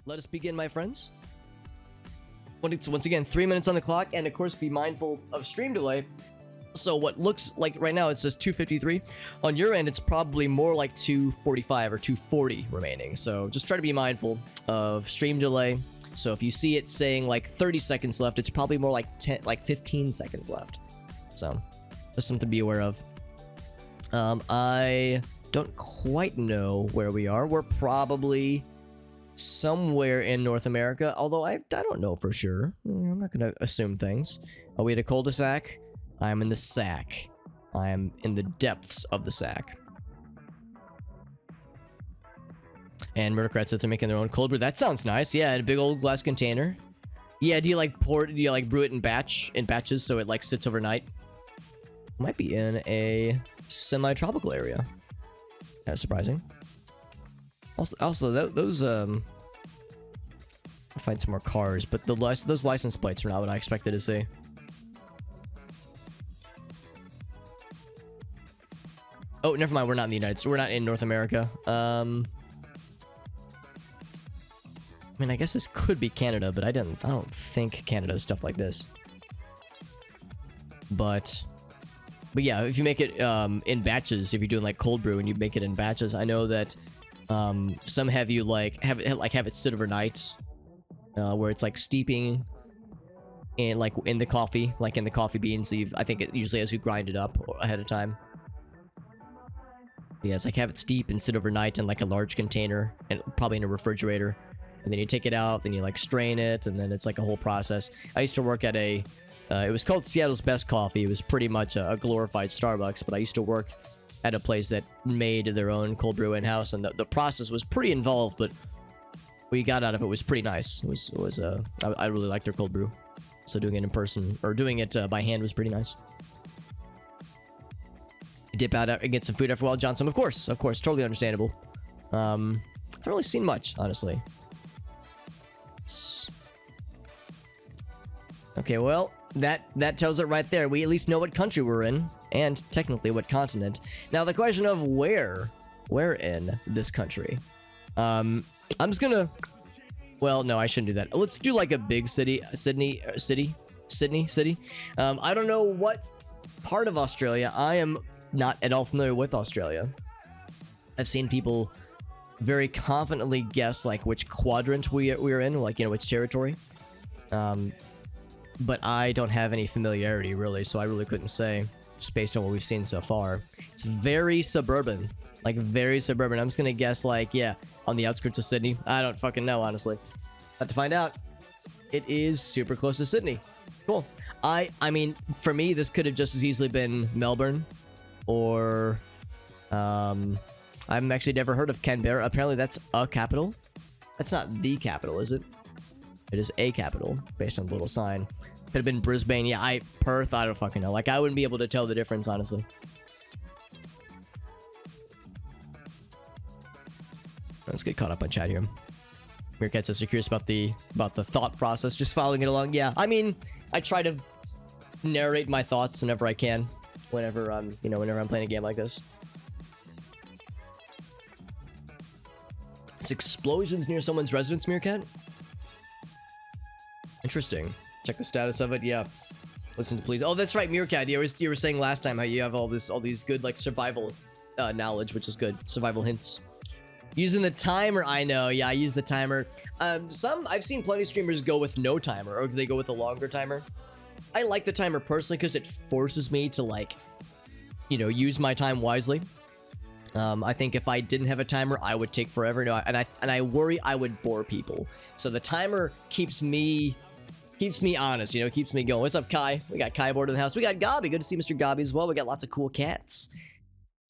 Let us begin, my friends. Once again, 3 minutes on the clock, and of course be mindful of stream delay. So what looks like right now it says 253. On your end, it's probably more like 245 or 240 remaining. So just try to be mindful of stream delay. So if you see it saying like 30 seconds left, it's probably more like 15 seconds left. So just something to be aware of. I don't quite know where we are. We're probably somewhere in North America, although I don't know for sure. I'm not gonna assume things. Are we at a cul-de-sac? I'm in the sack. I am in the depths of the sack. And Murdercrats said they're making their own cold brew. That sounds nice. Yeah, in a big old glass container. Yeah, do you like brew it in batches so it like sits overnight? Might be in a semi-tropical area. Kind of surprising. Also, those I'll find some more cars, but those license plates are not what I expected to see. Oh, never mind. We're not in the United States. We're not in North America. I mean, I guess this could be Canada, but I don't think Canada is stuff like this. But yeah, if you make it in batches, if you're doing like cold brew and you make it in batches, I know that some have you have it sit overnight, where it's like steeping in in the coffee, in the coffee beans. I think it usually as you grind it up ahead of time. Yeah, it's like have it steep and sit overnight in like a large container and probably in a refrigerator, and then you take it out, then you like strain it, and then it's like a whole process. I used to work at it was called Seattle's Best Coffee. It was pretty much a glorified Starbucks, but I used to work at a place that made their own cold brew in-house, and the process was pretty involved, but what you got out of it was pretty nice. I really liked their cold brew, so doing it in person or doing it by hand was pretty nice. Dip out and get some food after a while, Johnson. Of course, totally understandable. I haven't really seen much, honestly. Okay, well, that tells it right there. We at least know what country we're in, and technically what continent. Now the question of where in this country. I'm just gonna. Well, no, I shouldn't do that. Let's do like a big city, Sydney. I don't know what part of Australia. I am not at all familiar with Australia. I've seen people very confidently guess like which quadrant we're in, like, you know, which territory. But I don't have any familiarity really, so I really couldn't say, just based on what we've seen so far. It's very suburban, like very suburban. I'm just gonna guess like, yeah, on the outskirts of Sydney. I don't fucking know, honestly. Have to find out. It is super close to Sydney. Cool. I mean, for me, this could have just as easily been Melbourne, or I've actually never heard of Canberra. Apparently that's a capital. That's not the capital, is it? It is a capital based on the little sign. Could have been Brisbane. Yeah, Perth. I don't fucking know. Like, I wouldn't be able to tell the difference, honestly. Let's get caught up on chat here. Meerkat says you're curious about the thought process, just following it along. Yeah, I mean, I try to narrate my thoughts whenever I can, whenever I'm playing a game like this. It's explosions near someone's residence, Meerkat. Interesting. Check the status of it. Yeah. Listen to please. Oh, that's right, Meerkat. You were saying last time how you have all these good like survival knowledge, which is good. Survival hints. Using the timer, I know. Yeah, I use the timer. I've seen plenty of streamers go with no timer, or they go with a longer timer. I like the timer personally because it forces me to like, use my time wisely. I think if I didn't have a timer, I would take forever. No, and I worry I would bore people. So the timer keeps me honest, keeps me going. What's up, Kai? We got Kai board in the house. We got Gobby. Good to see Mr. Gobby as well. We got lots of cool cats.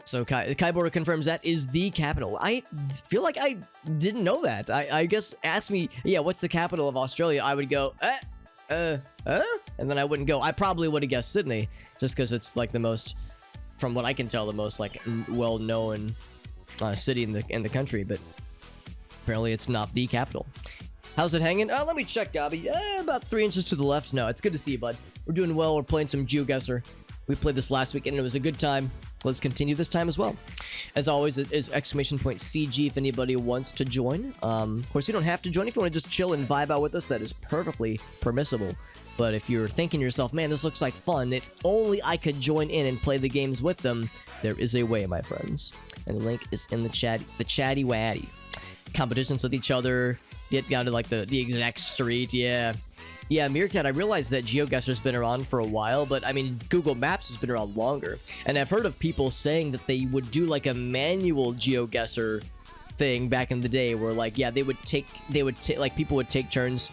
So Kai Border confirms that is the capital. I feel like I didn't know that. I guess ask me, yeah, what's the capital of Australia? I would go, and then I wouldn't go. I probably would have guessed Sydney, just because it's like the most, from what I can tell, the most like well-known city in the country. But apparently it's not the capital. How's it hanging? Let me check, Gobby. About 3 inches to the left. No, it's good to see you, bud. We're doing well. We're playing some GeoGuessr. We played this last week, and it was a good time. let's continue this time as well. As always, it is !CG if anybody wants to join. Of course, you don't have to join. If you want to just chill and vibe out with us, that is perfectly permissible. But if you're thinking to yourself, man, this looks like fun, if only I could join in and play the games with them, there is a way, my friends. And the link is in the chat, the chatty waddy. Competitions with each other, get down to like the exact street, yeah. Yeah, Meerkat, I realized that GeoGuessr's been around for a while, but I mean, Google Maps has been around longer. And I've heard of people saying that they would do like a manual GeoGuessr thing back in the day where like, yeah, like people would take turns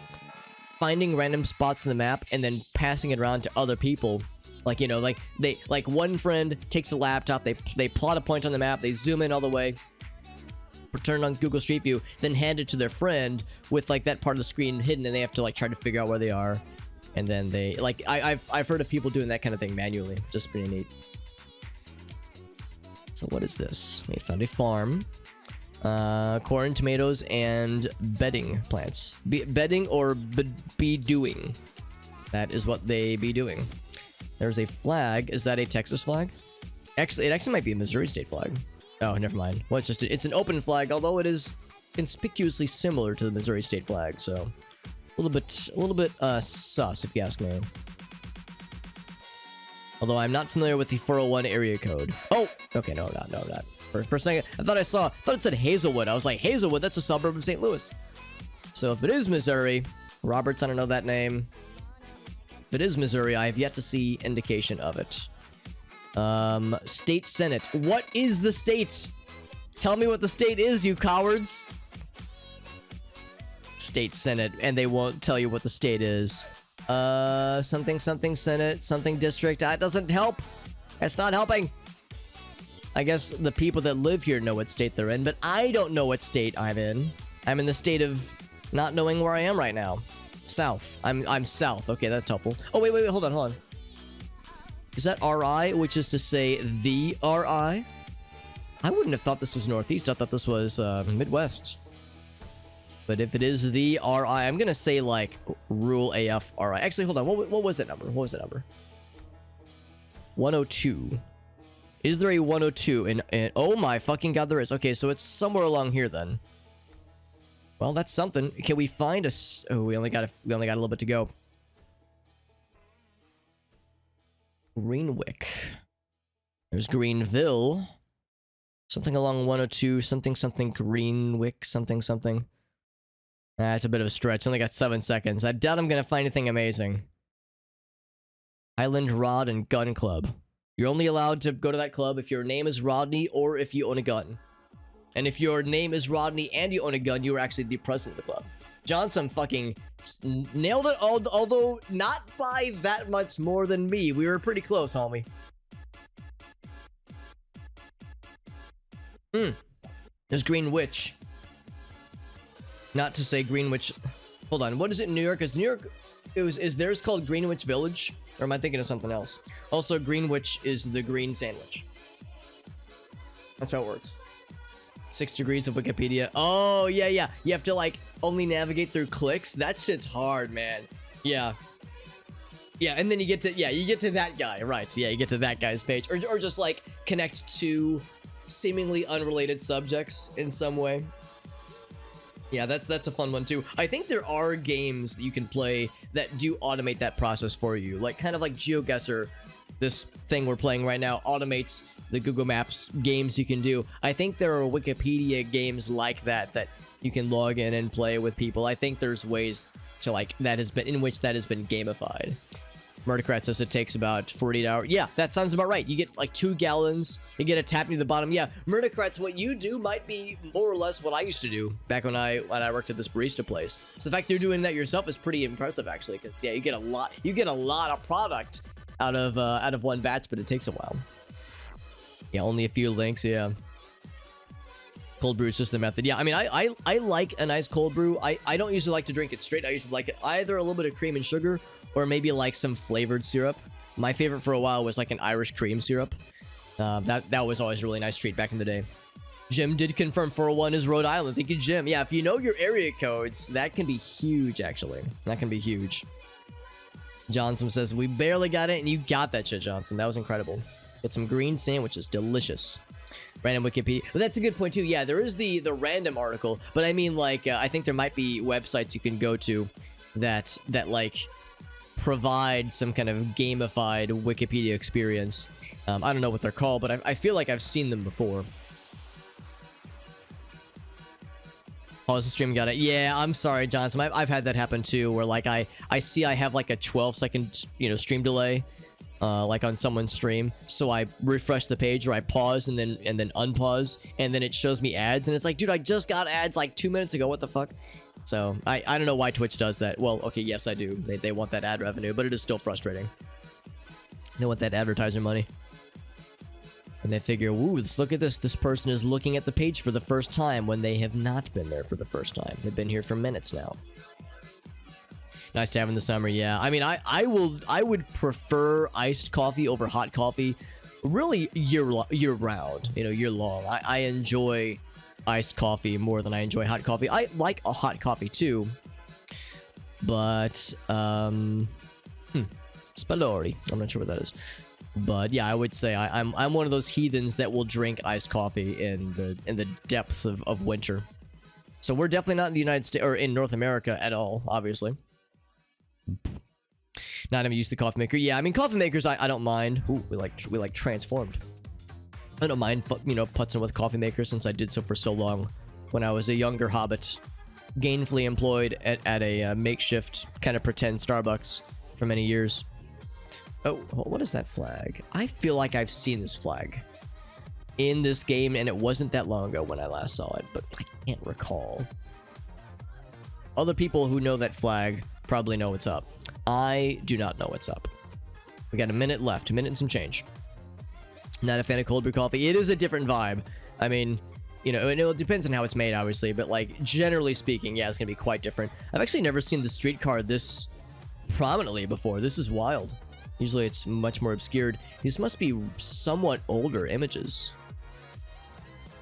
finding random spots in the map and then passing it around to other people. Like, you know, like one friend takes the laptop, they plot a point on the map, they zoom in all the way, turn on Google Street View, then hand it to their friend with like that part of the screen hidden, and they have to like try to figure out where they are. And then they like I've heard of people doing that kind of thing manually. Just pretty neat. So what is this? We found a farm. Corn, tomatoes, and bedding plants. Bedding or be doing. That is what they be doing. There's a flag. Is that a Texas flag? Actually, it actually might be a Missouri state flag. Oh, never mind. Well, it's just it's an open flag, although it is conspicuously similar to the Missouri state flag. So a little bit sus, if you ask me. Although I'm not familiar with the 401 area code. Oh, okay, no, I'm not. For a second, I thought it said Hazelwood. I was like, Hazelwood, that's a suburb of St. Louis. So if it is Missouri, Roberts, I don't know that name. If it is Missouri, I have yet to see indication of it. State Senate. What is the state? Tell me what the state is, you cowards. State Senate, and they won't tell you what the state is. Something Senate, something district. That doesn't help. That's not helping. I guess the people that live here know what state they're in, but I don't know what state I'm in. I'm in the state of not knowing where I am right now. South. I'm south. Okay, that's helpful. Oh, wait, hold on. Is that RI, which is to say the RI? I wouldn't have thought this was Northeast. I thought this was Midwest. But if it is the RI, I'm going to say like rural AF RI. Actually, hold on. What was that number? 102. Is there a 102? And oh my fucking god, there is. Okay, so it's somewhere along here then. Well, that's something. Can we find a... Oh, we only got a little bit to go. Greenwick. There's Greenville. Something along 102. Something Greenwick. Something. That's a bit of a stretch. Only got 7 seconds. I doubt I'm gonna find anything amazing. Highland Rod and Gun Club. You're only allowed to go to that club if your name is Rodney or if you own a gun. And if your name is Rodney and you own a gun, you are actually the president of the club. Johnson fucking nailed it, although not by that much more than me. We were pretty close, homie. There's Greenwich. Not to say Greenwich. Hold on, what is it in New York? Is New York... Is theirs called Greenwich Village? Or am I thinking of something else? Also, Greenwich is the green sandwich. That's how it works. 6 degrees of Wikipedia. Oh, yeah. You have to, like, only navigate through clicks. That shit's hard, man. Yeah. Yeah, and then you get to that guy, right. Yeah, you get to that guy's page. Or just, like, connect to seemingly unrelated subjects in some way. Yeah, that's a fun one, too. I think there are games that you can play that do automate that process for you. Like, kind of like GeoGuessr, this thing we're playing right now, automates the Google Maps games you can do. I think there are Wikipedia games like that you can log in and play with people. I think there's ways to, like, in which that has been gamified. Murdercrat says it takes about 48 hours. Yeah, that sounds about right. You get like 2 gallons. You get a tap near the bottom. Yeah, Murdercrats, what you do might be more or less what I used to do back when I worked at this barista place. So the fact you're doing that yourself is pretty impressive, actually. Because yeah, you get a lot of product out of one batch, but it takes a while. Yeah, only a few links. Yeah. Cold brew is just the method. Yeah, I mean, I like a nice cold brew. I don't usually like to drink it straight. I usually like it either a little bit of cream and sugar or maybe like some flavored syrup. My favorite for a while was like an Irish cream syrup. That was always a really nice treat back in the day. Jim did confirm 401 is Rhode Island. Thank you, Jim. Yeah, if you know your area codes, that can be huge, actually. That can be huge. Johnson says, we barely got it, and you got that shit, Johnson. That was incredible. Get some green sandwiches. Delicious. Random Wikipedia. But that's a good point too. Yeah, there is the random article, but I mean, like, I think there might be websites you can go to that like provide some kind of gamified Wikipedia experience. I don't know what they're called, but I feel like I've seen them before. Pause the stream, got it. Yeah, I'm sorry, Johnson. I've had that happen too, where like I see I have like a 12-second stream delay, like on someone's stream, so I refresh the page or I pause and then unpause, and then it shows me ads, and it's like, dude, I just got ads like 2 minutes ago. What the fuck? So I don't know why Twitch does that. Well, okay, yes, I do. They want that ad revenue, but it is still frustrating. They want that advertiser money. And they figure, ooh, let's look at this. This person is looking at the page for the first time when they have not been there for the first time. They've been here for minutes now. Nice to have in the summer, yeah. I mean, I would prefer iced coffee over hot coffee, really year round. Year long. I enjoy iced coffee more than I enjoy hot coffee. I like a hot coffee too, but Spalori. I'm not sure what that is. But yeah, I would say I'm one of those heathens that will drink iced coffee in the depths of winter. So we're definitely not in the United States or in North America at all, obviously. Not even used the coffee maker. Yeah, I mean, coffee makers I don't mind. Ooh, we like transformed. I don't mind putzing with coffee makers since I did so for so long when I was a younger hobbit, gainfully employed at a makeshift kind of pretend Starbucks for many years. Oh, what is that flag? I feel like I've seen this flag in this game, and it wasn't that long ago when I last saw it, but I can't recall. Other people who know that flag probably know what's up. I do not know what's up. We got a minute left, 2 minutes and some change. Not a fan of cold brew coffee. It is a different vibe. I mean, it depends on how it's made, obviously, but like generally speaking, yeah, it's gonna be quite different. I've actually never seen the streetcar this prominently before. This is wild. Usually it's much more obscured. These must be somewhat older images,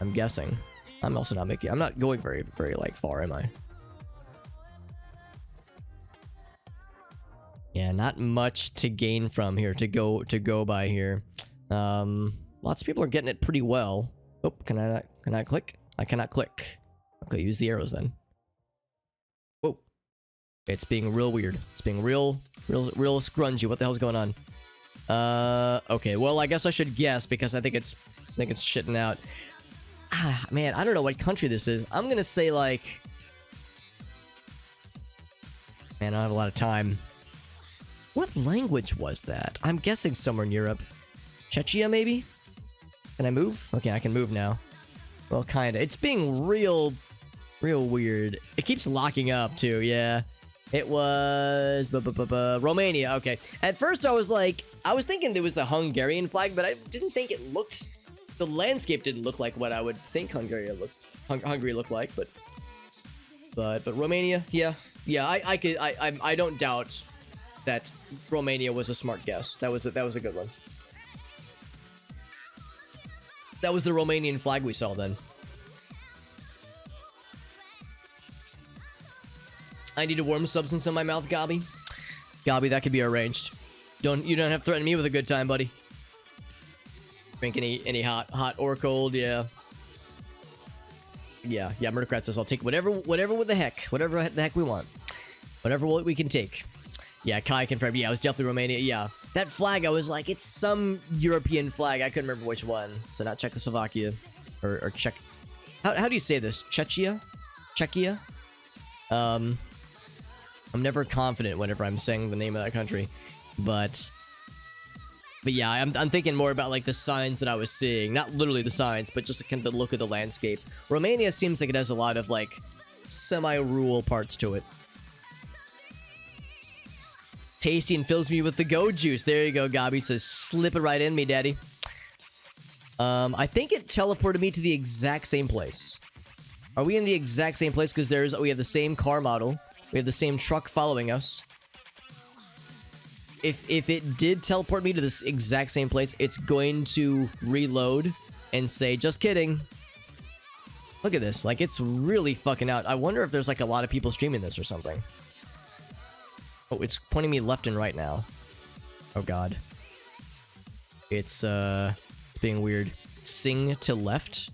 I'm guessing. I'm also not making... I'm not going very, very, like, far, am I? Yeah, not much to gain from here, to go by here. Lots of people are getting it pretty well. Oh, can I click? I cannot click. Okay, use the arrows then. Whoa. It's being real weird. It's being real scrungy. What the hell's going on? Okay, well, I guess I should guess because I think it's shitting out. Ah, man, I don't know what country this is. I'm gonna say, like... Man, I don't have a lot of time. What language was that? I'm guessing somewhere in Europe. Czechia, maybe? Can I move? Okay, I can move now. Well, kinda. It's being real weird. It keeps locking up, too, yeah. It was... Romania, okay. At first, I was thinking there was the Hungarian flag, but I didn't think it looked... The landscape didn't look like what I would think Hungary looked like, but Romania, yeah, I don't doubt that Romania was a smart guess. That was a good one. That was the Romanian flag we saw then. I need a warm substance in my mouth, Gobby. Gobby, that could be arranged. You don't have to threaten me with a good time, buddy. Drink any hot or cold, yeah. Yeah, Murdercrat says I'll take whatever the heck we want. Whatever we can take. Yeah, Kai confirmed. Yeah, it was definitely Romania. Yeah, that flag, I was like, it's some European flag. I couldn't remember which one. So not Czechoslovakia or Czech. How do you say this? Czechia? I'm never confident whenever I'm saying the name of that country, but yeah, I'm thinking more about like the signs that I was seeing, not literally the signs, but just kind of the look of the landscape. Romania seems like it has a lot of like semi-rural parts to it. Tasty and fills me with the go juice. There you go, Gobby says, slip it right in me, daddy. I think it teleported me to the exact same place. Are we in the exact same place? Because we have the same car model. We have the same truck following us. If it did teleport me to this exact same place, it's going to reload and say, just kidding. Look at this. Like, it's really fucking out. I wonder if there's, like, a lot of people streaming this or something. Oh, it's pointing me left and right now. Oh, God. It's being weird. Sing to left?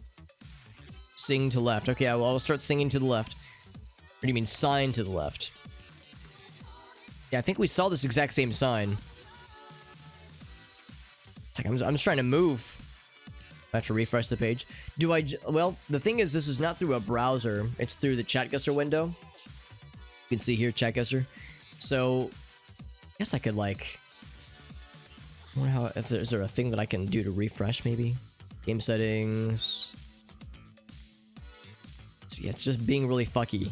Sing to left. Okay, I'll start singing to the left. What do you mean sign to the left? Yeah, I think we saw this exact same sign. It's like I'm just trying to move. I have to refresh the page. Well, the thing is, this is not through a browser. It's through the ChatGuessr window. You can see here, ChatGuessr. So, I guess I could like... I wonder how... Is there a thing that I can do to refresh, maybe? Game settings... Yeah, it's just being really fucky.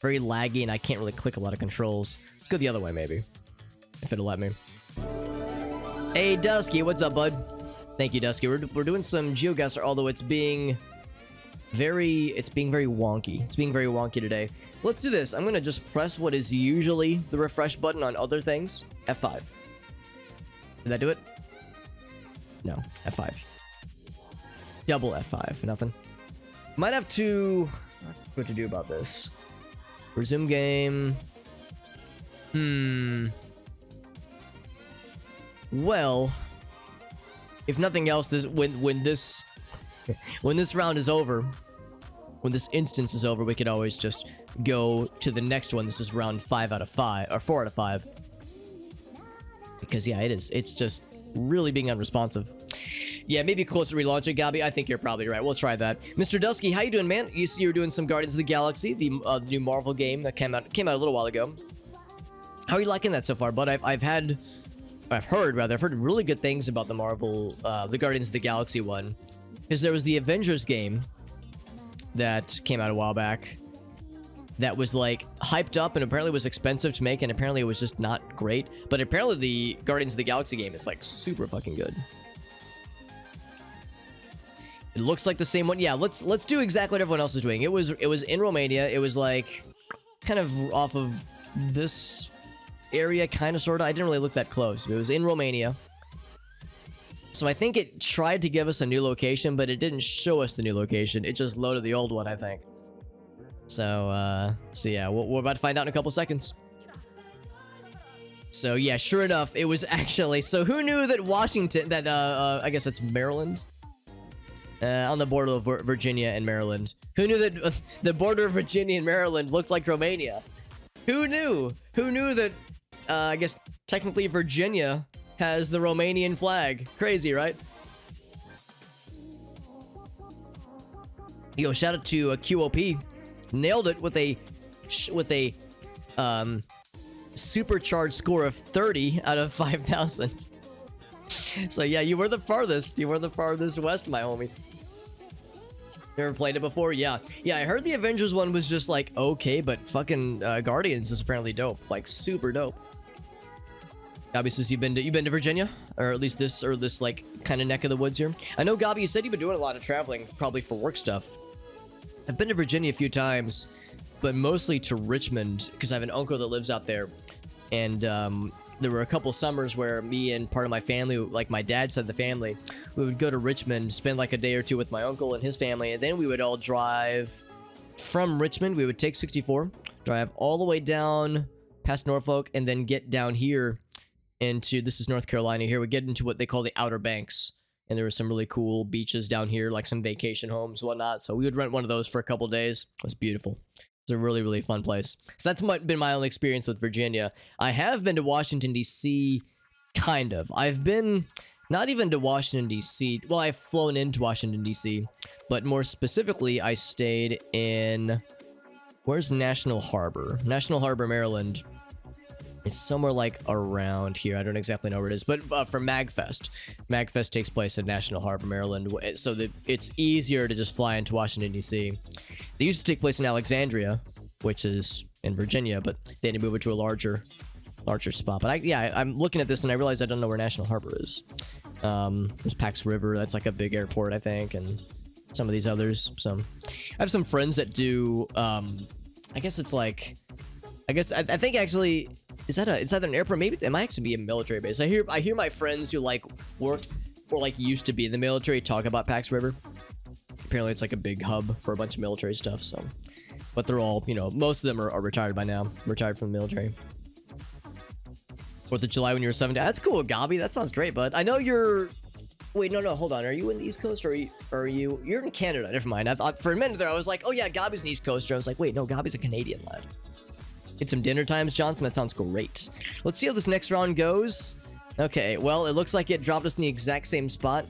Very laggy, and I can't really click a lot of controls. Let's go the other way, maybe. If it'll let me. Hey, Dusky, what's up, bud? Thank you, Dusky. We're doing some GeoGuessr, although it's being very wonky. It's being very wonky today. Let's do this. I'm gonna just press what is usually the refresh button on other things. F5. Did that do it? No, F5. Double F5, nothing. Might have to... what to do about this? Resume game. Well, if nothing else, when this round is over, when this instance is over, we could always just go to the next one. This is round 5 out of 5 or 4 out of 5. Because yeah, it's just really being unresponsive. Yeah, maybe close to relaunching, Gabby. I think you're probably right. We'll try that. Mr. Dusky, how you doing, man? You see you're doing some Guardians of the Galaxy, the new Marvel game that came out a little while ago. How are you liking that so far, bud? I've heard really good things about the Marvel, the Guardians of the Galaxy one. Because there was the Avengers game that came out a while back that was like hyped up and apparently was expensive to make, and apparently it was just not great. But apparently the Guardians of the Galaxy game is like super fucking good. It looks like the same one. Yeah, let's do exactly what everyone else is doing. It was in Romania. It was like kind of off of this area, kind of, sort of. I didn't really look that close. It was in Romania. So I think it tried to give us a new location, but it didn't show us the new location. It just loaded the old one, I think. So yeah, we're about to find out in a couple seconds. So yeah, sure enough, it was actually... So who knew that Washington... That, I guess it's Maryland? On the border of Virginia and Maryland. Who knew that the border of Virginia and Maryland looked like Romania? Who knew? Who knew that, I guess, technically Virginia has the Romanian flag? Crazy, right? Yo, shout out to QOP. Nailed it with a supercharged score of 30 out of 5,000. So yeah, you were the farthest. You were the farthest west, my homie. Never played it before? Yeah. Yeah, I heard the Avengers one was just like, okay, but fucking Guardians is apparently dope. Like, super dope. Gabby says you've been to Virginia? Or at least this like kind of neck of the woods here. I know, Gabby, you said you've been doing a lot of traveling, probably for work stuff. I've been to Virginia a few times, but mostly to Richmond, because I have an uncle that lives out there. And there were a couple summers where me and part of my family, like my dad's side of the family, we would go to Richmond, spend like a day or two with my uncle and his family, and then we would all drive from Richmond. We would take 64, drive all the way down past Norfolk, and then get down here into, this is North Carolina here, we get into what they call the Outer Banks. And there were some really cool beaches down here, like some vacation homes, whatnot. So we would rent one of those for a couple days. It was beautiful. It's a really, really fun place. So that's been my only experience with Virginia. I have been to Washington, D.C., kind of. I've been not even to Washington, D.C. Well, I've flown into Washington, D.C., but more specifically, I stayed in... Where's National Harbor? National Harbor, Maryland. It's somewhere like around here. I don't exactly know where it is, but for MagFest. MagFest takes place in National Harbor, Maryland, so that it's easier to just fly into Washington, D.C. They used to take place in Alexandria, which is in Virginia, but they had to move it to a larger spot. But I'm looking at this and I realize I don't know where National Harbor is. There's Pax River. That's like a big airport, I think, and some of these others. I have some friends that do. I guess it's like. I think actually. Is that it's either an airport? Maybe it might actually be a military base. I hear my friends who like worked or like used to be in the military talk about Pax River. Apparently, it's like a big hub for a bunch of military stuff. So, but they're all, you know, most of them are retired by now. Retired from the military. 4th of July when you were 17. That's cool, Gabi. That sounds great, bud. I know you're Wait, no, hold on. Are you in the East Coast, or you're in Canada? Never mind. I thought for a minute there, I was like, oh yeah, Gabi's an East Coaster. I was like, wait, no, Gabi's a Canadian lad. Get some dinner times, Johnson. That sounds great. Let's see how this next round goes. Okay, well, it looks like it dropped us in the exact same spot,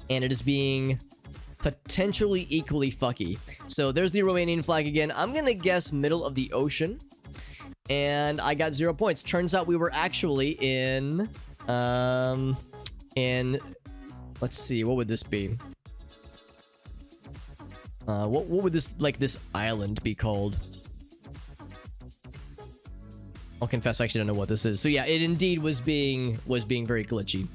and it is being potentially equally fucky. So there's the Romanian flag again. I'm gonna guess middle of the ocean, and I got 0 points. Turns out we were actually in let's see, what would this be? What would this island be called? I'll confess, I actually don't know what this is. So yeah, it indeed was being very glitchy.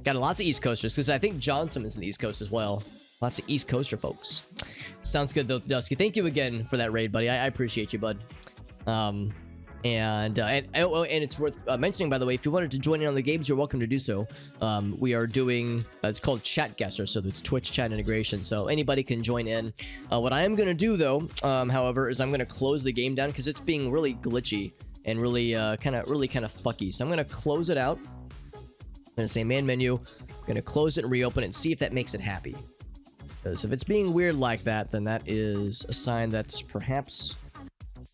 Got lots of East Coasters, because I think Johnson is in the East Coast as well. Lots of East Coaster folks. Sounds good though, Dusky. Thank you again for that raid, buddy. I appreciate you, bud. And it's worth mentioning, by the way, if you wanted to join in on the games, you're welcome to do so. We are doing, it's called ChatGuessr, so it's Twitch chat integration, so anybody can join in. What I am going to do, though, however, is I'm going to close the game down, because it's being really glitchy and really kind of fucky. So I'm going to close it out. I'm going to say main menu. I'm going to close it and reopen it and see if that makes it happy. Because if it's being weird like that, then that is a sign that's perhaps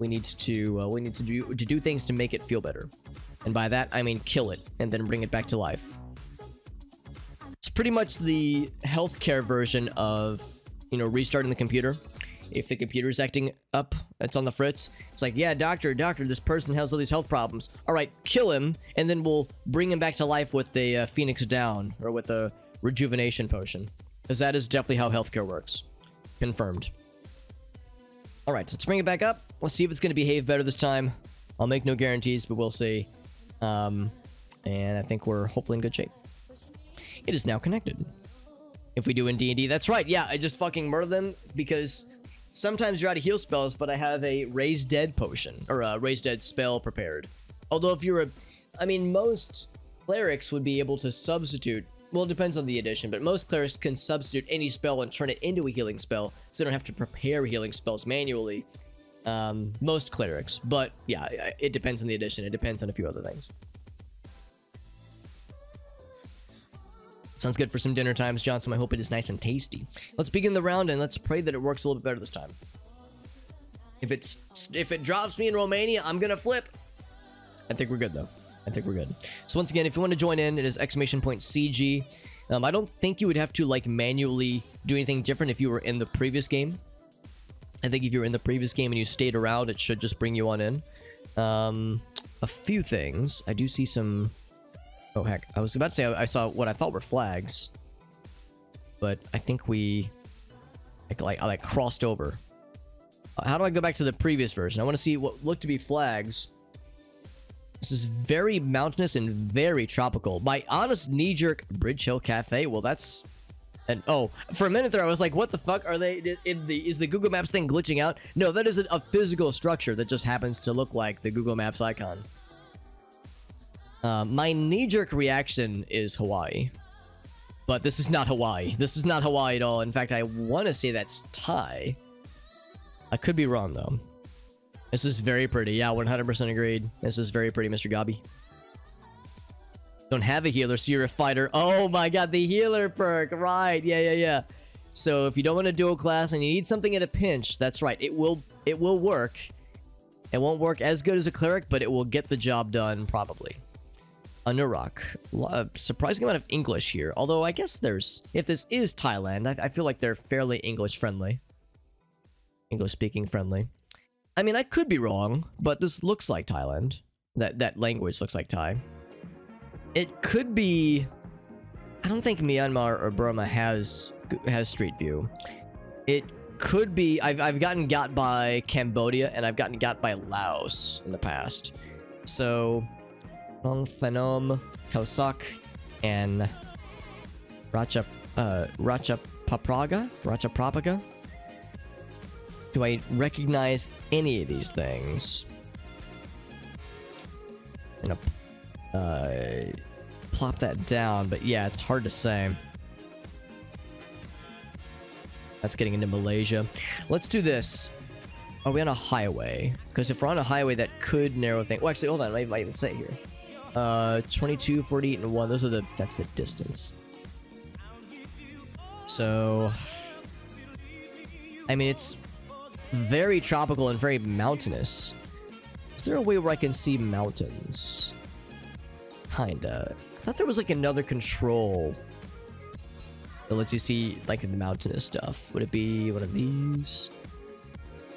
we need to do things to make it feel better. And by that, I mean kill it and then bring it back to life. It's pretty much the healthcare version of, restarting the computer. If the computer's acting up, it's on the fritz. It's like, yeah, doctor, this person has all these health problems. All right, kill him, and then we'll bring him back to life with a Phoenix Down or with a rejuvenation potion. Because that is definitely how healthcare works. Confirmed. All right, let's bring it back up. Let's see if it's going to behave better this time. I'll make no guarantees, but we'll see. And I think we're hopefully in good shape. It is now connected. If we do in D&D, that's right. Yeah, I just fucking murder them because sometimes you're out of heal spells, but I have a Raise Dead potion or a Raise Dead spell prepared. Although if you're most clerics would be able to substitute. Well, it depends on the edition, but most clerics can substitute any spell and turn it into a healing spell, so they don't have to prepare healing spells manually. Most clerics, but yeah, it depends on the edition. It depends on a few other things. Sounds good for some dinner times, Johnson. I hope it is nice and tasty. Let's begin the round and let's pray that it works a little bit better this time. If it drops me in Romania, I'm gonna flip. I think we're good though. I think we're good. So once again, if you want to join in, it is !CG. I don't think you would have to manually do anything different if you were in the previous game. I think if you were in the previous game and you stayed around, it should just bring you on in. A few things. I do see some... Oh, heck. I was about to say I saw what I thought were flags. But I think we... I crossed over. How do I go back to the previous version? I want to see what looked to be flags. This is very mountainous and very tropical. My honest knee-jerk Bridge Hill Cafe. Well, that's... And oh, for a minute there, I was like, what the fuck are they... Is the Google Maps thing glitching out? No, that is a physical structure that just happens to look like the Google Maps icon. My knee-jerk reaction is Hawaii. But this is not Hawaii. This is not Hawaii at all. In fact, I want to say that's Thai. I could be wrong, though. This is very pretty. Yeah, 100% agreed. This is very pretty, Mr. Gabi. Don't have a healer, so you're a fighter. Oh my god, the healer perk. Right. Yeah. So if you don't want to dual class and you need something at a pinch, that's right. It will work. It won't work as good as a cleric, but it will get the job done, probably. A Nurok. Surprising amount of English here. Although, I guess if this is Thailand, I feel like they're fairly English-friendly. English-speaking friendly. I mean, I could be wrong, but this looks like Thailand. That language looks like Thai. It could be... I don't think Myanmar or Burma has Street View. It could be... I've gotten got by Cambodia, and I've gotten got by Laos in the past. So... Phenom, Kausak, and Rachaprapaga? Do I recognize any of these things? I'm gonna plop that down, but yeah, it's hard to say. That's getting into Malaysia. Let's do this. Are we on a highway? Because if we're on a highway, that could narrow things. Well, actually, hold on. I might even say it here. 22, 48, and 1. Those are that's the distance. So, I mean, it's very tropical and very mountainous. Is there a way where I can see mountains? Kinda. I thought there was like another control that lets you see like the mountainous stuff. Would it be one of these?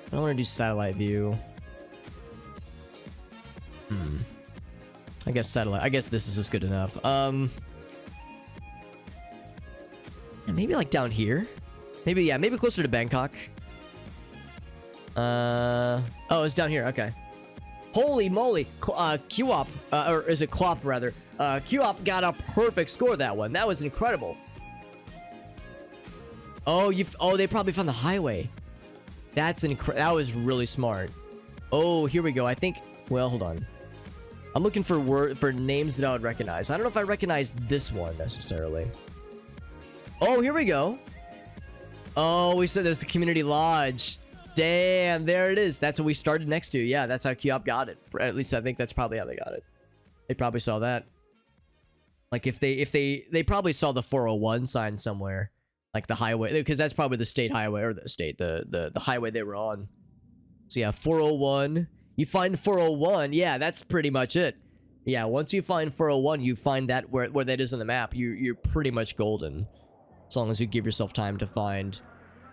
I don't want to do satellite view. I guess satellite. I guess this is just good enough. Yeah, maybe like down here. Maybe, yeah, maybe closer to Bangkok. Oh, it's down here. Okay. Holy moly. QOP, or is it Clop rather? QOP got a perfect score that one. That was incredible. Oh, they probably found the highway. That was really smart. Oh, here we go. I think, well, hold on. I'm looking for names that I would recognize. I don't know if I recognize this one necessarily. Oh, here we go. Oh, we said there's the community lodge. Damn, there it is. That's what we started next to. Yeah, that's how QOP got it. At least I think that's probably how they got it. They probably saw that. Like if they probably saw the 401 sign somewhere, like the highway, because that's probably the state highway or the highway they were on. So yeah, 401. You find 401. Yeah, that's pretty much it. Yeah, once you find 401, you find that where that is on the map. You're pretty much golden, as long as you give yourself time to find,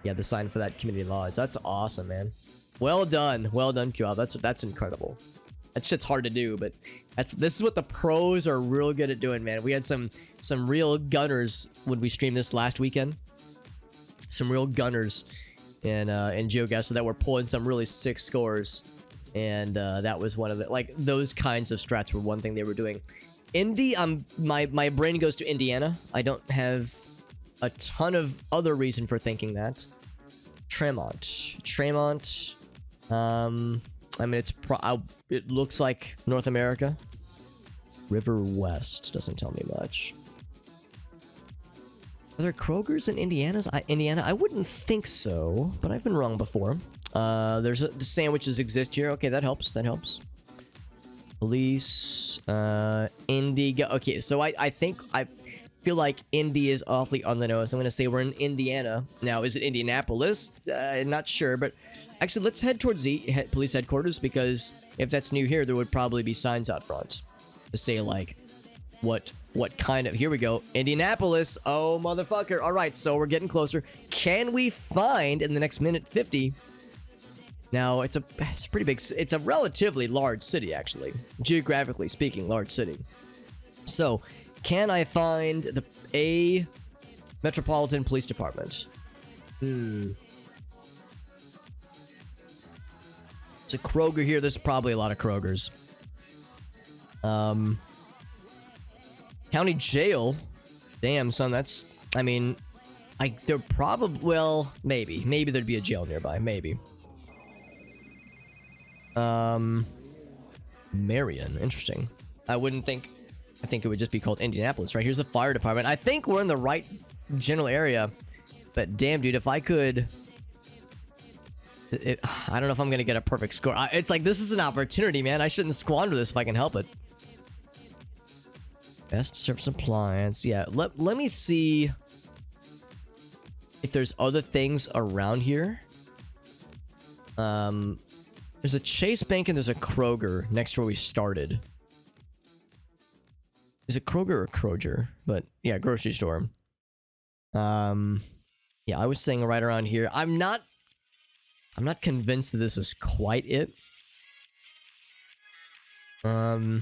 yeah, the sign for that community lodge. That's awesome, man. Well done, QOP. That's incredible. That shit's hard to do, but this is what the pros are real good at doing, man. We had some real gunners when we streamed this last weekend. Some real gunners in GeoGuessr that were pulling some really sick scores. And that was one of the, like, those kinds of strats were one thing they were doing. My brain goes to Indiana. I don't have a ton of other reason for thinking that. Tremont. I mean, it looks like North America. River West doesn't tell me much. Are there Krogers in Indiana? I wouldn't think so, but I've been wrong before. The sandwiches exist here. Okay, that helps. Police, Indigo. Okay, so I feel like Indy is awfully on the nose. I'm gonna say we're in Indiana. Now, is it Indianapolis? Not sure, but actually, let's head towards the police headquarters, because if that's new here, there would probably be signs out front to say like what kind of, here we go, Indianapolis. Oh, motherfucker. All right, so we're getting closer. Can we find in the next minute 50? Now, it's pretty big. It's a relatively large city, actually. Geographically speaking, large city. So, can I find a Metropolitan Police Department? There's a Kroger here. There's probably a lot of Krogers. County Jail. Damn, son, that's, I mean, they're probably, well, maybe there'd be a jail nearby, maybe. Marion, interesting. I think it would just be called Indianapolis, right? Here's the fire department. I think we're in the right general area, but damn, dude, if I could, I don't know if I'm gonna get a perfect score. It's like, this is an opportunity, man. I shouldn't squander this if I can help it. Best service appliance. Yeah, let me see if there's other things around here. There's a Chase Bank and there's a Kroger next to where we started. Is it Kroger or Kroger? But yeah, grocery store. Yeah, I was saying right around here. I'm not convinced that this is quite it. I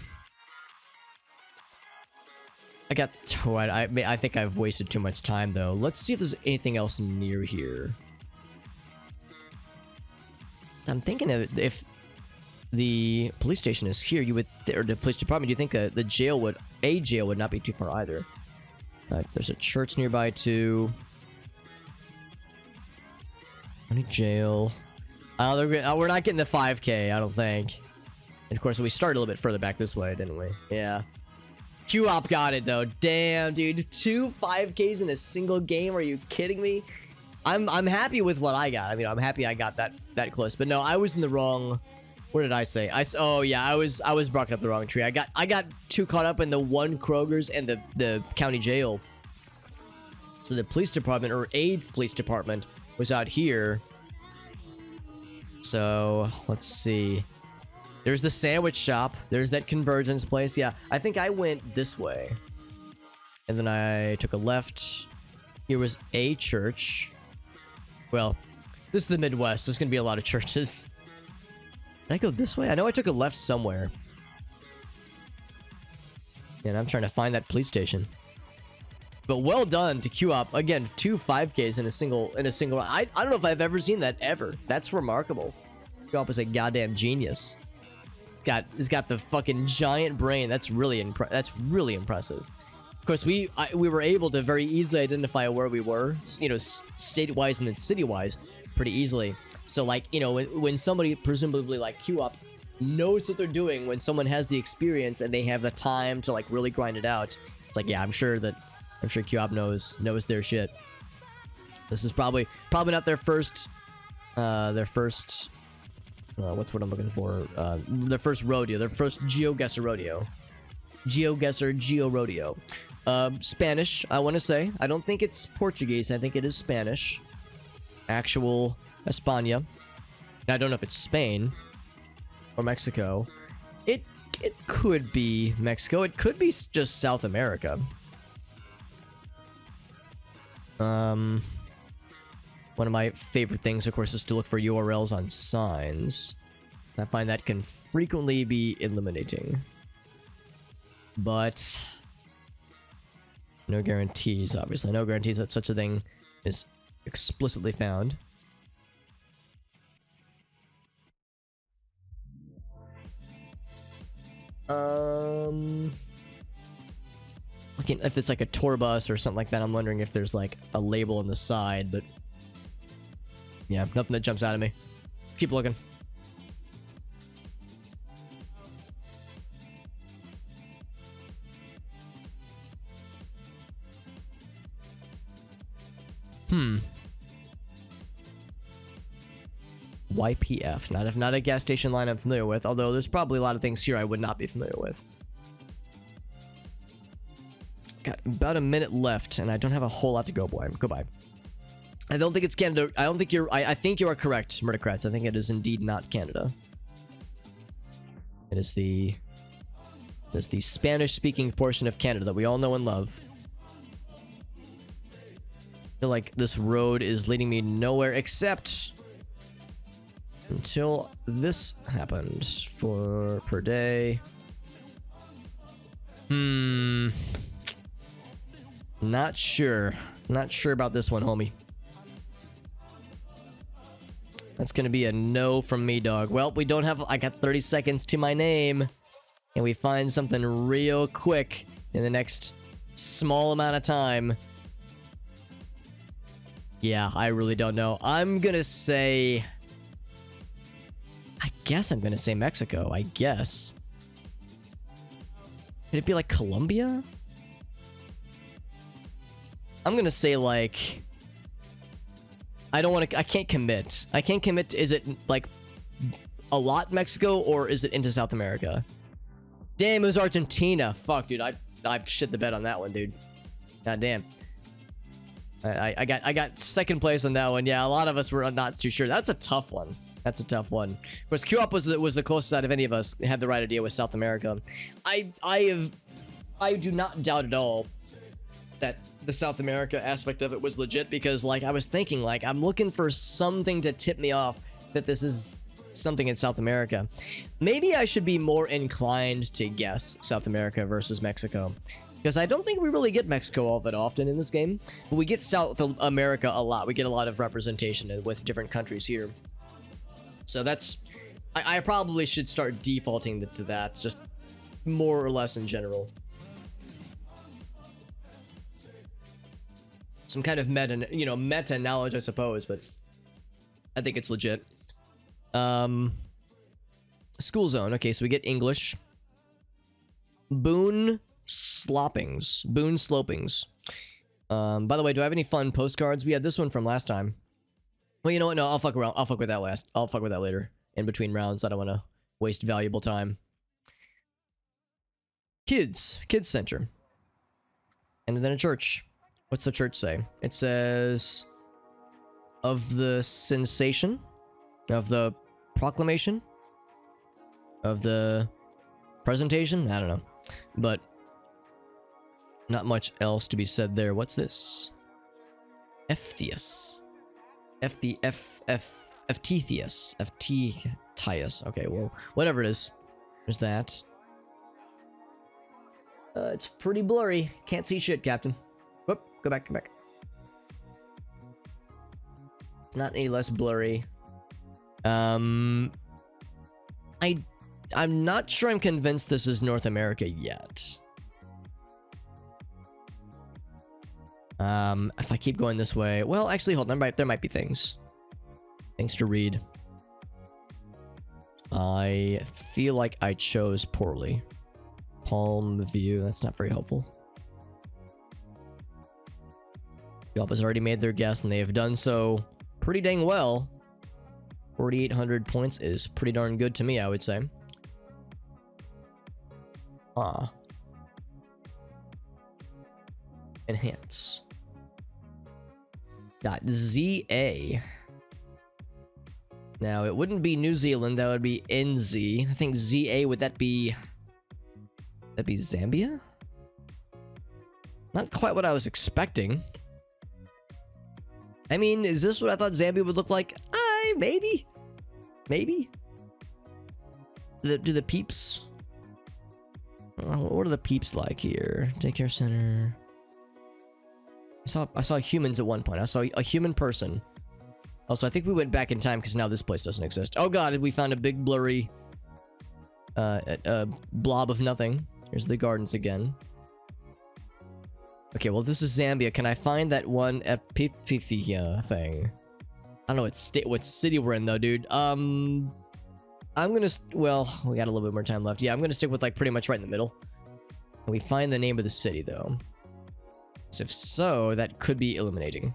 think I've wasted too much time though. Let's see if there's anything else near here. I'm thinking of if the police station is here, you would, or the police department, you think the jail would not be too far either. There's a church nearby too. County jail. We're not getting the 5K, I don't think. And of course, we started a little bit further back this way, didn't we? Yeah. QOP got it though. Damn, dude. 2 5Ks in a single game. Are you kidding me? I'm happy with what I got. I mean, I'm happy I got that close. But no, I was in the wrong What did I say? Oh yeah, I was barking up the wrong tree. I got too caught up in the one Kroger's and the county jail. So the police department, or a police department, was out here. So let's see. There's the sandwich shop. There's that convergence place. Yeah, I think I went this way. And then I took a left. Here was a church. Well, this is the Midwest. There's going to be a lot of churches. Did I go this way? I know I took a left somewhere. And I'm trying to find that police station. But well done to queue up. Again, 2 5Ks in a single I don't know if I've ever seen that ever. That's remarkable. Queue up is a goddamn genius. He's got the fucking giant brain. That's really impressive. Of course, we were able to very easily identify where we were, you know, state-wise and then city-wise, pretty easily. So, like, you know, when somebody presumably like queue up knows what they're doing, when someone has the experience and they have the time to like really grind it out, it's like, yeah, I'm sure queue up knows their shit. This is probably not their first what's what I'm looking for? Their first rodeo, their first GeoGuessr rodeo. GeoGuessr Geo Rodeo. Spanish, I want to say. I don't think it's Portuguese. I think it is Spanish. Actual España. Now, I don't know if it's Spain or Mexico. It could be Mexico. It could be just South America. One of my favorite things, of course, is to look for URLs on signs. I find that can frequently be eliminating. But no guarantees, obviously. No guarantees that such a thing is explicitly found. Looking if it's like a tour bus or something like that, I'm wondering if there's like a label on the side, but yeah, nothing that jumps out at me. Keep looking. YPF. Not a gas station line I'm familiar with, although there's probably a lot of things here I would not be familiar with. Got about a minute left, and I don't have a whole lot to go by. I don't think it's Canada. I don't think you're... I think you are correct, Murdercrats. I think it is indeed not Canada. It is the Spanish-speaking portion of Canada that we all know and love. I feel like this road is leading me nowhere except until this happened per day. Not sure about this one, homie. That's gonna be a no from me, dog. Well, we don't have... I got 30 seconds to my name. And we find something real quick in the next small amount of time. Yeah, I really don't know. I'm gonna say... I guess I'm gonna say Mexico. I guess. Could it be like Colombia? I'm gonna say like... I don't want to... I can't commit. Is it like a lot Mexico or is it into South America? Damn, it was Argentina. Fuck, dude. I shit the bed on that one, dude. God damn. I got second place on that one. Yeah, a lot of us were not too sure. That's a tough one. Of course, Q-Up was the closest out of any of us had the right idea with South America. I do not doubt at all that the South America aspect of it was legit, because like I was thinking, like I'm looking for something to tip me off that this is something in South America. Maybe I should be more inclined to guess South America versus Mexico, because I don't think we really get Mexico all that often in this game, but we get South America a lot. We get a lot of representation with different countries here. So that's... I probably should start defaulting to that, just more or less in general. Some kind of meta knowledge, I suppose, but I think it's legit. School zone. Okay, so we get English. Boone Slopings. By the way, do I have any fun postcards? We had this one from last time. Well, you know what? No, I'll fuck around. I'll fuck with that later. In between rounds, I don't want to Waste valuable time. Kids center. And then a church. What's the church say? It says, of the sensation, of the proclamation, of the presentation. I don't know, but not much else to be said there. What's this? Ephthius. Ephthius. Okay, well, whatever it is. There's that. It's pretty blurry. Can't see shit, Captain. Whoop, go back. It's not any less blurry. I'm not sure I'm convinced this is North America yet. If I keep going this way, well, actually, hold on. There might be things to read. I feel like I chose poorly. Palm view. That's not very helpful. Yelp has already made their guess, and they have done so pretty dang well. 4,800 points is pretty darn good to me, I would say. Enhance. .za. Now, it wouldn't be New Zealand. That would be NZ. I think ZA, would that be... That'd be Zambia? Not quite what I was expecting. I mean, is this what I thought Zambia would look like? Maybe. Do the peeps... what are the peeps like here? Daycare center. I saw humans at one point. I saw a human person. Also, I think we went back in time because now this place doesn't exist. Oh god, we found a big blurry blob of nothing. Here's the gardens again. Okay, well, this is Zambia. Can I find that one Epithethia thing? I don't know what city we're in though, dude. I'm gonna well, we got a little bit more time left. Yeah, I'm gonna stick with like pretty much right in the middle. Can we find the name of the city though? So if so, that could be illuminating.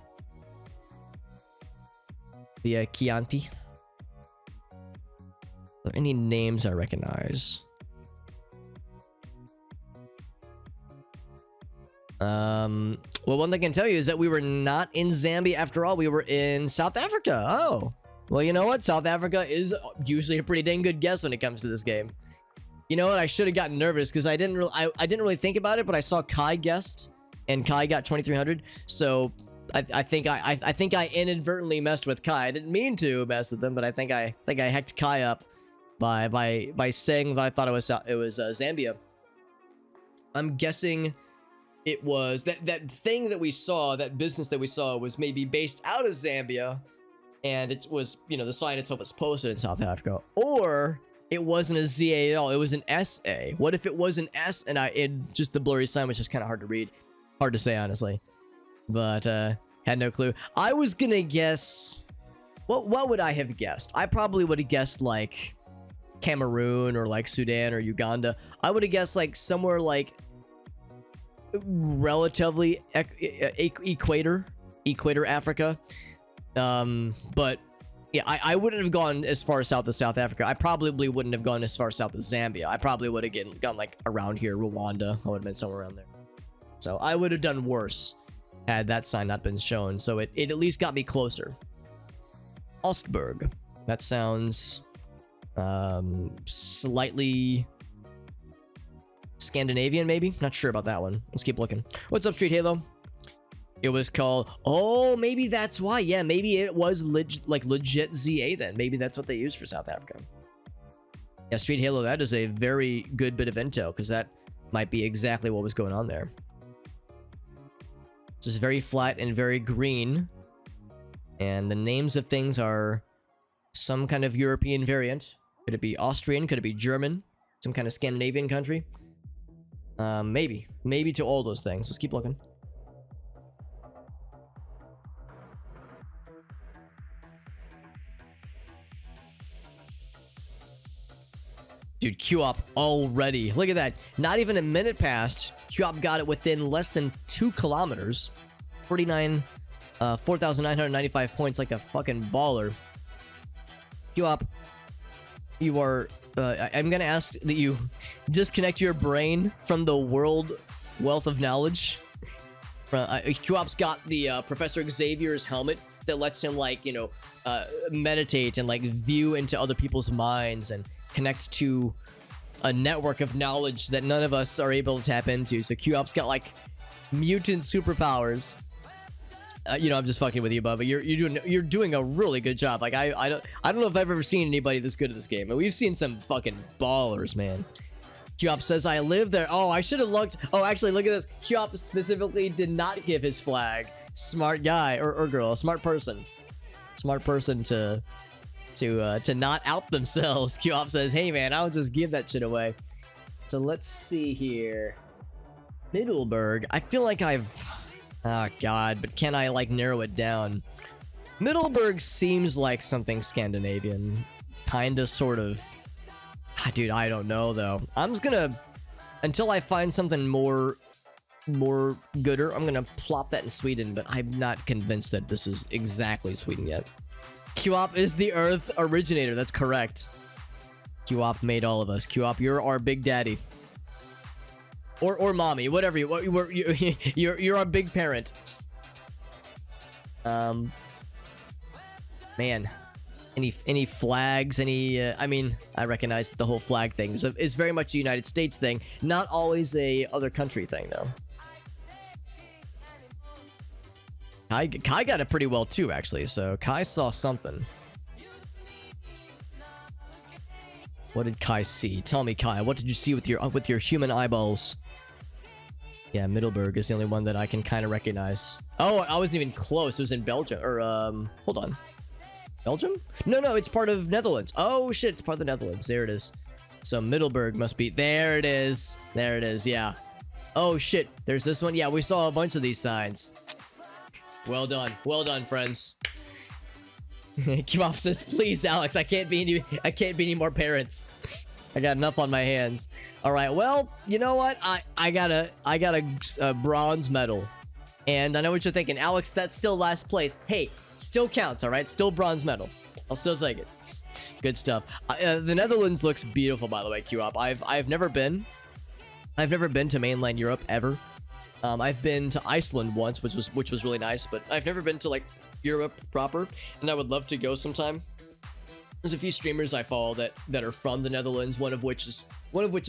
The Chianti. Are there any names I recognize? Well, one thing I can tell you is that we were not in Zambia after all. We were in South Africa. Oh, well, you know what? South Africa is usually a pretty dang good guess when it comes to this game. You know what? I should have gotten nervous because I didn't really think about it, but I saw Kai guessed, and Kai got 2,300. So I think I inadvertently messed with Kai. I didn't mean to mess with him, but I think I hacked Kai up by saying that I thought it was Zambia. I'm guessing it was that thing that we saw, that business that we saw, was maybe based out of Zambia, and it was, you know, the sign itself was posted in South Africa, or it wasn't a ZA at all. It was an SA. What if it was an S and just the blurry sign was just kind of hard to read, hard to say honestly, but had no clue. I was gonna guess. What would I have guessed? I probably would have guessed like Cameroon or like Sudan or Uganda. I would have guessed like somewhere like relatively equator Africa. But yeah, I wouldn't have gone as far south as South Africa. I probably wouldn't have gone as far south as Zambia. I probably would have gone like around here, Rwanda. I would have been somewhere around there. So I would have done worse had that sign not been shown. So it at least got me closer. Ostberg. That sounds slightly Scandinavian, maybe? Not sure about that one. Let's keep looking. What's up, Street Halo? It was called... Oh, maybe that's why. Yeah, maybe it was legit ZA then. Maybe that's what they used for South Africa. Yeah, Street Halo, that is a very good bit of intel, because that might be exactly what was going on there. This is very flat and very green. And the names of things are some kind of European variant. Could it be Austrian? Could it be German? Some kind of Scandinavian country? Maybe to all those things. Let's keep looking. Dude, QOP already. Look at that. Not even a minute passed. QOP got it within less than 2 kilometers. 4,995 points like a fucking baller. QOP you are. I'm gonna ask that you disconnect your brain from the world wealth of knowledge. QOP's got the Professor Xavier's helmet that lets him, like, you know, meditate and like view into other people's minds and connect to a network of knowledge that none of us are able to tap into. So QOP's got like mutant superpowers. You know, I'm just fucking with you, Bubba. You're doing a really good job. Like I don't know if I've ever seen anybody this good at this game. And we've seen some fucking ballers, man. QOP says I live there. Oh, I should have looked. Oh, actually, look at this. QOP specifically did not give his flag. Smart guy or girl, smart person to not out themselves. QOP says, hey man, I'll just give that shit away. So let's see here. Middleburg. I feel like I've. Oh god, but can I like narrow it down? Middleburg seems like something Scandinavian, kinda, sort of. Dude, I don't know though. I'm just gonna, until I find something more gooder, I'm gonna plop that in Sweden, but I'm not convinced that this is exactly Sweden yet. QOP is the Earth originator. That's correct. QOP made all of us. QOP, you're our big daddy. Or mommy, whatever you're our big parent. Man. Any flags, I mean, I recognize that the whole flag thing is very much a United States thing, not always a other country thing, though. Kai got it pretty well, too, actually, so Kai saw something. What did Kai see? Tell me, Kai, what did you see with your human eyeballs? Yeah, Middleburg is the only one that I can kind of recognize. Oh, I wasn't even close. It was in Belgium, or, hold on. Belgium? No, it's part of Netherlands. Oh shit, it's part of the Netherlands. There it is. So Middleburg must be. There it is. There it is. Yeah. Oh shit. There's this one. Yeah, we saw a bunch of these signs. Well done. Well done, friends. QOP says, please, Alex. I can't be any more parents. I got enough on my hands. All right. Well, you know what? I got a bronze medal, and I know what you're thinking, Alex. That's still last place. Hey. Still counts, all right? Still bronze medal. I'll still take it. Good stuff. The Netherlands looks beautiful, by the way, QOP. I've never been to mainland Europe ever. I've been to Iceland once, which was really nice, but I've never been to like Europe proper, and I would love to go sometime. There's a few streamers I follow that are from the Netherlands. One of which is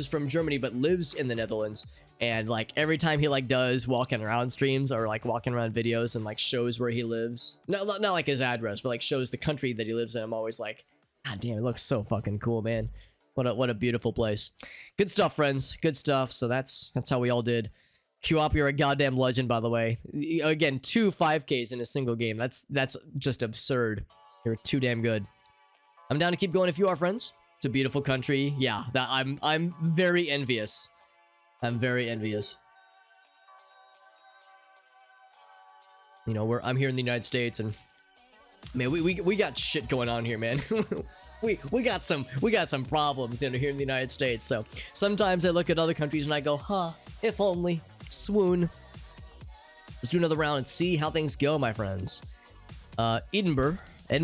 from Germany but lives in the Netherlands. And like every time he like does walking around streams or like walking around videos and like shows where he lives, not like his address, but like shows the country that he lives in, I'm always like, god damn, it looks so fucking cool, man. What a beautiful place. Good stuff, friends. Good stuff. So that's how we all did. QOP, you're a goddamn legend, by the way. Again, 2 5Ks in a single game. That's just absurd. You're too damn good. I'm down to keep going if you are, friends. It's a beautiful country. Yeah, I'm very envious. I'm very envious. You know, I'm here in the United States, and man, we got shit going on here, man. we got some problems here in the United States. So sometimes I look at other countries and I go, huh, if only. Swoon. Let's do another round and see how things go, my friends. Edinburgh. I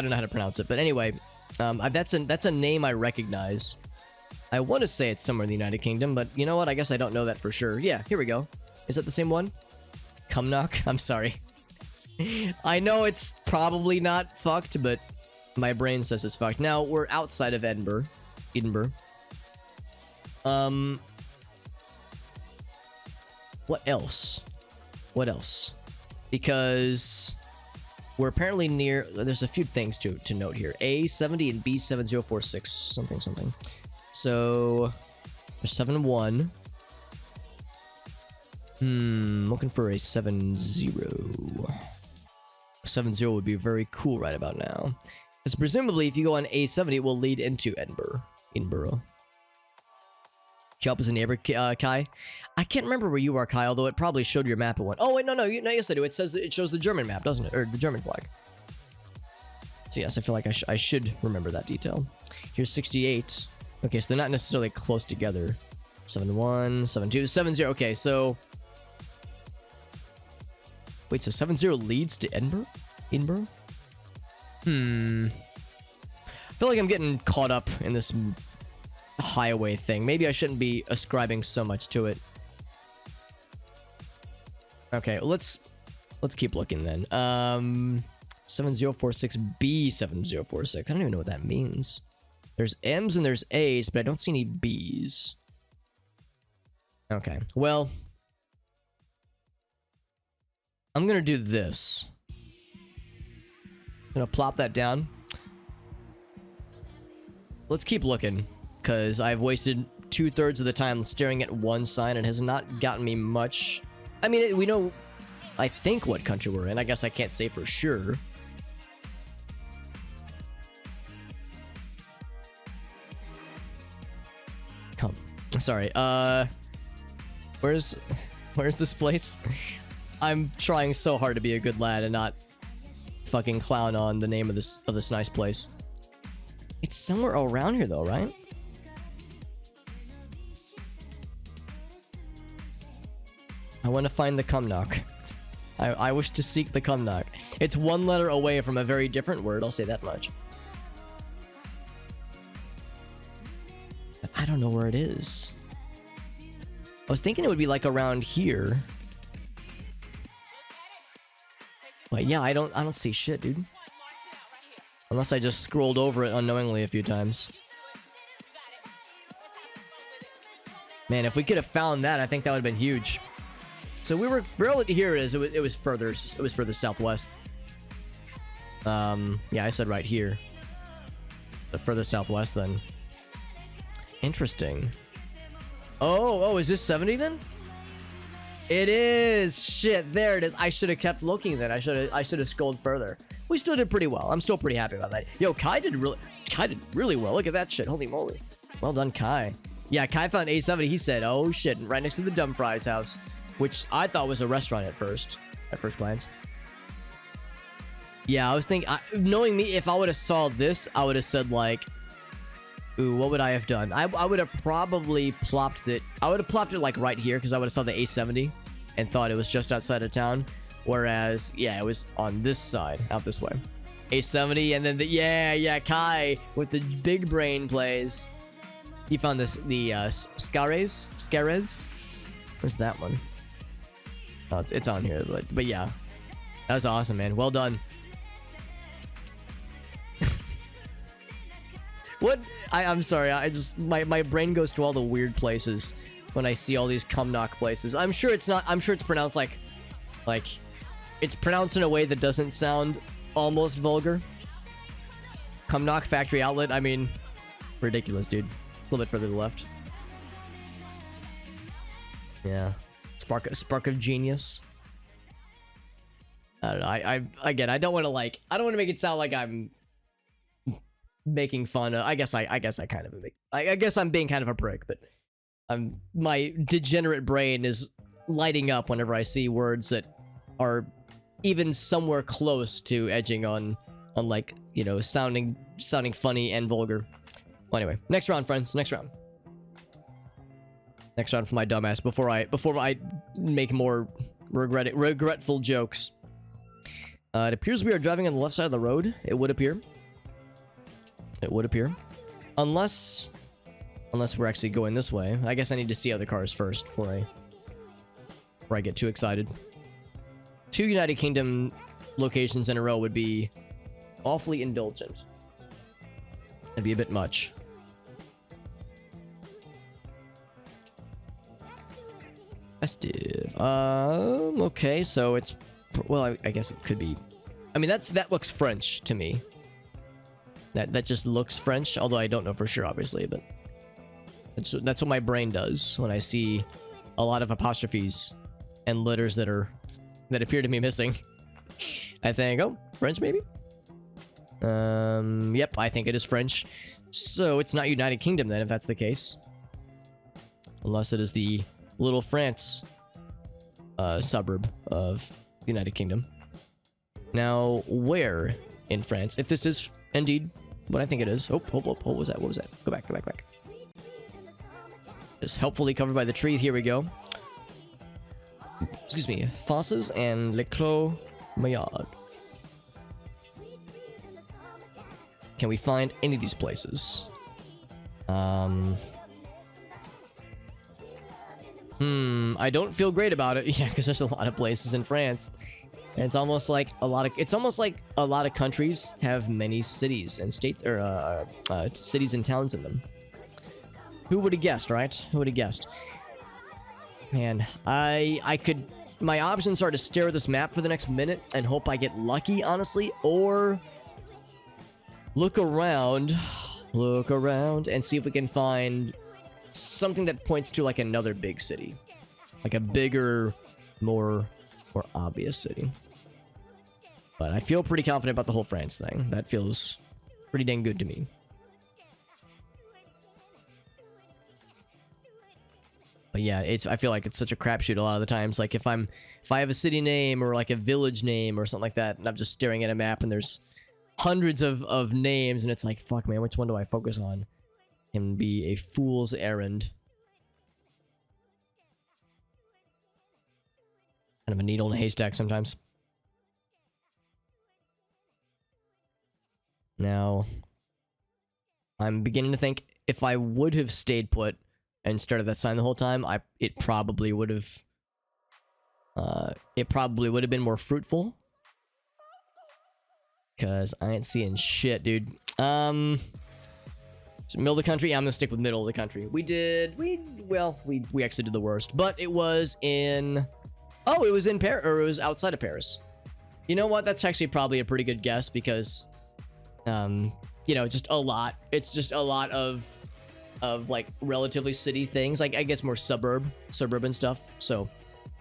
don't know how to pronounce it, but anyway, that's a name I recognize. I want to say it's somewhere in the United Kingdom, but you know what? I guess I don't know that for sure. Yeah, here we go. Is that the same one? Cumnock? I'm sorry. I know it's probably not fucked, but my brain says it's fucked. Now, we're outside of Edinburgh. What else? Because we're apparently near. There's a few things to note here. A70 and B7046 something. So there's 7-1. Looking for a 7-0. 7-0 would be very cool right about now. Because presumably, if you go on A70, it will lead into Edinburgh. QOP is a neighbor, Kai. I can't remember where you are, Kai, although it probably showed your map at one. Oh, wait, no, yes, I do. It shows the German map, doesn't it? Or the German flag. So, yes, I feel like I should remember that detail. Here's 68. Okay, so they're not necessarily close together. 7-1, 7-2, 7-0. Okay, so... Wait, so 7-0 leads to Edinburgh? feel like I'm getting caught up in this highway thing. Maybe I shouldn't be ascribing so much to it. Okay, let's keep looking then. 7046B7046. I don't even know what that means. There's M's and there's A's, but I don't see any B's. Okay, well, I'm gonna do this. I'm gonna plop that down. Let's keep looking, because I've wasted 2/3 of the time staring at one sign and has not gotten me much. I mean, we know, I think, what country we're in. I guess I can't say for sure. Come. Sorry, where's this place? I'm trying so hard to be a good lad and not fucking clown on the name of this nice place. It's somewhere around here though, right? I want to find the Cumnock. I wish to seek the Cumnock. It's one letter away from a very different word, I'll say that much. But I don't know where it is. I was thinking it would be like around here. But yeah, I don't see shit, dude. Unless I just scrolled over it unknowingly a few times. Man, if we could have found that, I think that would have been huge. So we were fairly, here it is. It was further southwest. Yeah, I said right here. The further southwest then. Interesting. Oh, is this 70 then? It is. Shit, there it is. I should have kept looking then. I should have scrolled further. We still did pretty well. I'm still pretty happy about that. Yo, Kai did really well. Look at that shit. Holy moly. Well done, Kai. Yeah, Kai found A70. He said, oh shit, right next to the Dumb Fries house, which I thought was a restaurant at first glance. Yeah, I was thinking, knowing me, if I would have saw this, I would have said like, ooh, what would I have done? I would have probably plopped it. I would have plopped it like right here because I would have saw the A70 and thought it was just outside of town. Whereas, yeah, it was on this side, out this way. A70, and then yeah, Kai with the big brain plays. He found the Scares. Where's that one? Oh, it's on here, but yeah, that was awesome, man. Well done. What? I'm sorry. I just my brain goes to all the weird places when I see all these Cumnock places. I'm sure it's not. I'm sure it's pronounced like it's pronounced in a way that doesn't sound almost vulgar. Cumnock factory outlet. I mean, ridiculous, dude. It's a little bit further to the left. Yeah, spark of genius. I don't know. Again, I don't want to make it sound like I'm making fun of. I guess I kind of make. I guess I'm being kind of a prick, but my degenerate brain is lighting up whenever I see words that are even somewhere close to edging on like, you know, sounding funny and vulgar. Well, anyway, next round, friends. Next round for my dumbass before I make more regretful jokes. It appears we are driving on the left side of the road. It would appear. Unless we're actually going this way. I guess I need to see other cars first before I get too excited. 2 United Kingdom locations in a row would be awfully indulgent. That'd be a bit much. Festive. Okay, so it's, well, I guess it could be. I mean, that looks French to me. That just looks French, although I don't know for sure, obviously, but that's what my brain does when I see a lot of apostrophes and letters that appear to be missing. I think, oh, French maybe? Yep, I think it is French. So it's not United Kingdom then, if that's the case. Unless it is the Little France suburb of the United Kingdom. Now, where in France? If this is indeed what I think it is. Oh, what was that? What was that? Go back. It's helpfully covered by the tree. Here we go. Excuse me. Fosses and Le Clos Maillard. Can we find any of these places? I don't feel great about it. Yeah, because there's a lot of places in France. And it's almost like a lot of countries have many cities and states, or cities and towns in them. Who would have guessed, right? Who would have guessed? Man, my options are to stare at this map for the next minute and hope I get lucky, honestly, or look around and see if we can find something that points to like another big city, like a bigger, more obvious city. But I feel pretty confident about the whole France thing. That feels pretty dang good to me. But yeah, I feel like it's such a crapshoot a lot of the times. Like if I have a city name or like a village name or something like that, and I'm just staring at a map and there's hundreds of names, and it's like, fuck, man, which one do I focus on? Can be a fool's errand. Kind of a needle in a haystack sometimes. Now, I'm beginning to think if I would have stayed put and started that sign the whole time, it probably would have been more fruitful. Cause I ain't seeing shit, dude. So middle of the country. Yeah, I'm gonna stick with middle of the country. We actually did the worst, but it was in. Oh, it was in Paris, or it was outside of Paris. You know what? That's actually probably a pretty good guess because, you know, just a lot. It's just a lot of like relatively city things. Like I guess more suburban stuff. So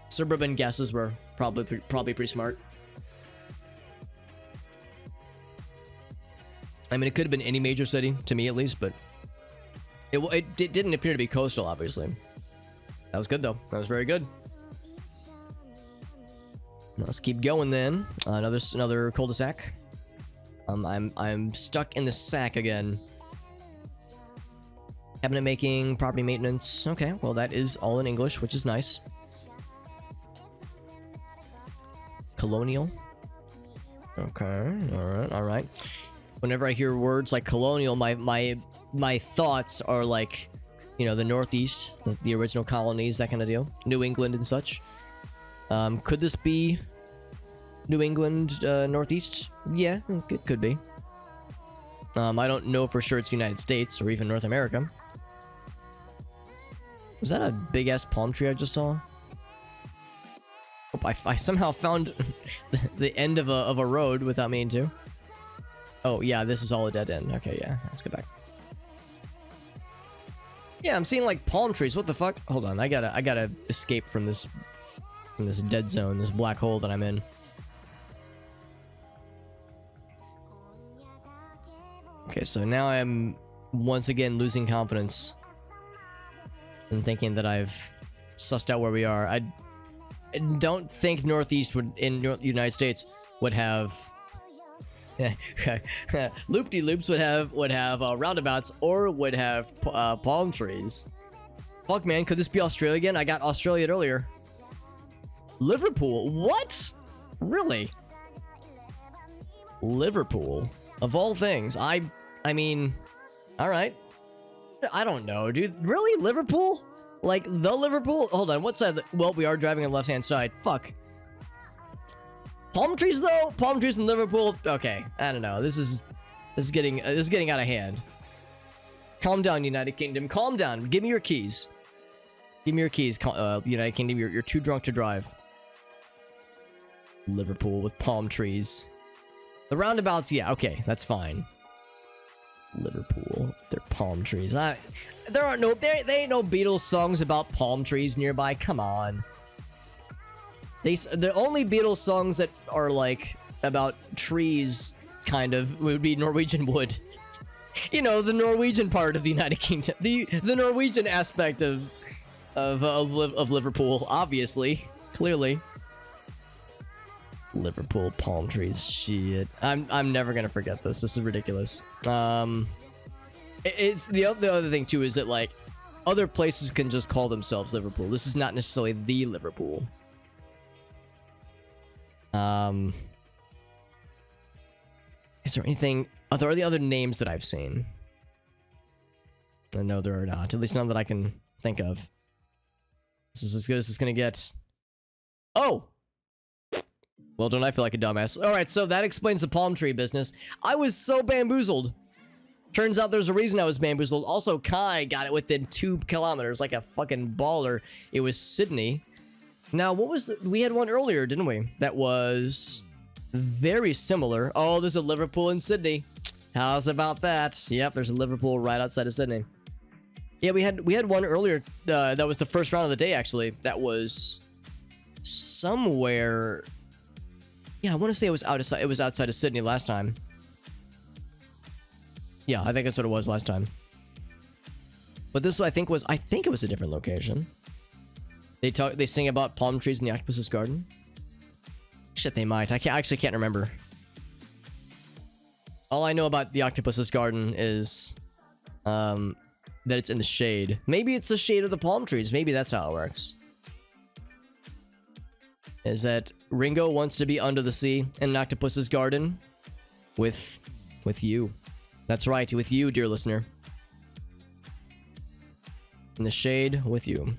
suburban guesses were probably pretty smart. I mean, it could have been any major city, to me at least, but it didn't appear to be coastal, obviously. That was good, though. That was very good. Let's keep going, then. Another cul-de-sac. I'm stuck in the sack again. Cabinet making, property maintenance. Okay, well, that is all in English, which is nice. Colonial. Okay, all right. Whenever I hear words like colonial, my thoughts are like, you know, the Northeast, the original colonies, that kind of deal, New England and such. Could this be New England, Northeast? Yeah, it could be. I don't know for sure it's United States or even North America. Was that a big ass palm tree I just saw? Oh, I somehow found the end of a road without meaning to. Oh, yeah, this is all a dead end. Okay, yeah, let's go back. Yeah, I'm seeing, like, palm trees. What the fuck? Hold on, I gotta escape from this dead zone, this black hole that I'm in. Okay, so now I'm once again losing confidence and thinking that I've sussed out where we are. I don't think Northeast in the United States would have... Loop-de-loops would have roundabouts or would have palm trees. Fuck, man, could this be Australia again? I got Australia earlier. Liverpool? What? Really? Liverpool, of all things. I mean, all right. I don't know, dude. Really, Liverpool? Like the Liverpool? Hold on, what side? Well, we are driving on the left-hand side. Fuck. Palm trees though? Palm trees in Liverpool? Okay, I don't know. This is getting out of hand. Calm down, United Kingdom. Calm down. Give me your keys. Give me your keys, United Kingdom. You're too drunk to drive. Liverpool with palm trees. The roundabouts, yeah, okay, that's fine. Liverpool, their palm trees. There ain't no Beatles songs about palm trees nearby. Come on. The only Beatles songs that are like about trees, kind of, would be Norwegian Wood. You know, the Norwegian part of the United Kingdom, the Norwegian aspect of Liverpool, obviously, clearly. Liverpool palm trees, shit. I'm never gonna forget this. This is ridiculous. It's the other thing too is that like other places can just call themselves Liverpool. This is not necessarily the Liverpool. Is there anything Are there any other names that I've seen? No, there are not. At least none that I can think of. This is as good as it's gonna get. Oh! Well, don't I feel like a dumbass? Alright, so that explains the palm tree business. I was so bamboozled. Turns out there's a reason I was bamboozled. Also, Kai got it within 2 kilometers like a fucking baller. It was Sydney. Now, what was the... We had one earlier, didn't we? That was very similar. Oh, there's a Liverpool in Sydney. How's about that? Yep, there's a Liverpool right outside of Sydney. Yeah, we had one earlier. That was the first round of the day, actually. That was somewhere... Yeah, I want to say it was outside of Sydney last time. Yeah, I think that's what it was last time. But this, I think it was a different location. They sing about palm trees in the octopus's garden. Shit, they might. I actually can't remember. All I know about the octopus's garden is that it's in the shade. Maybe it's the shade of the palm trees. Maybe that's how it works. Is that Ringo wants to be under the sea in an octopus's garden with you. That's right, with you, dear listener. In the shade with you.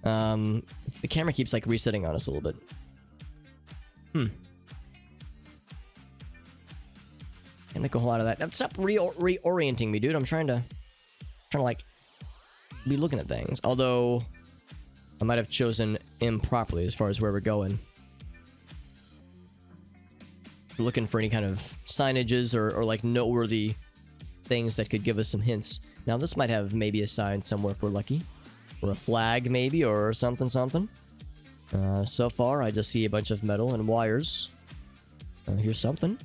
The camera keeps like resetting on us a little bit. Can't make a whole lot of that. Now, stop reorienting me, dude. I'm trying to like be looking at things. Although I might have chosen improperly as far as where we're going. We're looking for any kind of signages or like noteworthy things that could give us some hints. Now this might have maybe a sign somewhere if we're lucky. Or a flag maybe, or something. So far I just see a bunch of metal and wires. Here's something.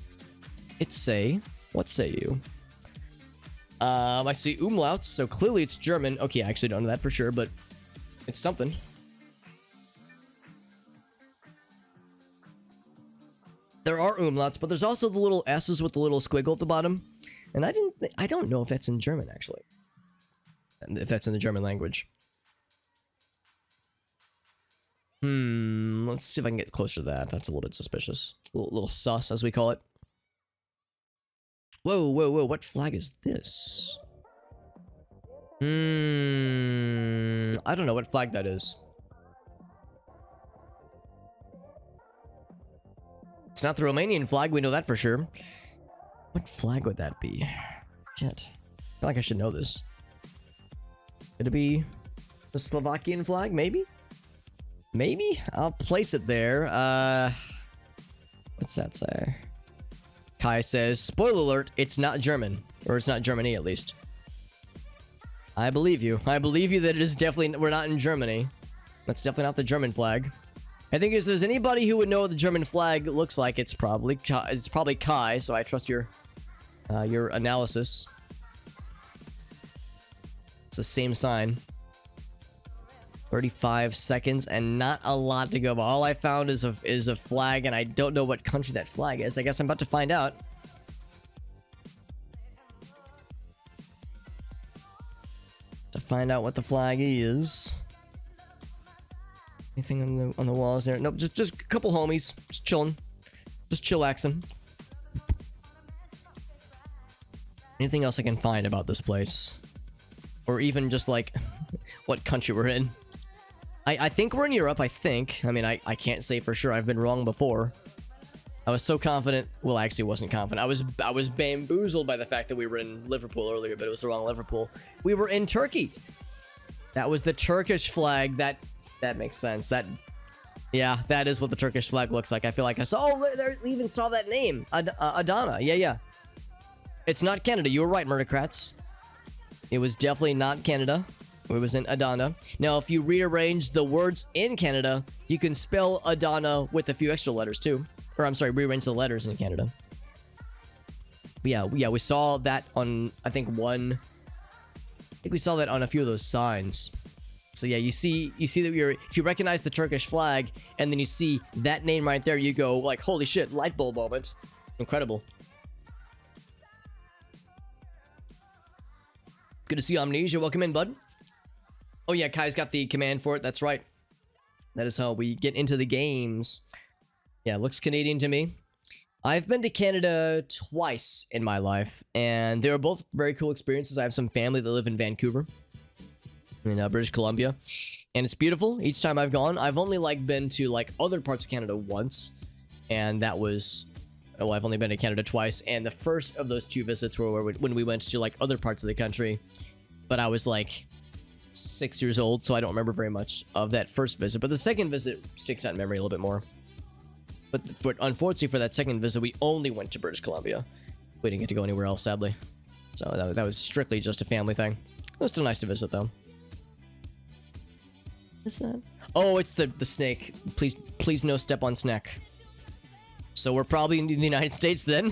What say you? I see umlauts, so clearly it's German. Okay, I actually don't know that for sure, but it's something. There are umlauts, but there's also the little S's with the little squiggle at the bottom. And I don't know if that's in German, actually. If that's in the German language. Let's see if I can get closer to that. That's a little bit suspicious. A little sus, as we call it. Whoa, what flag is this? I don't know what flag that is. It's not the Romanian flag, we know that for sure. What flag would that be? Shit. I feel like I should know this. Could it be the Slovakian flag, maybe? Maybe? I'll place it there. What's that say? Kai says, spoiler alert, it's not German. Or it's not Germany, at least. I believe you. I believe you that it is definitely... We're not in Germany. That's definitely not the German flag. I think if there's anybody who would know what the German flag looks like, it's probably Kai, so I trust your analysis. It's the same sign. 35 seconds and not a lot to go by. All I found is a flag, and I don't know what country that flag is. I guess I'm about to find out. To find out what the flag is. Anything on the walls there? Nope, just a couple homies, just chilling, just chillaxing. Anything else I can find about this place, or even just like what country we're in? I think we're in Europe. I think. I mean, I can't say for sure. I've been wrong before. I was so confident. Well, I actually wasn't confident. I was bamboozled by the fact that we were in Liverpool earlier, but it was the wrong Liverpool. We were in Turkey. That was the Turkish flag. That makes sense. Yeah, that is what the Turkish flag looks like. I feel like I saw. Oh, there, we even saw that name, Adana. Yeah. It's not Canada. You were right, Murdercrats. It was definitely not Canada. It was in Adana. Now, if you rearrange the words in Canada, you can spell Adana with a few extra letters too. Or I'm sorry, rearrange the letters in Canada. Yeah, we saw that on, I think we saw that on a few of those signs. So yeah, you see that if you recognize the Turkish flag and then you see that name right there, you go like, holy shit, light bulb moment. Incredible. Good to see you, Amnesia. Welcome in, bud. Oh yeah, Kai's got the command for it. That's right. That is how we get into the games. Yeah, looks Canadian to me. I've been to Canada twice in my life, and they were both very cool experiences. I have some family that live in Vancouver, in British Columbia, and it's beautiful. Each time I've gone, I've only like been to like other parts of Canada once, and that was, well, I've only been to Canada twice, and the first of those 2 visits were when we went to like other parts of the country, but I was like 6 years old, so I don't remember very much of that first visit, but the second visit sticks out in memory a little bit more. But unfortunately for that second visit, we only went to British Columbia. We didn't get to go anywhere else, sadly. So that was strictly just a family thing. It was still nice to visit, though. What's that? Oh, it's the snake. Please no step on snack. So we're probably in the United States then.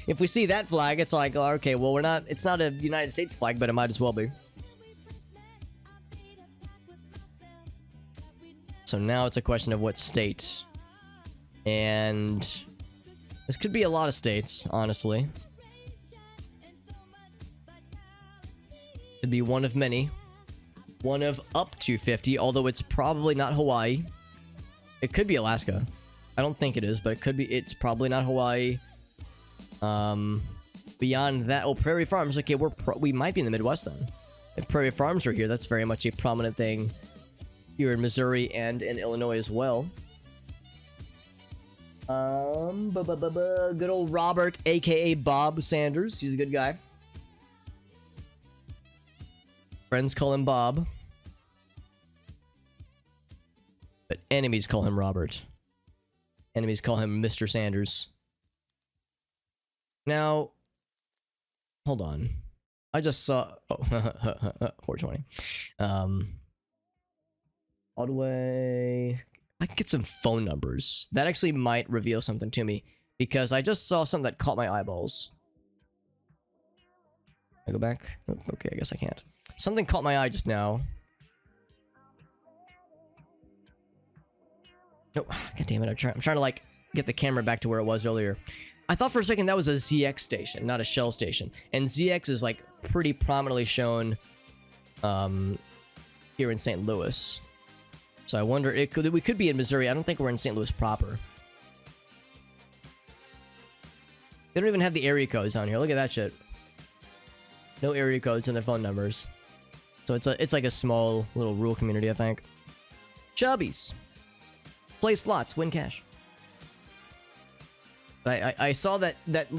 If we see that flag, it's like, oh, okay, well, we're not. It's not a United States flag, but it might as well be. So now it's a question of what state. And this could be a lot of states, honestly. Could be one of many. One of up to 50, although it's probably not Hawaii. It could be Alaska. I don't think it is, but it could be. It's probably not Hawaii. Beyond that, oh, Prairie Farms. Okay, we might be in the Midwest then. If Prairie Farms are here, that's very much a prominent thing here in Missouri and in Illinois as well. Good old Robert, aka Bob Sanders. He's a good guy. Friends call him Bob, but enemies call him Robert. Enemies call him Mr. Sanders. Now, hold on. I just saw. Oh, 420. All the way. I can get some phone numbers. That actually might reveal something to me, because I just saw something that caught my eyeballs. Can I go back? Oh, okay, I guess I can't. Something caught my eye just now. No, god damn it! I'm trying to like get the camera back to where it was earlier. I thought for a second that was a ZX station, not a Shell station. And ZX is like pretty prominently shown here in St. Louis. So I wonder, we could be in Missouri. I don't think we're in St. Louis proper. They don't even have the area codes on here. Look at that shit. No area codes in their phone numbers. So it's like a small little rural community, I think. Chubbies. Play slots, win cash. I saw that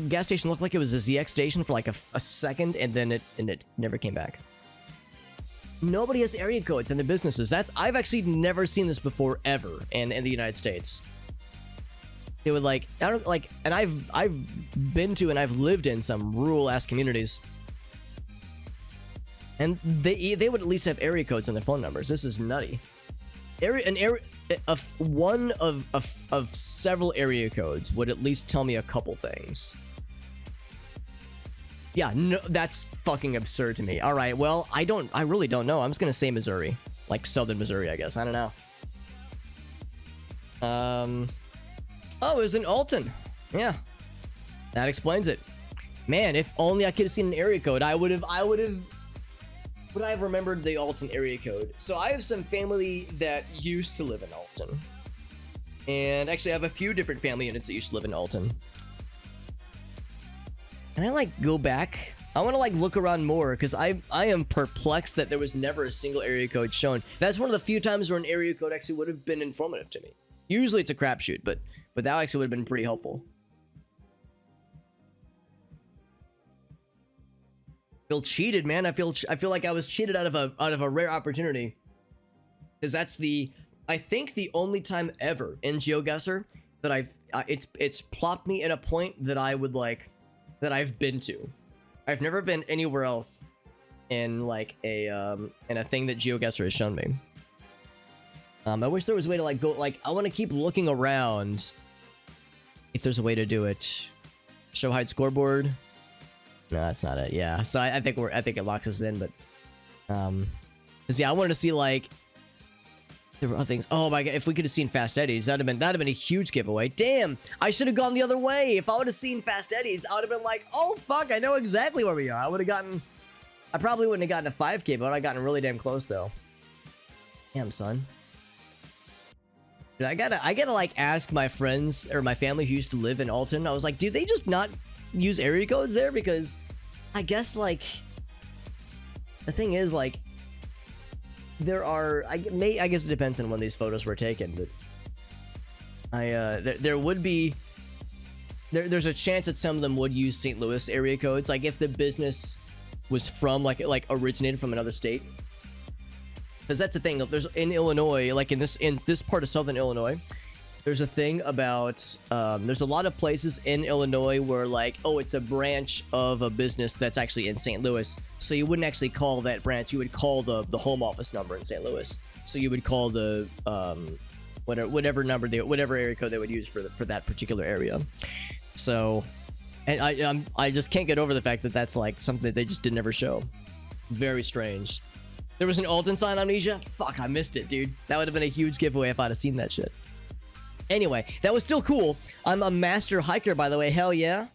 gas station looked like it was a ZX station for like a second, and then it never came back. Nobody has area codes in the businesses. I've actually never seen this before ever in the United States. They would like, I don't like, and I've been to and I've lived in some rural ass communities, and they would at least have area codes on their phone numbers. This is nutty. One of several area codes would at least tell me a couple things. Yeah, no, that's fucking absurd to me. All right, well, I really don't know. I'm just gonna say Missouri, like southern Missouri, I guess. I don't know. Oh, it was in Alton. Yeah, that explains it. Man, if only I could have seen an area code, would I have remembered the Alton area code? So I have some family that used to live in Alton, and actually I have a few different family units that used to live in Alton. And I like go back. I want to like look around more, because I am perplexed that there was never a single area code shown. That's one of the few times where an area code actually would have been informative to me. Usually it's a crapshoot, but that actually would have been pretty helpful. I feel cheated, man. I feel like I was cheated out of a rare opportunity, because that's I think the only time ever in GeoGuessr that it's plopped me in a point that I would like. That I've been to. I've never been anywhere else in like in a thing that GeoGuessr has shown me. I wish there was a way to like go, like I want to keep looking around if there's a way to do it. Show hide scoreboard. No, that's not it. Yeah, so I think it locks us in, but cause yeah, I wanted to see like there were other things. Oh my god, if we could have seen Fast Eddie's, that'd have been a huge giveaway. Damn, I should have gone the other way. If I would have seen Fast Eddie's, I would have been like, oh fuck, I know exactly where we are. I probably wouldn't have gotten a 5K, but I would have gotten really damn close though. Damn, son. And I gotta like ask my friends or my family who used to live in Alton. I was like, do they just not use area codes there? Because I guess like the thing is like there are I guess it depends on when these photos were taken, but there would be there's a chance that some of them would use St. Louis area codes, like if the business was from like originated from another state. Because that's the thing, there's in Illinois, like in this part of southern Illinois, there's a thing about there's a lot of places in Illinois where like, oh, it's a branch of a business that's actually in St. Louis, so you wouldn't actually call that branch, you would call the home office number in St. Louis. So you would call the whatever number whatever area code they would use for that particular area. So, and I just can't get over the fact that that's like something that they just didn't ever show. Very strange. There was an Alton sign, Amnesia. Fuck, I missed it, dude. That would have been a huge giveaway if I'd have seen that shit. Anyway, that was still cool. I'm a master hiker, by the way. Hell yeah.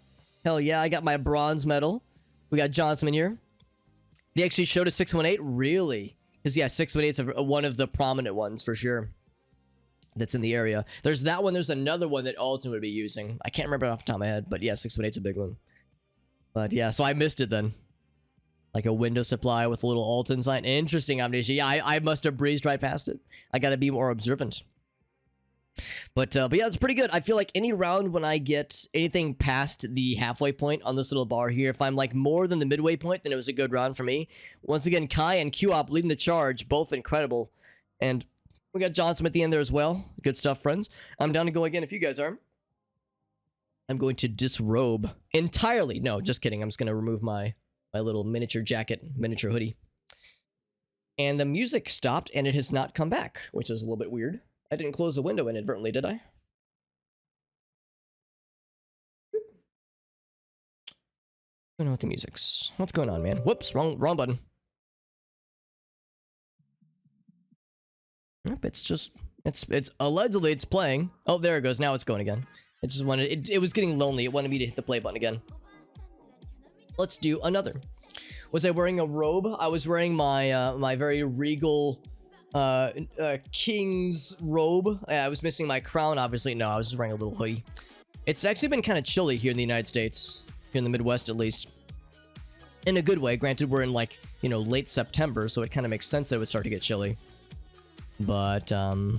Hell yeah, I got my bronze medal. We got Johnson here. They actually showed a 618? Really? Because yeah, 618's one of the prominent ones for sure. That's in the area. There's that one. There's another one that Alton would be using. I can't remember it off the top of my head, but yeah, 618's a big one. But yeah, so I missed it then. Like a window supply with a little Alton sign. Interesting, Amnesia. Yeah, I must have breezed right past it. I gotta be more observant. But yeah, it's pretty good. I feel like any round when I get anything past the halfway point on this little bar here, if I'm like more than the midway point, then it was a good round for me. Once again, Kai and QOP leading the charge, both incredible. And we got Johnson at the end there as well. Good stuff, friends. I'm down to go again if you guys are. I'm going to disrobe entirely. No, just kidding. I'm just going to remove my little miniature jacket, miniature hoodie. And the music stopped and it has not come back, which is a little bit weird. I didn't close the window inadvertently, did I? I don't know what the music's. What's going on, man? Whoops, wrong button. Yep, it's allegedly it's playing. Oh, there it goes. Now it's going again. It just wanted it was getting lonely. It wanted me to hit the play button again. Let's do another. Was I wearing a robe? I was wearing my my very regal king's robe. I was missing my crown, obviously. No, I was just wearing a little hoodie. It's actually been kind of chilly here in the United States, here in the Midwest at least. In a good way. Granted, we're in like, you know, late September, so it kind of makes sense that it would start to get chilly. But so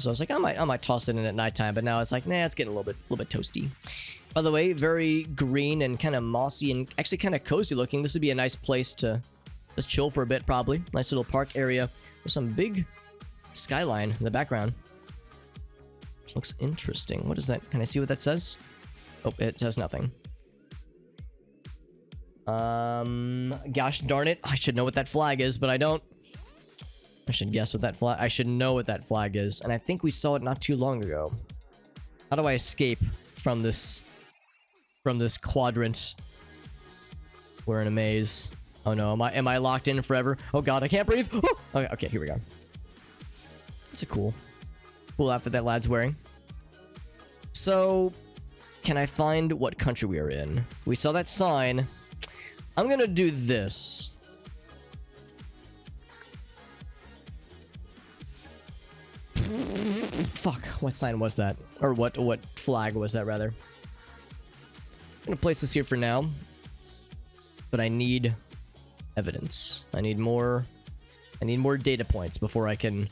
I was like, I might toss it in at nighttime, but now it's like, nah, it's getting a little bit toasty. By the way, very green and kind of mossy and actually kind of cozy looking. This would be a nice place to just chill for a bit, probably. Nice little park area with some big skyline in the background. Which looks interesting. What is that? Can I see what that says? Oh, it says nothing. Gosh darn it. I should know what that flag is, but I don't. I should guess what that flag... I should know what that flag is. And I think we saw it not too long ago. How do I escape from this quadrant? We're in a maze. Oh no, am I locked in forever? Oh god, I can't breathe. Oh! Okay, here we go. It's a cool outfit that lad's wearing. So, can I find what country we are in? We saw that sign. I'm gonna do this. Fuck, what sign was that? Or what flag was that, rather? I'm gonna place this here for now. But I need evidence. I need more data points before I can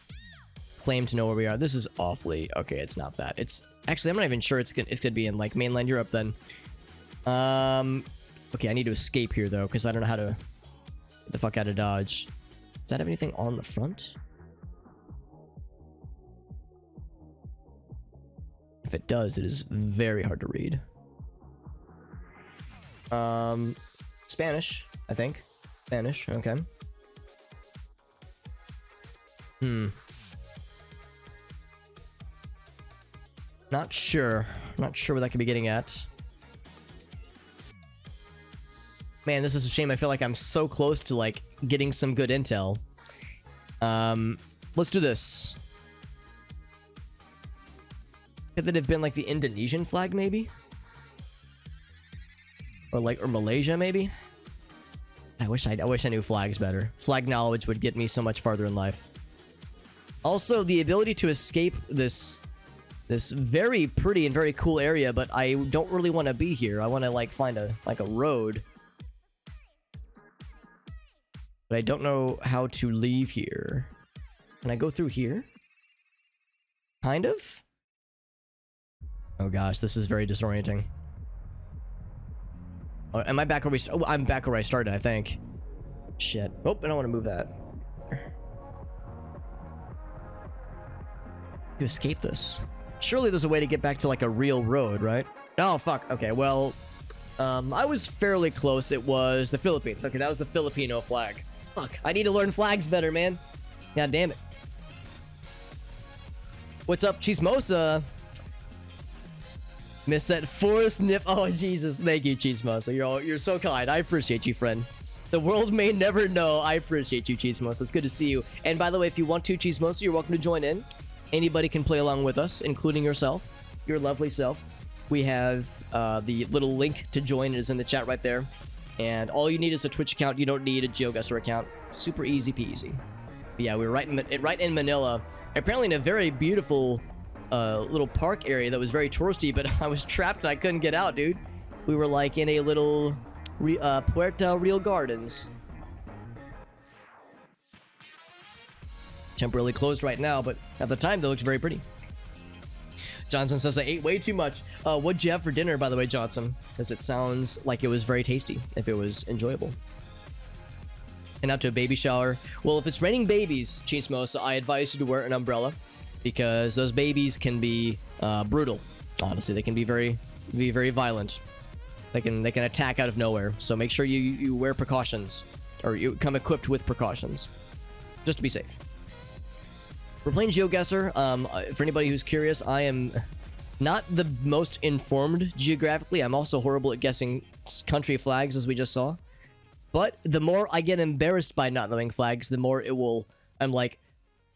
claim to know where we are. This is awfully... Okay, it's not that. It's... Actually, I'm not even sure it's gonna be in, like, mainland Europe, then. Okay, I need to escape here, though, because I don't know how to get the fuck out of Dodge. Does that have anything on the front? If it does, it is very hard to read. Spanish, I think. Spanish, okay. Not sure what that could be getting at. Man, this is a shame. I feel like I'm so close to, like, getting some good intel. Let's do this. Could it have been, like, the Indonesian flag, maybe? Or Malaysia, maybe? I wish I knew flags better. Flag knowledge would get me so much farther in life. Also, the ability to escape this this very pretty and very cool area, but I don't really want to be here. I want to like find a road. But I don't know how to leave here. Can I go through here? Kind of? Oh gosh, this is very disorienting. Oh, am I back where we... Oh, I'm back where I started, I think. Shit. Oh, I don't want to move that. To escape this. Surely there's a way to get back to like a real road, right? Oh, fuck. Okay, well... I was fairly close. It was the Philippines. Okay, that was the Filipino flag. Fuck, I need to learn flags better, man. God damn it. What's up, Chismosa? Miss that forest nip. Oh, Jesus. Thank you, Chismosa. You're so kind. I appreciate you, friend. The world may never know. I appreciate you, Chismosa. It's good to see you. And by the way, if you want to, Chismosa, you're welcome to join in. Anybody can play along with us, including yourself, your lovely self. We have the little link to join is in the chat right there. And all you need is a Twitch account. You don't need a GeoGuessr account. Super easy peasy. But yeah, we were right in Manila. Apparently in a very beautiful little park area that was very touristy, but I was trapped and I couldn't get out, dude. We were like in a little Puerto Real Gardens. Temporarily closed right now, but at the time they looked very pretty. Johnson says I ate way too much. What'd you have for dinner, by the way, Johnson? Because it sounds like it was very tasty, if it was enjoyable. And out to a baby shower. Well, if it's raining babies, Chismosa, I advise you to wear an umbrella. Because those babies can be brutal. Honestly, they can be very violent. They can attack out of nowhere. So make sure you wear precautions, or you come equipped with precautions, just to be safe. We're playing GeoGuessr. For anybody who's curious, I am not the most informed geographically. I'm also horrible at guessing country flags, as we just saw. But the more I get embarrassed by not knowing flags, the more it will. I'm like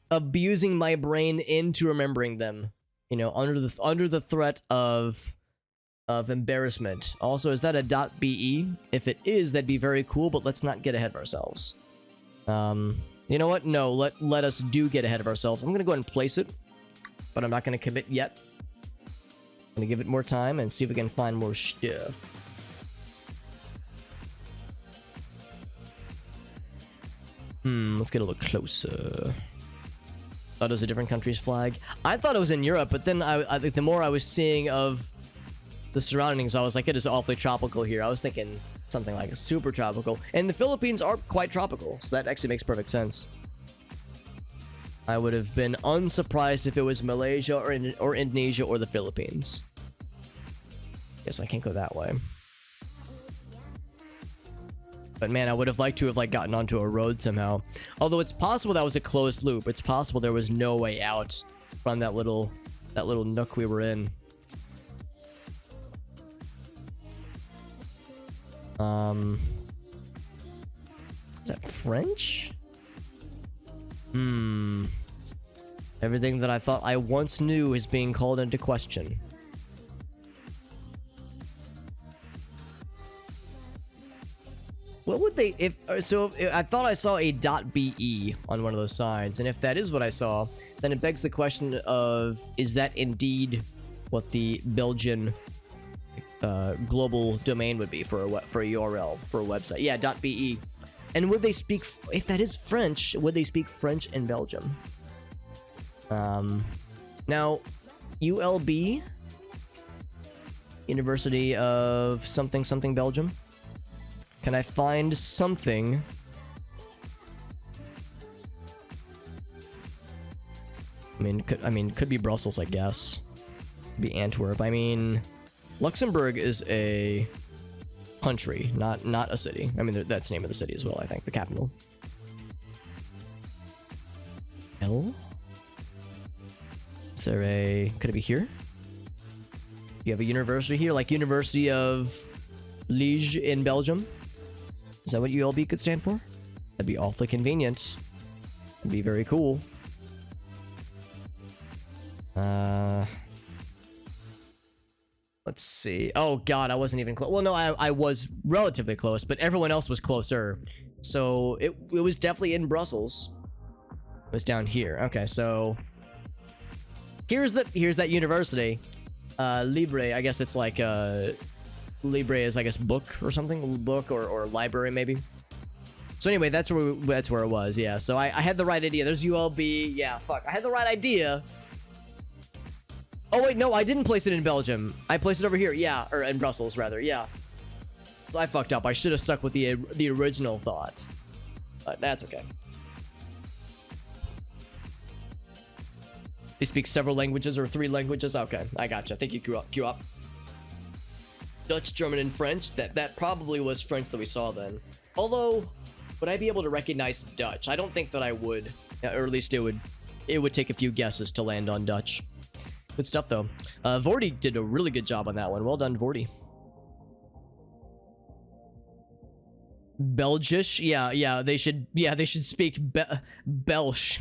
abusing my brain into remembering them. You know, under the threat of embarrassment. Also, is that a .be? If it is, that'd be very cool. But let's not get ahead of ourselves. You know what? No, let us do get ahead of ourselves. I'm gonna go ahead and place it, but I'm not gonna commit yet. I'm gonna give it more time and see if we can find more stuff. Let's get a little closer. Thought it was a different country's flag. I thought it was in Europe, but then I think the more I was seeing of the surroundings, I was like, it is awfully tropical here. I was thinking something like super tropical. And the Philippines are quite tropical, so that actually makes perfect sense. I would have been unsurprised if it was Malaysia or Indonesia or the Philippines. Guess I can't go that way. But man, I would have liked to have like gotten onto a road somehow. Although it's possible that was a closed loop. It's possible there was no way out from that little nook we were in. Is that French? Everything that I thought I once knew is being called into question. What would they, if I thought I saw a .be on one of those signs, and if that is what I saw, then it begs the question of, is that indeed what the Belgian global domain would be for a URL for a website? Yeah, .be. And would they speak, if that is French, would they speak French in Belgium? Now, ULB, University of something Belgium. Can I find something? Could be Brussels, I guess. Could be Antwerp. I mean, Luxembourg is a country, not a city. I mean, that's the name of the city as well, I think, the capital. L? Is there a... Could it be here? You have a university here, like University of Liège in Belgium? Is that what ULB could stand for? That'd be awfully convenient. It'd be very cool. Let's see. Oh god, I wasn't even close. Well, no, I was relatively close, but everyone else was closer. So it was definitely in Brussels. It was down here. Okay, so here's that university. Libre, I guess it's like Libre is, I guess, book or something, book or library maybe. So anyway, that's where it was. Yeah, so I had the right idea. There's ULB. Yeah, fuck, I had the right idea. Oh wait, no, I didn't place it in Belgium. I placed it over here. Yeah, or in Brussels rather. Yeah, so I fucked up. I should have stuck with the original thought, but that's okay. They speak several languages or 3 languages. Okay, I gotcha. Thank you, Q up. Dutch, German, and French. That probably was French that we saw then. Although, would I be able to recognize Dutch? I don't think that I would, or at least it would take a few guesses to land on Dutch. Good stuff though. Vorty did a really good job on that one. Well done, Vorty. Belgish, yeah, they should speak Belsh.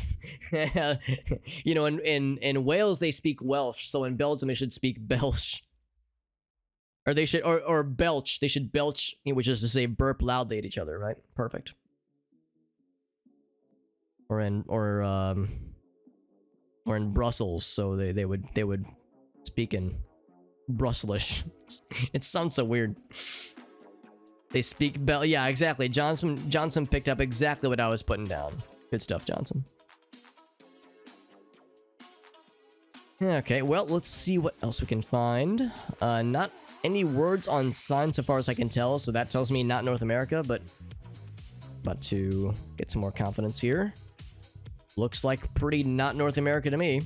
You know, in Wales they speak Welsh, so in Belgium they should speak Belsh. Or they should, or belch. They should belch, which is to say burp loudly at each other, right? Perfect. Or in Brussels, so they would speak in Brusselish. It sounds so weird. They speak yeah, exactly. Johnson picked up exactly what I was putting down. Good stuff, Johnson. Okay, well, let's see what else we can find. Not any words on sign so far as I can tell, so that tells me not North America, but about to get some more confidence here. Looks like pretty not North America to me.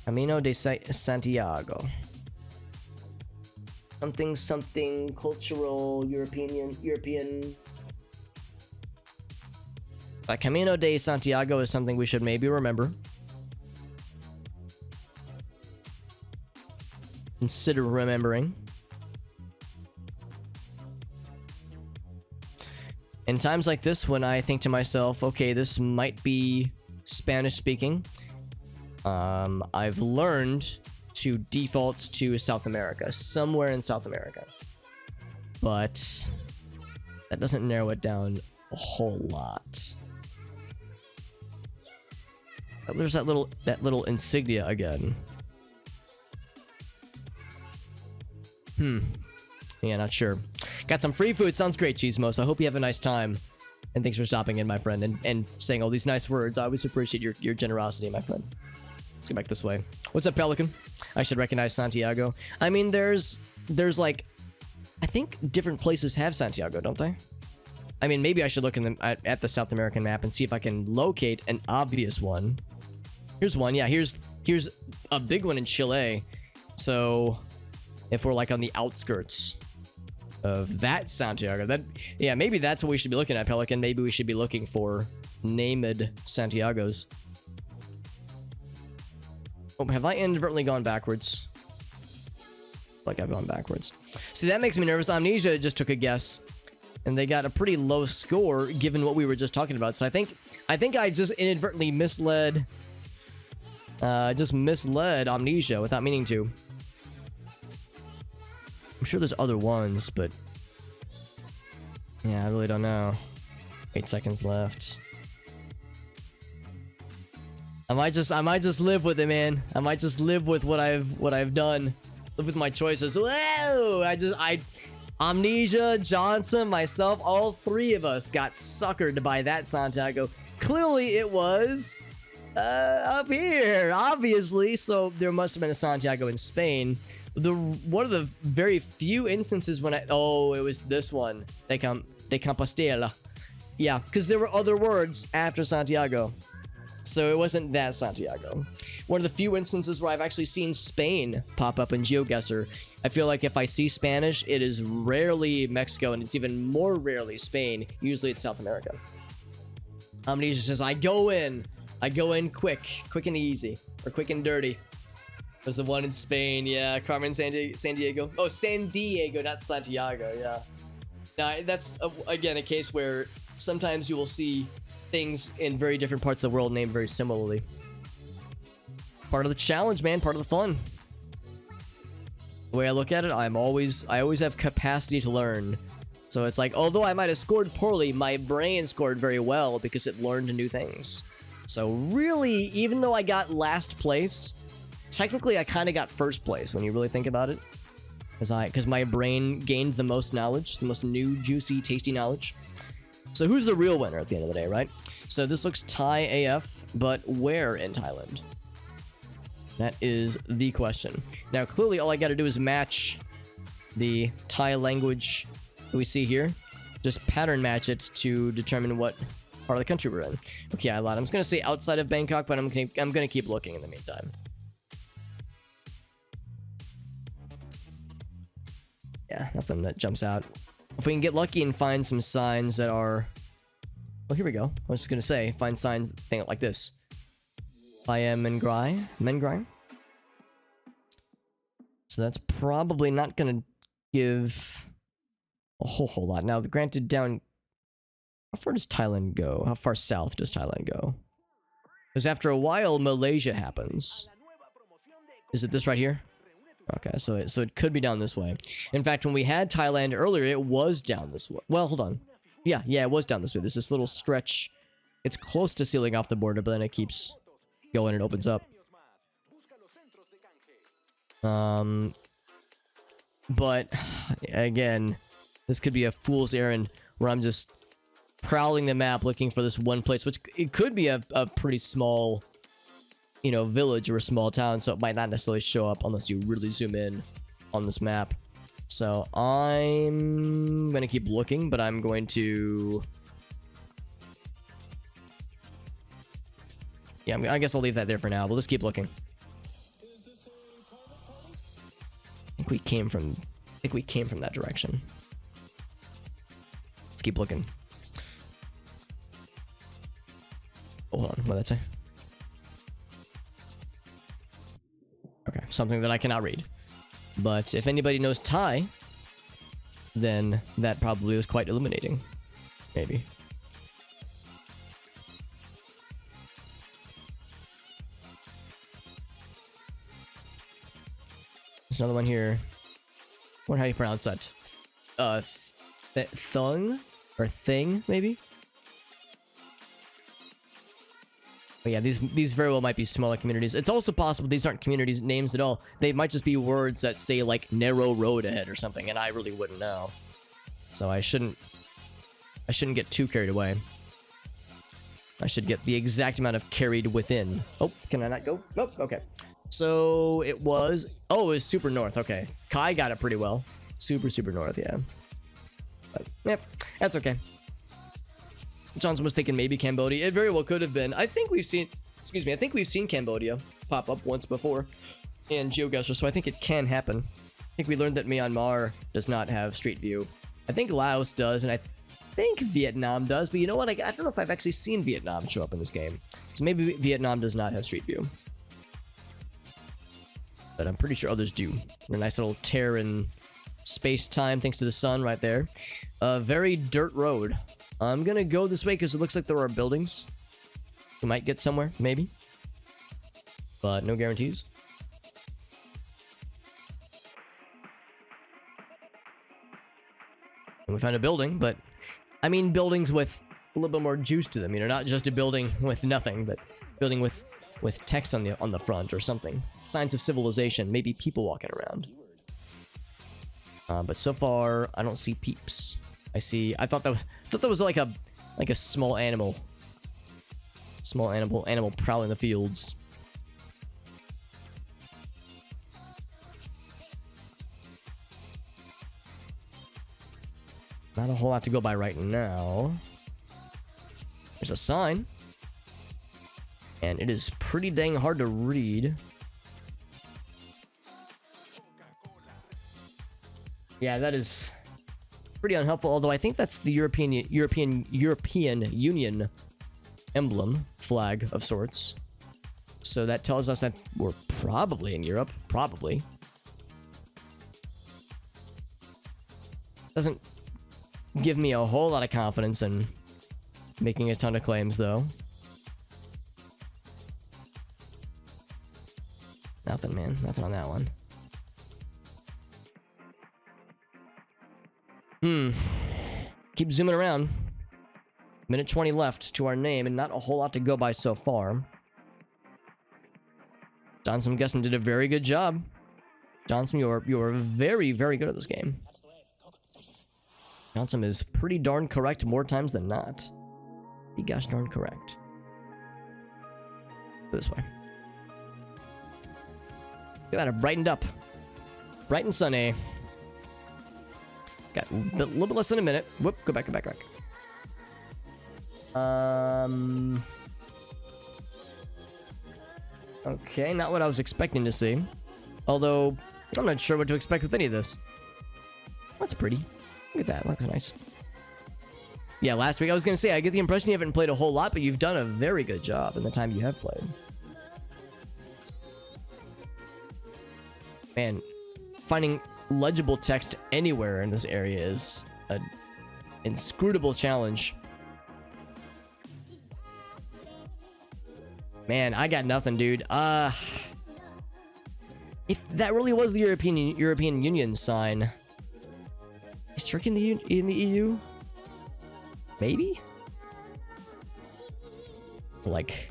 Camino de Santiago. Something cultural, European. Camino de Santiago is something we should maybe remember. Consider remembering. In times like this, when I think to myself, okay, this might be Spanish speaking, I've learned to default to South America, somewhere in South America. But that doesn't narrow it down a whole lot. There's that little insignia again. Yeah, not sure. Got some free food. Sounds great, Cheesemos. I hope you have a nice time. And thanks for stopping in, my friend, and saying all these nice words. I always appreciate your generosity, my friend. Let's go back this way. What's up, Pelican? I should recognize Santiago. I mean, there's like, I think different places have Santiago, don't they? I mean, maybe I should look at the South American map and see if I can locate an obvious one. Here's one. Yeah, here's a big one in Chile. So if we're like on the outskirts of that Santiago, yeah, maybe that's what we should be looking at, Pelican. Maybe we should be looking for named Santiagos. Oh, have I inadvertently gone backwards? Like I've gone backwards. See, that makes me nervous. Amnesia just took a guess, and they got a pretty low score given what we were just talking about. So I think I just inadvertently misled Amnesia without meaning to. I'm sure there's other ones, but yeah, I really don't know. 8 seconds left. I might just live with it, man. I might just live with what I've done. Live with my choices. Whoa! Amnesia, Johnson, myself, all 3 of us got suckered by that Santiago. Clearly it was up here, obviously. So there must have been a Santiago in Spain. One of the very few instances when it was this one. De Compostela. Yeah, because there were other words after Santiago. So it wasn't that Santiago. One of the few instances where I've actually seen Spain pop up in GeoGuessr. I feel like if I see Spanish, it is rarely Mexico, and it's even more rarely Spain. Usually it's South America. Amnesia says, I go in quick and easy, or quick and dirty. Was the one in Spain, yeah. Carmen San Diego. Oh, San Diego, not Santiago, yeah. Now, that's, again, a case where sometimes you will see things in very different parts of the world named very similarly. Part of the challenge, man. Part of the fun. The way I look at it, I always have capacity to learn. So it's like, although I might have scored poorly, my brain scored very well because it learned new things. So really, even though I got last place, technically I kind of got first place when you really think about it. Because my brain gained the most knowledge, the most new, juicy, tasty knowledge. So who's the real winner at the end of the day, right? So this looks Thai AF, but where in Thailand? That is the question. Now, clearly, all I got to do is match the Thai language that we see here. Just pattern match it to determine what part of the country we're in. Okay, I lied. I'm just going to say outside of Bangkok, but I'm going to keep looking in the meantime. Yeah, nothing that jumps out. If we can get lucky and find some signs that are... Oh, here we go. I was just going to say, find signs thing like this. I am Mengrai. So that's probably not going to give a whole lot. Now, granted, down... How far does Thailand go? How far south does Thailand go? Because after a while, Malaysia happens. Is it this right here? Okay, so it could be down this way. In fact, when we had Thailand earlier, it was down this way. Well, hold on. Yeah, it was down this way. There's this little stretch. It's close to sealing off the border, but then it keeps going and opens up. But, again, this could be a fool's errand where I'm just prowling the map looking for this one place, which it could be a pretty small, you know, village or a small town, so it might not necessarily show up unless you really zoom in on this map. So I'm gonna keep looking, but I'm going to... Yeah, I guess I'll leave that there for now. We'll just keep looking. I think we came from that direction. Let's keep looking. Hold on, what did that say? Okay, something that I cannot read. But if anybody knows Thai, then that probably was quite illuminating. Maybe. There's another one here. I wonder how you pronounce that. Thung? Or thing, maybe? But yeah, these very well might be smaller communities. It's also possible these aren't communities names at all. They might just be words that say like narrow road ahead or something, and I really wouldn't know. So I shouldn't get too carried away. I should get the exact amount of carried within. Oh, can I not go? Nope, okay. So it was... Oh, it was super north, okay. Kai got it pretty well. Super north, yeah. But, yep, that's okay. Johnson was thinking maybe Cambodia. It very well could have been. I think we've seen... Excuse me, I think we've seen Cambodia pop up once before in GeoGuessr, so I think it can happen. I think we learned that Myanmar does not have Street View. I think Laos does, and I think Vietnam does, but you know what? I don't know if I've actually seen Vietnam show up in this game. So maybe Vietnam does not have Street View. But I'm pretty sure others do. A nice little tear in space-time thanks to the sun right there. A very dirt road. I'm gonna go this way because it looks like there are buildings. We might get somewhere, maybe. But no guarantees. And we found a building, but... I mean buildings with a little bit more juice to them. You know, not just a building with nothing, but building with text on the front or something. Signs of civilization, maybe people walking around. But so far, I don't see peeps. I thought that was like a small animal. Small animal prowling the fields. Not a whole lot to go by right now. There's a sign. And it is pretty dang hard to read. Yeah, that is pretty unhelpful, although I think that's the European Union emblem, flag of sorts. So that tells us that we're probably in Europe. Probably. Doesn't give me a whole lot of confidence in making a ton of claims, though. Nothing, man. Nothing on that one. Keep zooming around. Minute 20 left to our name, and not a whole lot to go by so far. Johnson, I'm guessing, did a very good job. Johnson, you're very, very good at this game. Johnson is pretty darn correct more times than not. Be gosh darn correct. This way. Look at that, it brightened up. Bright and sunny. Got a little bit less than a minute. Whoop, go back. Okay, not what I was expecting to see. Although, I'm not sure what to expect with any of this. That's pretty. Look at that, looks nice. Yeah, last week I was gonna say, I get the impression you haven't played a whole lot, but you've done a very good job in the time you have played. Man, finding legible text anywhere in this area is an inscrutable challenge. Man, I got nothing, dude. If that really was the European Union sign, is Turkey in the EU? Maybe? Like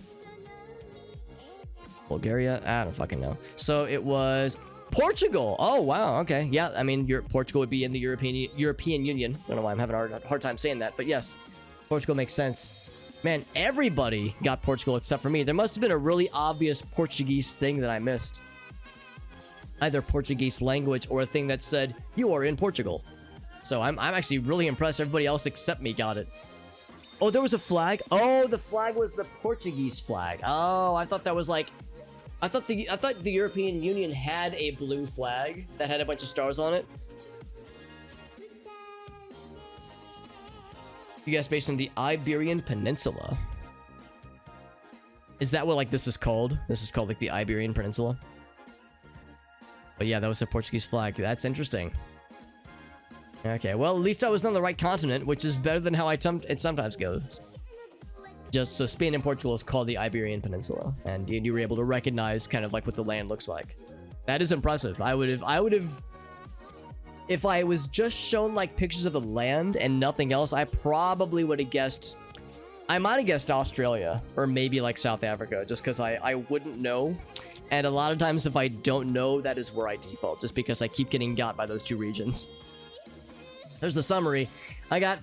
Bulgaria? I don't fucking know. So it was Portugal. Oh wow, okay. Yeah, I mean Portugal would be in the European Union. I don't know why I'm having a hard time saying that, but yes, Portugal makes sense. Man, everybody got Portugal except for me. There must have been a really obvious Portuguese thing that I missed. Either Portuguese language or a thing that said, you are in Portugal. So I'm actually really impressed everybody else except me got it. Oh, there was a flag? Oh, the flag was the Portuguese flag. Oh, I thought that was like... I thought the European Union had a blue flag that had a bunch of stars on it. You guys based on the Iberian Peninsula. Is that what like this is called? This is called like the Iberian Peninsula. But yeah, that was a Portuguese flag. That's interesting. Okay, well at least I was on the right continent, which is better than how it sometimes goes. Just so Spain and Portugal is called the Iberian Peninsula, and you were able to recognize kind of like what the land looks like. That is impressive. I would have. If I was just shown like pictures of the land and nothing else, I probably would have guessed. I might have guessed Australia or maybe like South Africa, just because I wouldn't know. And a lot of times if I don't know, that is where I default, just because I keep getting got by those two regions. There's the summary. I got,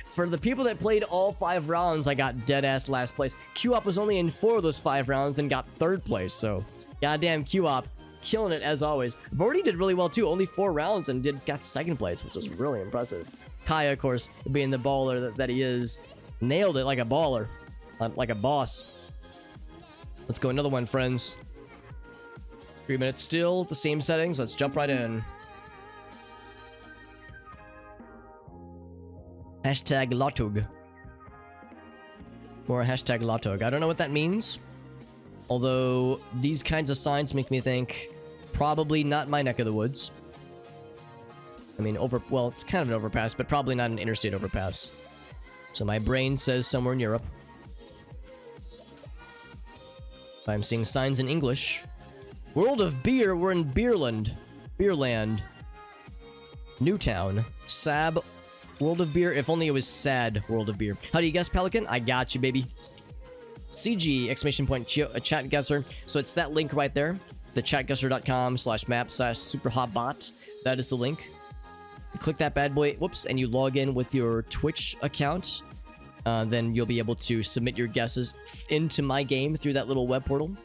for the people that played all 5 rounds, I got dead-ass last place. Q-Op was only in 4 of those 5 rounds and got 3rd place, so goddamn Q-Op. Killing it as always. Vorty did really well too, only 4 rounds and got 2nd place, which was really impressive. Kaya, of course, being the baller that he is, nailed it like a baller, like a boss. Let's go another one, friends. 3 minutes still, the same settings. Let's jump right in. Hashtag Lotug. Or hashtag Lotug. I don't know what that means. Although these kinds of signs make me think probably not my neck of the woods. I mean, well, it's kind of an overpass, but probably not an interstate overpass. So my brain says somewhere in Europe. I'm seeing signs in English. World of Beer, we're in Beerland. Beerland. Newtown. Sab. World of Beer, if only it was sad World of Beer. How do you guess, Pelican? I got you, baby. CG, exclamation point, ChatGuessr. So it's that link right there. The chatguessr.com/map/superhotbot. That is the link. You click that bad boy, whoops, and you log in with your Twitch account. Then you'll be able to submit your guesses into my game through that little web portal.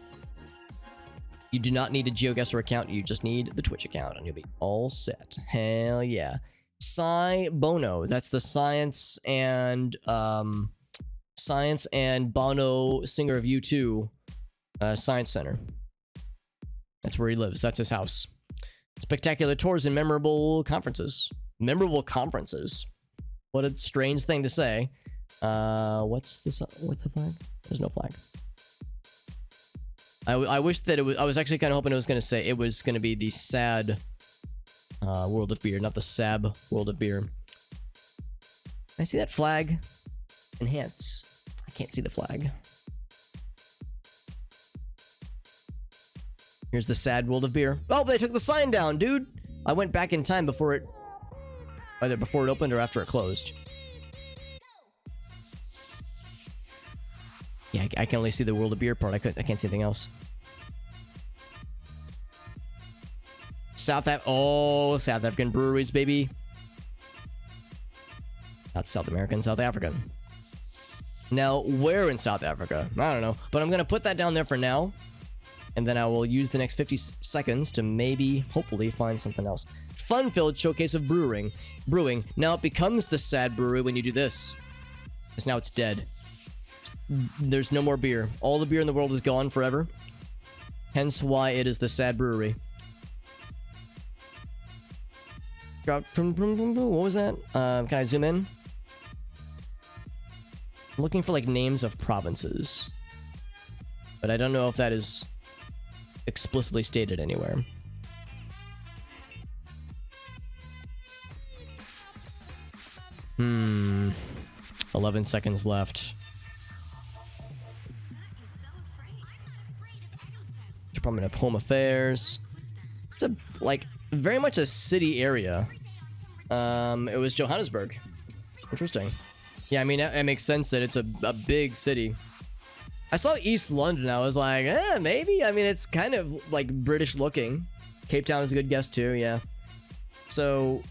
You do not need a GeoGuessr account, you just need the Twitch account, and you'll be all set. Hell yeah. Sci Bono, that's the Science and Bono, singer of U2, Science Center. That's where he lives. That's his house. Spectacular tours and memorable conferences. Memorable conferences. What a strange thing to say. What's the flag? There's no flag. I wish that it was. I was actually kind of hoping it was going to say it was going to be the sad World of Beer, not the Sab World of Beer. I see that flag. Enhance. I can't see the flag. Here's the sad World of Beer. Oh, they took the sign down, dude. I went back in time before it, either before it opened or after it closed. Yeah, I can only see the World of Beer part. I can't see anything else. South African breweries, baby. Not South American, South African. Now, where in South Africa? I don't know. But I'm going to put that down there for now. And then I will use the next 50 seconds to maybe, hopefully, find something else. Fun-filled showcase of brewing. Now it becomes the sad brewery when you do this. Because now it's dead. There's no more beer. All the beer in the world is gone forever. Hence why it is the sad brewery. What was that? Can I zoom in? I'm looking for like names of provinces. But I don't know if that is explicitly stated anywhere. Hmm. 11 seconds left. Department of Home Affairs. It's a like very much a city area. It was Johannesburg. Interesting. Yeah, I mean that makes sense that it's a big city. I saw East London. I was like, maybe. I mean, it's kind of like British looking. Cape Town is a good guess too. Yeah. So,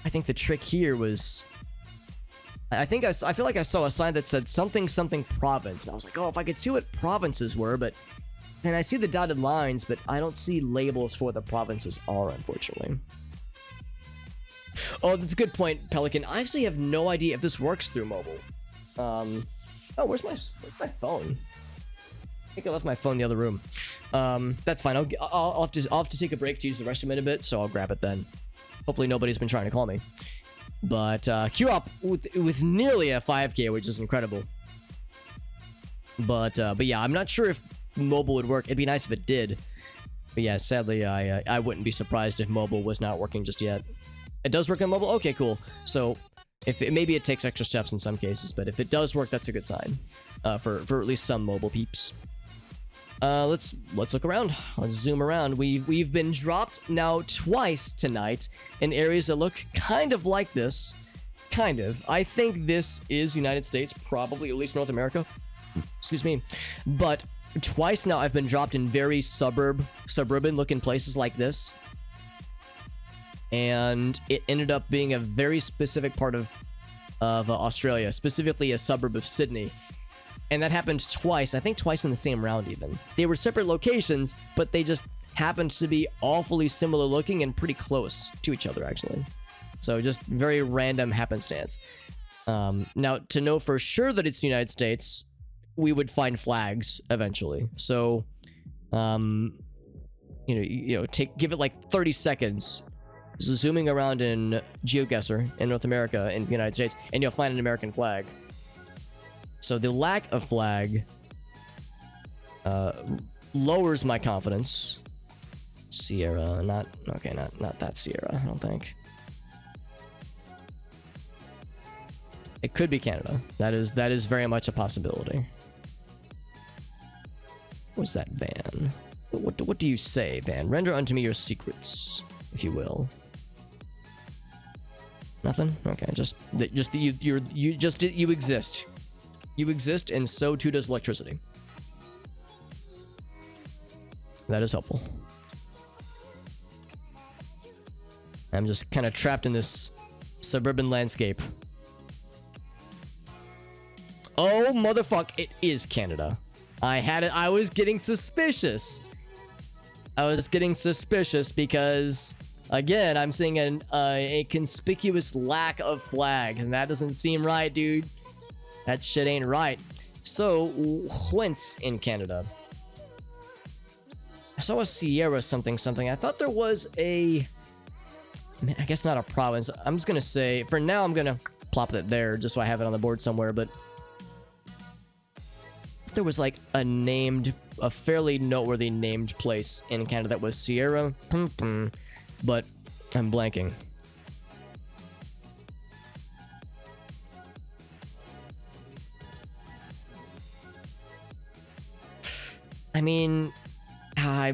I think the trick here was. I feel like I saw a sign that said something province, and I was like, oh, if I could see what provinces were, but. And I see the dotted lines, but I don't see labels for the provinces are, unfortunately. Oh, that's a good point, Pelican. I actually have no idea if this works through mobile. Oh, where's my phone? I think I left my phone in the other room. That's fine. I'll have to take a break to use the restroom in a bit, so I'll grab it then. Hopefully nobody's been trying to call me. But queue up with nearly a 5K, which is incredible. But yeah, I'm not sure if mobile would work. It'd be nice if it did. But yeah, sadly, I wouldn't be surprised if mobile was not working just yet. It does work on mobile? Okay, cool. So, maybe it takes extra steps in some cases, but if it does work, that's a good sign. For at least some mobile peeps. Let's look around. Let's zoom around. We've been dropped now twice tonight in areas that look kind of like this. Kind of. I think this is United States, probably at least North America. Excuse me. But twice now I've been dropped in very suburban looking places like this. And it ended up being a very specific part of Australia, specifically a suburb of Sydney. And that happened twice, I think twice in the same round even. They were separate locations, but they just happened to be awfully similar looking and pretty close to each other, actually. So just very random happenstance. Now, to know for sure that it's the United States, we would find flags eventually. So, give it like 30 seconds. Zooming around in GeoGuessr in North America in the United States, and you'll find an American flag. So the lack of flag lowers my confidence. Sierra, not that Sierra, I don't think. It could be Canada. That is very much a possibility. What's that, Van? What do you say, Van? Render unto me your secrets, if you will. Nothing? Okay, you exist. You exist, and so too does electricity. That is helpful. I'm just kind of trapped in this suburban landscape. Oh, motherfuck, it is Canada. I was getting suspicious. Because, again, I'm seeing a conspicuous lack of flag, and that doesn't seem right, dude. That shit ain't right. So, whence in Canada? I saw a Sierra something. I thought there was I guess not a province. I'm just gonna say, for now, I'm gonna plop it there just so I have it on the board somewhere, but there was like a fairly noteworthy named place in Canada that was Sierra, but I'm blanking. I mean, I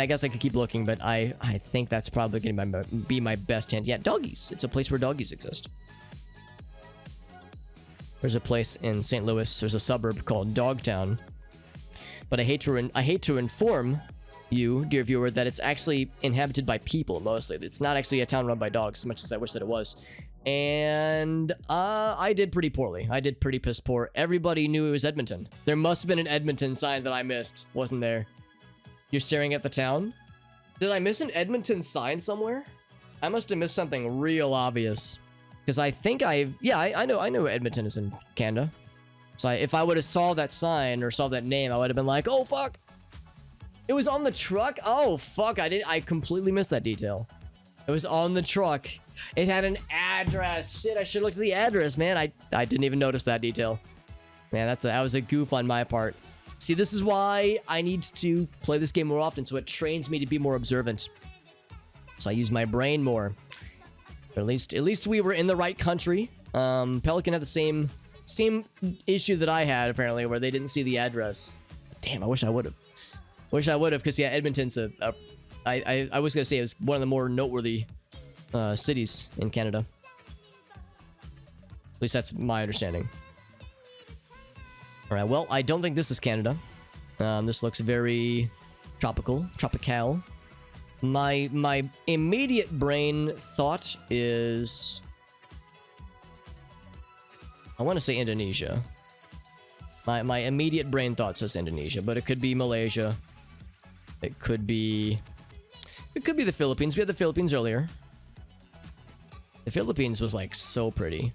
guess I could keep looking, but I think that's probably going to be my best hint. Yeah, doggies. It's a place where doggies exist. There's a place in St. Louis. There's a suburb called Dogtown. But I hate to inform you, dear viewer, that it's actually inhabited by people mostly. It's not actually a town run by dogs, as much as I wish that it was. And I did pretty poorly. I did pretty piss poor. Everybody knew it was Edmonton. There must have been an Edmonton sign that I missed. Wasn't there? You're staring at the town? Did I miss an Edmonton sign somewhere? I must have missed something real obvious. Because I think I know Edmonton is in Canada. So if I would have saw that sign or saw that name, I would have been like, oh fuck. It was on the truck? Oh fuck, I completely missed that detail. It was on the truck. It had an address. Shit, I should have looked at the address, man. I didn't even notice that detail. Man, that was a goof on my part. See, this is why I need to play this game more often, so it trains me to be more observant. So I use my brain more. But at least we were in the right country. Pelican had the same issue that I had, apparently, where they didn't see the address. Damn, I wish I would have. Because yeah, Edmonton's I was gonna say it was one of the more noteworthy cities in Canada. At least that's my understanding. All right, well, I don't think this is Canada. This looks very tropical. My immediate brain thought is, I want to say Indonesia. My immediate brain thought says Indonesia, but it could be Malaysia. It could be the Philippines. We had the Philippines earlier. The Philippines was like so pretty.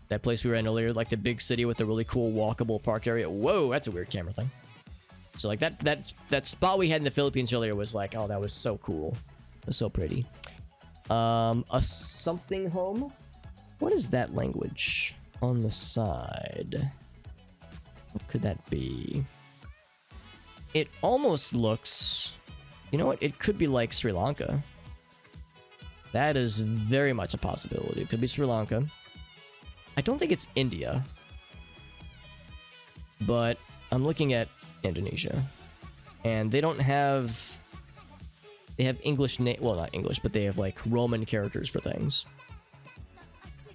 That place we were in earlier, like the big city with the really cool walkable park area. Whoa, that's a weird camera thing. So like that spot we had in the Philippines earlier was like, oh, that was so cool. It was so pretty. A something home? What is that language on the side? What could that be? It almost looks... You know what? It could be like Sri Lanka. That is very much a possibility. It could be Sri Lanka. I don't think it's India. But I'm looking at Indonesia. And they don't have... They have English name... Well, not English, but they have like Roman characters for things.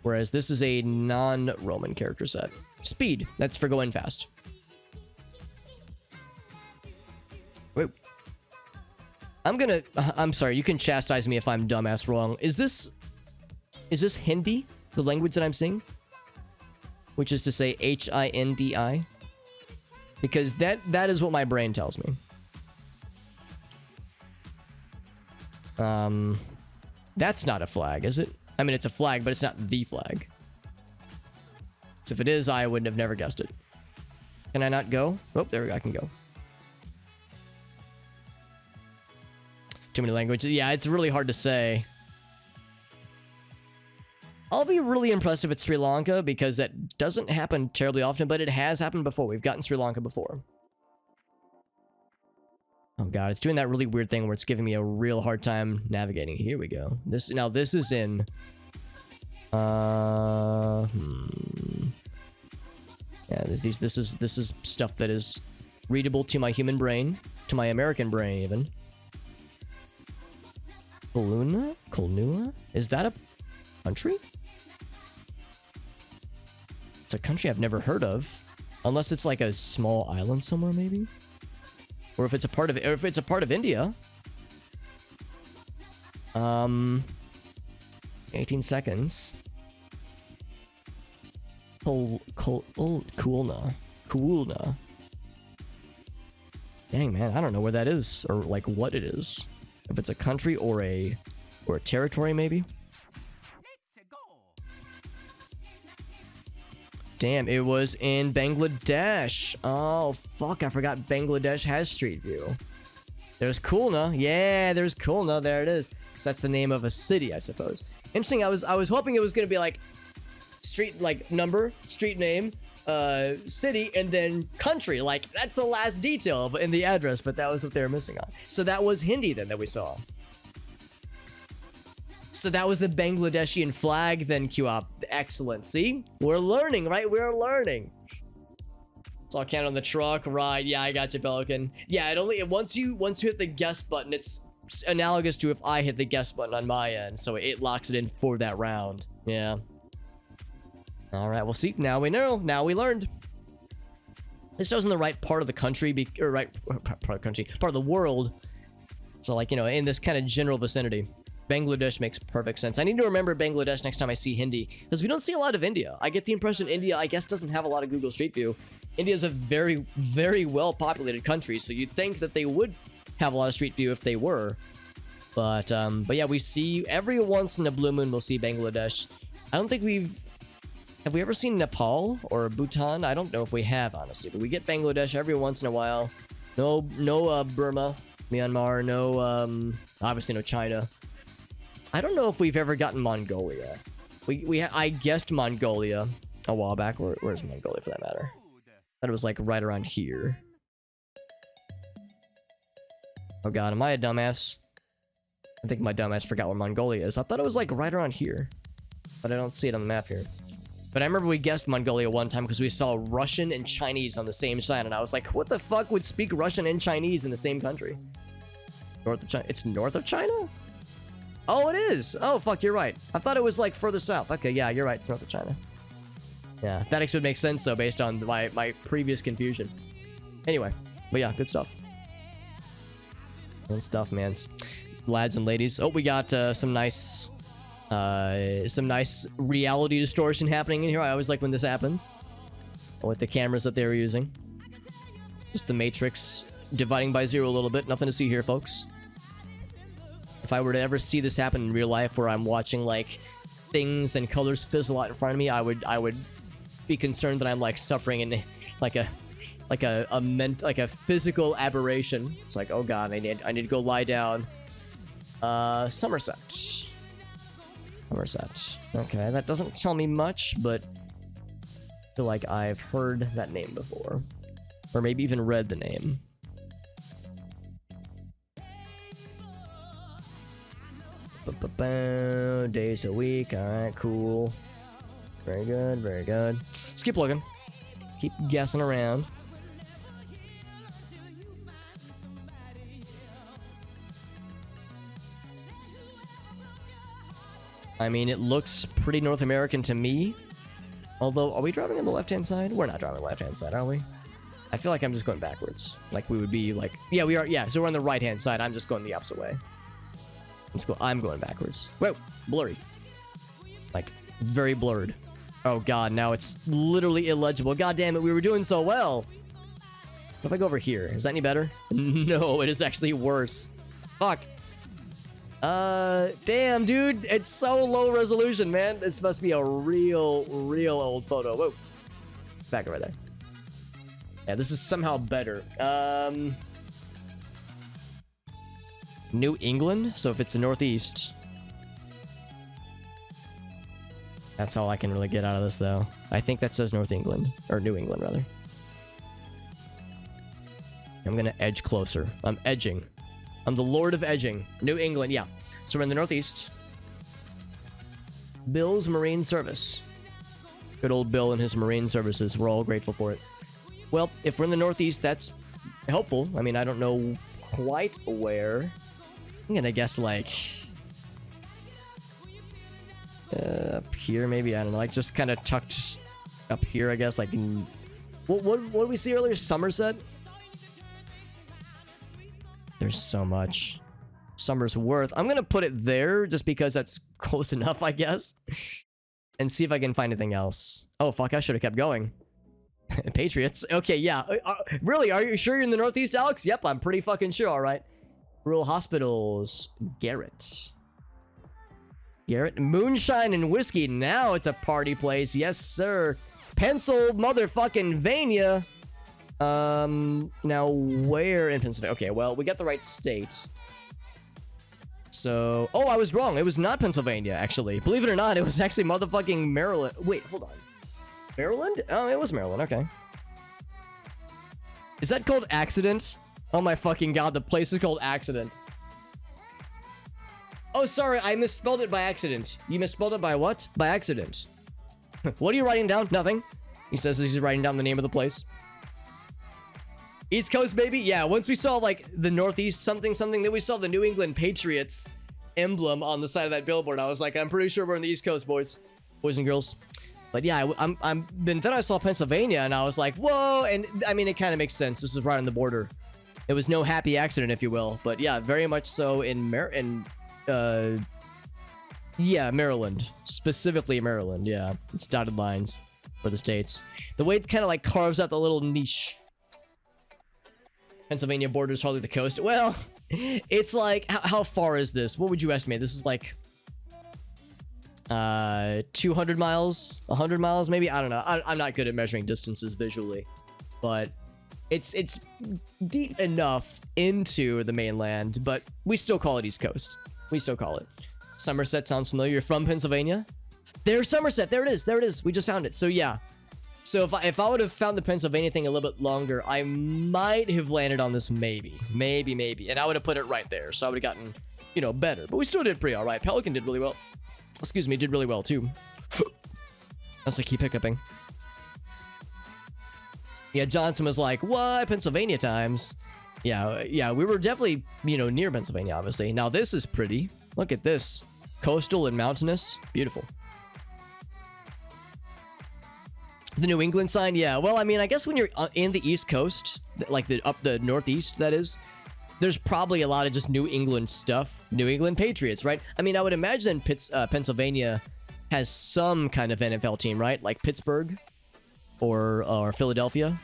Whereas this is a non-Roman character set. Speed. That's for going fast. Wait. I'm sorry, you can chastise me if I'm dumbass wrong. Is this Hindi? The language that I'm seeing? Which is to say H-I-N-D-I? Because that is what my brain tells me. That's not a flag, is it? I mean, it's a flag, but it's not the flag. So if it is, I would have never guessed it. Can I not go? Oh, there we go, I can go. Too many languages. Yeah, it's really hard to say. I'll be really impressed if it's Sri Lanka, because that doesn't happen terribly often, but it has happened before. We've gotten Sri Lanka before. Oh god, it's doing that really weird thing where it's giving me a real hard time navigating. Here we go. This is in... Yeah, this is stuff that is readable to my human brain, to my American brain even. Kolnua? Is that a country? It's a country I've never heard of, unless it's like a small island somewhere, maybe, or if it's a part of India. 18 seconds. Kulna. Dang, man, I don't know where that is or like what it is. If it's a country or a territory, maybe. Damn, it was in Bangladesh. Oh, fuck, I forgot Bangladesh has Street View. There's Kulna. Yeah, there's Kulna. There it is. So that's the name of a city, I suppose. Interesting. I was hoping it was going to be like street, like number, street name, city, and then country. Like, that's the last detail in the address, but that was what they were missing on. So that was Hindi then that we saw. So that was the Bangladeshian flag then, Q-Op. Excellent. See? We're learning, right? We're learning. It's all count on the truck, right? Yeah, I got you, Pelican. Yeah, once you hit the guess button, it's analogous to if I hit the guess button on my end, so it locks it in for that round. Yeah. All right, we'll see. Now we know. Now we learned. This shows in the right part of the country, or right part of the country, part of the world. So, like, you know, in this kind of general vicinity. Bangladesh makes perfect sense. I need to remember Bangladesh next time I see Hindi, because we don't see a lot of India. I get the impression India, I guess, doesn't have a lot of Google Street View. India is a very, very well-populated country, so you'd think that they would have a lot of Street View if they were. But yeah, we see every once in a blue moon we'll see Bangladesh. I don't think have we ever seen Nepal or Bhutan? I don't know if we have, honestly, but we get Bangladesh every once in a while. No Burma, Myanmar, no obviously no China. I don't know if we've ever gotten Mongolia. I guessed Mongolia a while back. Where's Mongolia for that matter? Thought it was like right around here. Oh god, am I a dumbass? I think my dumbass forgot where Mongolia is. I thought it was like right around here, but I don't see it on the map here. But I remember we guessed Mongolia one time because we saw Russian and Chinese on the same sign, and I was like, what the fuck would speak Russian and Chinese in the same country? North of China? It's north of China? Oh, it is. Oh, fuck, you're right. I thought it was like further south. Okay, yeah, you're right. It's north of China. Yeah, that actually would make sense though, based on my previous confusion. Anyway, but yeah, good stuff. Good stuff, man. Lads and ladies. Oh, we got some nice reality distortion happening in here. I always like when this happens. With the cameras that they were using. Just the Matrix dividing by 0 a little bit. Nothing to see here, folks. If I were to ever see this happen in real life, where I'm watching like things and colors fizzle out in front of me, I would be concerned that I'm like suffering in like a physical aberration. It's like, oh god, I need to go lie down. Somerset. Okay, that doesn't tell me much, but I feel like I've heard that name before, or maybe even read the name. Days a week. All right, cool. Very good, very good. Let's keep looking. Let's keep guessing around. I mean, it looks pretty North American to me. Although, are we driving on the left-hand side? We're not driving on the left-hand side, are we? I feel like I'm just going backwards. Like we would be like, yeah, we are. Yeah, so we're on the right-hand side. I'm just going the opposite way. I'm going backwards. Whoa, blurry. Like, very blurred. Oh god, now it's literally illegible. God damn it, we were doing so well. What if I go over here? Is that any better? No, it is actually worse. Fuck. Damn, dude. It's so low resolution, man. This must be a real old photo. Whoa. Back over there. Yeah, this is somehow better. New England? So if it's the Northeast. That's all I can really get out of this, though. I think that says North England. Or New England, rather. I'm gonna edge closer. I'm edging. I'm the Lord of Edging. New England, yeah. So we're in the Northeast. Bill's Marine Service. Good old Bill and his Marine Services. We're all grateful for it. Well, if we're in the Northeast, that's helpful. I mean, I don't know quite where. I'm gonna guess, like... up here, maybe? I don't know. Like, just kind of tucked up here, I guess. Like, in... What did we see earlier? Somerset? There's so much. Somersworth. I'm gonna put it there just because that's close enough, I guess. And see if I can find anything else. Oh, fuck, I should have kept going. Patriots. Okay, yeah. Really, are you sure you're in the Northeast, Alex? Yep, I'm pretty fucking sure, alright. Rural hospitals. Garrett. Moonshine and whiskey. Now it's a party place. Yes, sir. Pencil motherfucking Vania. Now where in Pennsylvania? Okay, well, we got the right state. So, oh, I was wrong. It was not Pennsylvania, actually. Believe it or not, it was actually motherfucking Maryland. Wait, hold on. Maryland? Oh, it was Maryland. Okay. Is that called Accident? Oh my fucking god, the place is called Accident. Oh, sorry, I misspelled it by accident. You misspelled it by what? By accident. What are you writing down? Nothing. He says he's writing down the name of the place. East Coast, baby? Yeah, once we saw, like, the Northeast something, then we saw the New England Patriots emblem on the side of that billboard. I was like, I'm pretty sure we're on the East Coast, boys and girls. But yeah, then I saw Pennsylvania and I was like, whoa. And I mean, it kind of makes sense. This is right on the border. It was no happy accident, if you will. But yeah, very much so in Maryland. Specifically Maryland, yeah. It's dotted lines for the states. The way it kind of like carves out the little niche. Pennsylvania borders hardly the coast. Well, it's like, how far is this? What would you estimate? This is like 200 miles, 100 miles, maybe. I don't know. I'm not good at measuring distances visually, but it's deep enough into the mainland, but we still call it East Coast. We still call it. Somerset sounds familiar. You're from Pennsylvania? There's Somerset. There it is. There it is. We just found it. So yeah. So if I would have found the Pennsylvania thing a little bit longer, I might have landed on this maybe. And I would have put it right there. So I would have gotten, you know, better. But we still did pretty all right. Pelican did really well. Excuse me, did really well too. Unless I keep hiccuping. Yeah, Johnson was like, what? Pennsylvania times? Yeah, we were definitely, you know, near Pennsylvania, obviously. Now this is pretty. Look at this. Coastal and mountainous. Beautiful. The New England sign? Yeah, well, I mean, I guess when you're in the East Coast, like up the Northeast, that is, there's probably a lot of just New England stuff. New England Patriots, right? I mean, I would imagine Pennsylvania has some kind of NFL team, right? Like Pittsburgh or Philadelphia.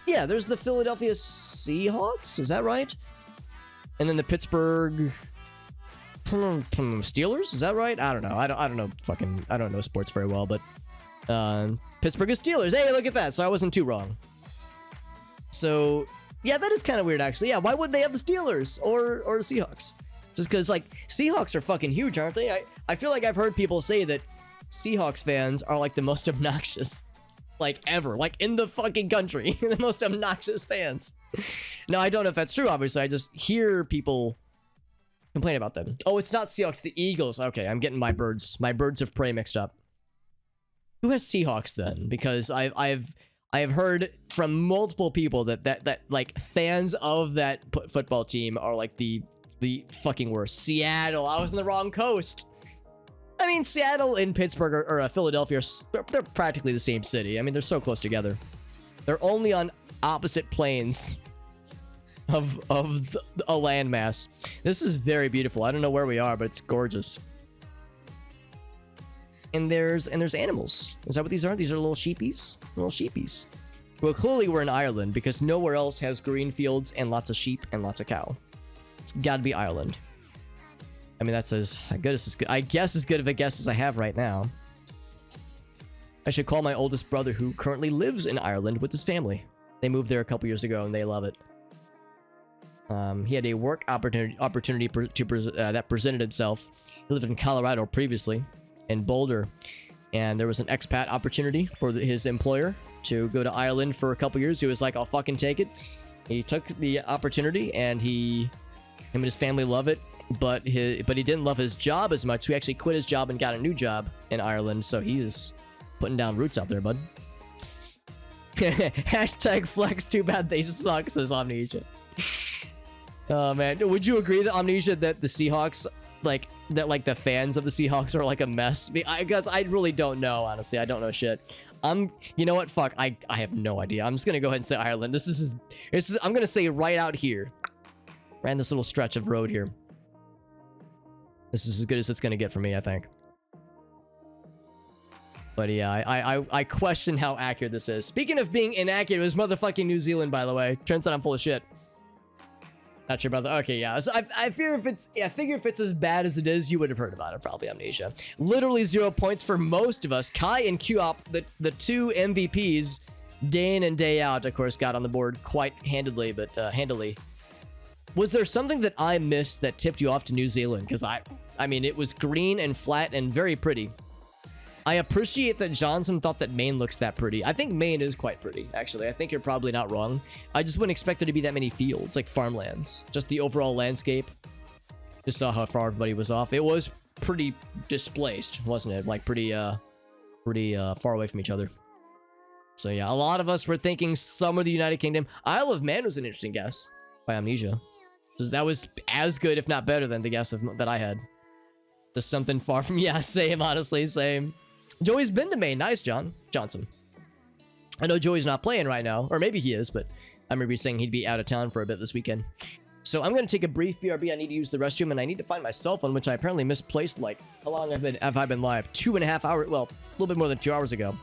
Yeah, there's the Philadelphia Seahawks. Is that right? And then the Pittsburgh Steelers. Is that right? I don't know. I don't know. I don't know sports very well, but Pittsburgh Steelers. Hey, look at that. So I wasn't too wrong. So yeah, that is kind of weird, actually. Yeah, why would they have the Steelers or the Seahawks? Just because, like, Seahawks are fucking huge, aren't they? I feel like I've heard people say that Seahawks fans are, like, the most obnoxious, like, ever. Like, in the fucking country. The most obnoxious fans. No, I don't know if that's true, obviously. I just hear people complain about them. Oh, it's not Seahawks, the Eagles. Okay, I'm getting my birds of prey mixed up. Who has Seahawks, then? Because I have heard from multiple people that like fans of that football team are like the fucking worst. Seattle. I was on the wrong coast. I mean, Seattle and Pittsburgh or Philadelphia, they're practically the same city. I mean, they're so close together. They're only on opposite planes of a landmass. This is very beautiful. I don't know where we are, but it's gorgeous. And there's animals. Is that what these are? These are little sheepies? Little sheepies. Well, clearly we're in Ireland because nowhere else has green fields and lots of sheep and lots of cow. It's gotta be Ireland. I mean, that's as good as good. I guess as good of a guess as I have right now. I should call my oldest brother who currently lives in Ireland with his family. They moved there a couple years ago and they love it. He had a work opportunity that presented itself. He lived in Colorado previously, in Boulder, and there was an expat opportunity for his employer to go to Ireland for a couple years. He was like, I'll fucking take it. He took the opportunity, and him and his family love it, but he didn't love his job as much, so he actually quit his job and got a new job in Ireland, so he is putting down roots out there, bud. Hashtag flex, too bad they suck, says Amnesia. Oh, man. Would you agree that, Amnesia, that the Seahawks, like the fans of the Seahawks are like a mess? I guess I really don't know, honestly. I don't know shit. You know what? Fuck. I have no idea. I'm just gonna go ahead and say Ireland. This is I'm gonna say right out here. Right in this little stretch of road here. This is as good as it's gonna get for me, I think. But yeah, I question how accurate this is. Speaking of being inaccurate, it was motherfucking New Zealand, by the way. Turns out I'm full of shit. Not your brother. Okay, yeah. So I figure if it's as bad as it is, you would have heard about it, probably, Amnesia. Literally 0 points for most of us. Kai and QOP, the two MVPs, day in and day out, of course, got on the board quite handily. Was there something that I missed that tipped you off to New Zealand? Because I mean, it was green and flat and very pretty. I appreciate that Johnson thought that Maine looks that pretty. I think Maine is quite pretty, actually. I think you're probably not wrong. I just wouldn't expect there to be that many fields, like farmlands. Just the overall landscape. Just saw how far everybody was off. It was pretty displaced, wasn't it? Like pretty far away from each other. So yeah, a lot of us were thinking some of the United Kingdom. Isle of Man was an interesting guess by Amnesia. So that was as good, if not better, than the guess that I had. Just something far from, yeah, same, honestly, same. Joey's been to Maine. Nice, Johnson. I know Joey's not playing right now, or maybe he is, but I remember saying he'd be out of town for a bit this weekend. So I'm going to take a brief BRB. I need to use the restroom, and I need to find my cell phone, which I apparently misplaced, like, how long have I been live? 2.5 hours, well, a little bit more than 2 hours ago.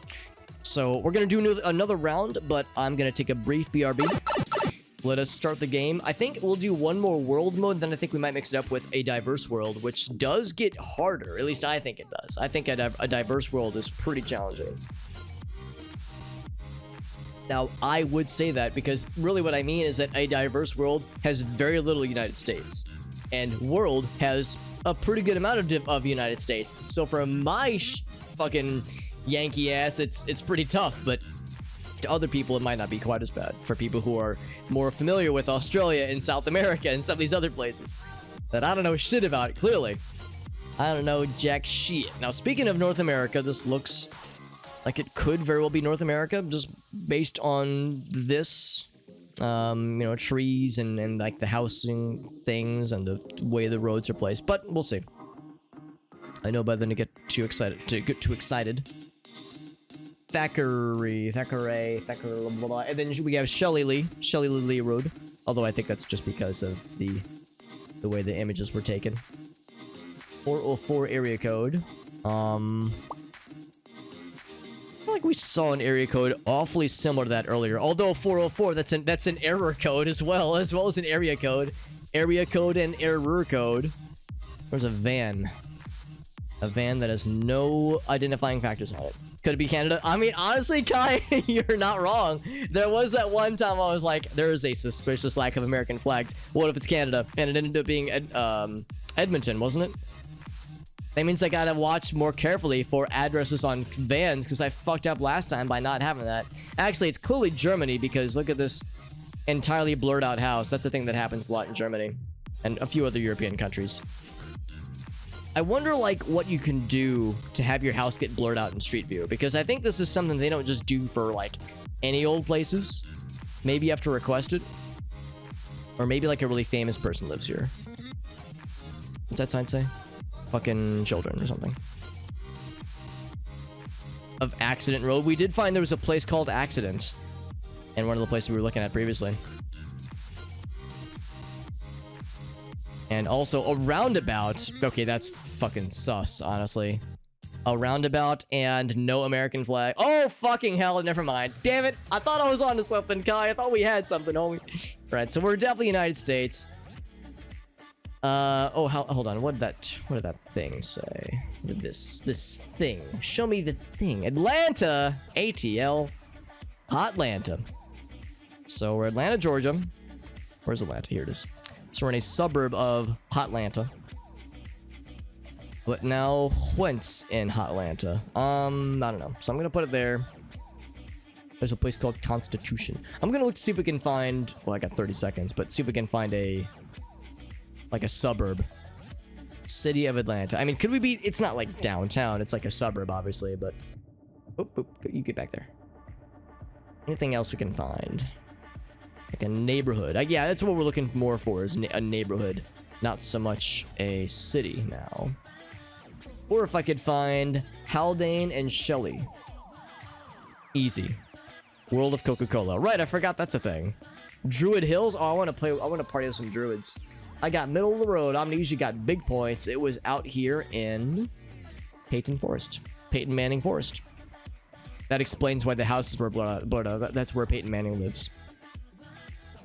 So we're going to do another round, but I'm going to take a brief BRB. Let us start the game. I think we'll do one more world mode, then I think we might mix it up with a diverse world, which does get harder. At least I think it does. I think a diverse world is pretty challenging. Now, I would say that because really what I mean is that a diverse world has very little United States, and world has a pretty good amount of United States. So for my fucking Yankee ass, it's pretty tough, but to other people, it might not be quite as bad. For people who are more familiar with Australia and South America and some of these other places that I don't know shit about, clearly. I don't know jack shit. Now, speaking of North America, this looks like it could very well be North America, just based on this, you know, trees and like the housing things and the way the roads are placed. But we'll see. I know better than to get too excited. Thackeray, blah, blah, blah. And then we have Shelley Lee Road. Although I think that's just because of the way the images were taken. 404 area code. I feel like we saw an area code awfully similar to that earlier. Although 404, that's an error code as well as an area code. Area code and error code. There's a van. A van that has no identifying factors on it. Could it be Canada? I mean, honestly, Kai, you're not wrong. There was that one time I was like, there is a suspicious lack of American flags. What if it's Canada? And it ended up being Edmonton, wasn't it? That means I gotta watch more carefully for addresses on vans because I fucked up last time by not having that. Actually, it's clearly Germany because look at this entirely blurred out house. That's a thing that happens a lot in Germany and a few other European countries. I wonder like what you can do to have your house get blurred out in Street View because I think this is something they don't just do for like any old places. Maybe you have to request it. Or maybe like a really famous person lives here. What's that sign say? Fucking children or something. Of Accident Road. We did find there was a place called Accident in one of the places we were looking at previously. And also a roundabout. Okay, that's fucking sus, honestly. A roundabout and no American flag. Oh, fucking hell, never mind. Damn it, I thought I was onto something, Kai. I thought we had something, homie. Right, so we're definitely United States. Hold on. What did that thing say? What did this thing? Show me the thing. Atlanta, ATL, Hotlanta. So we're Atlanta, Georgia. Where's Atlanta? Here it is. So we're in a suburb of Hotlanta. But now, whence in Hotlanta? I don't know. So I'm gonna put it there. There's a place called Constitution. I'm gonna look to see if we can find. Well, I got 30 seconds, but see if we can find a suburb. City of Atlanta. I mean, could we be... It's not like downtown. It's like a suburb, obviously, but... Oop, you get back there. Anything else we can find? Like a neighborhood. Yeah, that's what we're looking more for, is a neighborhood. Not so much a city now. Or if I could find Haldane and Shelley. Easy. World of Coca-Cola. Right, I forgot that's a thing. Druid Hills? Oh, I want to party with some druids. I got middle of the road. Amnesia got big points. It was out here in Peyton Manning Forest. That explains why the houses were blurred out. That's where Peyton Manning lives.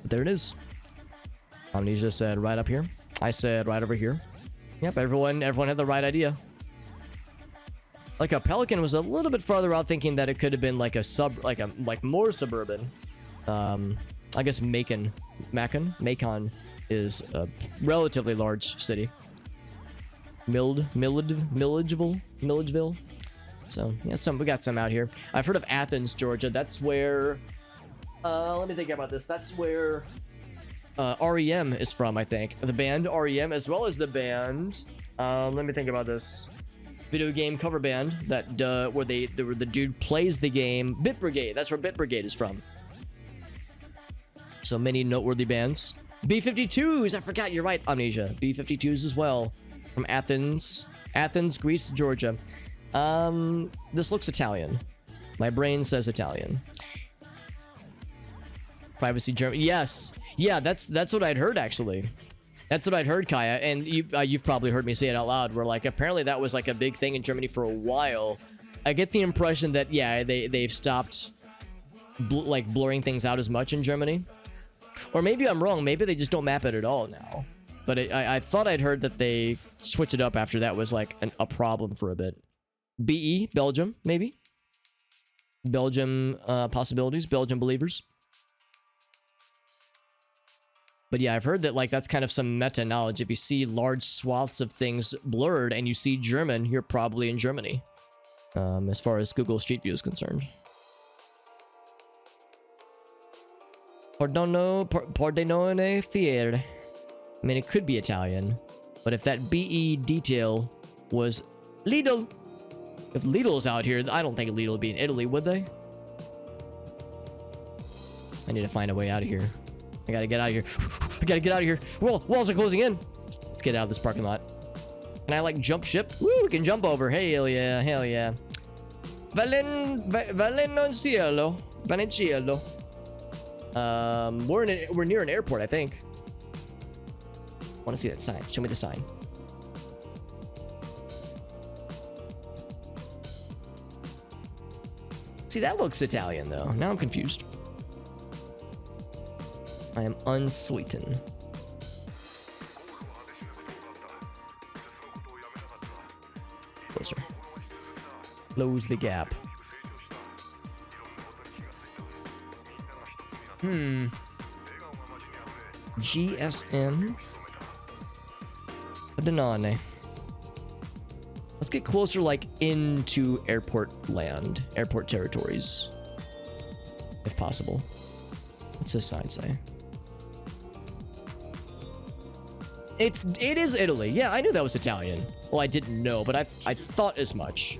But there it is. Amnesia said right up here. I said right over here. Yep, everyone had the right idea. Like a Pelican was a little bit farther out, thinking that it could have been like like more suburban. I guess Macon is a relatively large city. Milledgeville. So yeah, we got some out here. I've heard of Athens, Georgia. That's where. Let me think about this. That's where REM is from, I think. The band REM, as well as the band. Let me think about this. Video game cover band that where the dude plays the game. Bit Brigade. That's where Bit Brigade is from. So many noteworthy bands. B-52s, I forgot, you're right, Amnesia. B-52s as well. From Athens, Greece, Georgia. This looks Italian. My brain says Italian. Privacy German. Yes. Yeah, that's what I'd heard actually. That's what I'd heard, Kaya, and you've probably heard me say it out loud. Where like apparently that was like a big thing in Germany for a while. I get the impression that yeah, they've stopped blurring things out as much in Germany, or maybe I'm wrong. Maybe they just don't map it at all now. But I thought I'd heard that they switched it up after that was like a problem for a bit. BE Belgium maybe. Belgium possibilities. Belgium believers. But yeah, I've heard that like that's kind of some meta knowledge. If you see large swaths of things blurred and you see German, you're probably in Germany. As far as Google Street View is concerned. Pordonone fier. I mean, it could be Italian, but if that BE detail was Lidl, if Lidl's out here, I don't think Lidl would be in Italy, would they? I need to find a way out of here. I gotta get out of here. I gotta get out of here. Walls are closing in. Let's get out of this parking lot. Can I like jump ship? Woo, we can jump over. Hell yeah, hell yeah. Valenciello. We're near an airport, I think. I want to see that sign. Show me the sign. See, that looks Italian though. Now I'm confused. I am unsweetened. Closer. Close the gap. GSM. Danone. Let's get closer, like into airport land, airport territories, if possible. What's this sign say? It is Italy. Yeah, I knew that was Italian. Well, I didn't know, but I thought as much.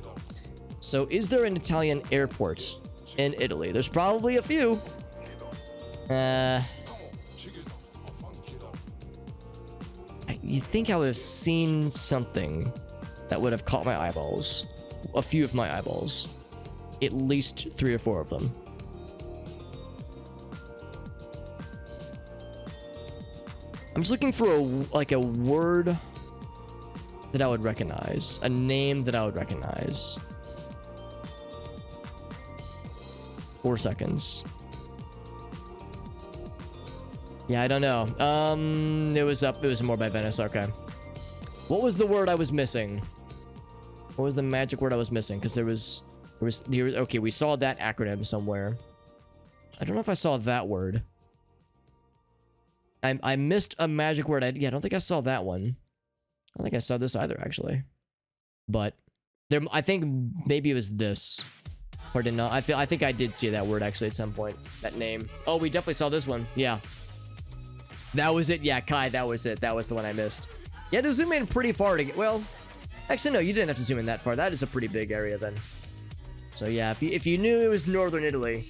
So, is there an Italian airport in Italy? There's probably a few. You'd think I would have seen something that would have caught my eyeballs. A few of my eyeballs. At least 3 or 4 of them. I'm just looking for a word that I would recognize. A name that I would recognize. 4 seconds. Yeah, I don't know. It was more by Venice. Okay. What was the word I was missing? What was the magic word I was missing? Because there was okay, we saw that acronym somewhere. I don't know if I saw that word. I missed a magic word. I don't think I saw that one. I don't think I saw this either, actually. But I think maybe it was this. Or did not. I think I did see that word actually at some point. That name. Oh, we definitely saw this one. Yeah. That was it. Yeah, Kai, that was it. That was the one I missed. You had to zoom in pretty far to get... Well, actually, no, you didn't have to zoom in that far. That is a pretty big area then. So yeah, if you knew it was northern Italy,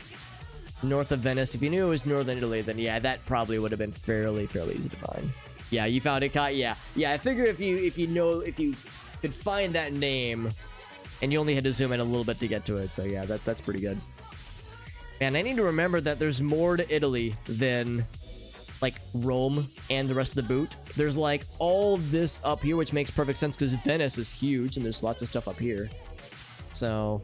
north of Venice, if you knew it was northern Italy, then yeah, that probably would have been fairly easy to find. Yeah, you found it, Kai. Yeah, I figure if you could find that name, and you only had to zoom in a little bit to get to it. So yeah, that's pretty good. And I need to remember that there's more to Italy than like Rome and the rest of the boot. There's like all this up here, which makes perfect sense because Venice is huge and there's lots of stuff up here. So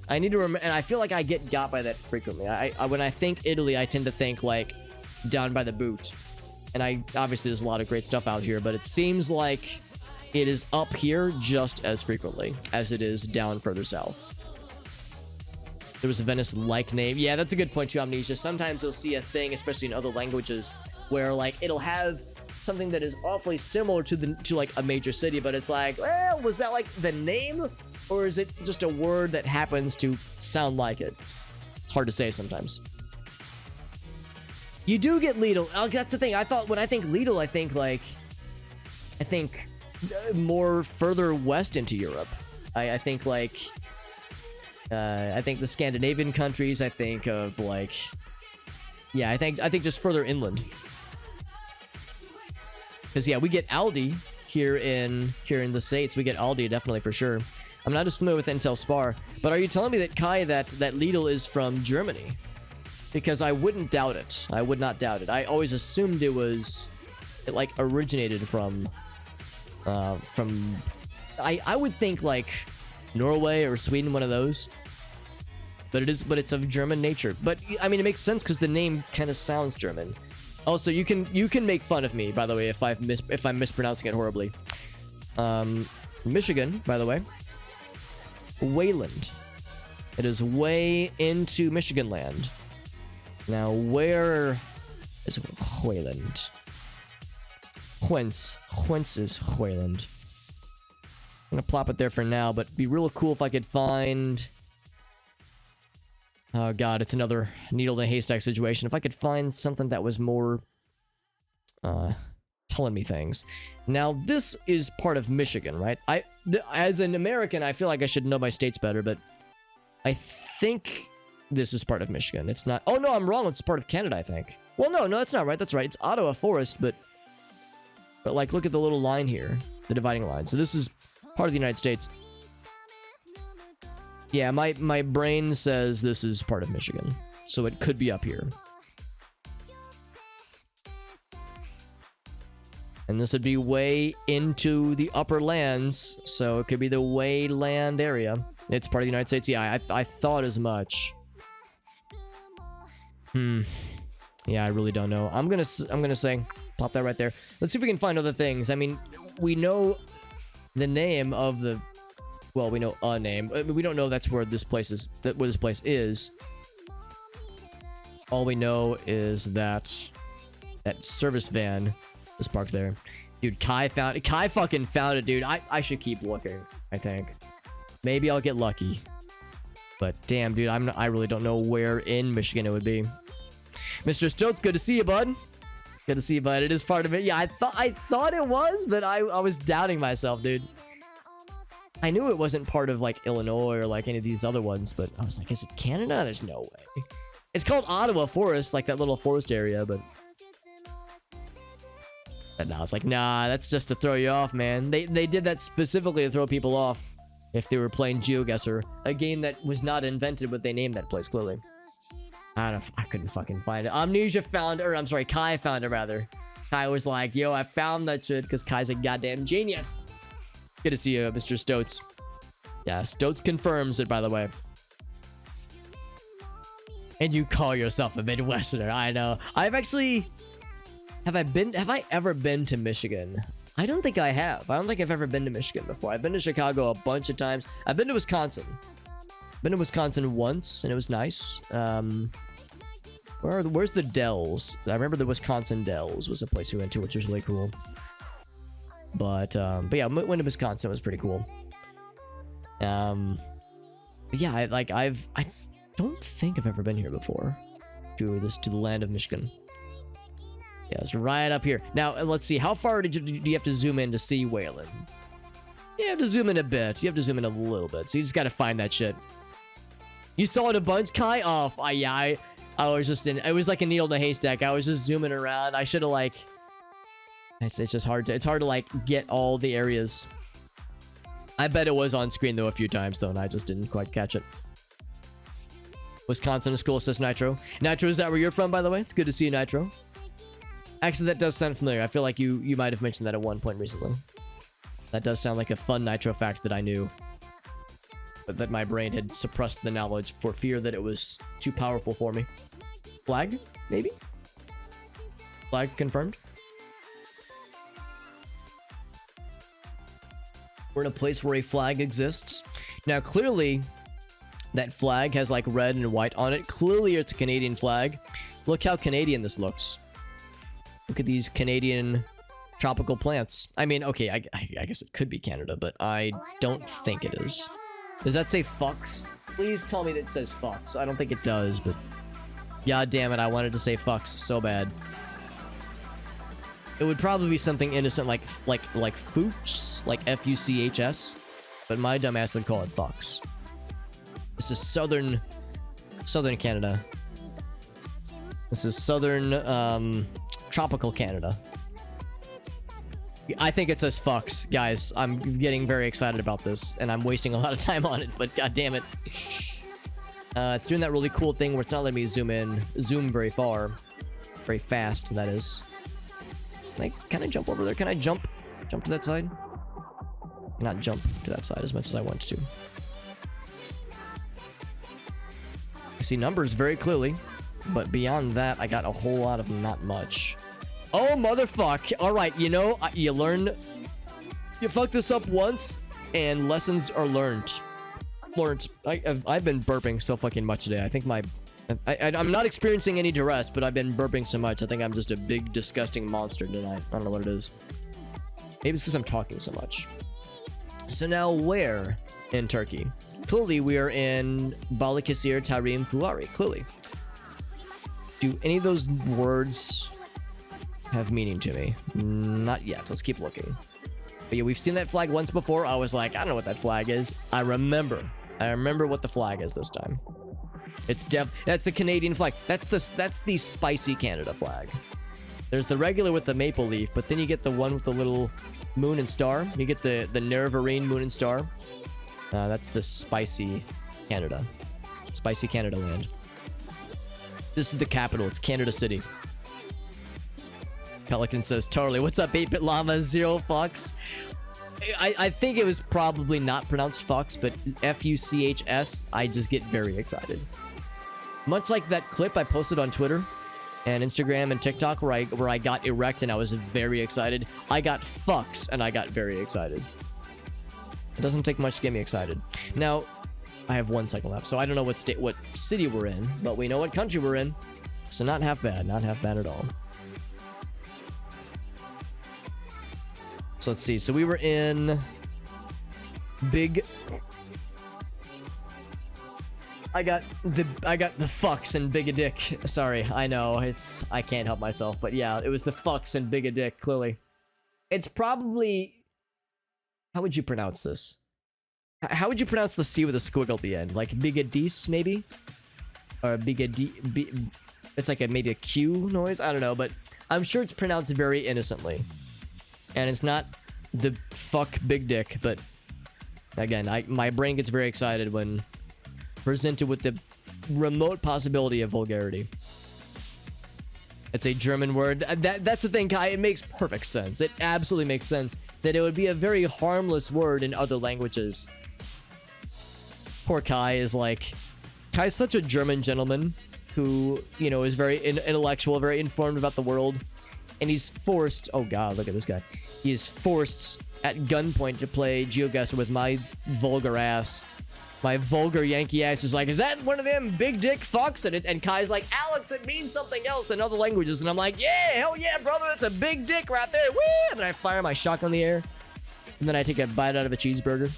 I need to remember, and I feel like I get got by that frequently. When I think Italy, I tend to think like down by the boot. And obviously there's a lot of great stuff out here, but it seems like it is up here just as frequently as it is down further south. There was a Venice-like name. Yeah, that's a good point too, Amnesia. Sometimes you'll see a thing, especially in other languages, where like it'll have something that is awfully similar to like a major city, but it's like, well, was that like the name, or is it just a word that happens to sound like it? It's hard to say sometimes. You do get Lidl. Oh, that's the thing. I thought when I think Lidl, I think more further west into Europe. I think like I think the Scandinavian countries. I think of like, yeah, I think just further inland. Because yeah, we get Aldi here in the States. We get Aldi definitely for sure. I'm not as familiar with Intel Spar, but are you telling me that Kai, that Lidl is from Germany? Because I wouldn't doubt it. I would not doubt it. I always assumed it like originated from I would think like Norway or Sweden, one of those. But it's of German nature. But I mean, it makes sense because the name kind of sounds German. Also, you can make fun of me, by the way, if I'm mispronouncing it horribly. Michigan, by the way. Wayland. It is way into Michigan land. Now, where is Wayland? Whence is Wayland? I'm gonna plop it there for now, but it'd be real cool if I could find... Oh god, it's another needle in a haystack situation. If I could find something that was more telling me things. Now, this is part of Michigan, right? As an American, I feel like I should know my states better, but I think this is part of Michigan. It's not... Oh no, I'm wrong. It's part of Canada, I think. Well, no, that's not right. That's right. It's Ottawa Forest, but like, look at the little line here, the dividing line. So this is part of the United States. Yeah, my brain says this is part of Michigan, so it could be up here. And this would be way into the upper lands, so it could be the Wayland area. It's part of the United States. Yeah, I thought as much. Yeah, I really don't know. I'm gonna say, pop that right there. Let's see if we can find other things. I mean, we know the name of the... Well, we know a name. I mean, we don't know that's where this place is. Where this place is. All we know is that service van is parked there. Dude, Kai fucking found it, dude. I should keep looking, I think. Maybe I'll get lucky. But damn, dude, I really don't know where in Michigan it would be. Mr. Stokes, good to see you, bud. Good to see you, bud. It is part of it. Yeah, I thought it was, but I was doubting myself, dude. I knew it wasn't part of, like, Illinois or, like, any of these other ones, but I was like, is it Canada? There's no way. It's called Ottawa Forest, like that little forest area, but no, I was like, nah, that's just to throw you off, man. They did that specifically to throw people off if they were playing GeoGuessr, a game that was not invented, but they named that place, clearly. I couldn't fucking find it. Amnesia found, or I'm sorry, Kai found it, rather. Kai was like, yo, I found that shit, because Kai's a goddamn genius. Good to see you, Mr. Stoats. Yeah, Stoats confirms it, by the way. And you call yourself a Midwesterner. I know. Have I ever been to Michigan? I don't think I have. I don't think I've ever been to Michigan before. I've been to Chicago a bunch of times. I've been to Wisconsin. Been to Wisconsin once, and it was nice. Where's the Dells? I remember the Wisconsin Dells was a place we went to, which was really cool. But yeah, went to Wisconsin. It was pretty cool. Yeah, I don't think I've ever been here before. To the land of Michigan. Yeah, it's right up here. Now, let's see. How far do you have to zoom in to see Wayland? You have to zoom in a bit. You have to zoom in a little bit. So you just got to find that shit. You saw it a bunch, Kai? Oh, yeah, I was just in... It was like a needle in a haystack. I was just zooming around. I should have, like... It's just hard to... It's hard to, like, get all the areas. I bet it was on screen, though, a few times, though, and I just didn't quite catch it. Wisconsin is cool, says Nitro. Nitro, is that where you're from, by the way? It's good to see you, Nitro. Actually, that does sound familiar. I feel like you might have mentioned that at one point recently. That does sound like a fun Nitro fact that I knew. But that my brain had suppressed the knowledge for fear that it was too powerful for me. Flag? Maybe? Flag confirmed? We're in a place where a flag exists. Now, clearly, that flag has, like, red and white on it. Clearly, it's a Canadian flag. Look how Canadian this looks. Look at these Canadian tropical plants. I mean, okay, I guess it could be Canada, but I don't think it is. Does that say fucks? Please tell me that it says fucks. I don't think it does, but... God damn it, I wanted to say fucks so bad. It would probably be something innocent like fooch, like F-U-C-H-S, but my dumbass would call it fucks. This is southern Canada. This is southern, tropical Canada. I think it says fucks, guys. I'm getting very excited about this, and I'm wasting a lot of time on it, but god damn it. It's doing that really cool thing where it's not letting me zoom very far. Very fast, that is. Can I jump over there? Can I jump to that side? Not jump to that side as much as I want to. I see numbers very clearly, but beyond that, I got a whole lot of not much. Oh, motherfuck. All right, you know, you learn... You fuck this up once, and lessons are learned. I've been burping so fucking much today. I think I'm not experiencing any duress, but I've been burping so much. I think I'm just a big, disgusting monster tonight. I don't know what it is. Maybe it's because I'm talking so much. So now where in Turkey? Clearly, we are in Balıkesir, Tarim, Fuari. Clearly. Do any of those words have meaning to me? Not yet. Let's keep looking. But yeah, we've seen that flag once before. I was like, I don't know what that flag is. I remember what the flag is this time. It's that's a Canadian flag. That's the spicy Canada flag. There's the regular with the maple leaf, but then you get the one with the little moon and star. You get the Nervarine moon and star. That's the spicy Canada. Spicy Canada land. This is the capital. It's Canada City. Pelican says, totally. What's up, 8-bit llama? 0 fucks. I think it was probably not pronounced fucks, but F-U-C-H-S. I just get very excited. Much like that clip I posted on Twitter and Instagram and TikTok where I got erect and I was very excited. I got fucks and I got very excited. It doesn't take much to get me excited. Now, I have 1 second left, so I don't know what city we're in, but we know what country we're in. So not half bad. Not half bad at all. So let's see. So we were in big... I got the fucks and big a dick. Sorry, I know I can't help myself, but yeah, it was the fucks and big a dick. Clearly, it's probably. How would you pronounce this? How would you pronounce the C with a squiggle at the end? Like bigadis, maybe, or bigadi? It's like maybe a Q noise. I don't know, but I'm sure it's pronounced very innocently, and it's not the fuck big dick. But again, my brain gets very excited when presented with the remote possibility of vulgarity. It's a German word. That's the thing, Kai. It makes perfect sense. It absolutely makes sense that it would be a very harmless word in other languages. Poor Kai is like... Kai's such a German gentleman who, you know, is very intellectual, very informed about the world. And he's forced... Oh god, look at this guy. He is forced at gunpoint to play GeoGuessr with my vulgar ass. My vulgar Yankee ass is like, is that one of them big dick fucks? And Kai's like, Alex, it means something else in other languages. And I'm like, yeah, hell yeah, brother, that's a big dick right there. Woo! And then I fire my shotgun in the air. And then I take a bite out of a cheeseburger.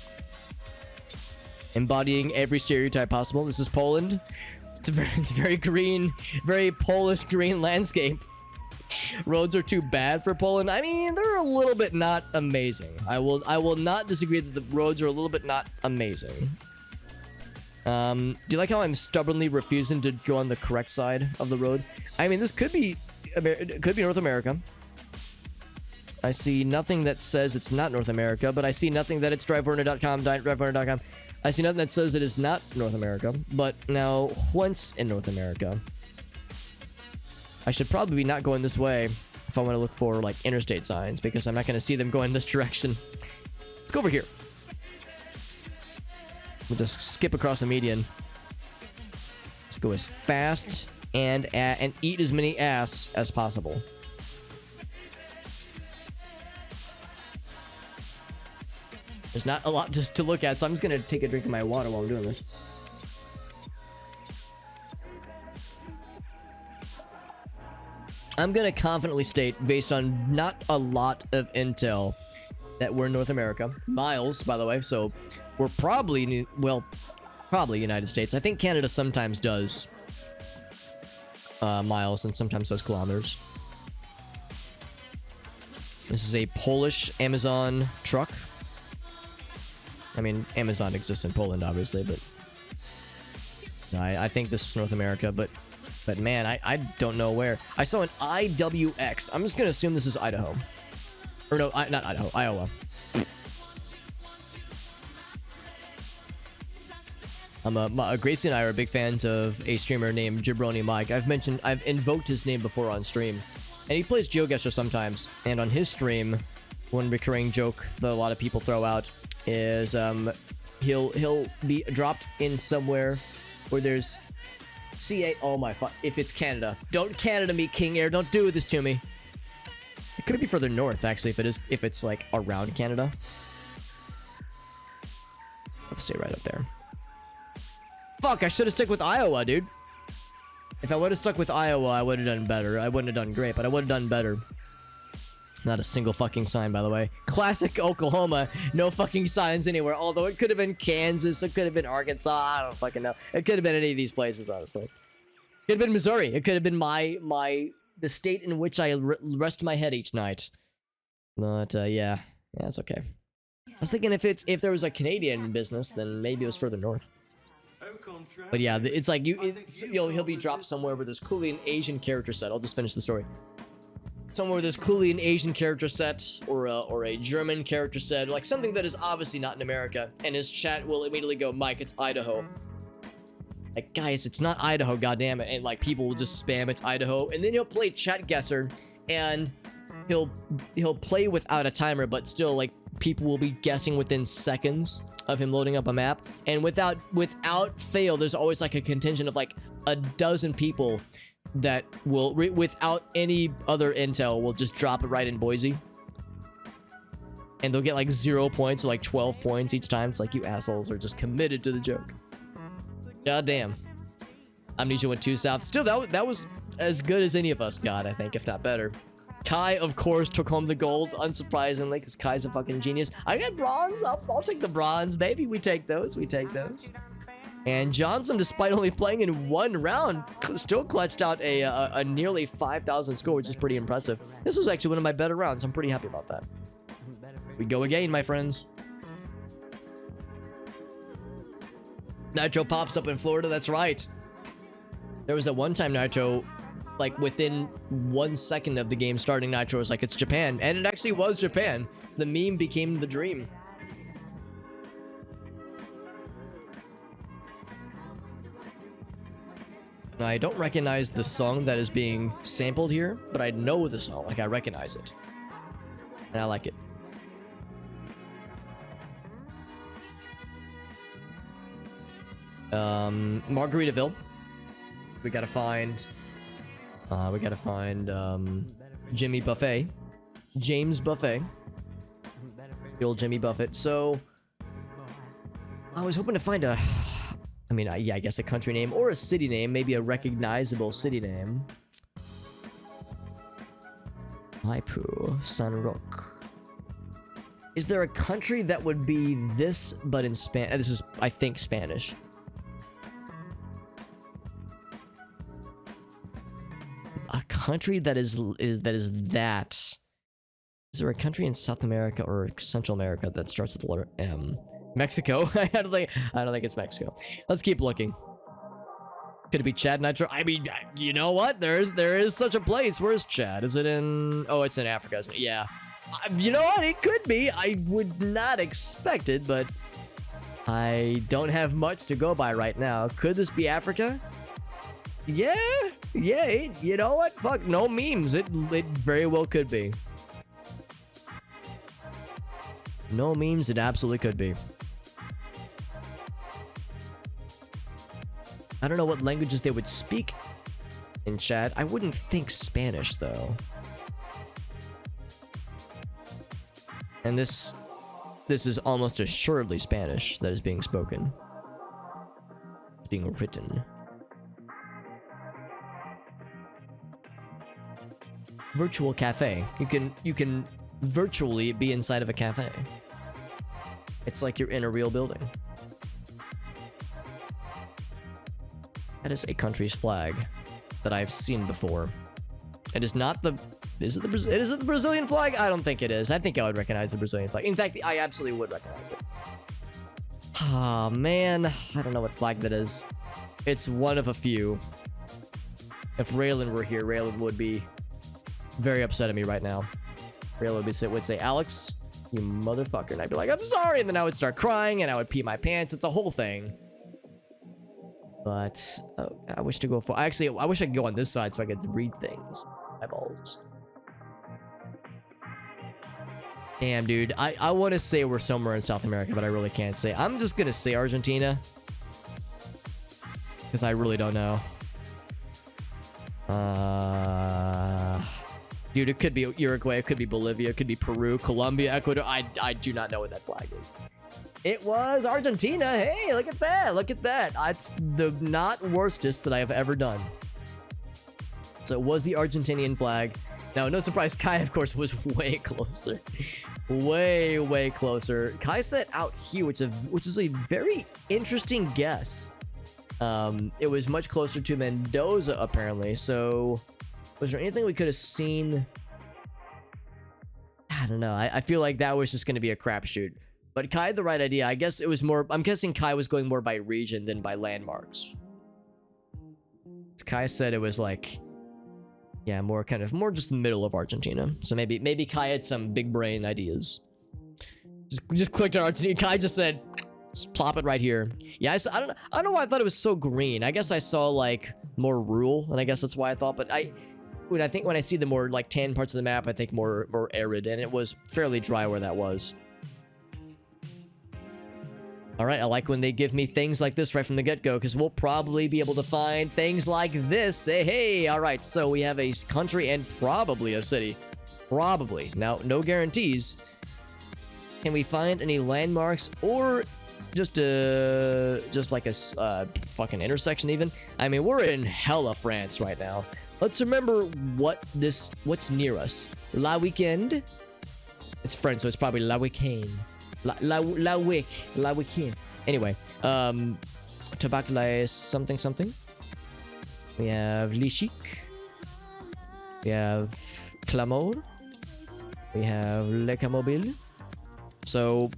Embodying every stereotype possible. This is Poland. It's a very green, very Polish green landscape. Roads are too bad for Poland. I mean, they're a little bit not amazing. I will not disagree that the roads are a little bit not amazing. Do you like how I'm stubbornly refusing to go on the correct side of the road? I mean, this could be North America. I see nothing that says it's not North America, but I see nothing that it's drivewarner.com, drivewarner.com. I see nothing that says it is not North America, but now whence in North America? I should probably be not going this way if I want to look for like interstate signs, because I'm not going to see them going this direction. Let's go over here. We'll just skip across the median. Let's go as fast and eat as many ass as possible. There's not a lot just to look at, so I'm just gonna take a drink of my water while I'm doing this. I'm gonna confidently state, based on not a lot of intel, that we're in North America. Miles, by the way, so we're probably, well, probably United States. I think Canada sometimes does miles and sometimes does kilometers. This is a Polish Amazon truck. I mean, Amazon exists in Poland, obviously, but I think this is North America, but man, I don't know where. I saw an IWX. I'm just gonna assume this is Idaho. Or no, not Idaho, Iowa. Gracie and I are big fans of a streamer named Jabroni Mike. I've invoked his name before on stream, and he plays GeoGuessr sometimes. And on his stream, one recurring joke that a lot of people throw out is he'll be dropped in somewhere where there's CA. Oh my fuck! If it's Canada, don't Canada me, King Air. Don't do this to me. It could be further north actually if it's like around Canada. Let's say right up there. Fuck, I should have stuck with Iowa, dude. If I would have stuck with Iowa, I would have done better. I wouldn't have done great, but I would have done better. Not a single fucking sign, by the way. Classic Oklahoma. No fucking signs anywhere. Although it could have been Kansas. It could have been Arkansas. I don't fucking know. It could have been any of these places, honestly. It could have been Missouri. It could have been the state in which I rest my head each night. But, yeah. Yeah, it's okay. I was thinking if there was a Canadian business, then maybe it was further north. But yeah, it's like he'll be dropped somewhere where there's clearly an Asian character set. I'll just finish the story. Somewhere where there's clearly an Asian character set or a German character set, like something that is obviously not in America, and his chat will immediately go, Mike, it's Idaho. Like, guys, it's not Idaho, goddammit. And like people will just spam it's Idaho, and then he'll play ChatGuessr, and he'll play without a timer, but still like people will be guessing within seconds of him loading up a map, and without fail there's always like a contingent of like a dozen people that will without any other intel will just drop it right in Boise, and they'll get like 0 points or like 12 points each time. It's like, you assholes are just committed to the joke. God damn. Amnesia went 2 south. Still, that was as good as any of us got, I think, if not better. Kai, of course, took home the gold, unsurprisingly, because Kai's a fucking genius. I got bronze. I'll take the bronze, baby. We take those. We take those. And Johnson, despite only playing in 1 round, still clutched out a nearly 5,000 score, which is pretty impressive. This was actually one of my better rounds. I'm pretty happy about that. We go again, my friends. Nitro pops up in Florida. That's right. There was that one time Nitro, like within 1 second of the game starting, Nitro was like, it's Japan. And it actually was Japan. The meme became the dream. Now, I don't recognize the song that is being sampled here, but I know the song. Like, I recognize it. And I like it. Margaritaville. We gotta find Jimmy Buffett. James Buffett. The old Jimmy Buffett. So, I was hoping to find a... I mean, yeah, I guess a country name or a city name. Maybe a recognizable city name. Maipu, Sanrok. Is there a country that would be this, but in Spanish? This is, I think, Spanish. A country that is that. Is there a country in South America or Central America that starts with the letter M? Mexico? I don't think it's Mexico. Let's keep looking. Could it be Chad Nitro? I mean, you know what? There is such a place. Where's Chad? Is it in... Oh, it's in Africa, isn't it? Yeah. You know what? It could be. I would not expect it, but I don't have much to go by right now. Could this be Africa? Yeah. Yeah. You know what? Fuck. No memes. It very well could be. No memes. It absolutely could be. I don't know what languages they would speak in chat. I wouldn't think Spanish, though. And this is almost assuredly Spanish that is being spoken. It's being written. Virtual cafe. You can virtually be inside of a cafe. It's like you're in a real building. That is a country's flag that I've seen before. It is not the... Is it the Brazilian flag? I don't think it is. I think I would recognize the Brazilian flag. In fact, I absolutely would recognize it. Oh, man. I don't know what flag that is. It's one of a few. If Raylan were here, Raylan would be very upset at me right now. Raylo would say, Alex, you motherfucker. And I'd be like, I'm sorry. And then I would start crying and I would pee my pants. It's a whole thing. But I wish to go for... Actually, I wish I could go on this side so I could read things. Eyeballs. Damn, dude. I want to say we're somewhere in South America, but I really can't say. I'm just going to say Argentina. Because I really don't know. Dude, it could be Uruguay. It could be Bolivia. It could be Peru, Colombia, Ecuador. I do not know what that flag is. It was Argentina. Hey, look at that. Look at that. It's the not worstest that I have ever done. So it was the Argentinian flag. Now, no surprise, Kai, of course, was way closer. Way closer. Kai set out here, which is a very interesting guess. It was much closer to Mendoza, apparently. So, was there anything we could have seen? I don't know. I feel like that was just going to be a crapshoot. But Kai had the right idea. I guess it was more... I'm guessing Kai was going more by region than by landmarks. Kai said it was like... Yeah, more just the middle of Argentina. So maybe Kai had some big brain ideas. Just clicked on Argentina. Kai just said, just plop it right here. Yeah, I don't know why I thought it was so green. I guess I saw like more rural, and I guess that's why I thought. But when I see the more like tan parts of the map, I think more arid, and it was fairly dry where that was. All right, I like when they give me things like this right from the get-go, because we'll probably be able to find things like this. Hey, all right, so we have a country and probably a city. Probably. Now, no guarantees. Can we find any landmarks or just like a fucking intersection even? I mean, we're in hella France right now. Let's remember what's near us. La Weekend. It's French, so it's probably La Weekend. La Weekend. Anyway, Tabac something. We have Le Chic. We have Clamor. We have Le Camobile. So,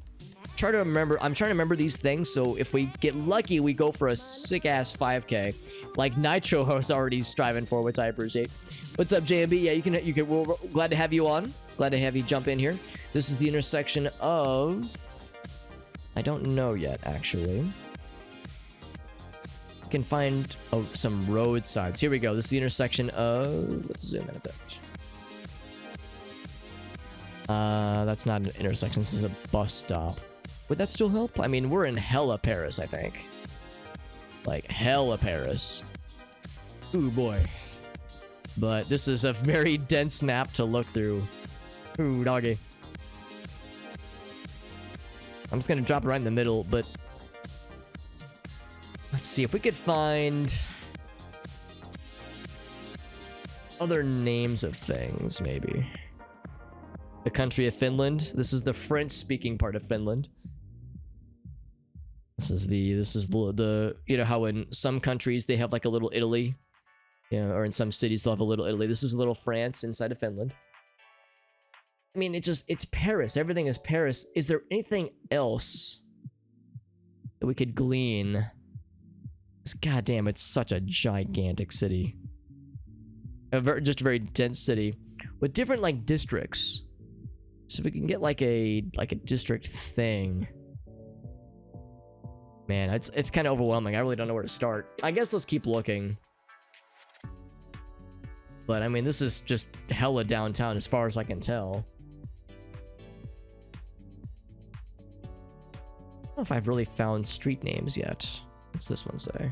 I'm trying to remember these things, so if we get lucky, we go for a sick-ass 5K. Like Nitro was already striving for, which I appreciate. What's up, JMB? Yeah, we're glad to have you on. Glad to have you jump in here. This is the intersection of... I don't know yet, actually. You can find some road signs. Here we go. This is the intersection of... Let's zoom in a bit. That's not an intersection. This is a bus stop. Would that still help? I mean, we're in hella Paris, I think. Like, hella Paris. Ooh, boy. But this is a very dense map to look through. Ooh, doggy. I'm just gonna drop it right in the middle, but... Let's see if we could find... other names of things, maybe. The country of Finland. This is the French-speaking part of Finland. This is the you know how in some countries they have like a little Italy, or in some cities they'll have a little Italy. This is a little France inside of Finland. I mean, it's Paris. Everything is Paris. Is there anything else that we could glean? Goddamn, it's such a gigantic city. Just a very dense city with different like districts. So if we can get like a district thing. Man, it's kind of overwhelming. I really don't know where to start. I guess let's keep looking. But I mean, this is just hella downtown as far as I can tell. I don't know if I've really found street names yet. What's this one say?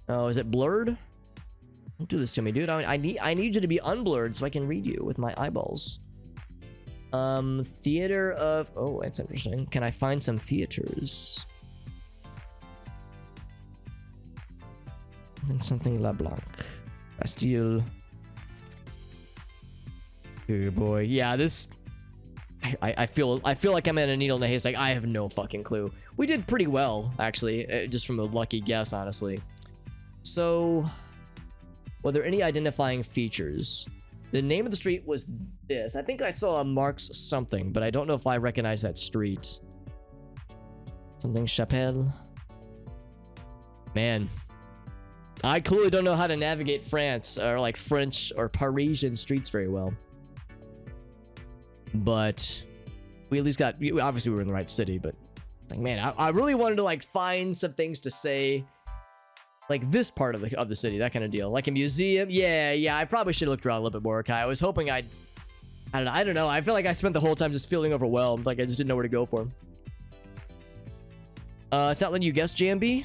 Oh, is it blurred? Don't do this to me, dude. I need you to be unblurred so I can read you with my eyeballs. Theater of... Oh, that's interesting. Can I find some theaters? And something La Blanc. Bastille. Oh boy. Yeah, this... I feel like I'm in a needle in a haystack. I have no fucking clue. We did pretty well, actually. Just from a lucky guess, honestly. So... Were there any identifying features? The name of the street was this. I think I saw a Marx something, but I don't know if I recognize that street. Something Chapelle. Man. I clearly don't know how to navigate France or like French or Parisian streets very well. but we at least got, obviously we were in the right city, but like, man, I really wanted to like find some things to say, like this part of the city, that kind of deal, like a museum. Yeah, I probably should have looked around a little bit more, Kai. I was hoping I don't know. I feel like I spent the whole time just feeling overwhelmed, like I just didn't know where to go for. It's not letting you guess, JMB.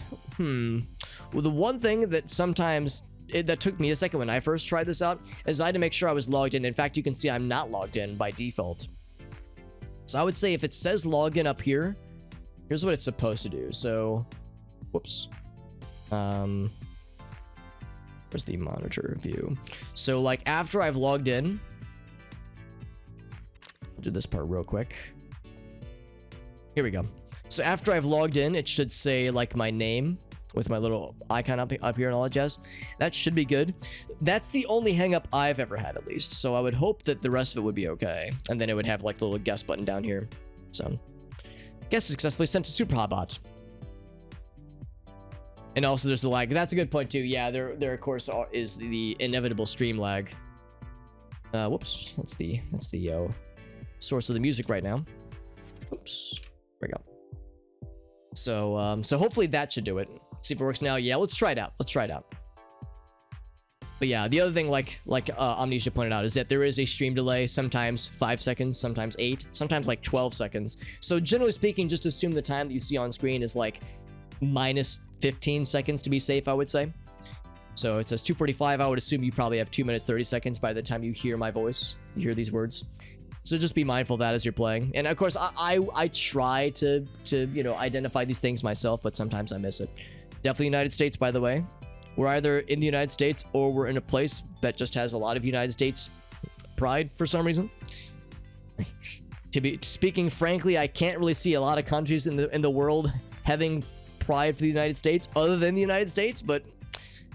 Well, the one thing that sometimes that took me a second when I first tried this out is I had to make sure I was logged in. In fact, you can see I'm not logged in by default. So I would say if it says login up here, here's what it's supposed to do. So, whoops. Where's the monitor view? So like after I've logged in, I'll do this part real quick. Here we go. So after I've logged in, it should say like my name with my little icon up here and all that jazz. That should be good. That's the only hang up I've ever had, at least. So I would hope that the rest of it would be okay. And then it would have like the little guess button down here. So guess successfully sent to Super Hotbot. And also there's the lag. That's a good point too. Yeah, there of course is the inevitable stream lag. Whoops. That's the source of the music right now. Oops. There we go. So hopefully that should do it. See if it works now. Yeah, let's try it out. But yeah, the other thing, like Amnesia pointed out, is that there is a stream delay. Sometimes 5 seconds, sometimes 8, sometimes like 12 seconds. So generally speaking, just assume the time that you see on screen is like minus 15 seconds to be safe, I would say. So it says 2:45. I would assume you probably have 2 minutes 30 seconds by the time you hear my voice, you hear these words. So just be mindful of that as you're playing. And of course, I try to identify these things myself, but sometimes I miss it. Definitely United States, by the way. We're either in the United States or we're in a place that just has a lot of United States pride for some reason. Speaking frankly, I can't really see a lot of countries in the world having pride for the United States other than the United States, but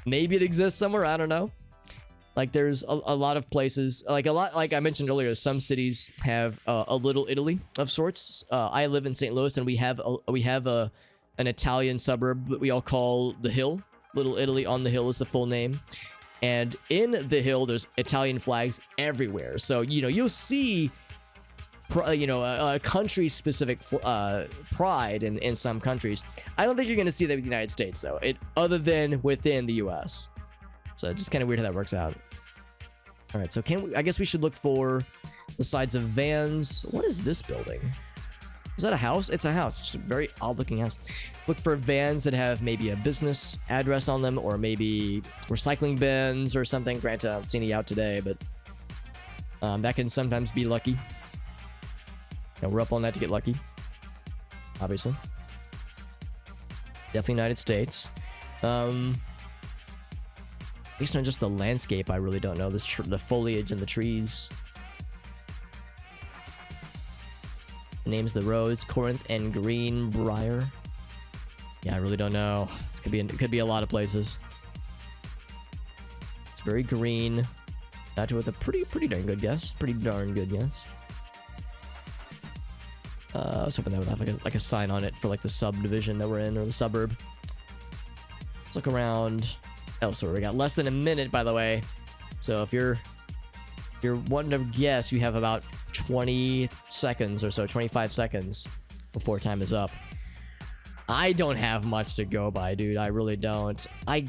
maybe it exists somewhere. I don't know. Like there's a lot of places, like I mentioned earlier, some cities have a little Italy of sorts. I live in St. Louis, and we have an Italian suburb that we all call the Hill. Little Italy on the Hill is the full name. And in the Hill, there's Italian flags everywhere. So, you'll see, a country-specific pride in some countries. I don't think you're going to see that with the United States, though, other than within the U.S. So it's just kind of weird how that works out. All right, so I guess we should look for the sides of vans. What is this building? Is that a house? It's a house. It's a very odd-looking house. Look for vans that have maybe a business address on them, or maybe recycling bins or something. Granted, I haven't seen any out today, but that can sometimes be lucky. And we're up on that to get lucky, obviously. Definitely United States. Based on just the landscape, I really don't know. The foliage and the trees. Names the roads: Corinth and Greenbrier. Yeah, I really don't know. It could be a lot of places. It's very green. That's with a pretty darn good guess. Pretty darn good guess. I was hoping that would have like a sign on it for like the subdivision that we're in, or the suburb. Let's look around. Oh, sorry, we got less than a minute, by the way. So if you're wanting to guess, you have about 20 seconds or so, 25 seconds before time is up. I don't have much to go by, dude. I really don't. I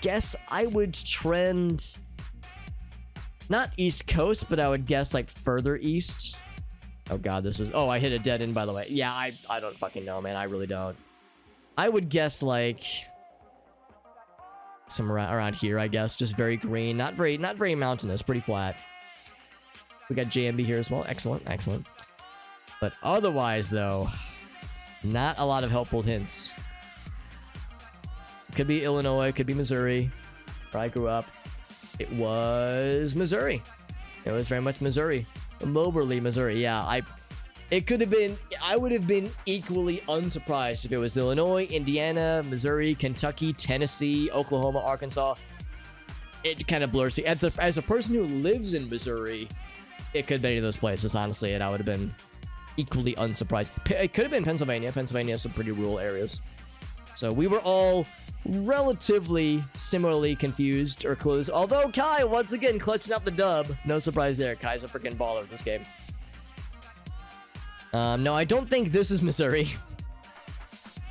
guess I would trend not East Coast, but I would guess like further east. Oh god, oh, I hit a dead end, by the way. Yeah, I don't fucking know, man. I really don't. I would guess like somewhere around here, I guess. Just very green, not very mountainous, pretty flat. We got JMB here as well. Excellent. But otherwise, though, not a lot of helpful hints. Could be Illinois, could be Missouri, where I grew up. It was Missouri. It was very much Missouri. Moberly, Missouri. Yeah, it could have been. I would have been equally unsurprised if it was Illinois, Indiana, Missouri, Kentucky, Tennessee, Oklahoma, Arkansas. It kind of blurs. As a person who lives in Missouri, it could be any of those places, honestly, and I would have been equally unsurprised. It could have been Pennsylvania. Pennsylvania has some pretty rural areas. So we were all relatively similarly confused or clueless. Although Kai, once again, clutching out the dub. No surprise there. Kai's a freaking baller in this game. No, I don't think this is Missouri.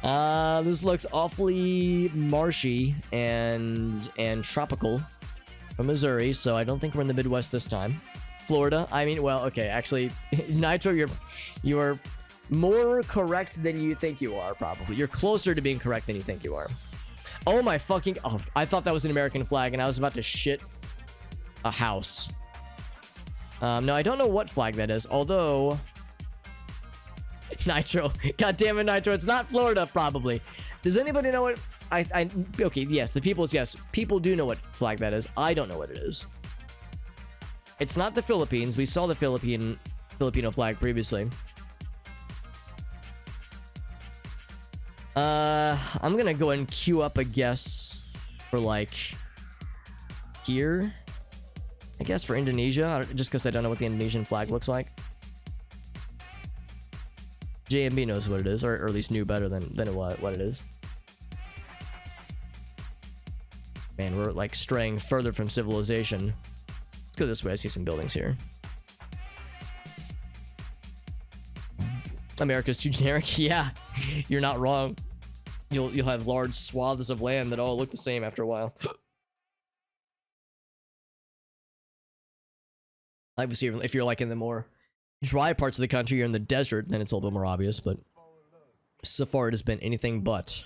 This looks awfully marshy and tropical from Missouri, so I don't think we're in the Midwest this time. Florida, I mean, well, okay, actually, Nitro, you are more correct than you think you are, probably. You're closer to being correct than you think you are. Oh my fucking, oh, I thought that was an American flag, and I was about to shit a house. No, I don't know what flag that is, although... Nitro. God damn it, Nitro. It's not Florida, probably. Does anybody know what... Okay, yes, the people is yes. People do know what flag that is. I don't know what it is. It's not the Philippines. We saw the Filipino flag previously. I'm gonna go and queue up a guess for, like... here? I guess for Indonesia, just because I don't know what the Indonesian flag looks like. JMB knows what it is, or at least knew better than what it is. Man, we're like straying further from civilization. Let's go this way. I see some buildings here. America's too generic. Yeah, you're not wrong. You'll have large swaths of land that all look the same after a while. Obviously, if you're like in the more dry parts of the country, you're in the desert, then it's a little bit more obvious, but so far it has been anything but.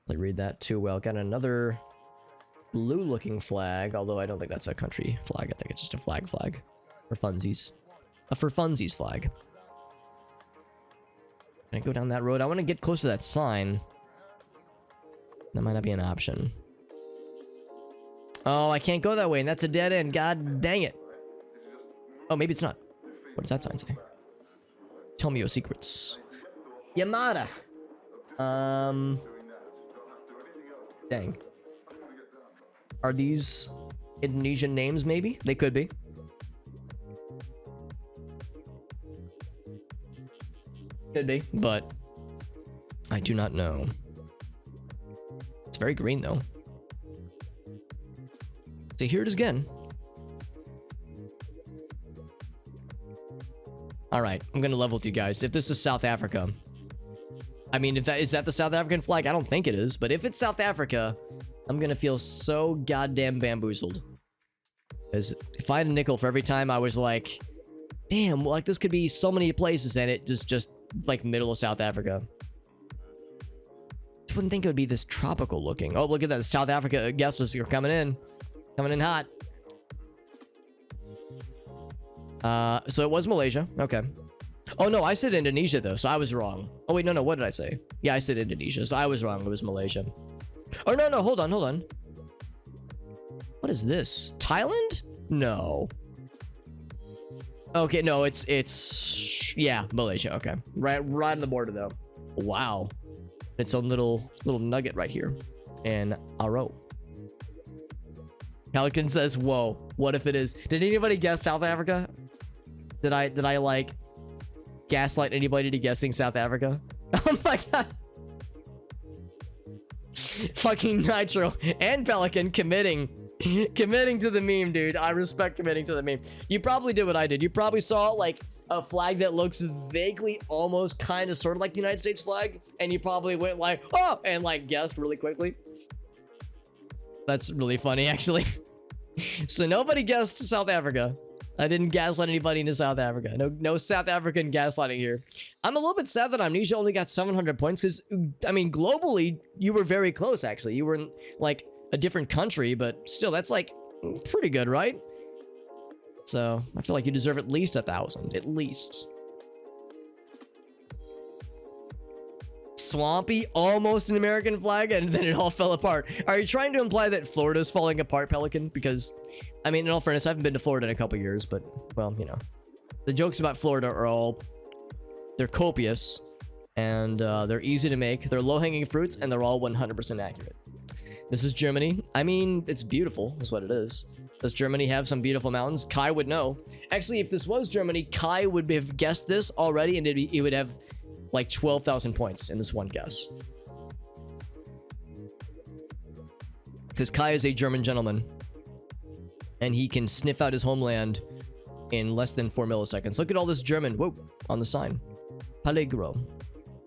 I read that too well. Got another blue looking flag, although I don't think that's a country flag. I think it's just a flag for funsies. A for funsies flag. Can I go down that road? I want to get close to that sign. That might not be an option. Oh, I can't go that way, and that's a dead end. God dang it. Oh, maybe it's not. What does that sign say? Tell me your secrets. Yamada. Dang. Are these Indonesian names, maybe? They could be. Could be, but I do not know. It's very green, though. So here it is again. All right, I'm gonna level with you guys. If this is South Africa, I mean, if that is that the South African flag? I don't think it is, but if it's South Africa, I'm gonna feel so goddamn bamboozled. Because if I had a nickel for every time I was like, damn, like this could be so many places, and it just like middle of South Africa. I wouldn't think it would be this tropical looking. Oh, look at that, South Africa guesses are coming in hot. So it was Malaysia. Okay. Oh no, I said Indonesia though, so I was wrong. Oh wait, no, what did I say? Yeah, I said Indonesia, so I was wrong. It was Malaysia. Oh no, hold on. What is this? Thailand? No. Okay, no, it's yeah, Malaysia. Okay, right on the border though. Wow, it's a little nugget right here, and Aro. Pelican says, "Whoa, what if it is?" Did anybody guess South Africa? Did I like gaslight anybody to guessing South Africa? Oh my god. Fucking Nitro and Pelican committing to the meme, dude. I respect committing to the meme. You probably did what I did. You probably saw like a flag that looks vaguely almost kind of sort of like the United States flag, and you probably went like, oh, and like guessed really quickly. That's really funny, actually. So nobody guessed South Africa. I didn't gaslight anybody into South Africa. No South African gaslighting here. I'm a little bit sad that Amnesia only got 700 points because, I mean, globally, you were very close, actually. You were in, like, a different country, but still, that's, like, pretty good, right? So, I feel like you deserve at least 1,000. At least. Swampy, almost an American flag, and then it all fell apart. Are you trying to imply that Florida's falling apart, Pelican? Because, I mean, in all fairness, I haven't been to Florida in a couple years, but, well, you know. The jokes about Florida are all... they're copious, and they're easy to make. They're low-hanging fruits, and they're all 100% accurate. This is Germany. I mean, it's beautiful, is what it is. Does Germany have some beautiful mountains? Kai would know. Actually, if this was Germany, Kai would have guessed this already, and he would have... like 12,000 points in this one guess. Because Kai is a German gentleman. And he can sniff out his homeland in less than 4 milliseconds. Look at all this German, whoa, on the sign. Peligro.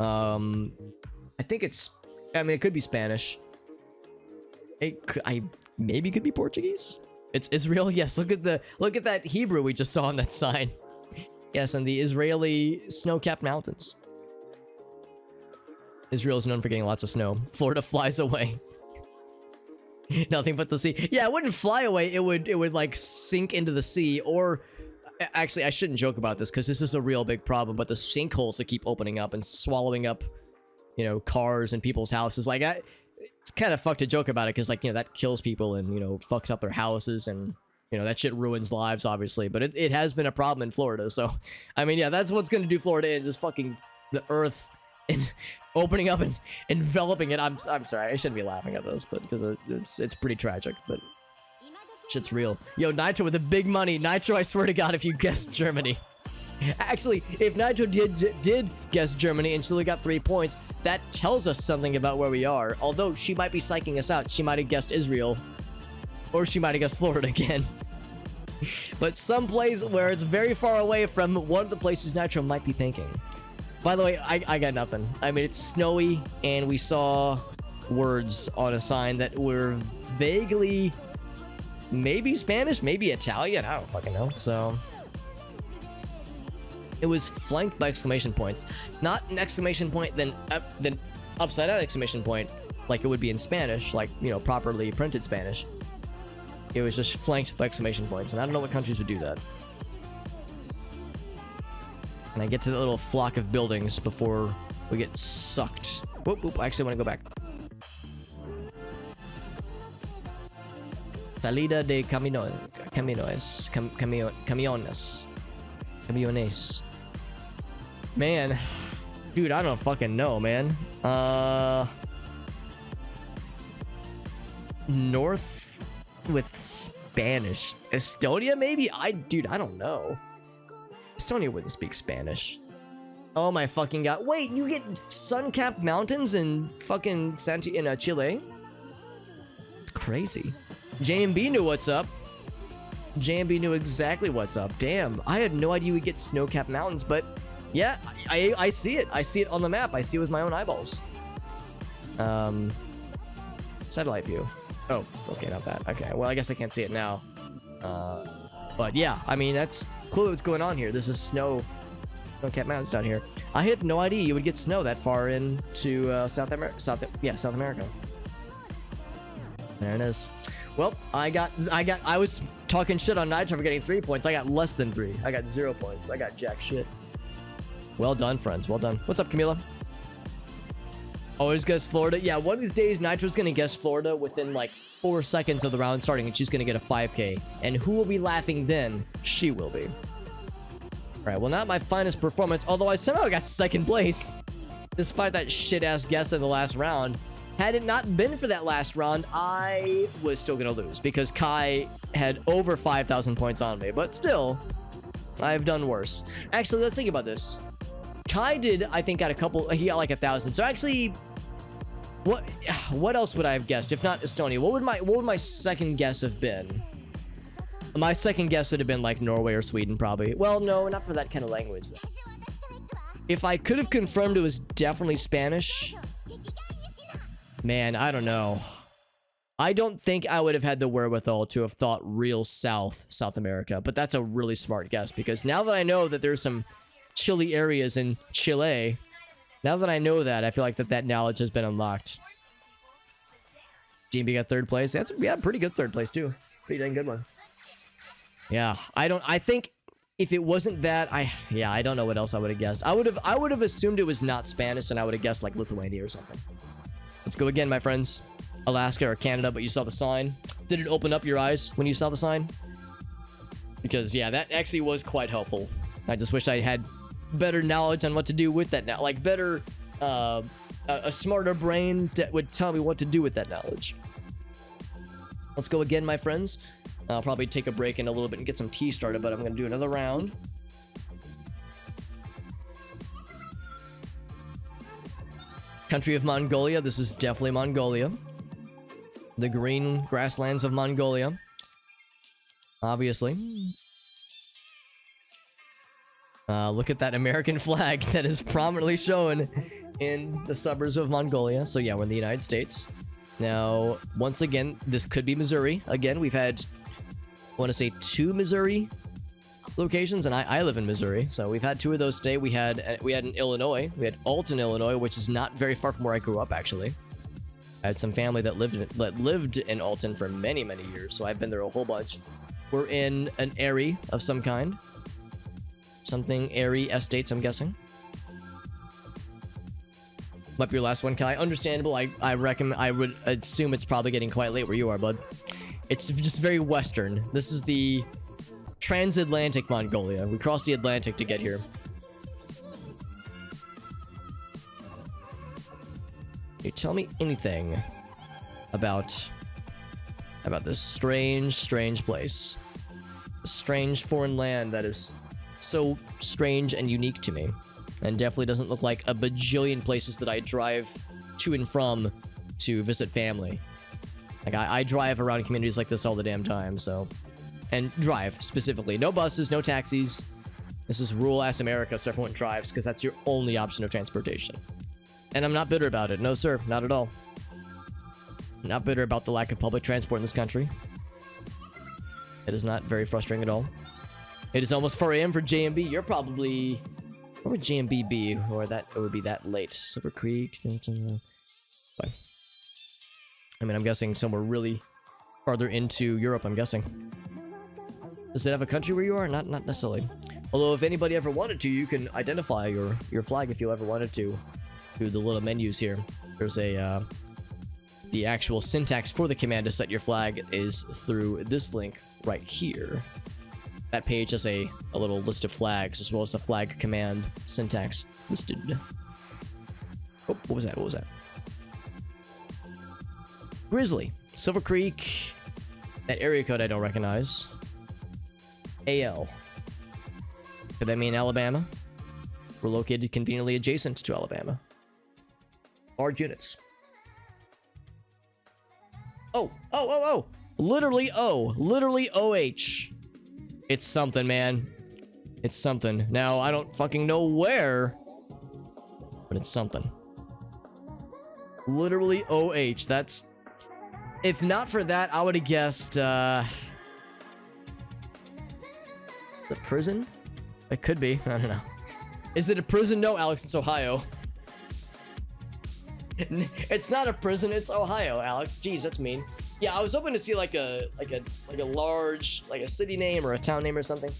I think it's, I mean, it could be Spanish. Maybe could be Portuguese. It's Israel. Yes, look at that Hebrew we just saw on that sign. Yes, and the Israeli snow-capped mountains. Israel is known for getting lots of snow. Florida flies away. Nothing but the sea. Yeah, it wouldn't fly away. It would like sink into the sea. Or actually, I shouldn't joke about this because this is a real big problem. But the sinkholes that keep opening up and swallowing up, you know, cars and people's houses. Like, it's kind of fucked to joke about it because, like, you know, that kills people and, you know, fucks up their houses and, you know, that shit ruins lives, obviously. But it has been a problem in Florida. So, I mean, yeah, that's what's gonna do Florida in, just fucking the earth and opening up and enveloping it. I'm sorry, I shouldn't be laughing at this, but because it's pretty tragic, but shit's real. Yo, Nitro with the big money. Nitro, I swear to God, if you guessed Germany. Actually, if Nitro did guess Germany and she only got 3 points, that tells us something about where we are. Although she might be psyching us out. She might have guessed Israel, or she might have guessed Florida again. But some place where it's very far away from one of the places Nitro might be thinking. By the way, I got nothing. I mean, it's snowy, and we saw words on a sign that were vaguely maybe Spanish, maybe Italian. I don't fucking know. So it was flanked by exclamation points, not an exclamation point then upside down exclamation point like it would be in Spanish, like, you know, properly printed Spanish. It was just flanked by exclamation points, and I don't know what countries would do that. And I get to the little flock of buildings before we get sucked. Whoop, whoop, I actually want to go back. Salida de camiones. Man, dude, I don't fucking know, man. North with Spanish. Estonia, maybe? Dude, I don't know. Estonia wouldn't speak Spanish. Oh my fucking god. Wait, you get sun-capped mountains in fucking Chile? Crazy. JMB knew what's up. JMB knew exactly what's up. Damn, I had no idea we get snow-capped mountains, but yeah, I see it. I see it on the map. I see it with my own eyeballs. Satellite view. Oh, okay, not that. Okay, well, I guess I can't see it now. But yeah, I mean, that's clearly what's going on here. This is snow-capped mountains down here. I had no idea you would get snow that far into South America. South America. There it is. Well, I was talking shit on Nitro for getting 3 points. I got less than 3. I got 0 points. I got jack shit. Well done, friends. Well done. What's up, Camila? Always guess Florida. Yeah, one of these days, Nitro's gonna guess Florida within like 4 seconds of the round starting, and she's gonna get a 5K. And who will be laughing then? She will be. Alright, well, not my finest performance, although I somehow got second place. Despite that shit-ass guess in the last round. Had it not been for that last round, I was still gonna lose, because Kai had over 5,000 points on me. But still, I've done worse. Actually, let's think about this. Kai did, I think, got a couple, he got like 1,000. So actually, what else would I have guessed if not Estonia? What would my second guess have been? My second guess would have been like Norway or Sweden, probably. Well, no, not for that kind of language. If I could have confirmed it was definitely Spanish, man, I don't know. I don't think I would have had the wherewithal to have thought real South America, but that's a really smart guess, because now that I know that there's some chilly areas in Chile, now that I know that, I feel like that knowledge has been unlocked. GMB got 3rd place. That's, yeah, pretty good 3rd place too. Pretty dang good one. Yeah, I think if it wasn't that, I don't know what else I would have guessed. I would have assumed it was not Spanish, and I would have guessed like Lithuania or something. Let's go again, my friends. Alaska or Canada, but you saw the sign. Did it open up your eyes when you saw the sign? Because yeah, that actually was quite helpful. I just wish I had better knowledge on what to do with that now. Like better, a smarter brain that would tell me what to do with that knowledge. Let's go again, my friends. I'll probably take a break in a little bit and get some tea started, but I'm going to do another round. Country of Mongolia. This is definitely Mongolia. The green grasslands of Mongolia. Obviously. Look at that American flag that is prominently shown in the suburbs of Mongolia. So yeah, we're in the United States. Now, once again, this could be Missouri. Again, we've had, I want to say, 2 Missouri locations, and I live in Missouri, so we've had 2 of those today. We had in Illinois. We had Alton, Illinois, which is not very far from where I grew up, actually. I had some family that lived in Alton for many, many years, so I've been there a whole bunch. We're in an Erie of some kind. Something Erie Estates, I'm guessing. Might be your last one, Kai. Understandable. I would assume it's probably getting quite late where you are, bud. It's just very western. This is the transatlantic Mongolia. We crossed the Atlantic to get here. Can you tell me anything about this strange place? A strange foreign land that is so strange and unique to me, and definitely doesn't look like a bajillion places that I drive to and from to visit family. Like, I drive around communities like this all the damn time, so... And drive, specifically. No buses, no taxis. This is rural-ass America, so everyone drives, because that's your only option of transportation. And I'm not bitter about it. No, sir. Not at all. Not bitter about the lack of public transport in this country. It is not very frustrating at all. It is almost 4 a.m. for JMB. You're probably... Where would JMB be? Or that it would be that late. Silver Creek. Fine. I mean, I'm guessing somewhere really farther into Europe, I'm guessing. Does it have a country where you are? Not necessarily. Although, if anybody ever wanted to, you can identify your flag if you ever wanted to through the little menus here. There's a the actual syntax for the command to set your flag is through this link right here. That page has a little list of flags as well as the flag command syntax listed. Oh, what was that? What was that? Grizzly, Silver Creek. That area code I don't recognize. AL. Could that mean Alabama? We're located conveniently adjacent to Alabama. Large units. Oh. Literally O. Literally OH. It's something, man. It's something. Now, I don't fucking know where, but it's something. Literally OH. That's... If not for that, I would have guessed, the prison? It could be. I don't know. Is it a prison? No, Alex, it's Ohio. It's not a prison, it's Ohio, Alex. Jeez, that's mean. Yeah, I was hoping to see like a large, like a city name or a town name or something.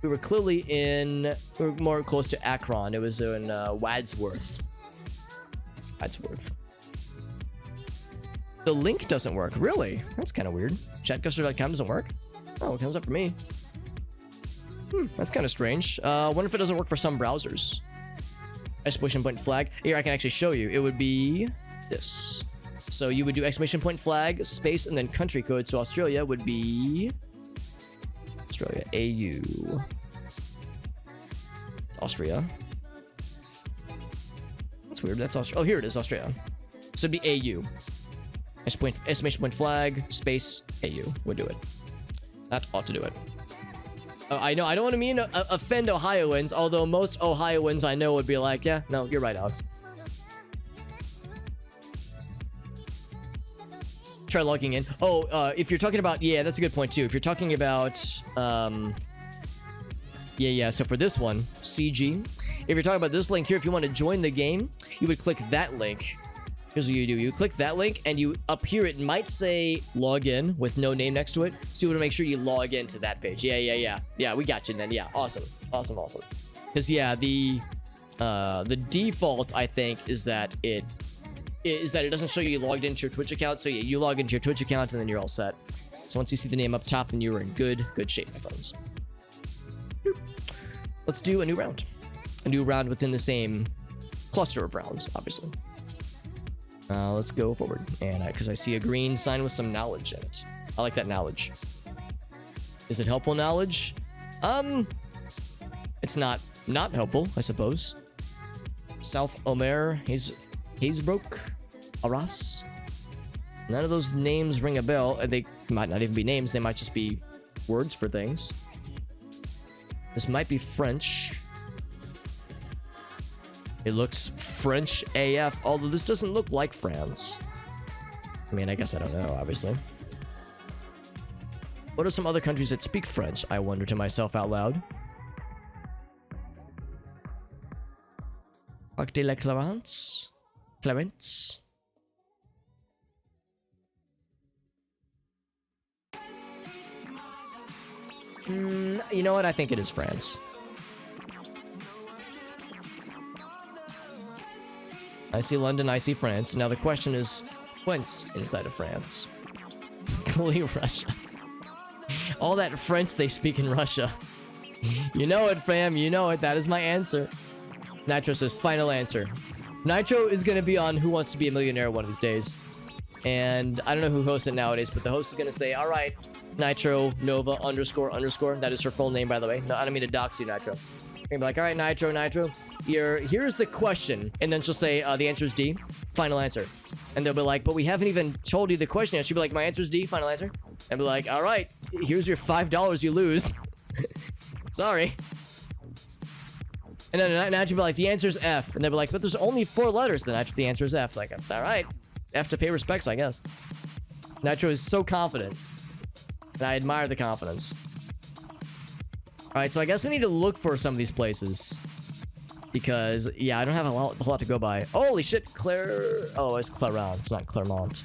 We were clearly we were more close to Akron. It was in Wadsworth. The link doesn't work. Really? That's kind of weird. ChatGuessr.com doesn't work? Oh, it comes up for me. That's kind of strange. Wonder if it doesn't work for some browsers. Exclamation point flag. Here, I can actually show you. It would be this. So you would do exclamation point flag, space, and then country code. So Australia would be... Australia. AU. Austria. That's weird. That's Australia. Oh, here it is. Australia. So it'd be AU. Exclamation point flag, space, AU would do it. That ought to do it. I know, I don't want to offend Ohioans, although most Ohioans I know would be like, yeah, no, you're right, Alex. Try logging in. Oh, if you're talking about, yeah, that's a good point too. If you're talking about, yeah, so for this one, CG, if you're talking about this link here, if you want to join the game, you would click that link. Here's what you do. You click that link, and you up here, it might say login with no name next to it. So you want to make sure you log into that page. Yeah, we got you then. Yeah, awesome. Because, yeah, the default, I think, is that it doesn't show you logged into your Twitch account. So, yeah, you log into your Twitch account, and then you're all set. So once you see the name up top, then you're in good shape, my friends. Let's do a new round. A new round within the same cluster of rounds, obviously. Let's go forward, and because I see a green sign with some knowledge in it. I like that knowledge. Is it helpful knowledge? It's not helpful, I suppose. South Omer, Hazebrook, Arras. None of those names ring a bell. They might not even be names. They might just be words for things. This might be French. It looks French AF, although this doesn't look like France. I mean, I guess I don't know, obviously. What are some other countries that speak French? I wonder to myself out loud. Parc de la Clarence? Clarence? You know what? I think it is France. I see London, I see France. Now the question is, whence inside of France? Clearly Russia. All that French they speak in Russia. You know it, fam. You know it. That is my answer. Nitro says, final answer. Nitro is going to be on Who Wants to Be a Millionaire one of these days. And I don't know who hosts it nowadays, but the host is going to say, all right, Nitro Nova __. That is her full name, by the way. No, I don't mean to dox you, Nitro. You're gonna be like, all right, Nitro. Here's the question. And then she'll say, the answer is D. Final answer. And they'll be like, but we haven't even told you the question yet. She'll be like, my answer is D. Final answer. And be like, all right, here's your $5 you lose. Sorry. And then Nitro will be like, the answer is F. And they'll be like, but there's only 4 letters. Then the answer is F. Like, all right. F to pay respects, I guess. Nitro is so confident. And I admire the confidence. Alright, so I guess we need to look for some of these places. Because, yeah, I don't have a lot to go by. Holy shit, Oh, it's Clarence, it's not Clermont.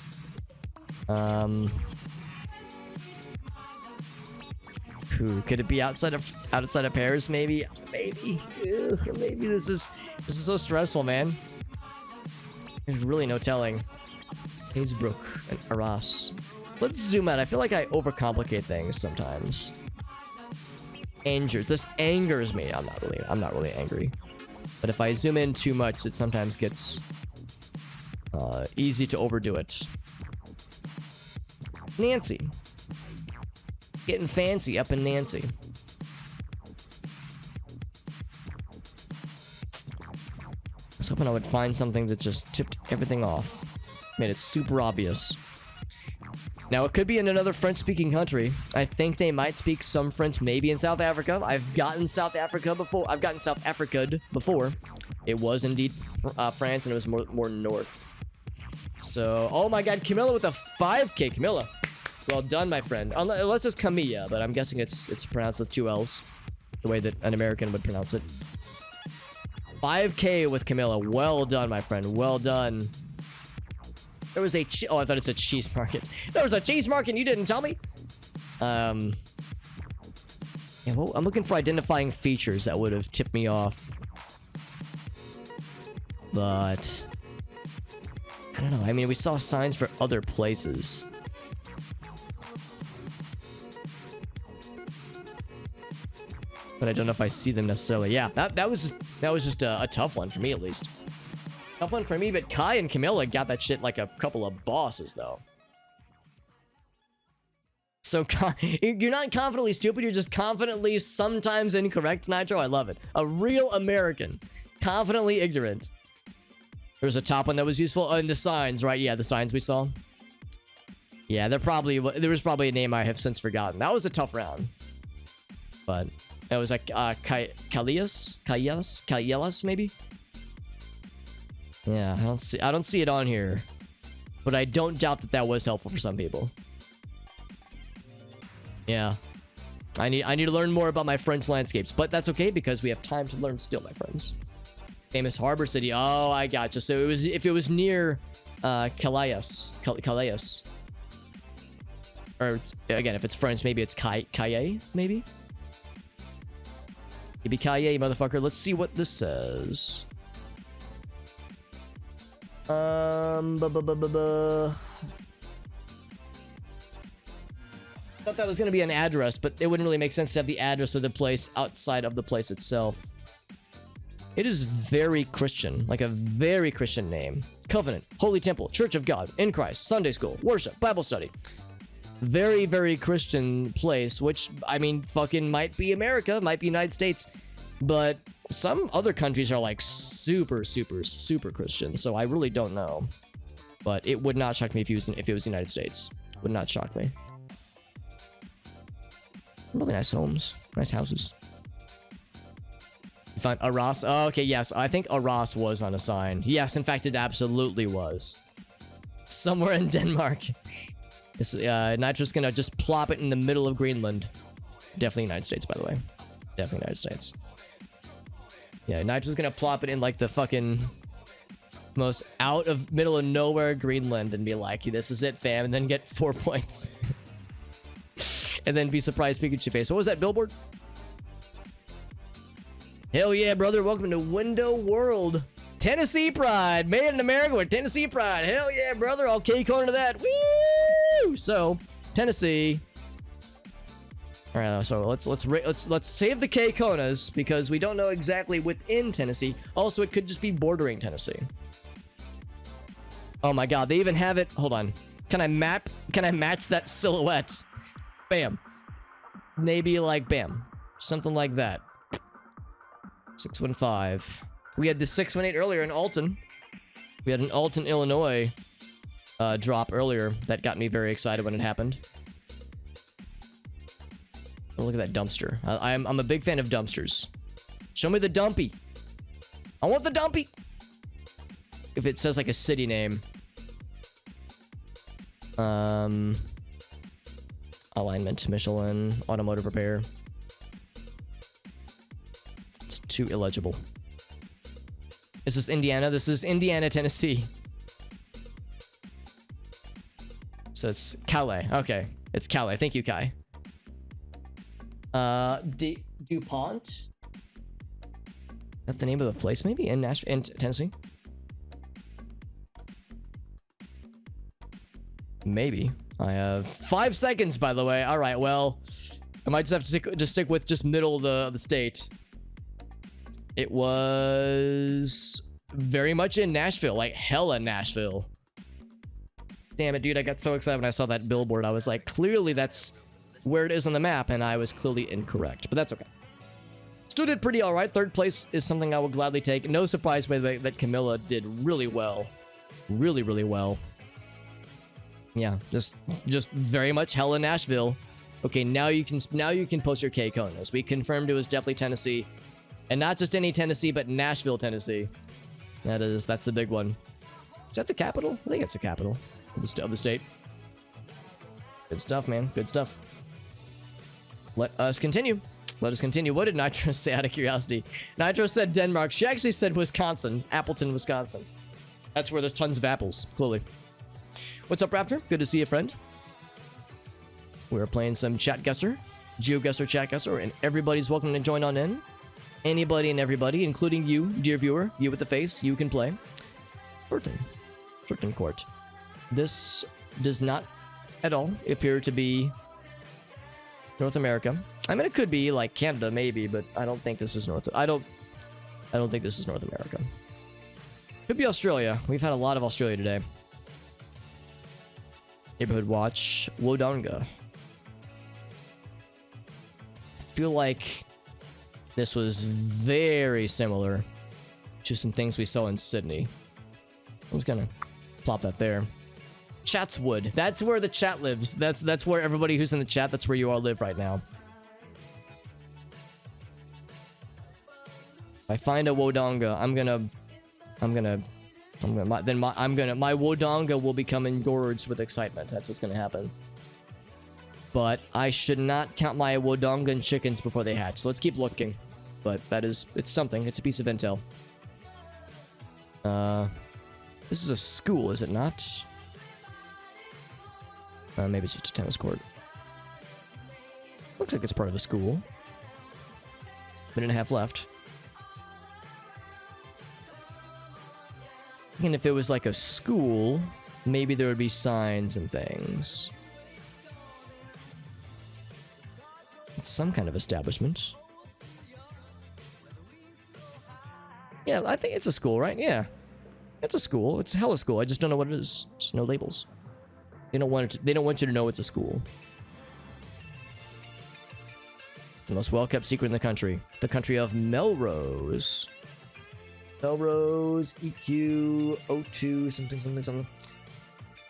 Could it be outside of Paris, maybe? Maybe. Ugh, maybe this is so stressful, man. There's really no telling. Haysbrook and Arras. Let's zoom out. I feel like I overcomplicate things sometimes. This angers me. I'm not really angry. But if I zoom in too much, it sometimes gets easy to overdo it. Nancy. Getting fancy up in Nancy. I was hoping I would find something that just tipped everything off. Made it super obvious. Now, it could be in another French-speaking country. I think they might speak some French, maybe in South Africa. I've gotten South Africa before. It was indeed France, and it was more north. So, oh my god, Camilla with a 5K. Camilla. Well done, my friend. Unless it's Camilla, but I'm guessing it's pronounced with 2 L's. The way that an American would pronounce it. 5K with Camilla. Well done, my friend. Well done. There was a oh, I thought it said cheese market. There was a cheese market and you didn't tell me? Yeah, well, I'm looking for identifying features that would have tipped me off. But I don't know. I mean, we saw signs for other places. But I don't know if I see them necessarily. Yeah, that was just a tough one for me, at least. Tough one for me, but Kai and Camilla got that shit like a couple of bosses, though. So, you're not confidently stupid, you're just confidently sometimes incorrect, Nitro. I love it. A real American. Confidently ignorant. There was a top one that was useful. And the signs, right? Yeah, the signs we saw. Yeah, there was probably a name I have since forgotten. That was a tough round. But it was like, Kalias, maybe? Yeah, I don't see it on here. But I don't doubt that was helpful for some people. Yeah. I need to learn more about my French landscapes, but that's okay because we have time to learn still, my friends. Famous harbor city. Oh, I gotcha. So if it was near Calais. Or again, if it's French, maybe it's Caille, maybe? Maybe Caille, motherfucker. Let's see what this says. Thought that was gonna be an address, but it wouldn't really make sense to have the address of the place outside of the place itself. It is very Christian, like a very Christian name. Covenant, Holy Temple, Church of God, in Christ, Sunday School, Worship, Bible Study. Very, very Christian place, which, I mean, fucking might be America, might be United States, but some other countries are like super, super, super Christian, so I really don't know. But it would not shock me if it was United States. Would not shock me. Really nice homes, nice houses. You found Aras? Oh, okay, yes. I think Aras was on a sign. Yes, in fact, it absolutely was. Somewhere in Denmark. Nitro's gonna just plop it in the middle of Greenland. Definitely United States, by the way. Definitely United States. Yeah, Nitro's gonna plop it in like the fucking most out of middle of nowhere Greenland and be like, this is it, fam, and then get 4 points. And then be surprised Pikachu face. What was that, billboard? Hell yeah, brother. Welcome to Window World. Tennessee Pride. Made in America with Tennessee Pride. Hell yeah, brother. I'll K-Cone to that. Woo! So, Tennessee. All right, so let's save the K-Konas because we don't know exactly within Tennessee. Also, it could just be bordering Tennessee. Oh my god, they even have it. Hold on. Can I match that silhouette? Bam. Maybe like bam. Something like that. 615. We had the 618 earlier in Alton. We had an Alton, Illinois drop earlier. That got me very excited when it happened. Oh, look at that dumpster. I'm a big fan of dumpsters. Show me the dumpy. I want the dumpy. If it says like a city name. Alignment, Michelin, automotive repair. It's too illegible. Is this Indiana? This is Indiana, Tennessee. So it's Calais. Okay. It's Calais. Thank you, Kai. DuPont? Is that the name of the place, maybe? In Tennessee? Maybe. I have 5 seconds, by the way. All right, well, I might just have to stick with just middle of the state. It was very much in Nashville, like hella Nashville. Damn it, dude, I got so excited when I saw that billboard. I was like, clearly that's where it is on the map, and I was clearly incorrect, but that's okay. Still did pretty all right. 3rd place is something I will gladly take. No surprise, by the way, that Camilla did really well. Really, really well. Yeah, just very much hella Nashville. Okay, now you can post your K-Konas. We confirmed it was definitely Tennessee. And not just any Tennessee, but Nashville, Tennessee. That's the big one. Is that the capital? I think it's the capital of the state. Good stuff, man. Good stuff. Let us continue. Let us continue. What did Nitro say out of curiosity? Nitro said Denmark. She actually said Wisconsin. Appleton, Wisconsin. That's where there's tons of apples, clearly. What's up, Raptor? Good to see you, friend. We're playing some ChatGuessr. GeoGuessr, ChatGuessr, and everybody's welcome to join on in. Anybody and everybody, including you, dear viewer, you with the face, you can play. Certain court. This does not at all appear to be North America. I mean, it could be like Canada, maybe, but I don't think this is I don't think this is North America. Could be Australia. We've had a lot of Australia today. Neighborhood watch. Wodonga. I feel like this was very similar to some things we saw in Sydney. I'm just gonna plop that there. Chatswood. That's where the chat lives. That's where everybody who's in the chat, that's where you all live right now. If I find a Wodonga, my Wodonga will become engorged with excitement. That's what's gonna happen. But I should not count my Wodonga and chickens before they hatch. So let's keep looking. But it's something. It's a piece of intel. This is a school, is it not? Maybe it's just a tennis court. Looks like it's part of a school. Minute and a half left. And if it was like a school, maybe there would be signs and things. It's some kind of establishment. Yeah, I think it's a school, right? Yeah. It's a school. It's hella school. I just don't know what it is. Just no labels. They don't want you to know it's a school. It's the most well-kept secret in the country. The country of Melrose. Melrose, EQ, O2, something.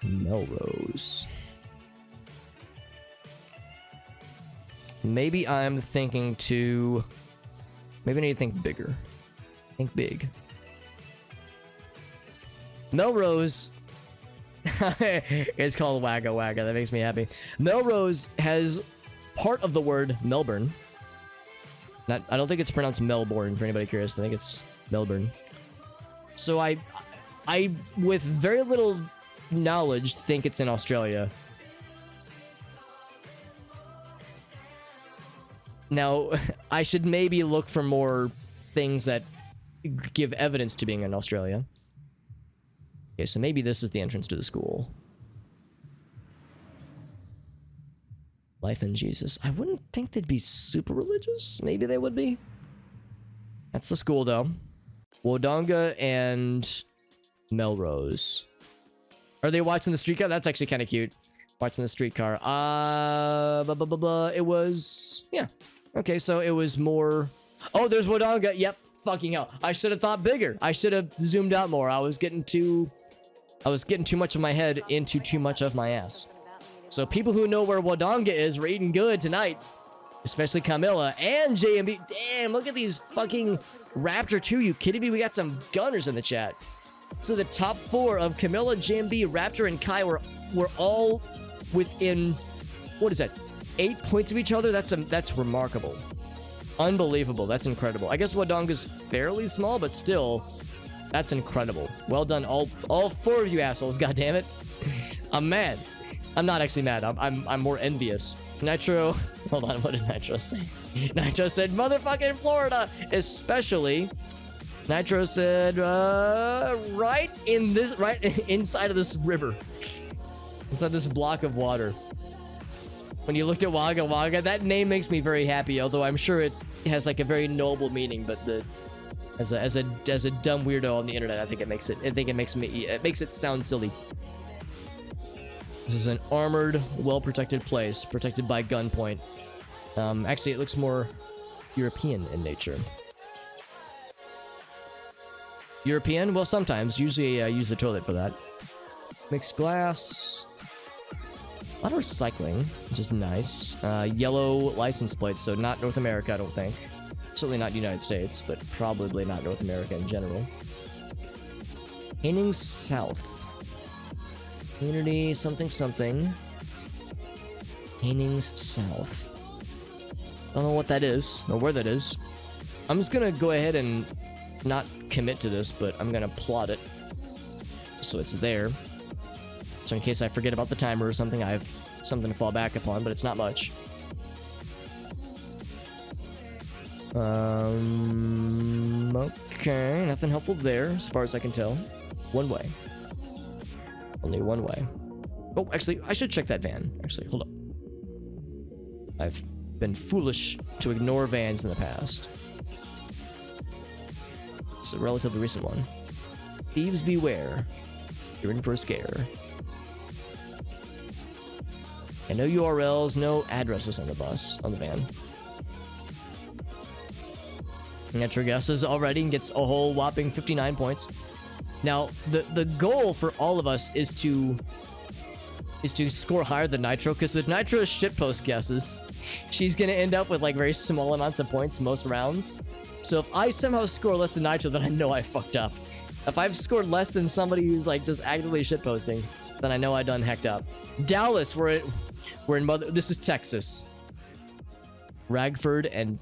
Melrose. Maybe I'm thinking to Maybe I need to think bigger. Think big. Melrose. It's called Wagga Wagga. That makes me happy. Melrose has part of the word Melbourne. I don't think it's pronounced Melbourne for anybody curious. I think it's Melbourne. So I with very little knowledge think it's in Australia. Now, I should maybe look for more things that give evidence to being in Australia. Okay, so maybe this is the entrance to the school. Life in Jesus. I wouldn't think they'd be super religious. Maybe they would be. That's the school, though. Wodonga and Melrose. Are they watching the streetcar? That's actually kind of cute. Watching the streetcar. It was... Yeah. Okay, so it was more... Oh, there's Wodonga. Yep. Fucking hell. I should have thought bigger. I should have zoomed out more. I was getting too much of my head into too much of my ass. So people who know where Wodonga is were eating good tonight. Especially Camilla and JMB. Damn, look at these fucking Raptor 2. You kidding me? We got some gunners in the chat. So the top 4 of Camilla, JMB, Raptor, and Kai were all within... What is that? 8 points of each other? That's remarkable. Unbelievable. That's incredible. I guess Wodonga's fairly small, but still, that's incredible. Well done, all 4 of you assholes. God damn it. I'm mad. I'm not actually mad. I'm more envious. Nitro. Hold on. What did Nitro say? Nitro said, "Motherfucking Florida, especially." Nitro said, right inside of this river, inside this block of water. When you looked at Wagga Wagga, that name makes me very happy. Although I'm sure it has like a very noble meaning, but as a dumb weirdo on the internet, I think it makes it sound silly. This is an armored, well-protected place, protected by gunpoint. Actually, it looks more European in nature. European? Well, sometimes. Usually, I use the toilet for that. Mixed glass. A lot of recycling, which is nice. Yellow license plates, so not North America, I don't think. Certainly not United States, but probably not North America in general. Hastings South. Community something something. Hastings South. Don't know what that is, or where that is. I'm just gonna go ahead and not commit to this, but I'm gonna plot it so it's there. So in case I forget about the timer or something, I have something to fall back upon, but it's not much. Okay, nothing helpful there, as far as I can tell. One way. Only one way. Oh, actually, I should check that van. Actually, hold up. I've been foolish to ignore vans in the past. It's a relatively recent one. Thieves beware. You're in for a scare. And no URLs, no addresses on the bus, on the van. Nitro guesses already and gets a whole whopping 59 points. Now, the goal for all of us is to score higher than Nitro, because with Nitro's shitpost guesses, she's gonna end up with like very small amounts of points most rounds. So if I somehow score less than Nitro, then I know I fucked up. If I've scored less than somebody who's like just actively shitposting, then I know I done hecked up. Dallas, we're in this is Texas. Radford and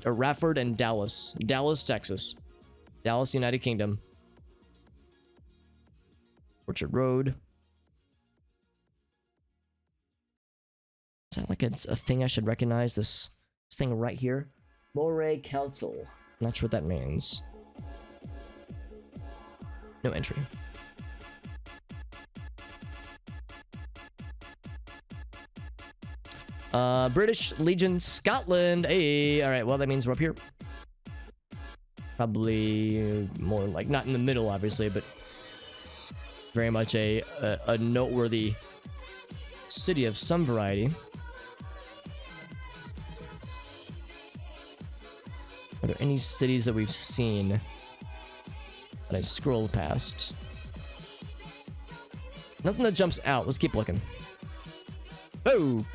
Dallas. Dallas, Texas. Dallas, United Kingdom. Orchard Road. Is that like a thing I should recognize? This thing right here? Moray Council. I'm not sure what that means. No entry. British Legion, Scotland. Hey, all right. Well, that means we're up here. Probably more like not in the middle, obviously, but very much a noteworthy city of some variety. Are there any cities that we've seen that I scroll past? Nothing that jumps out. Let's keep looking. Oh!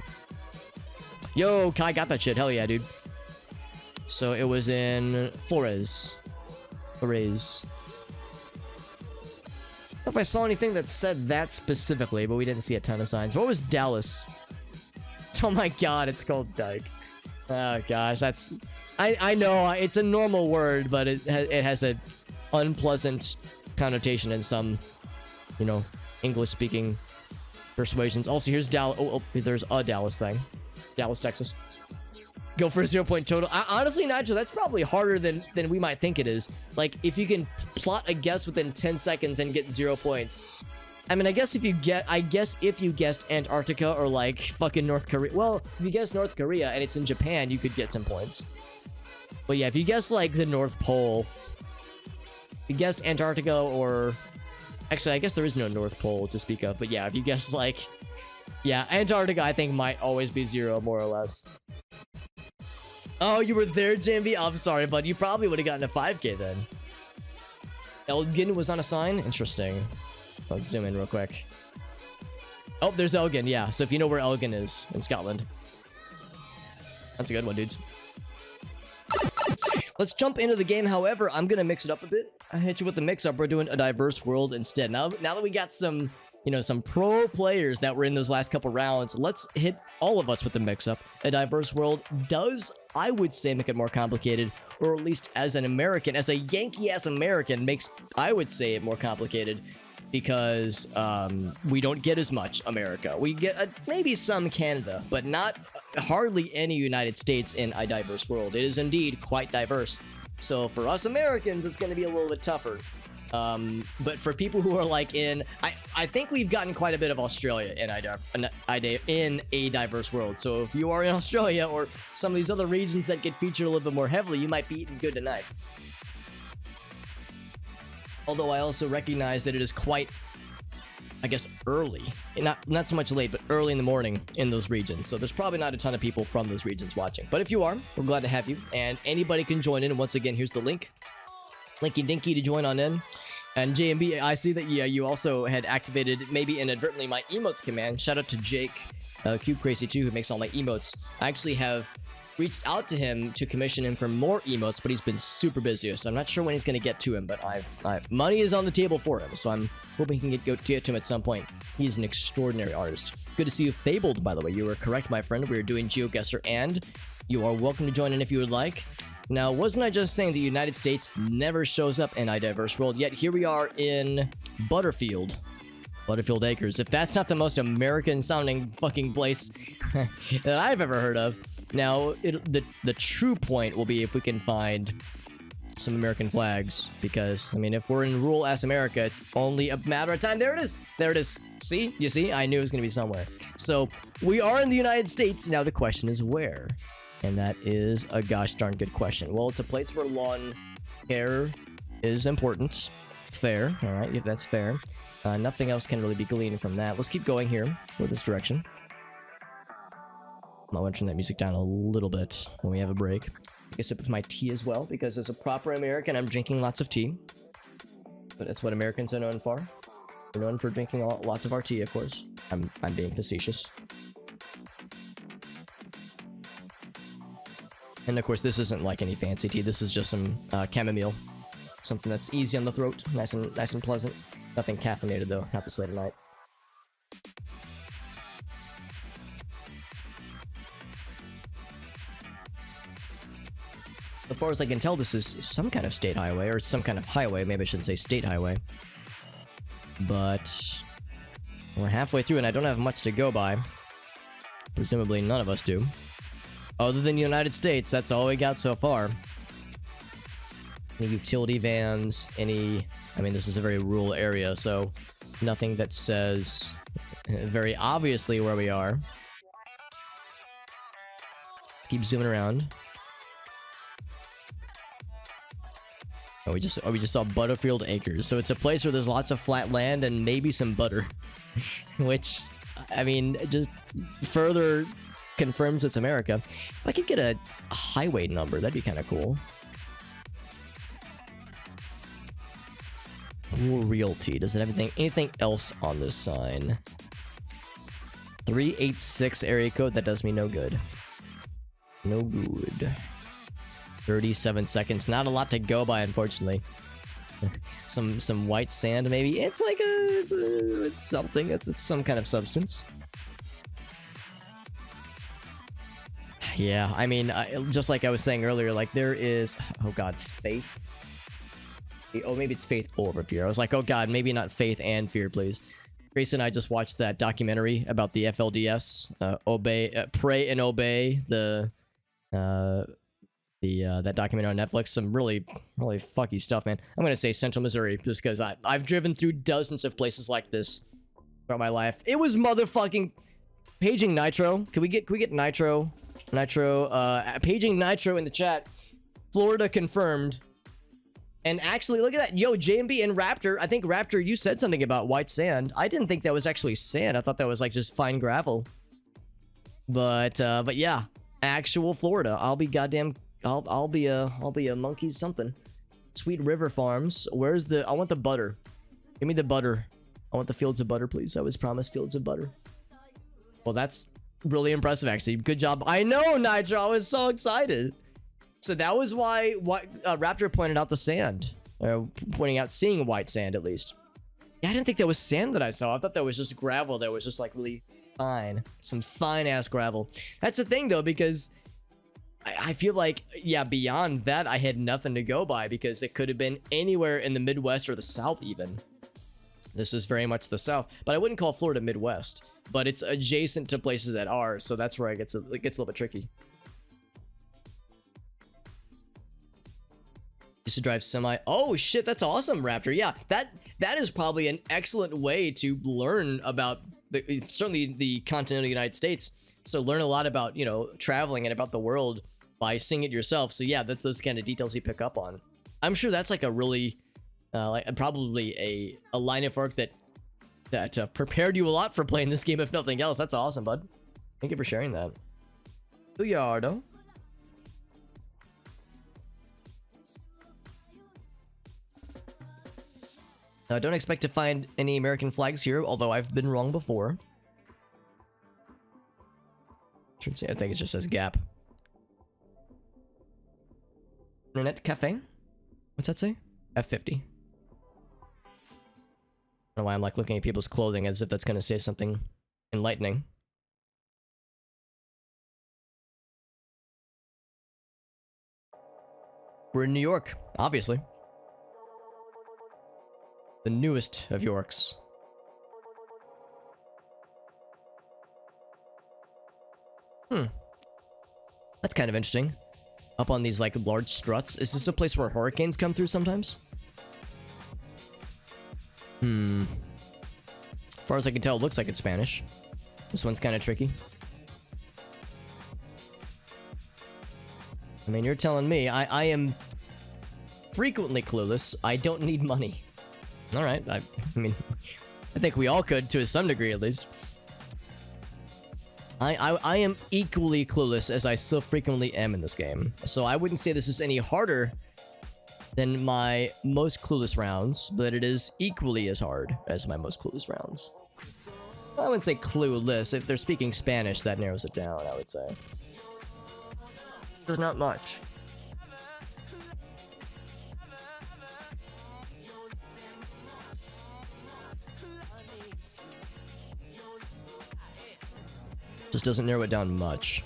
Yo, Kai got that shit. Hell yeah, dude. So it was in Flores. Flores. I don't know if I saw anything that said that specifically, but we didn't see a ton of signs. What was Dallas? Oh my god, it's called Dyke. Oh gosh, that's... I know, it's a normal word, but it has a unpleasant connotation in some, you know, English-speaking persuasions. Also, here's Dallas. Oh, there's a Dallas thing. Dallas, Texas. Go for a 0-point total. Honestly, Nigel, that's probably harder than we might think it is. Like, if you can plot a guess within 10 seconds and get 0 points. I mean, I guess if you guessed Antarctica or like fucking North Korea. Well, if you guess North Korea and it's in Japan, you could get some points. But yeah, if you guess like the North Pole, if you guessed Antarctica or... Actually, I guess there is no North Pole to speak of. But yeah, if you guessed like... Yeah, Antarctica, I think, might always be 0, more or less. Oh, you were there, JMV? Oh, I'm sorry, but you probably would have gotten a 5k then. Elgin was on a sign? Interesting. Let's zoom in real quick. Oh, there's Elgin, yeah. So if you know where Elgin is in Scotland. That's a good one, dudes. Let's jump into the game. However, I'm gonna mix it up a bit. I hit you with the mix-up. We're doing a diverse world instead. Now that we got some... You know, some pro players that were in those last couple rounds. Let's hit all of us with the mix-up. A diverse world does, I would say, make it more complicated, or at least as an American, as a Yankee-ass American, makes, I would say, it more complicated because we don't get as much America. We get maybe some Canada, but not hardly any United States in a diverse world. It is indeed quite diverse. So for us Americans, it's going to be a little bit tougher. But for people who are like in, I think we've gotten quite a bit of Australia in a diverse world. So if you are in Australia or some of these other regions that get featured a little bit more heavily, you might be eating good tonight. Although I also recognize that it is quite, I guess, early. Not so much late, but early in the morning in those regions. So there's probably not a ton of people from those regions watching. But if you are, we're glad to have you. And anybody can join in. And once again, here's the link. Linky Dinky to join on in. And JMB, I see that you also had activated, maybe inadvertently, my emotes command. Shout out to Jake, CubeCrazy2, who makes all my emotes. I actually have reached out to him to commission him for more emotes, but he's been super busy, so I'm not sure when he's going to get to him, but money is on the table for him, so I'm hoping he can get to him at some point. He's an extraordinary artist. Good to see you, Fabled, by the way. You were correct, my friend. We are doing GeoGuessr, and you are welcome to join in if you would like. Now, wasn't I just saying the United States never shows up in a diverse world? Yet here we are in Butterfield Acres. If that's not the most American-sounding fucking place that I've ever heard of. Now, the true point will be if we can find some American flags. Because, I mean, if we're in rural-ass America, it's only a matter of time. There it is! There it is. See? You see? I knew it was going to be somewhere. So, we are in the United States. Now, the question is where? And that is a gosh darn good question. Well, it's a place where lawn care is important. Fair, all right, if that's fair. Nothing else can really be gleaned from that. Let's keep going here with this direction. I'm going to turn that music down a little bit when we have a break. Take a sip of my tea as well, because as a proper American, I'm drinking lots of tea. But that's what Americans are known for. We're known for drinking lots of our tea, of course. I'm being facetious. And of course, this isn't like any fancy tea. This is just some chamomile, something that's easy on the throat, nice and pleasant. Nothing caffeinated though, not this late at night. As far as I can tell, this is some kind of state highway, or some kind of highway. Maybe I shouldn't say state highway. But we're halfway through, and I don't have much to go by. Presumably, none of us do. Other than the United States, that's all we got so far. Any utility vans, any... I mean, this is a very rural area, so nothing that says very obviously where we are. Let's keep zooming around. Oh, we just saw Butterfield Acres. So it's a place where there's lots of flat land and maybe some butter. Which, I mean, just further confirms it's America. If I could get a highway number, that'd be kind of cool. Rural Realty. Does it have anything else on this sign? 386 area code. That does me no good. No good. 37 seconds. Not a lot to go by, unfortunately. some white sand, maybe. It's like it's something. It's some kind of substance. Yeah, I mean, just like I was saying earlier, like there is, oh god, faith. Oh, maybe it's faith over fear. I was like, oh god, maybe not faith and fear, please. Grace and I just watched that documentary about the FLDS, pray and obey, that documentary on Netflix. Some really fucky stuff, man. I'm gonna say Central Missouri just because I've driven through dozens of places like this throughout my life. It was motherfucking paging Nitro. Can we get Nitro? Paging Nitro in the chat. Florida confirmed. And actually, look at that. Yo, JMB and Raptor. I think Raptor, you said something about white sand. I didn't think that was actually sand. I thought that was like just fine gravel. But yeah, actual Florida. I'll be goddamn. I'll be a monkey something. Sweet River Farms. Where's the? I want the butter. Give me the butter. I want the fields of butter, please. I was promised fields of butter. Well, that's really impressive, actually. Good job. I know, Nitro. I was so excited. So that was why Raptor pointed out the sand. Pointing out seeing white sand, at least. Yeah, I didn't think that was sand that I saw. I thought that was just gravel that was just like really fine. Some fine-ass gravel. That's the thing, though, because I feel like, yeah, beyond that, I had nothing to go by because it could have been anywhere in the Midwest or the South, even. This is very much the South. But I wouldn't call Florida Midwest. But it's adjacent to places that are, so that's where it gets a little bit tricky. Used to drive semi. Oh shit, that's awesome, Raptor. Yeah, that is probably an excellent way to learn about certainly the continental United States. So learn a lot about, you know, traveling and about the world by seeing it yourself. So yeah, that's those kind of details you pick up on. I'm sure that's like a really probably a line of work that prepared you a lot for playing this game, if nothing else. That's awesome, bud. Thank you for sharing that. Yardo. Don't expect to find any American flags here, although I've been wrong before. I think it just says Gap. Internet Cafe? What's that say? F50. I don't know why I'm like looking at people's clothing as if that's gonna say something enlightening. We're in New York, obviously. The newest of Yorks. That's kind of interesting. Up on these like large struts. Is this a place where hurricanes come through sometimes? As far as I can tell, it looks like it's Spanish. This one's kind of tricky. I mean, you're telling me I am frequently clueless. I don't need money. All right. I mean, I think we all could to some degree, at least. I am equally clueless as I so frequently am in this game. So I wouldn't say this is any harder than my most clueless rounds, but it is equally as hard as my most clueless rounds. I wouldn't say clueless. If they're speaking Spanish, that narrows it down, I would say. There's not much. Just doesn't narrow it down much.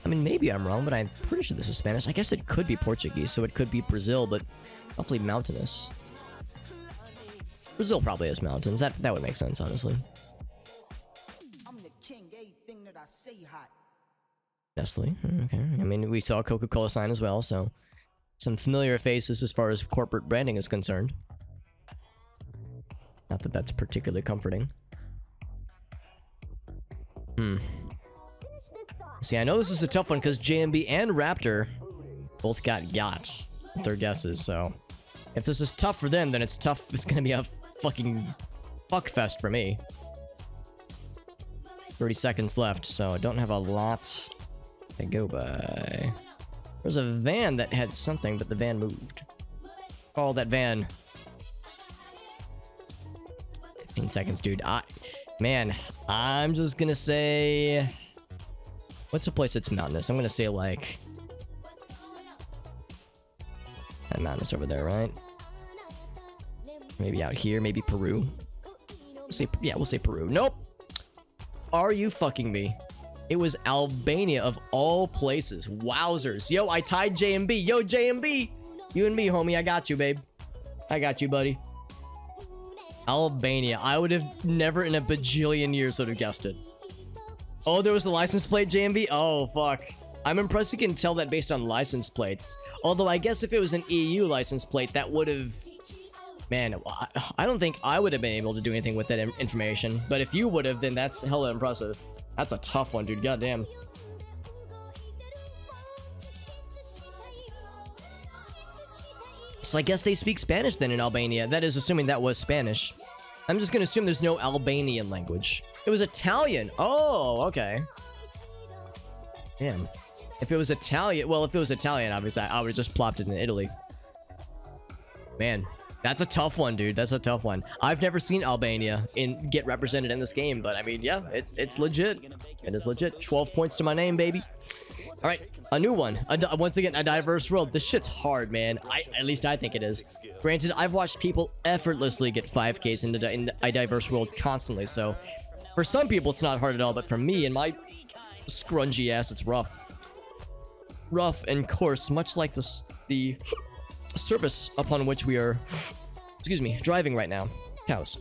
I mean, maybe I'm wrong, but I'm pretty sure this is Spanish. I guess it could be Portuguese, so it could be Brazil, but awfully mountainous. Brazil probably has mountains. That would make sense, honestly. Nestle, okay. I mean, we saw a Coca-Cola sign as well, so some familiar faces as far as corporate branding is concerned. Not that that's particularly comforting. See, I know this is a tough one because JMB and Raptor both got with their guesses, so if this is tough for them, then it's tough. It's gonna be a fucking fuckfest for me. 30 seconds left, so I don't have a lot to go by. There's a van that had something, but the van moved. Oh, that van. 15 seconds, dude. Man, I'm just gonna say What's a place that's mountainous? I'm gonna say like that mountainous over there, right? Maybe out here, maybe Peru. We'll say Peru. Nope. Are you fucking me? It was Albania of all places. Wowzers. Yo, I tied JMB. Yo, JMB. You and me, homie. I got you, babe. I got you, buddy. Albania. I would have never in a bajillion years would have guessed it. Oh, there was the license plate, JMB? Oh, fuck. I'm impressed you can tell that based on license plates. Although I guess if it was an EU license plate, that would have... Man, I don't think I would have been able to do anything with that information. But if you would have, then that's hella impressive. That's a tough one, dude. Goddamn. So I guess they speak Spanish then in Albania. That is assuming that was Spanish. I'm just gonna assume there's no Albanian language. It was Italian. Oh, okay. Damn. If it was Italian, well, if it was Italian, obviously, I would have just plopped it in Italy. Man, that's a tough one, dude. That's a tough one. I've never seen Albania get represented in this game, but I mean, yeah, it's legit. It is legit. 12 points to my name, baby. All right, a new one. Once again, a diverse world. This shit's hard, man. At least I think it is. Granted, I've watched people effortlessly get 5Ks in a diverse world constantly, so for some people it's not hard at all, but for me and my scrungy ass, it's rough. Rough and coarse, much like the surface upon which we are, excuse me, driving right now. Cows.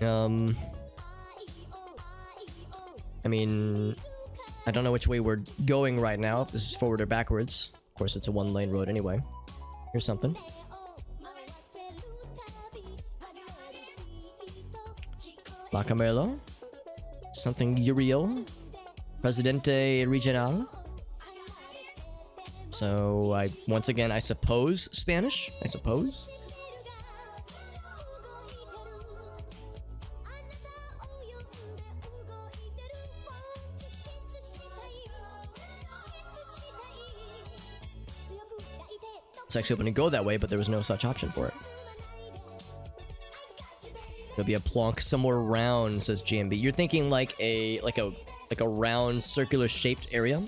I mean, I don't know which way we're going right now, if this is forward or backwards. Of course, it's a one-lane road anyway. Here's something. La Camelo. Something Uriel. Presidente Regional. So, once again, I suppose Spanish? I suppose? It's actually hoping to go that way, but there was no such option for it. There'll be a plonk somewhere round, says GMB. You're thinking like a round circular shaped area?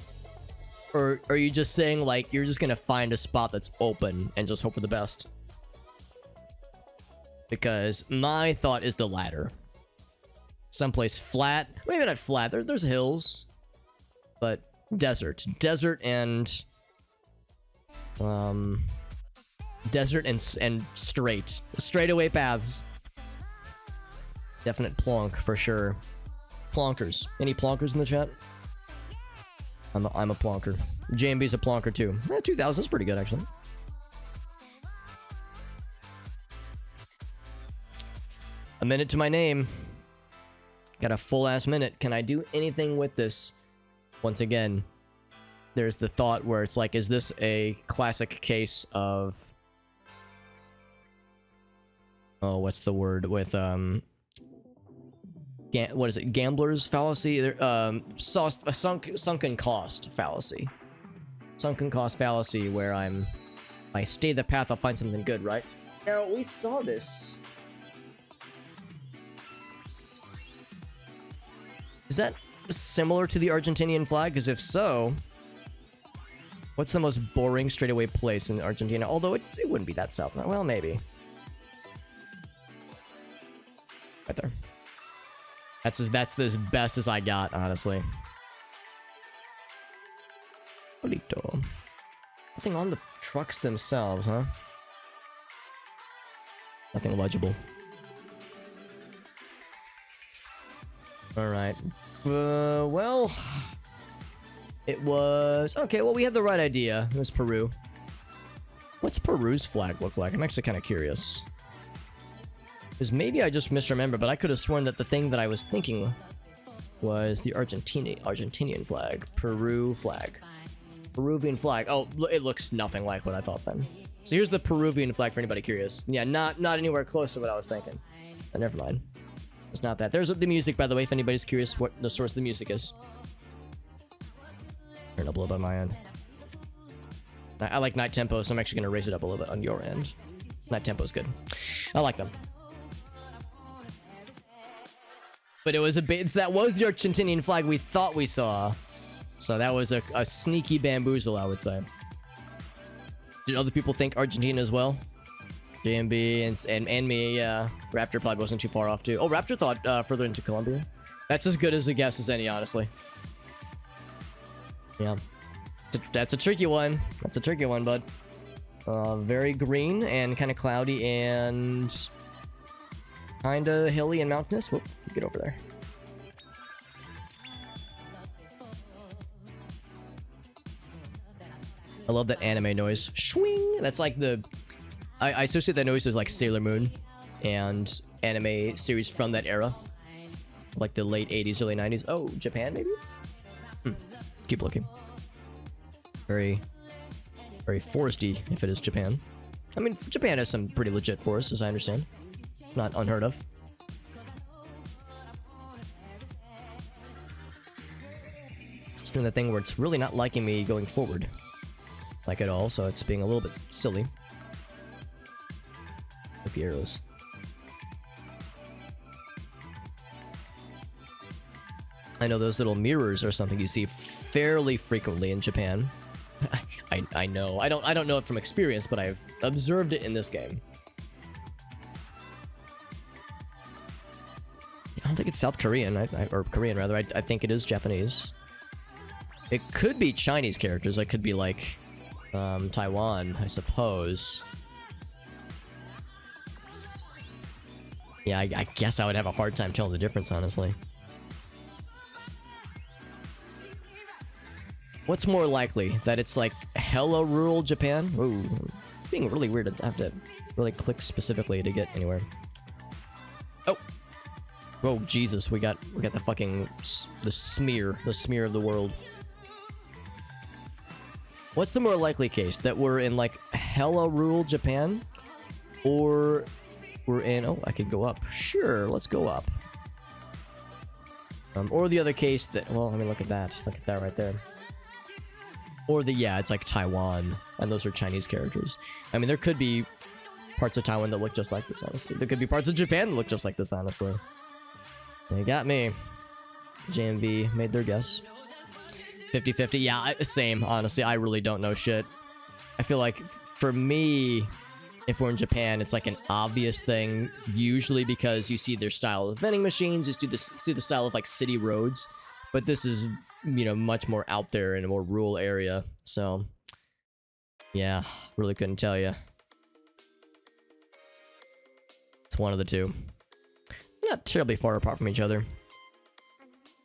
Or are you just saying like you're just gonna find a spot that's open and just hope for the best? Because my thought is the latter. Someplace flat, maybe not flat, there's hills, but desert and straightaway paths. Definite plonk for sure. Plonkers. Any plonkers in the chat? I'm a plonker. JMB's a plonker too. 2000 is pretty good actually. A minute to my name. Got a full ass minute. Can I do anything with this? Once again, there's the thought where it's like, is this a classic case of... Oh, what's the word with, what is it? Gambler's fallacy? A sunken cost fallacy. Sunken cost fallacy where if I stay the path, I'll find something good, right? Now, we saw this. Is that similar to the Argentinian flag? Because if so, what's the most boring straightaway place in Argentina? Although it wouldn't be that south. Well, maybe. Right there. That's as best as I got, honestly. Polito. Nothing on the trucks themselves, huh? Nothing legible. Alright. Well... It was... Okay, well, we had the right idea. It was Peru. What's Peru's flag look like? I'm actually kind of curious. Because maybe I just misremember, but I could have sworn that the thing that I was thinking was the Argentinian flag. Peru flag. Peruvian flag. Oh, it looks nothing like what I thought then. So here's the Peruvian flag for anybody curious. Yeah, not anywhere close to what I was thinking. But never mind. It's not that. There's the music, by the way, if anybody's curious what the source of the music is. Turn up a little bit on my end. I like night tempo, so I'm actually going to raise it up a little bit on your end. Night tempo is good. I like them. But it was a bit. That was the Argentinian flag we thought we saw. So that was a sneaky bamboozle, I would say. Did other people think Argentina as well? JMB and me, yeah. Raptor probably wasn't too far off too. Oh, Raptor thought further into Colombia. That's as good as a guess as any, honestly. Yeah. That's a tricky one. That's a tricky one, bud. Very green and kind of cloudy and kind of hilly and mountainous. Whoop, get over there. I love that anime noise. Swing. That's like the... I associate that noise with like Sailor Moon and anime series from that era. Like the late 80s, early 90s. Oh, Japan maybe? Keep looking. Very foresty if it is Japan. I mean, Japan has some pretty legit forests, as I understand. It's not unheard of. It's doing that thing where it's really not liking me going forward. Like at all, so it's being a little bit silly. With the arrows. I know those little mirrors are something you see fairly frequently in Japan. I know. I don't know it from experience, but I've observed it in this game. I don't think it's South Korean, or Korean rather. I think it is Japanese. It could be Chinese characters. It could be like Taiwan, I suppose. Yeah, I guess I would have a hard time telling the difference, honestly. What's more likely? That it's like hella rural Japan? Ooh, it's being really weird. I have to really click specifically to get anywhere. Oh! Oh, Jesus, we got the fucking... the smear of the world. What's the more likely case? That we're in like hella rural Japan? Or we're in... Oh, I can go up. Sure, let's go up. Or the other case that... Well, I mean, look at that. Look at that right there. Or the... Yeah, it's like Taiwan. And those are Chinese characters. I mean, there could be parts of Taiwan that look just like this, honestly. There could be parts of Japan that look just like this, honestly. They got me. JMB made their guess. 50-50. Yeah, same, honestly. I really don't know shit. I feel like, for me, if we're in Japan, it's like an obvious thing. Usually because you see their style of vending machines. You see the style of, like, city roads. But this is, you know, much more out there in a more rural area. So, yeah, really couldn't tell you. It's one of the two. Not terribly far apart from each other.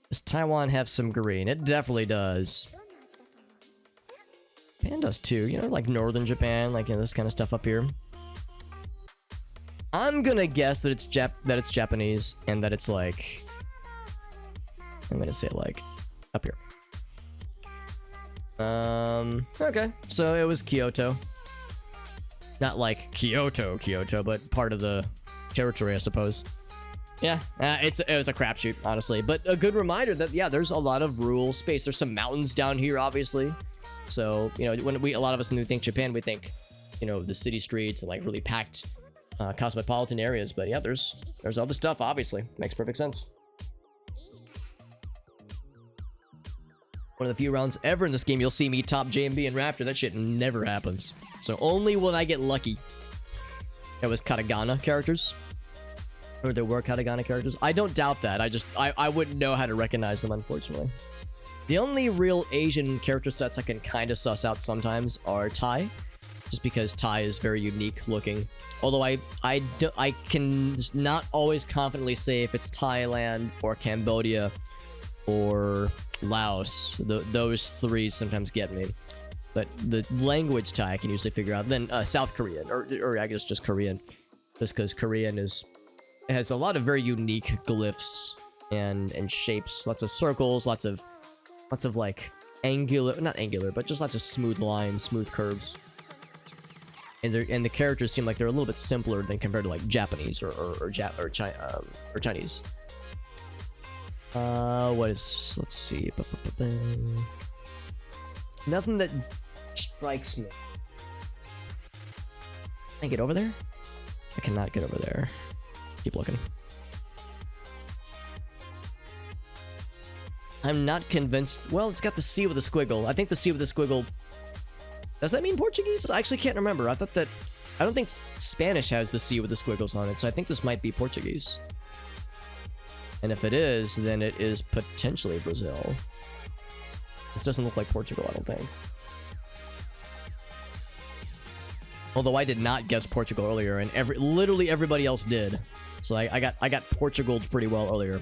Does Taiwan have some green? It definitely does. Japan does too. You know, like northern Japan, like, you know, this kind of stuff up here. I'm gonna guess that it's Japanese and that it's like... I'm gonna say like up here. Okay. So it was Kyoto. Not like Kyoto, but part of the territory, I suppose. Yeah, it was a crapshoot, honestly. But a good reminder that, yeah, there's a lot of rural space. There's some mountains down here, obviously. So, you know, when a lot of us when we think Japan, we think, you know, the city streets and like really packed cosmopolitan areas. But yeah, there's other stuff, obviously. Makes perfect sense. One of the few rounds ever in this game you'll see me top JMB and Raptor. That shit never happens. So only when I get lucky. It was katakana characters. Or there were katakana characters. I don't doubt that. I wouldn't know how to recognize them, unfortunately. The only real Asian character sets I can kind of suss out sometimes are Thai. Just because Thai is very unique looking. Although I can not always confidently say if it's Thailand or Cambodia or Laos. Those three sometimes get me. But the language Thai I can usually figure out. Then South Korean, or I guess just Korean. Just because Korean has a lot of very unique glyphs and shapes. Lots of circles, lots of like not angular, but just lots of smooth lines, smooth curves. And the characters seem like they're a little bit simpler than compared to like Japanese or Chinese. Let's see. Nothing that strikes me. Can I get over there? I cannot get over there. Keep looking. I'm not convinced. Well, it's got the C with a squiggle. I think the C with a squiggle... Does that mean Portuguese? I actually can't remember. I thought that... I don't think Spanish has the C with the squiggles on it, so I think this might be Portuguese. And if it is, then it is potentially Brazil. This doesn't look like Portugal, I don't think. Although I did not guess Portugal earlier, and literally everybody else did. So I got Portugal pretty well earlier.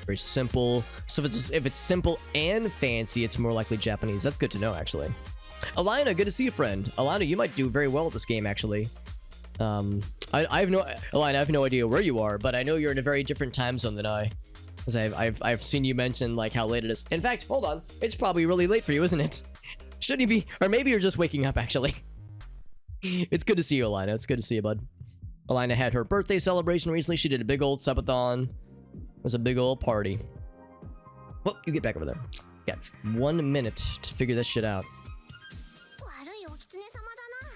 Very simple. So if it's simple and fancy, it's more likely Japanese. That's good to know, actually. Alina, good to see you, friend. Alina, you might do very well with this game, actually. Alina, I have no idea where you are, but I know you're in a very different time zone than I. Because I've seen you mention like how late it is. In fact, hold on, it's probably really late for you, isn't it? Shouldn't you be? Or maybe you're just waking up, actually. It's good to see you, Alina. It's good to see you, bud. Alina had her birthday celebration recently. She did a big old subathon. It was a big old party. Oh, you get back over there. Got 1 minute to figure this shit out.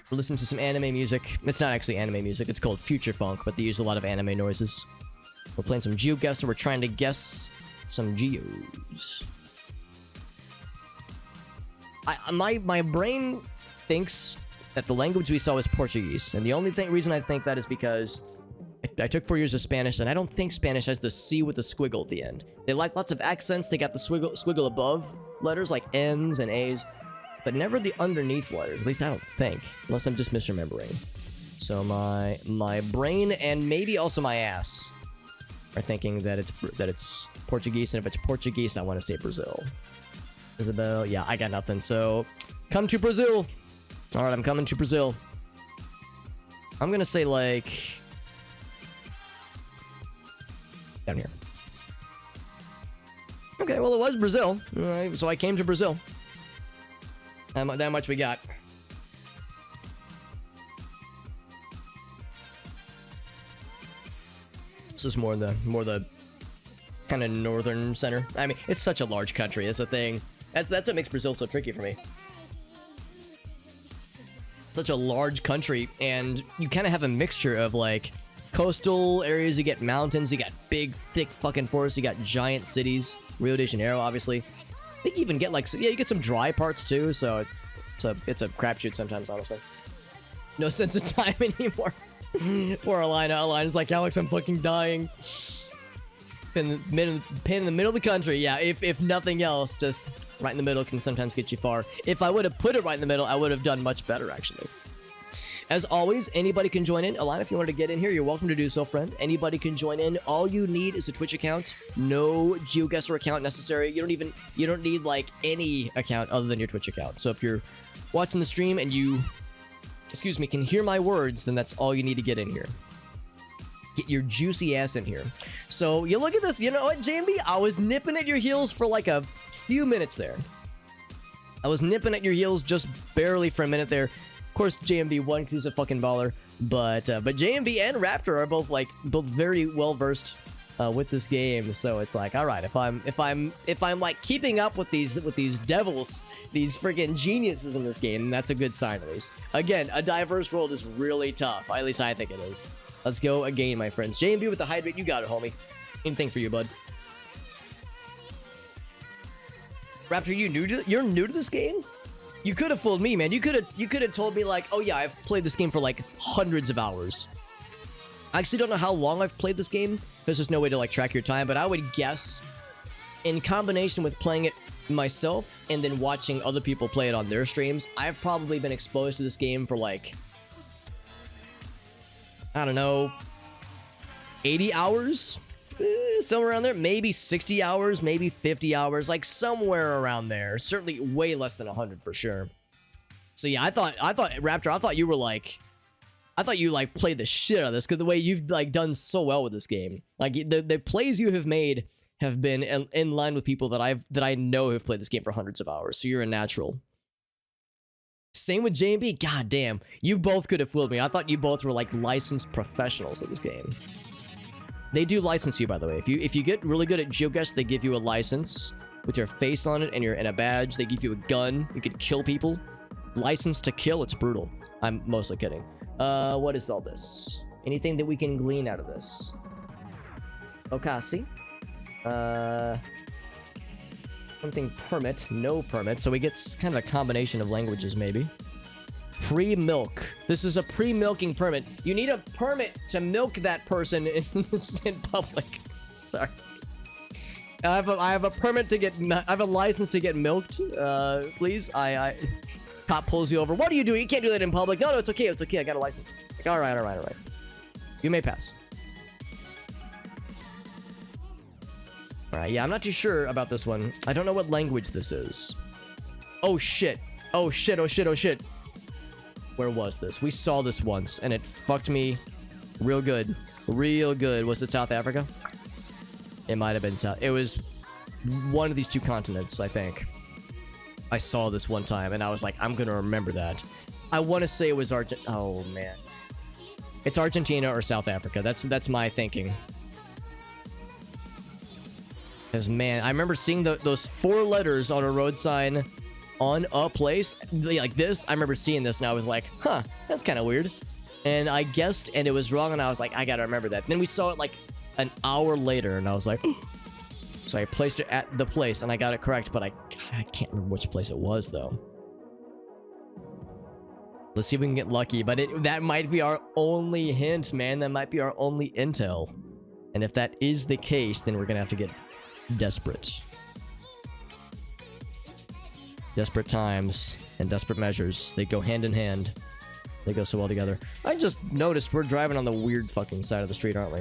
We're listening to some anime music. It's not actually anime music. It's called future funk, but they use a lot of anime noises. We're playing some GeoGuessr. We're trying to guess some geos. My brain thinks that the language we saw is Portuguese, and the only reason I think that is because I took 4 years of Spanish, and I don't think Spanish has the C with the squiggle at the end. They like lots of accents. They got the squiggle above letters like N's and A's, but never the underneath letters. At least I don't think, unless I'm just misremembering. So my brain and maybe also my ass are thinking that it's Portuguese, and if it's Portuguese, I want to say Brazil. Isabel, yeah, I got nothing. So, come to Brazil. All right, I'm coming to Brazil. I'm gonna say like down here. Okay, well it was Brazil. All right, so I came to Brazil. That much we got. This is more the kind of northern center. I mean, it's such a large country. That's the thing. That's what makes Brazil so tricky for me. Such a large country, and you kind of have a mixture of like coastal areas. You get mountains. You got big, thick fucking forests. You got giant cities. Rio de Janeiro, obviously. I think you even get like you get some dry parts too. So it's a crapshoot sometimes, honestly. No sense of time anymore. Poor Alina. Alina's like, Alex, I'm fucking dying. Pin in the middle of the country. Yeah, if nothing else, just right in the middle can sometimes get you far. If I would have put it right in the middle, I would have done much better, actually. As always, anybody can join in. Alina, if you wanted to get in here, you're welcome to do so, friend. Anybody can join in. All you need is a Twitch account. No GeoGuessr account necessary. You don't need like any account other than your Twitch account. So if you're watching the stream and you, excuse me, can hear my words, then that's all you need to get in here. Get your juicy ass in here. So you look at this, you know what, JMB? I was nipping at your heels for like a few minutes there. I was nipping at your heels just barely for a minute there. Of course, JMB won because he's a fucking baller. But JMB and Raptor are both very well versed with this game. So it's like, all right, if I'm like keeping up with these devils, these freaking geniuses in this game, that's a good sign at least. Again, a diverse world is really tough. At least I think it is. Let's go again, my friends. JMB with the hydrate. You got it, homie. Anything for you, bud. Raptor, you're new to this game? You could have fooled me, man. You could have told me like, oh yeah, I've played this game for like hundreds of hours. I actually don't know how long I've played this game. There's just no way to like track your time, but I would guess in combination with playing it myself and then watching other people play it on their streams, I've probably been exposed to this game for like, I don't know, 80 hours? Somewhere around there. Maybe 60 hours, maybe 50 hours, like somewhere around there. Certainly way less than 100 for sure. So yeah, I thought Raptor, I thought you like played the shit out of this because the way you've like done so well with this game. Like the plays you have made have been in line with people that I know have played this game for hundreds of hours. So you're a natural. Same with JMB. God damn, you both could have fooled me. I thought you both were like licensed professionals at this game. They do license you, by the way. If you get really good at GeoGuessr, they give you a license with your face on it and a badge. They give you a gun. You can kill people. License to kill. It's brutal. I'm mostly kidding. What is all this? Anything that we can glean out of this? Okasi. Something permit, no permit. So we get kind of a combination of languages, maybe. Pre-milk. This is a pre-milking permit. You need a permit to milk that person in public. Sorry. I have a permit to get. I have a license to get milked. Please. Cop pulls you over. What are you doing? You can't do that in public. No, it's okay. It's okay. I got a license. Like, all right. You may pass. All right. Yeah, I'm not too sure about this one. I don't know what language this is. Oh shit. Oh shit. Where was this? We saw this once, and it fucked me real good. Real good. Was it South Africa? It might have been South. It was one of these two continents, I think. I saw this one time, and I was like, I'm gonna remember that. I want to say it was Oh, man. It's Argentina or South Africa. That's my thinking. Because, man, I remember seeing those 4 letters on a road sign on a place like this. I remember seeing this, and I was like, huh, that's kind of weird. And I guessed, and it was wrong, and I was like, I gotta remember that. Then we saw it like an hour later, and I was like, so I placed it at the place, and I got it correct, but I can't remember which place it was, though. Let's see if we can get lucky, but that might be our only hint, man. That might be our only intel. And if that is the case, then we're gonna have to get desperate. Desperate times and desperate measures. They go hand in hand. They go so well together. I just noticed we're driving on the weird fucking side of the street, aren't we?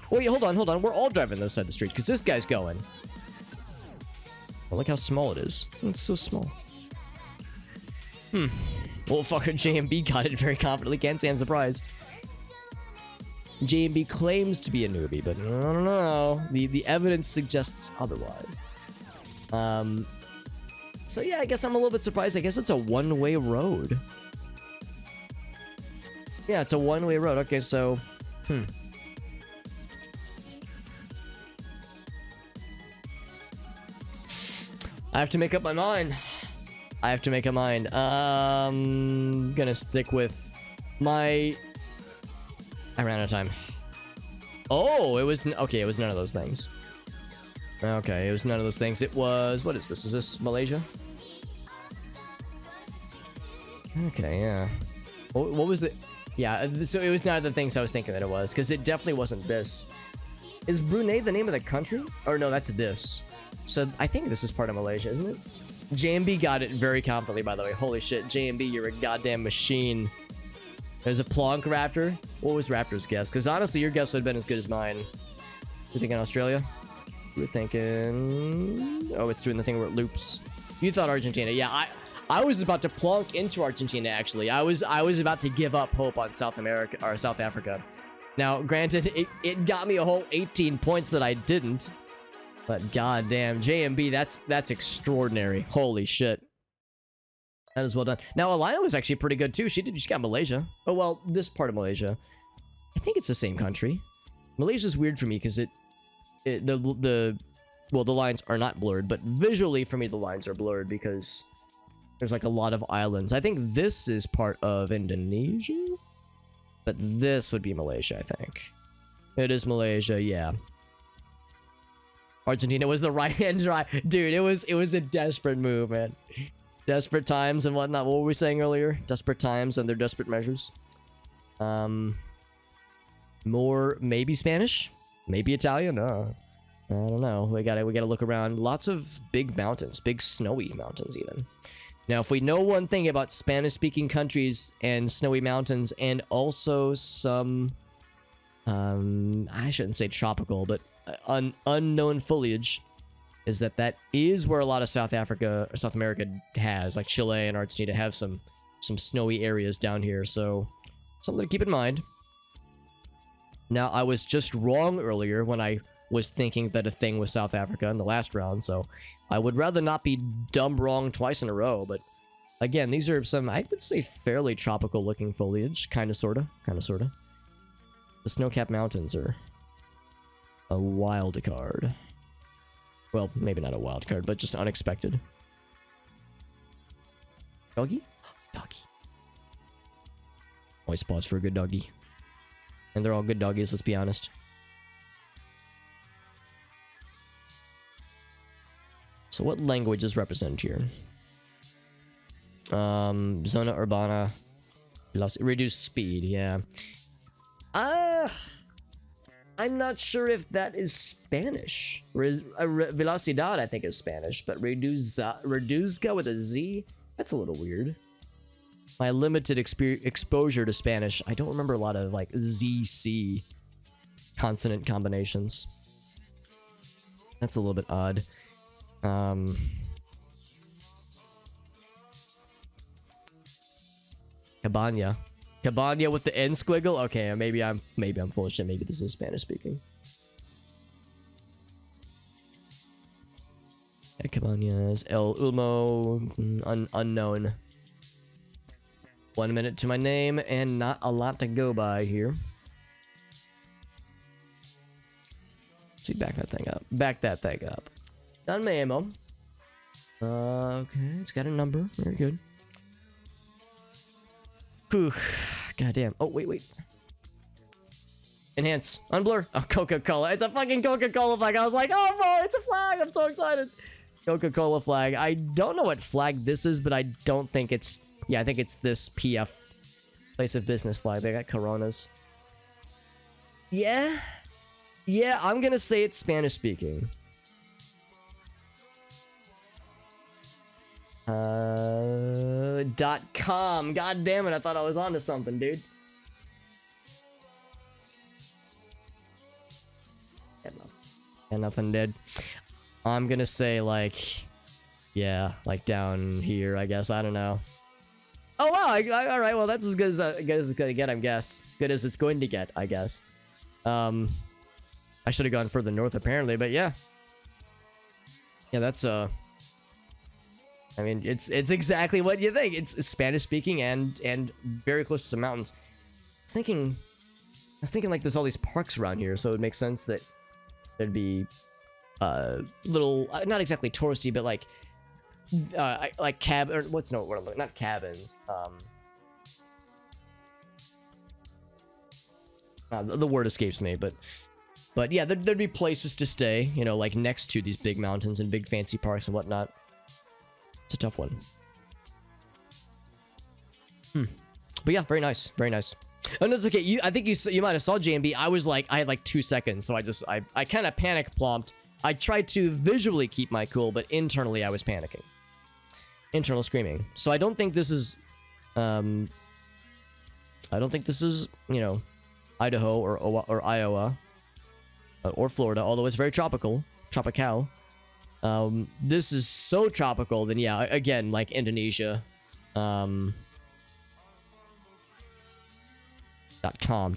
Wait, hold on. We're all driving this side of the street, because this guy's going. Oh, look how small it is. It's so small. Well, fucker, JMB got it very confidently. Can't say I'm surprised. JMB claims to be a newbie, but I don't know. The evidence suggests otherwise. So yeah, I guess I'm a little bit surprised. I guess it's a one-way road. Yeah, it's a one-way road. Okay, so... I have to make up my mind. Gonna stick with my... I ran out of time. Oh, it was... Okay, it was none of those things. Okay, it was none of those things. It was... What is this? Is this Malaysia? Okay, yeah. What was the... Yeah, so it was none of the things I was thinking that it was, because it definitely wasn't this. Is Brunei the name of the country? Or no, that's this. So I think this is part of Malaysia, isn't it? JMB got it very confidently, by the way. Holy shit, JMB, you're a goddamn machine. There's a Plonk Raptor. What was Raptor's guess? Because honestly, your guess would have been as good as mine. You're thinking Australia? You were thinking... Oh, it's doing the thing where it loops. You thought Argentina. Yeah, I was about to plonk into Argentina, actually. I was about to give up hope on South America or South Africa. Now, granted, it got me a whole 18 points that I didn't. But goddamn, JMB, that's extraordinary. Holy shit. That is well done. Now, Alina was actually pretty good too. She got Malaysia. Oh well, this part of Malaysia. I think it's the same country. Malaysia's weird for me because the lines are not blurred, but visually for me the lines are blurred because there's like a lot of islands. I think this is part of Indonesia, but this would be Malaysia, I think. It is Malaysia, yeah. Argentina was the right-hand drive. Dude, it was a desperate move, man. Desperate times and whatnot. What were we saying earlier? Desperate times and their desperate measures. More maybe Spanish? Maybe Italian? No. I don't know. We gotta look around. Lots of big mountains. Big snowy mountains even. Now, if we know one thing about Spanish-speaking countries and snowy mountains and also some... I shouldn't say tropical, but unknown foliage, is that is where a lot of South Africa or South America has, like Chile and Argentina have some snowy areas down here, so something to keep in mind. Now, I was just wrong earlier when I was thinking that a thing was South Africa in the last round, so I would rather not be dumb wrong twice in a row, but again, these are some, I would say, fairly tropical looking foliage, kinda sorta. The snow-capped mountains are a wild card. Well, maybe not a wild card, but just unexpected. Doggy? Doggy. Always pause for a good doggy. And they're all good doggies, let's be honest. So what language is represented here? Zona urbana. Reduce speed, yeah. I'm not sure if that is Spanish. Velocidad, I think, is Spanish, but reduzca with a Z? That's a little weird. My limited exposure to Spanish, I don't remember a lot of, like, ZC consonant combinations. That's a little bit odd. Cabana. Cabana with the N squiggle? Okay, maybe I'm full of shit. Maybe this is Spanish speaking. Yeah, Cabanas. El Ulmo. Unknown. 1 minute to my name and not a lot to go by here. See, back that thing up. Back that thing up. Done my ammo. Okay, it's got a number. Very good. Whew. Goddamn. Oh, wait. Enhance. Unblur. Oh, Coca-Cola. It's a fucking Coca-Cola flag. I was like, oh, boy, it's a flag. I'm so excited. Coca-Cola flag. I don't know what flag this is, but I don't think it's... Yeah, I think it's this PF. Place of business flag. They got Coronas. Yeah? Yeah, I'm gonna say it's Spanish speaking. .com. God damn it, I thought I was onto something, dude. Got nothing, dude. I'm gonna say, like... Yeah, like down here, I guess. I don't know. Oh, wow. Alright, well, that's as good as it's gonna get, I guess. Good as it's going to get, I guess. I should have gone further north, apparently, but yeah. Yeah, that's, I mean, it's exactly what you think. It's Spanish-speaking and very close to some mountains. I was thinking, like, there's all these parks around here, so it would make sense that there'd be, little, not exactly touristy, but, like or what's no, not cabins, the word escapes me, but yeah, there'd be places to stay, you know, like next to these big mountains and big fancy parks and whatnot. It's a tough one. But yeah, very nice, very nice. Oh, no, it's okay. I think you might have saw JMB. I had like 2 seconds, so I kind of panic plomped. I tried to visually keep my cool, but internally I was panicking. Internal screaming. So I don't think this is, you know, Idaho or Iowa or Florida, although it's very tropical. This is so tropical, then yeah, again, like Indonesia. .com,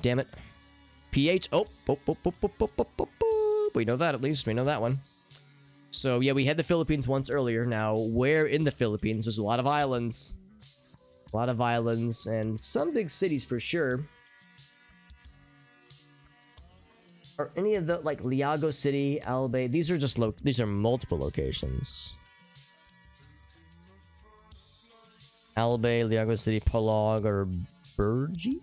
damn it. PH, we know that, at least, we know that one. So yeah, we had the Philippines once earlier. Now, where in the Philippines? There's a lot of islands. And some big cities for sure. Are any of the, like, Liago City, Albay? These are just these are multiple locations. Albay, Liago City, Palog, or Burgi?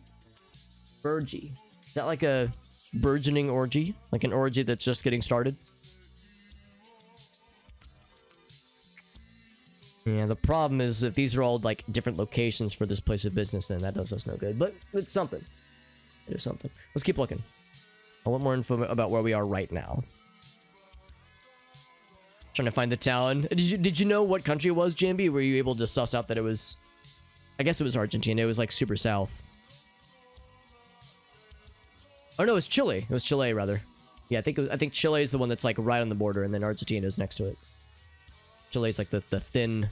Burgi. Is that like a burgeoning orgy? Like an orgy that's just getting started? Yeah, the problem is that these are all, like, different locations for this place of business, then that does us no good. But it's something. It is something. Let's keep looking. I want more info about where we are right now. Trying to find the town. Did you know what country it was, JMB? Were you able to suss out that it was... I guess it was Argentina. It was, like, super south. Oh, no, it was Chile. It was Chile, rather. Yeah, I think Chile is the one that's, like, right on the border, and then Argentina is next to it. Chile's like the thin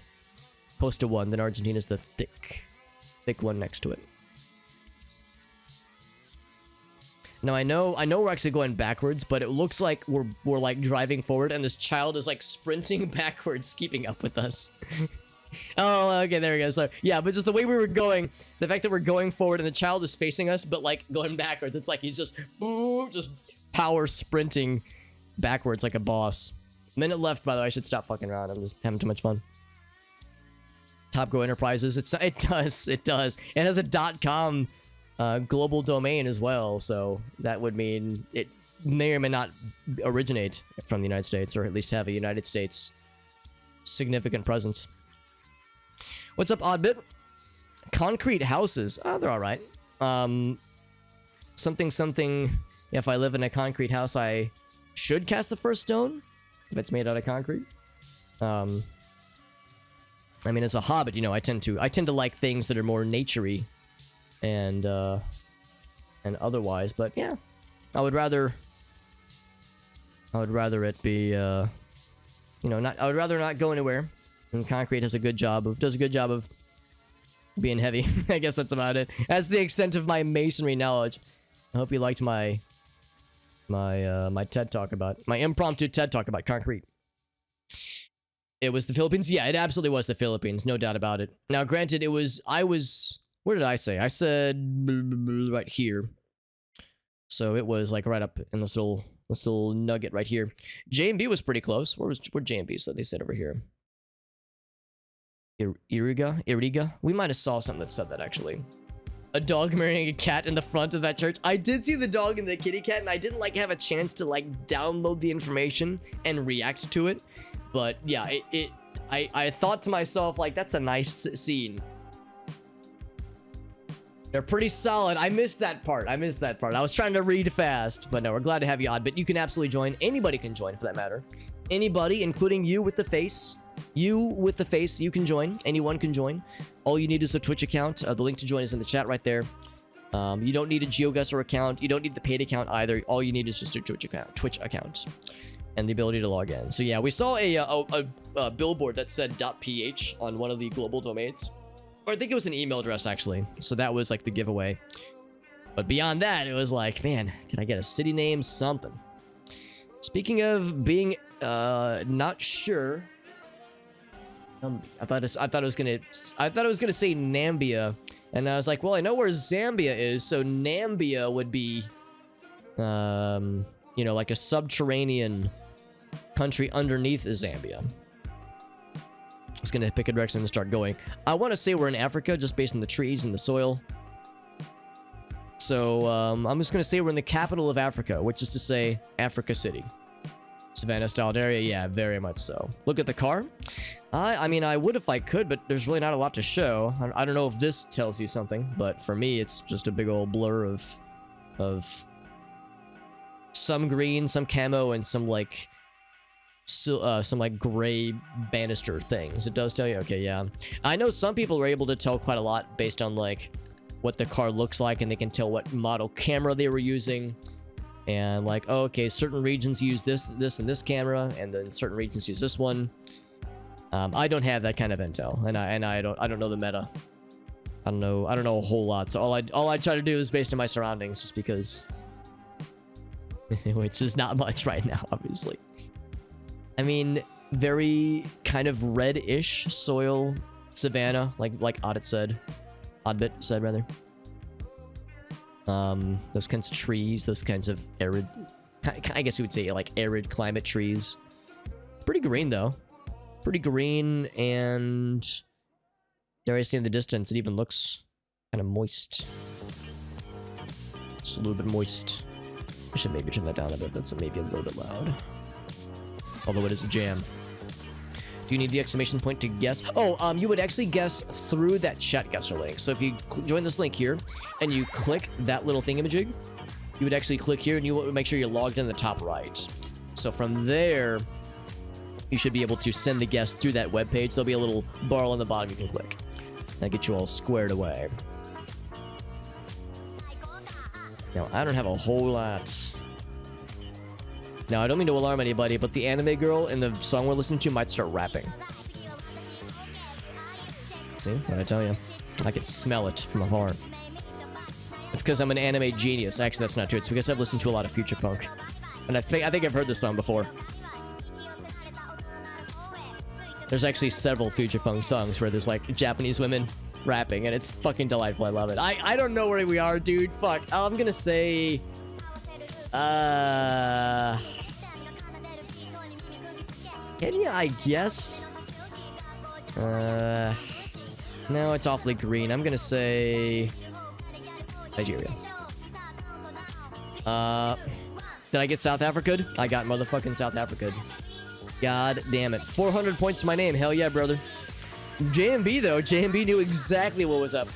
coastal one, then Argentina's the thick one next to it. Now I know we're actually going backwards, but it looks like we're like driving forward, and this child is like sprinting backwards, keeping up with us. Oh, okay, there we go. So yeah, but just the way we were going, the fact that we're going forward and the child is facing us, but like going backwards, it's like he's just power sprinting backwards like a boss. Minute left, by the way. I should stop fucking around. I'm just having too much fun. Top Go Enterprises. It does. It has a .com global domain as well, so that would mean it may or may not originate from the United States, or at least have a United States significant presence. What's up, Oddbit? Concrete houses. Oh, they're all right. Something. If I live in a concrete house, I should cast the first stone if it's made out of concrete. I mean, as a hobbit, you know, I tend to like things that are more naturey and otherwise. But yeah, I would rather it be you know, I would rather not go anywhere. And concrete does a good job of being heavy. I guess that's about it. That's the extent of my masonry knowledge. I hope you liked my TED talk about my impromptu TED talk about concrete. It was the Philippines. Yeah, it absolutely was the Philippines, no doubt about it. Now, granted, where did I say? I said right here. So it was like right up in this little nugget right here. J&B was pretty close. Where J&B? So they said over here. Iriga? We might have saw something that said that, actually. A dog marrying a cat in the front of that church. I did see the dog and the kitty cat, and I didn't like have a chance to like download the information and react to it. But yeah, I thought to myself, like, that's a nice scene. They're pretty solid. I missed that part. I was trying to read fast. But no, we're glad to have you, Oddbit. You can absolutely join. Anybody can join, for that matter. Anybody, including you with the face. You can join. Anyone can join. All you need is a Twitch account. The link to join is in the chat right there. You don't need a GeoGuessr account. You don't need the paid account either. All you need is just a Twitch account. And the ability to log in. So yeah, we saw a billboard that said .ph on one of the global domains. Or I think it was an email address, actually. So that was like the giveaway. But beyond that, it was like, man, can I get a city name? Something. Speaking of being not sure. I thought it was gonna say Nambia, and I was like, well, I know where Zambia is, so Nambia would be, you know, like a subterranean country underneath Zambia. I was gonna pick a direction and start going. I want to say we're in Africa, just based on the trees and the soil. So I'm just gonna say we're in the capital of Africa, which is to say Africa City. Savannah-styled area, yeah, very much so. Look at the car. I mean, I would if I could, but there's really not a lot to show. I don't know if this tells you something, but for me, it's just a big old blur of some green, some camo, and some like gray banister things. It does tell you. Okay, yeah. I know some people are able to tell quite a lot based on like what the car looks like, and they can tell what model camera they were using. And like, oh, okay, certain regions use this, and this camera, and then certain regions use this one. I don't have that kind of intel, and I don't know the meta. I don't know a whole lot. So all I try to do is based on my surroundings, just because, which is not much right now, obviously. I mean, very kind of red-ish soil, savanna, like Oddbit said rather. Those kinds of trees, those kinds of arid, I guess you would say like arid climate trees. Pretty green though. Pretty green, and dare I say in the distance, it even looks kind of moist. Just a little bit moist. I should maybe turn that down a bit. That's maybe a little bit loud. Although it is a jam. Do you need the exclamation point to guess? Oh, you would actually guess through that ChatGuessr link. So if you join this link here and you click that little thingamajig, you would actually click here and you would make sure you're logged in the top right. So from there, you should be able to send the guess through that web page. There'll be a little bar on the bottom you can click. That'll get you all squared away. Now, I don't have a whole lot. Now, I don't mean to alarm anybody, but the anime girl in the song we're listening to might start rapping. See? What I tell you? I can smell it from afar. It's because I'm an anime genius. Actually, that's not true. It's because I've listened to a lot of future funk. And I think I've heard this song before. There's actually several future funk songs where there's like Japanese women rapping, and it's fucking delightful. I love it. I don't know where we are, dude. Fuck. I'm gonna say... Kenya, I guess? No, it's awfully green. I'm gonna say... Nigeria. Did I get South Africa? I got motherfucking South Africa. God damn it. 400 points to my name. Hell yeah, brother. JMB, though. JMB knew exactly what was up.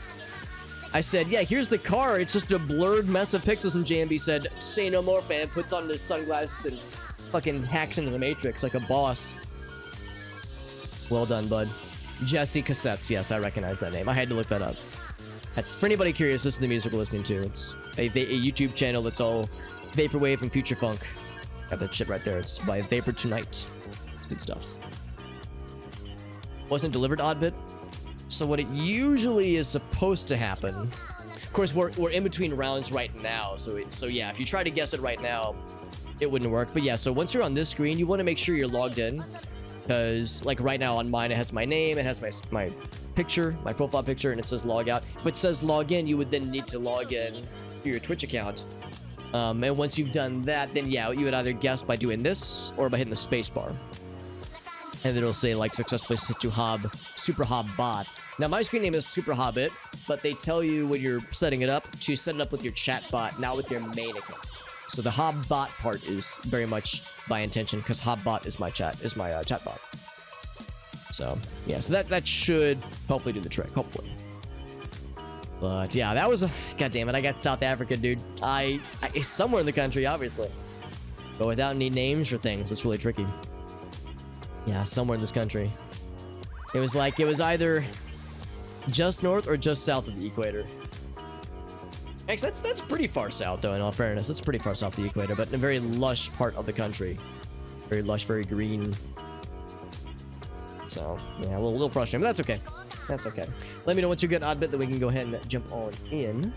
I said, yeah, here's the car. It's just a blurred mess of pixels. And JMB said, say no more, fam. Puts on his sunglasses and fucking hacks into the Matrix like a boss. Well done, bud. Jesse Cassettes. Yes, I recognize that name. I had to look that up. That's, for anybody curious, this is the music we're listening to. It's a YouTube channel that's all vaporwave and future funk. Got that shit right there. It's by Vapor Tonight. It's good stuff. Wasn't delivered odd bit. So what it usually is supposed to happen, of course, we're in between rounds right now. So yeah, if you try to guess it right now, it wouldn't work. But yeah, so once you're on this screen, you want to make sure you're logged in, because like right now on mine, it has my name, it has my picture, my profile picture, and it says log out. If it says log in, you would then need to log in to your Twitch account. And once you've done that, then yeah, you would either guess by doing this or by hitting the space bar. And it'll say like successfully set to Hob, Super Hob bot. Now my screen name is Super Hobbit, but they tell you when you're setting it up to set it up with your chat bot, not with your main account. So the Hob bot part is very much by intention, because Hob bot is my chat bot. So yeah, so that should hopefully do the trick, hopefully. But yeah, that was god damn it, I got South Africa, dude. I somewhere in the country, obviously, but without any names for things, it's really tricky. Yeah, somewhere in this country. It was either just north or just south of the equator. Actually, that's pretty far south, though, in all fairness. That's pretty far south of the equator, but in a very lush part of the country. Very lush, very green. So, yeah, a little frustrating, but that's okay. That's okay. Let me know once you get an odd bit that we can go ahead and jump on in.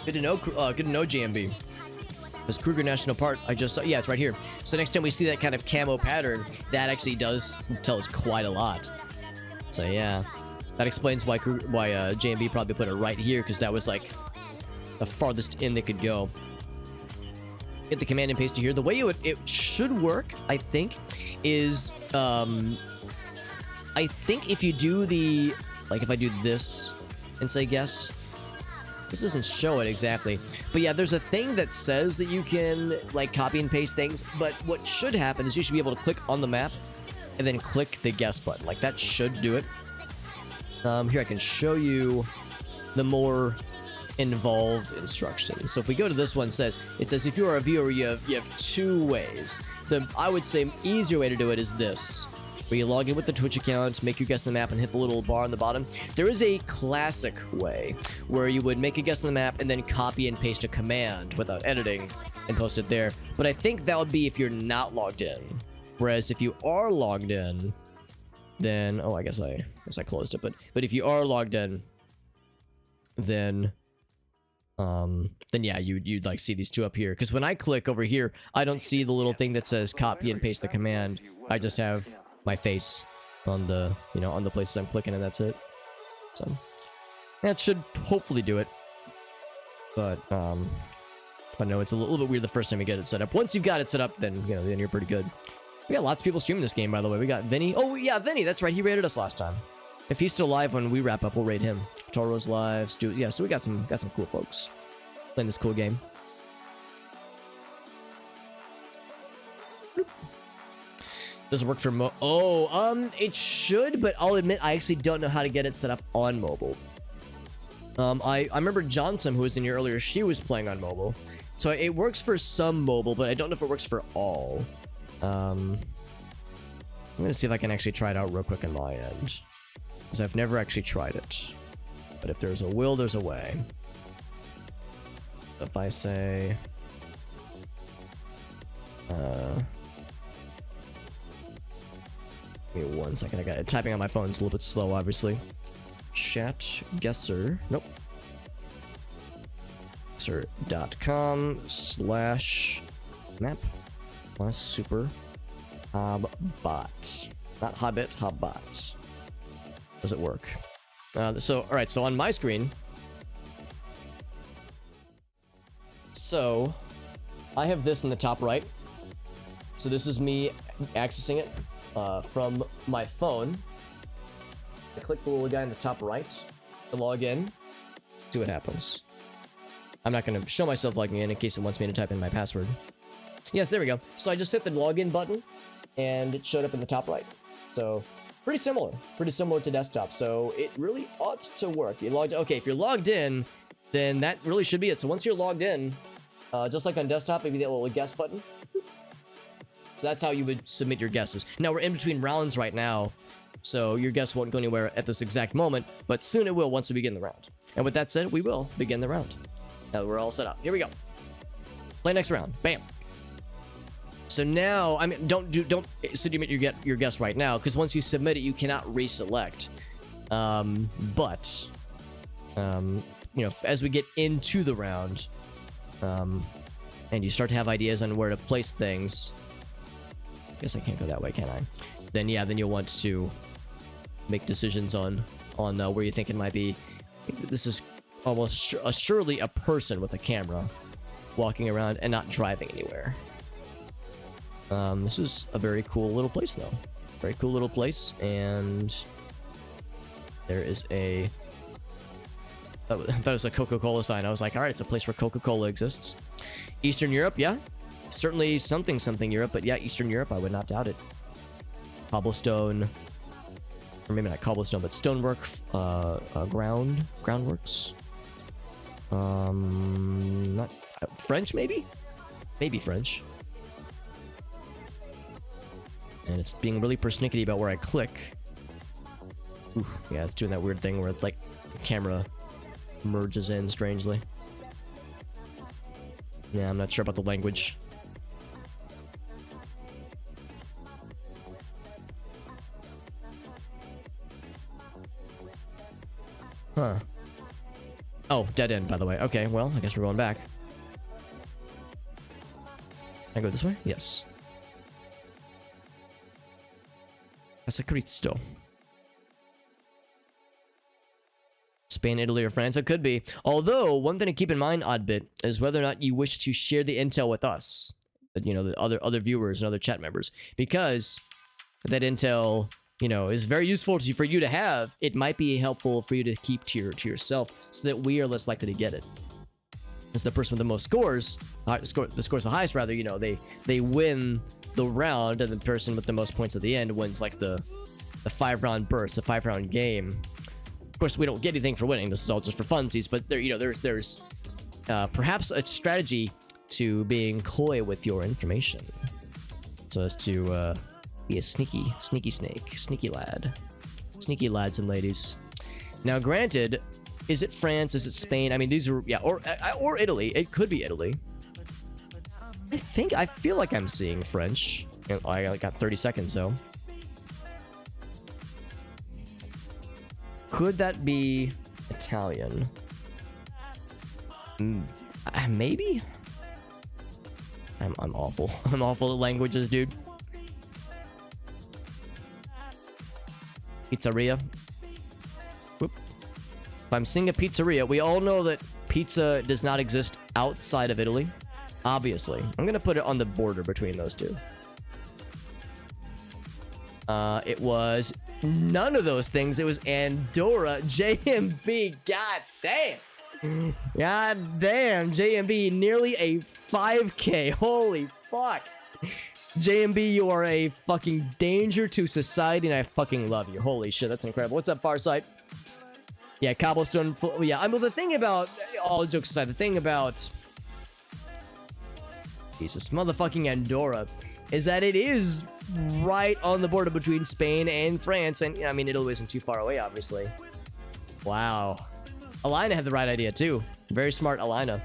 Good to know, GMB. This Kruger National Park, I just saw, yeah, it's right here. So next time we see that kind of camo pattern, that actually does tell us quite a lot. So yeah, that explains why JMB probably put it right here, because that was like the farthest in they could go. Get the command and paste to here. The way it should work, I think, is I think if you do the, like if I do this and say guess. This doesn't show it exactly, but yeah, there's a thing that says that you can like copy and paste things, but what should happen is you should be able to click on the map and then click the guess button. Like that should do it. Here I can show you the more involved instructions. So if we go to this one, it says if you are a viewer, you have two ways. I would say easier way to do it is this, where you log in with the Twitch account, make your guess on the map, and hit the little bar on the bottom. There is a classic way where you would make a guess on the map and then copy and paste a command without editing and post it there. But I think that would be if you're not logged in. Whereas if you are logged in, then I guess I closed it. But if you are logged in, then yeah, you'd like see these two up here. Because when I click over here, I don't see the little thing that says copy and paste the command. I just have my face on the on the places I'm clicking, and that's it. So that should hopefully do it. But I know it's a little bit weird the first time you get it set up. Once you've got it set up, then then you're pretty good. We got lots of people streaming this game, by the way. We got Vinny. Oh yeah, Vinny, that's right, he raided us last time. If he's still live when we wrap up, we'll raid him. Toro's live, Stu, yeah, so we got some cool folks playing this cool game. Does it work for it should, but I'll admit I actually don't know how to get it set up on mobile. I remember Johnson, who was in here earlier, she was playing on mobile. So it works for some mobile, but I don't know if it works for all. I'm gonna see if I can actually try it out real quick on my end, because I've never actually tried it. But if there's a will, there's a way. If I say give me 1 second. I got it. Typing on my phone is a little bit slow, obviously. ChatGuessr. Nope. Guessr.com/map super hobbot. Not hobbit, hobbot. Does it work? So, all right. So on my screen, so I have this in the top right. So this is me accessing it from my phone. I click the little guy in the top right to log in. See what happens. I'm not going to show myself logging in case it wants me to type in my password. Yes, there we go. So I just hit the login button, and it showed up in the top right. So pretty similar to desktop. So it really ought to work. You logged. Okay, if you're logged in, then that really should be it. So once you're logged in, just like on desktop, maybe that little guess button. So that's how you would submit your guesses. Now we're in between rounds right now, so your guess won't go anywhere at this exact moment, but soon it will once we begin the round. And with that said, we will begin the round. Now we're all set up. Here we go. Play next round. Bam. So now, I mean, don't submit your guess right now, because once you submit it, you cannot reselect. You know, as we get into the round, and you start to have ideas on where to place things. I guess I can't go that way, can I? Then yeah, then you'll want to make decisions on where you think it might be. This is almost surely a person with a camera walking around and not driving anywhere. This is a very cool little place, though. Very cool little place, and there is a... I thought it was a Coca-Cola sign. I was like, all right, it's a place where Coca-Cola exists. Eastern Europe, yeah. Certainly something Europe, but yeah, Eastern Europe, I would not doubt it. Cobblestone, or maybe not cobblestone, but stonework, groundworks. Not French, maybe French. And it's being really persnickety about where I click. Ooh, yeah, it's doing that weird thing where like the camera merges in strangely. Yeah, I'm not sure about the language. Huh. Oh, dead end, by the way. Okay, well, I guess we're going back. Can I go this way? Yes. Casa Cristo. Spain, Italy, or France? It could be. Although, one thing to keep in mind, Oddbit, is whether or not you wish to share the intel with us. You know, the other viewers and other chat members. Because that intel, you know, is very useful for you to have. It might be helpful for you to keep to yourself so that we are less likely to get it. As the person with the most scores, the scores the highest rather, you know, they win the round, and the person with the most points at the end wins like the 5-round burst, the 5-round game. Of course, we don't get anything for winning. This is all just for funsies, but there, you know, there's perhaps a strategy to being coy with your information, so as to be a sneaky snake, sneaky lads and ladies. Now, granted, is it France? Is it Spain? I mean, these are, yeah, or Italy. It could be Italy. I feel like I'm seeing French. I got 30 seconds, though. Could that be Italian? Maybe? I'm awful. I'm awful at languages, dude. Pizzeria. Whoop. If I'm seeing a pizzeria, we all know that pizza does not exist outside of Italy. Obviously. I'm gonna put it on the border between those two. It was none of those things. It was Andorra. JMB. God damn. God damn. JMB, nearly a 5K. Holy fuck. JMB, you are a fucking danger to society, and I fucking love you. Holy shit, that's incredible. What's up, Farsight? Yeah, cobblestone. Yeah, I mean, the thing about, all jokes aside, the thing about Jesus motherfucking Andorra is that it is right on the border between Spain and France, and I mean, Italy isn't too far away, obviously. Wow. Alina had the right idea, too. Very smart, Alina.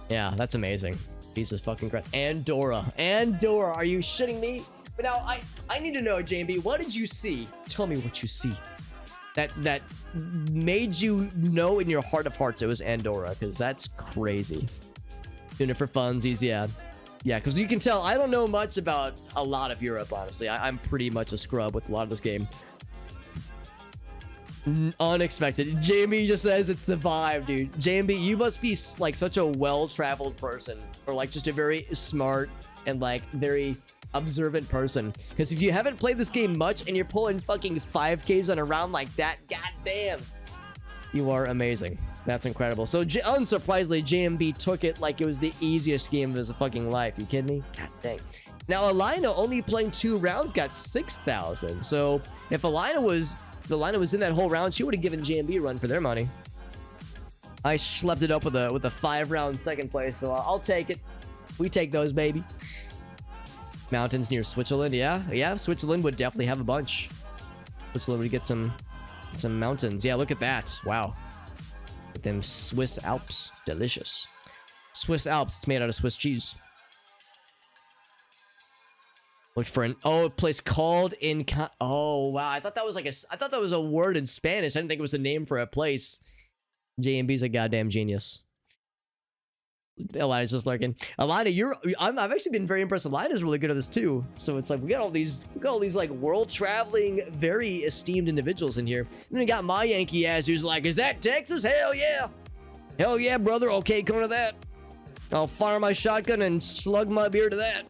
Yeah, that's amazing. Jesus fucking Christ. Andorra. Andorra, are you shitting me? But now, I need to know, JMB, what did you see? Tell me what you see. That made you know in your heart of hearts it was Andorra, because that's crazy. Doing it for funsies, yeah. Yeah, because you can tell I don't know much about a lot of Europe, honestly. I'm pretty much a scrub with a lot of this game. Unexpected. JMB just says it's the vibe, dude. JMB, you must be like such a well-traveled person, or like just a very smart and like very observant person. Because if you haven't played this game much and you're pulling fucking 5Ks on a round like that, goddamn, you are amazing. That's incredible. So, unsurprisingly, JMB took it like it was the easiest game of his fucking life. You kidding me? God dang. Now, Alina, only playing 2 rounds, got 6,000. So, if Alina was in that whole round, she would have given JMB a run for their money. I schlepped it up with a 5-round second place, so I'll take it. We take those, baby. Mountains near Switzerland, yeah. Switzerland would definitely have a bunch. Switzerland would get some mountains. Yeah, look at that. Wow. With them Swiss Alps, delicious. Swiss Alps, it's made out of Swiss cheese. Look for a place called oh wow, I thought that was a word in Spanish. I didn't think it was a name for a place. JMB's a goddamn genius. Alina's just lurking. Alina, I've actually been very impressed. Alina's really good at this too. So it's like we got all these like world traveling, very esteemed individuals in here. And then we got my Yankee ass who's like, is that Texas? Hell yeah. Hell yeah, brother. Okay, come to that. I'll fire my shotgun and slug my beer to that.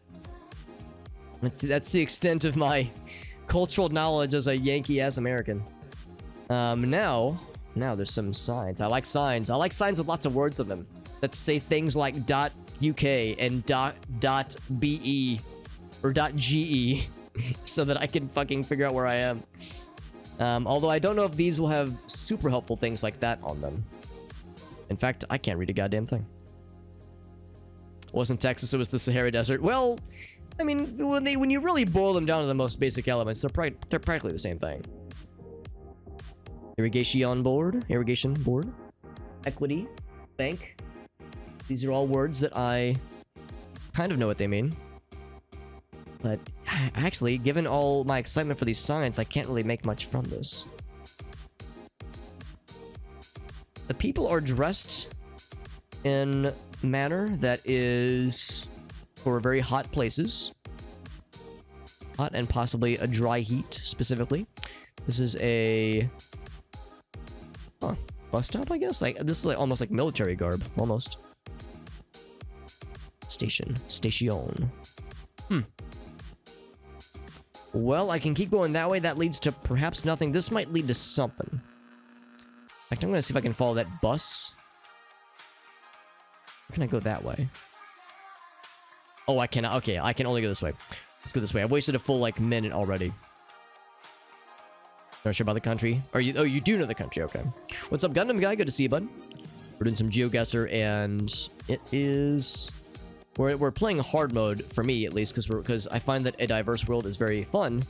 That's the extent of my cultural knowledge as a Yankee ass American. Now there's some signs. I like signs. I like signs with lots of words on them that say things like .uk and .be or .ge so that I can fucking figure out where I am. Although I don't know if these will have super helpful things like that on them. In fact, I can't read a goddamn thing. It wasn't Texas, it was the Sahara Desert. Well, I mean, when you really boil them down to the most basic elements, they're practically the same thing. Irrigation board, equity, bank. These are all words that I kind of know what they mean. But actually, given all my excitement for these signs, I can't really make much from this. The people are dressed in a manner that is for very hot places. Hot and possibly a dry heat, specifically. This is a bus stop, I guess? Like, this is like almost like military garb, almost. Station. Well, I can keep going that way. That leads to perhaps nothing. This might lead to something. In fact, I'm gonna see if I can follow that bus. Or can I go that way? Oh, I cannot. Okay, I can only go this way. Let's go this way. I've wasted a full, like, minute already. Not sure about the country. Oh, you do know the country. Okay. What's up, Gundam guy? Good to see you, bud. We're doing some GeoGuessr, and it is... We're playing hard mode, for me, at least, because I find that a diverse world is very fun,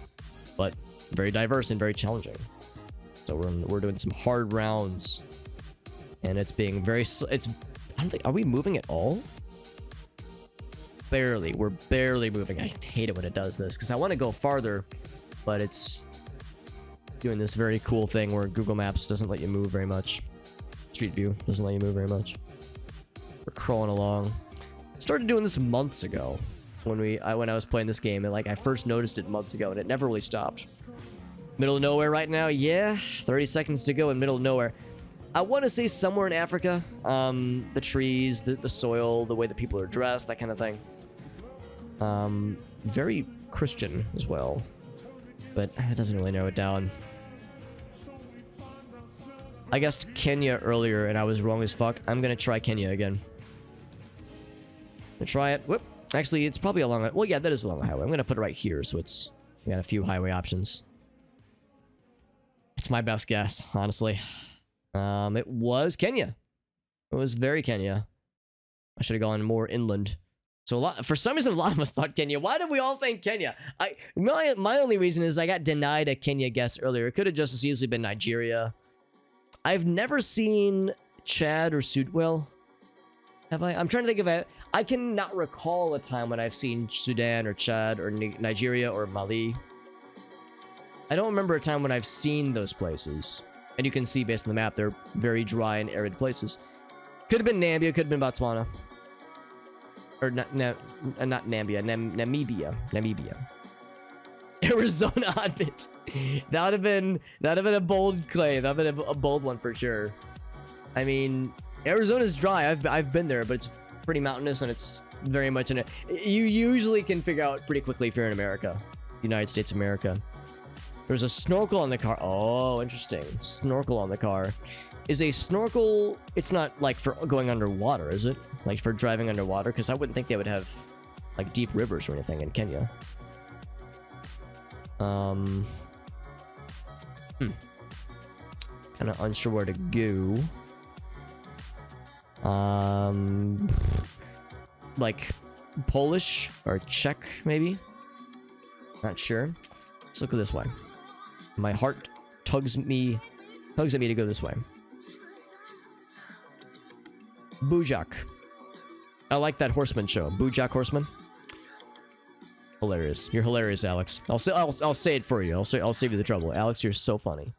but very diverse and very challenging. So we're doing some hard rounds, and it's being very... I don't think... Are we moving at all? Barely. We're barely moving. I hate it when it does this, because I want to go farther, but it's doing this very cool thing where Google Maps doesn't let you move very much. Street View doesn't let you move very much. We're crawling along. Started doing this months ago when I was playing this game, and like I first noticed it months ago, and it never really stopped. Middle of nowhere right now, yeah. 30 seconds to go in middle of nowhere. I want to say somewhere in Africa. The trees, the soil, the way that people are dressed, that kind of thing. Very Christian as well, but it doesn't really narrow it down. I guessed Kenya earlier, and I was wrong as fuck. I'm gonna try Kenya again. Try it. Whoop. Actually, it's probably along it. Well, yeah, that is along the highway. I'm gonna put it right here, so we got a few highway options. It's my best guess, honestly. It was Kenya. It was very Kenya. I should have gone more inland. So for some reason, a lot of us thought Kenya. Why did we all think Kenya? My only reason is I got denied a Kenya guess earlier. It could have just as easily been Nigeria. I've never seen Chad or Well, have I? I'm trying to think of it. I cannot recall a time when I've seen Sudan or Chad or Nigeria or Mali. I don't remember a time when I've seen those places. And you can see based on the map, they're very dry and arid places. Could have been Namibia, could have been Botswana. Or not Namibia, Namibia. Arizona Oddbit. That would have been a bold claim. That would have been a bold one for sure. I mean, Arizona's dry. I've been there, but it's pretty mountainous and it's very much in it. You usually can figure out pretty quickly if you're in America, United States of America. There's a snorkel on the car. Oh, interesting. Snorkel on the car. Is a snorkel... It's not, like, for going underwater, is it? Like, for driving underwater? Because I wouldn't think they would have, like, deep rivers or anything in Kenya. Kind of unsure where to go. Like, Polish or Czech, maybe? Not sure. Let's look this way. My heart tugs at me to go this way. Bujak. I like that horseman show. Bujak Horseman. Hilarious. You're hilarious, Alex. I'll say it for you. I'll save you the trouble. Alex, you're so funny.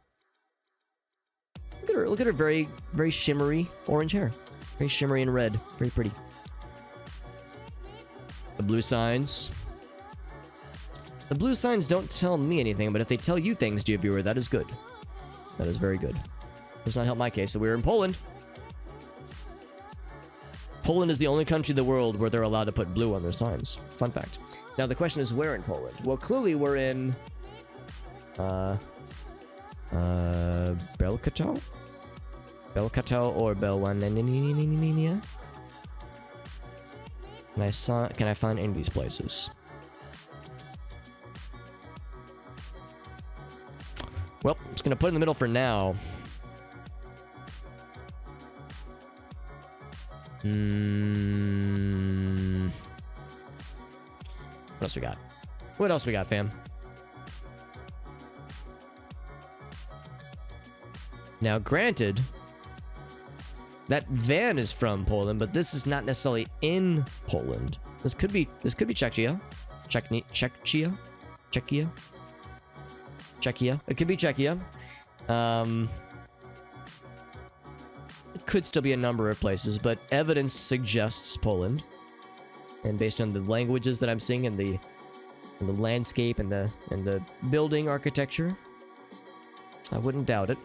Look at her. Look at her very, very shimmery orange hair. Very shimmery and red. Very pretty. The blue signs. The blue signs don't tell me anything, but if they tell you things, dear viewer, that is good. That is very good. Does not help my case. So we're in Poland. Poland is the only country in the world where they're allowed to put blue on their signs. Fun fact. Now the question is, where in Poland? Well, clearly we're in Belkatow? Belkatow or Belwanenia? Can I find any of these places? Well, I'm just gonna put it in the middle for now. What else we got? What else we got, fam? Now, granted, that van is from Poland, but this is not necessarily in Poland. This could be Czechia. Czechia. It could be Czechia. It could still be a number of places, but evidence suggests Poland. And based on the languages that I'm seeing and the landscape and the building architecture, I wouldn't doubt it.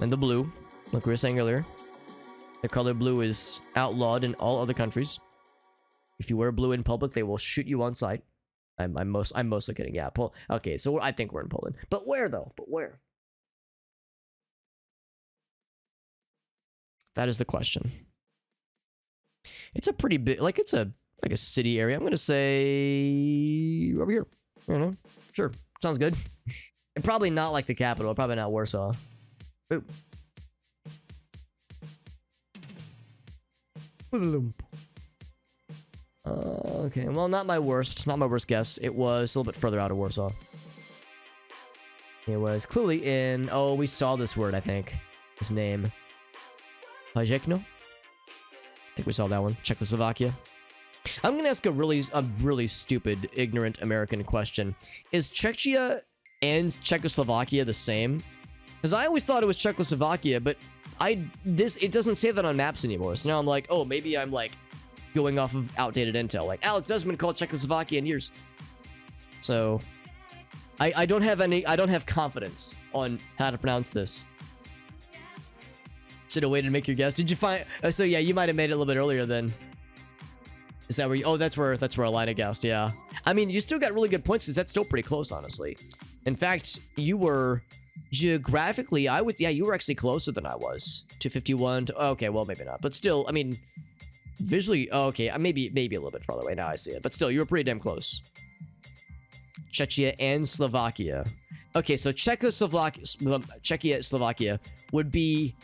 And the blue, like we were saying earlier, the color blue is outlawed in all other countries. If you wear blue in public, they will shoot you on sight. I'm mostly kidding. Yeah, okay, so I think we're in Poland, but where though? But where? That is the question. It's a pretty big, like it's a city area. I'm gonna say over here. I don't know. Sure, sounds good. And probably not like the capital. Probably not Warsaw. Ooh. Okay, well, not my worst guess. It was a little bit further out of Warsaw. It was clearly in, oh, we saw this word, I think. His name. Pajekno? I think we saw that one. Czechoslovakia. I'm gonna ask a really stupid, ignorant American question. Is Czechia and Czechoslovakia the same? Because I always thought it was Czechoslovakia, but it doesn't say that on maps anymore. So now I'm like, oh, maybe I'm like going off of outdated intel. Like, Alex hasn't been called Czechoslovakia in years. So I don't have confidence on how to pronounce this. Should have waited to make your guess. Did you find? So yeah, you might have made it a little bit earlier then. Is that where you? Oh, that's where Alina guessed. Yeah. I mean, you still got really good points because that's still pretty close, honestly. In fact, you were geographically, you were actually closer than I was. 251. Okay, well, maybe not, but still, I mean, visually, okay, maybe a little bit farther away. Now I see it, but still, you were pretty damn close. Czechia and Slovakia. Okay, so Czechia, Slovakia would be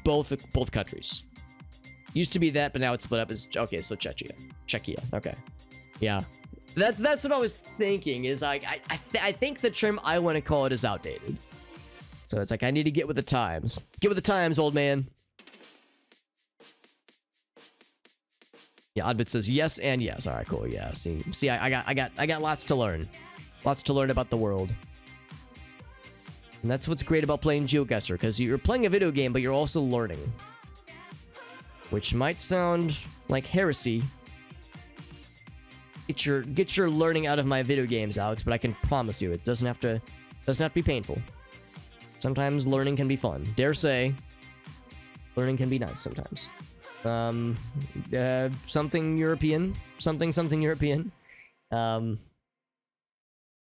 both countries. Used to be that, but now it's split up as okay. So Czechia. Okay, yeah. That's what I was thinking. Is like I think the term I want to call it is outdated. So it's like I need to get with the times. Get with the times, old man. Yeah, Oddbit says yes and yes. All right, cool. Yeah. See, I got lots to learn. Lots to learn about the world. And that's what's great about playing GeoGuessr, because you're playing a video game, but you're also learning. Which might sound like heresy. Get your learning out of my video games, Alex, but I can promise you it doesn't have to be painful. Sometimes learning can be fun. Dare say, learning can be nice sometimes. Something European.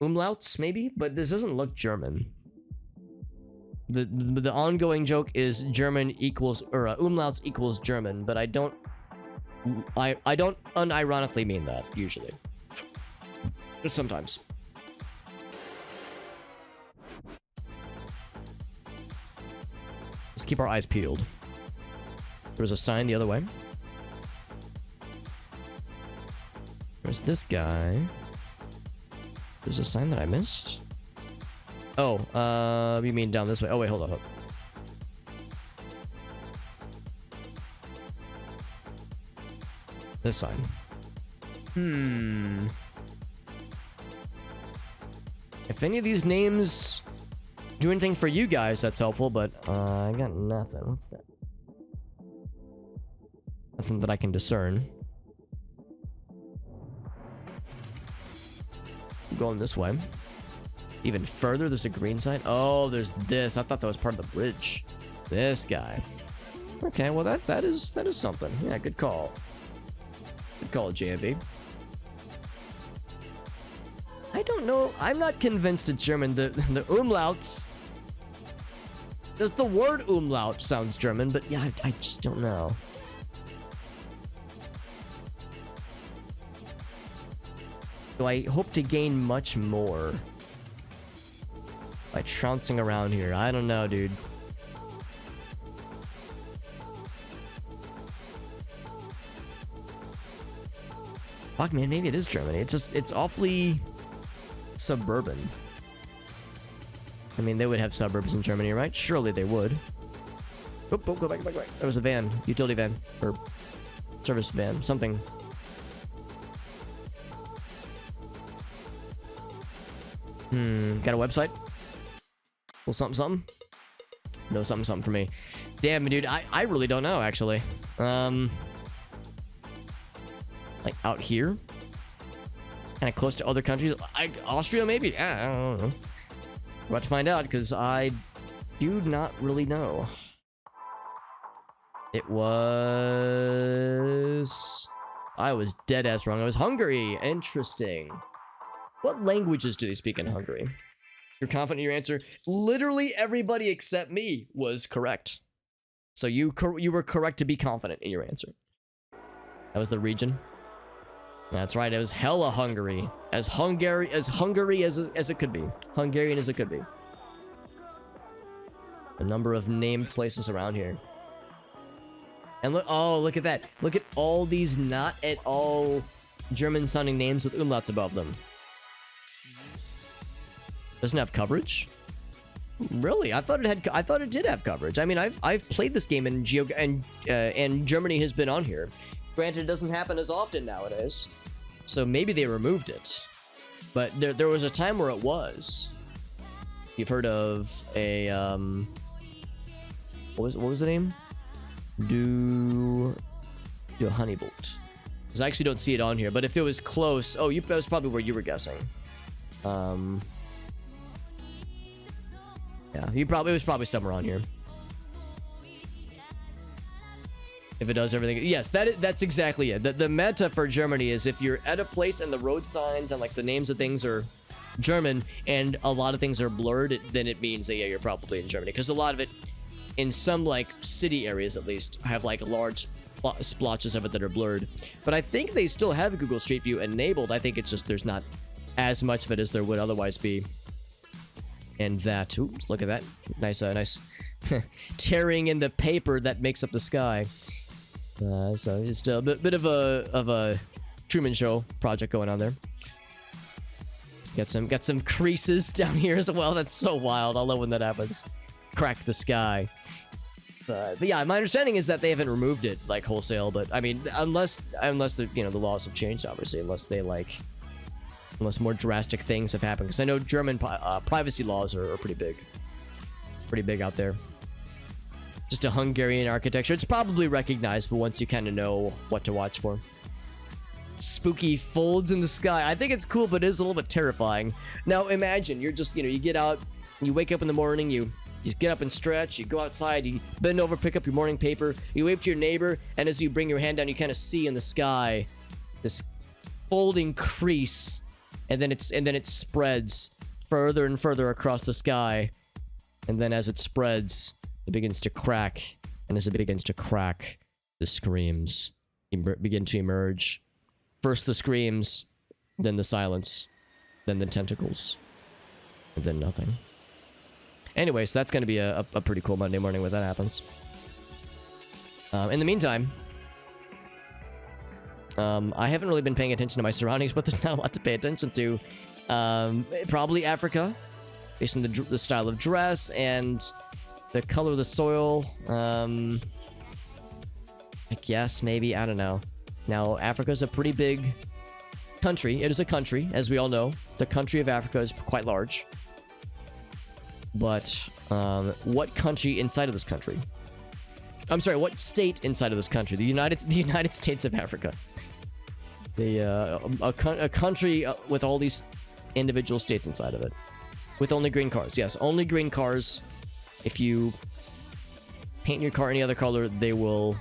Umlauts, maybe? But this doesn't look German. The ongoing joke is German equals, or umlauts equals German, but I don't unironically mean that, usually. Just sometimes. Let's keep our eyes peeled. There was a sign the other way. There's this guy. There's a sign that I missed. Oh, you mean down this way? Oh, wait, hold on. This sign. If any of these names do anything for you guys, that's helpful, but I got nothing. What's that? Nothing that I can discern. Going this way. Even further, there's a green sign. Oh, there's this. I thought that was part of the bridge. This guy. Okay, well that is something. Yeah, good call. Good call, JMB. I don't know. I'm not convinced it's German. The umlauts. Does the word umlaut sounds German? But yeah, I just don't know. So I hope to gain much more by trouncing around here. I don't know, dude. Fuck, man, maybe it is Germany. It's awfully suburban. I mean, they would have suburbs in Germany, right? Surely they would. Oh, go back. There was a van, utility van, or service van, something. Got a website? Well, something? No, something for me. Damn, dude, I really don't know, actually. Like, out here? Kind of close to other countries? Austria, maybe? Yeah, I don't know. We're about to find out, because I do not really know. It was... I was dead-ass wrong. It was Hungary. Interesting. What languages do they speak in Hungary? You're confident in your answer? Literally everybody except me was correct. So you were correct to be confident in your answer. That was the region. That's right. It was hella Hungary. As Hungary as it could be. Hungarian as it could be. A number of named places around here. And look, oh, look at that. Look at all these not at all German-sounding names with umlauts above them. Doesn't have coverage? Really? I thought it did have coverage. I mean, I've played this game and Germany has been on here. Granted, it doesn't happen as often nowadays, so maybe they removed it. But there was a time where it was. You've heard of a what was the name? Do Honeybolt. Because I actually don't see it on here, but if it was close, oh, that was probably where you were guessing. Yeah, it was probably somewhere on here. If it does everything, yes, that's exactly it. The meta for Germany is if you're at a place and the road signs and like the names of things are German and a lot of things are blurred, then it means that yeah, you're probably in Germany, because a lot of it, in some like city areas at least, have like large splotches of it that are blurred. But I think they still have Google Street View enabled. I think it's just there's not as much of it as there would otherwise be. And that, oops, look at that. Nice tearing in the paper that makes up the sky. So it's still a bit of a Truman Show project going on there. Got some creases down here as well. That's so wild. I love when that happens. Crack the sky. But yeah, my understanding is that they haven't removed it like wholesale. But I mean, unless the the laws have changed, obviously, unless more drastic things have happened. Because I know German privacy laws are pretty big out there. Just a Hungarian architecture. It's probably recognizable once you kind of know what to watch for. Spooky folds in the sky. I think it's cool, but it is a little bit terrifying. Now imagine you're just, you get out, you wake up in the morning, you get up and stretch, you go outside, you bend over, pick up your morning paper, you wave to your neighbor, and as you bring your hand down, you kind of see in the sky this folding crease, and then it spreads further and further across the sky, and then as it spreads, it begins to crack, and as it begins to crack, the screams begin to emerge. First the screams, then the silence, then the tentacles, and then nothing. Anyway, so that's going to be a pretty cool Monday morning when that happens. In the meantime, I haven't really been paying attention to my surroundings, but there's not a lot to pay attention to. Probably Africa, based on the style of dress and the color of the soil. I guess, maybe, I don't know. Now, Africa's a pretty big country. It is a country, as we all know. The country of Africa is quite large. But, what country inside of this country? I'm sorry, what state inside of this country? The United States of Africa. A country with all these individual states inside of it. With only green cars. Yes, only green cars. If you paint your car any other color, they'll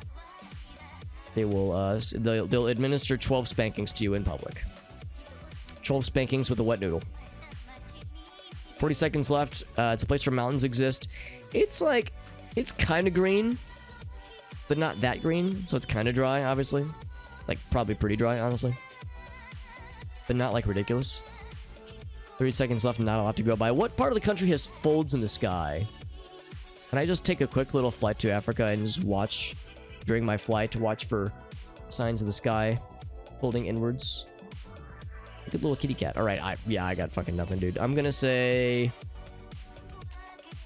administer 12 spankings to you in public. 12 spankings with a wet noodle. 40 seconds left. It's a place where mountains exist. It's kind of green, but not that green, so it's kind of dry, obviously. Like, probably pretty dry, honestly. But not, like, ridiculous. 30 seconds left, not a lot to go by. What part of the country has folds in the sky? Can I just take a quick little flight to Africa and just watch, during my flight, to watch for signs of the sky folding inwards? Good little kitty cat. Alright, I got fucking nothing, dude. I'm gonna say...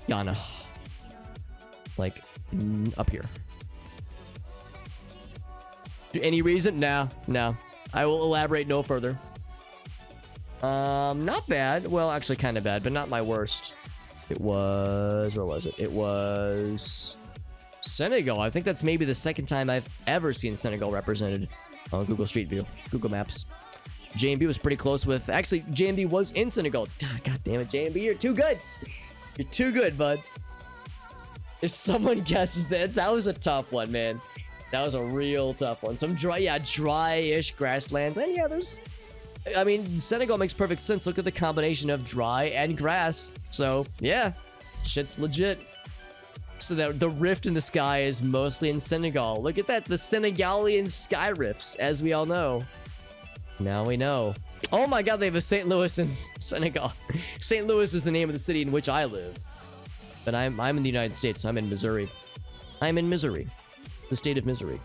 Ghana. Like, up here. Any reason? No. I will elaborate no further. Not bad. Well, actually kind of bad, but not my worst. It was... Where was it? It was... Senegal. I think that's maybe the second time I've ever seen Senegal represented on Google Street View. Google Maps. JMB was pretty close with... Actually, JMB was in Senegal. God damn it, JMB. You're too good. You're too good, bud. If someone guesses that... That was a tough one, man. That was a real tough one. Some dry-ish grasslands. And yeah, there's... I mean, Senegal makes perfect sense. Look at the combination of dry and grass. So, yeah. Shit's legit. So the rift in the sky is mostly in Senegal. Look at that. The Senegalian sky rifts, as we all know. Now we know. Oh my god, they have a St. Louis in Senegal. St. Louis is the name of the city in which I live. But I'm in the United States. I'm in Missouri. I'm in Missouri. The state of misery.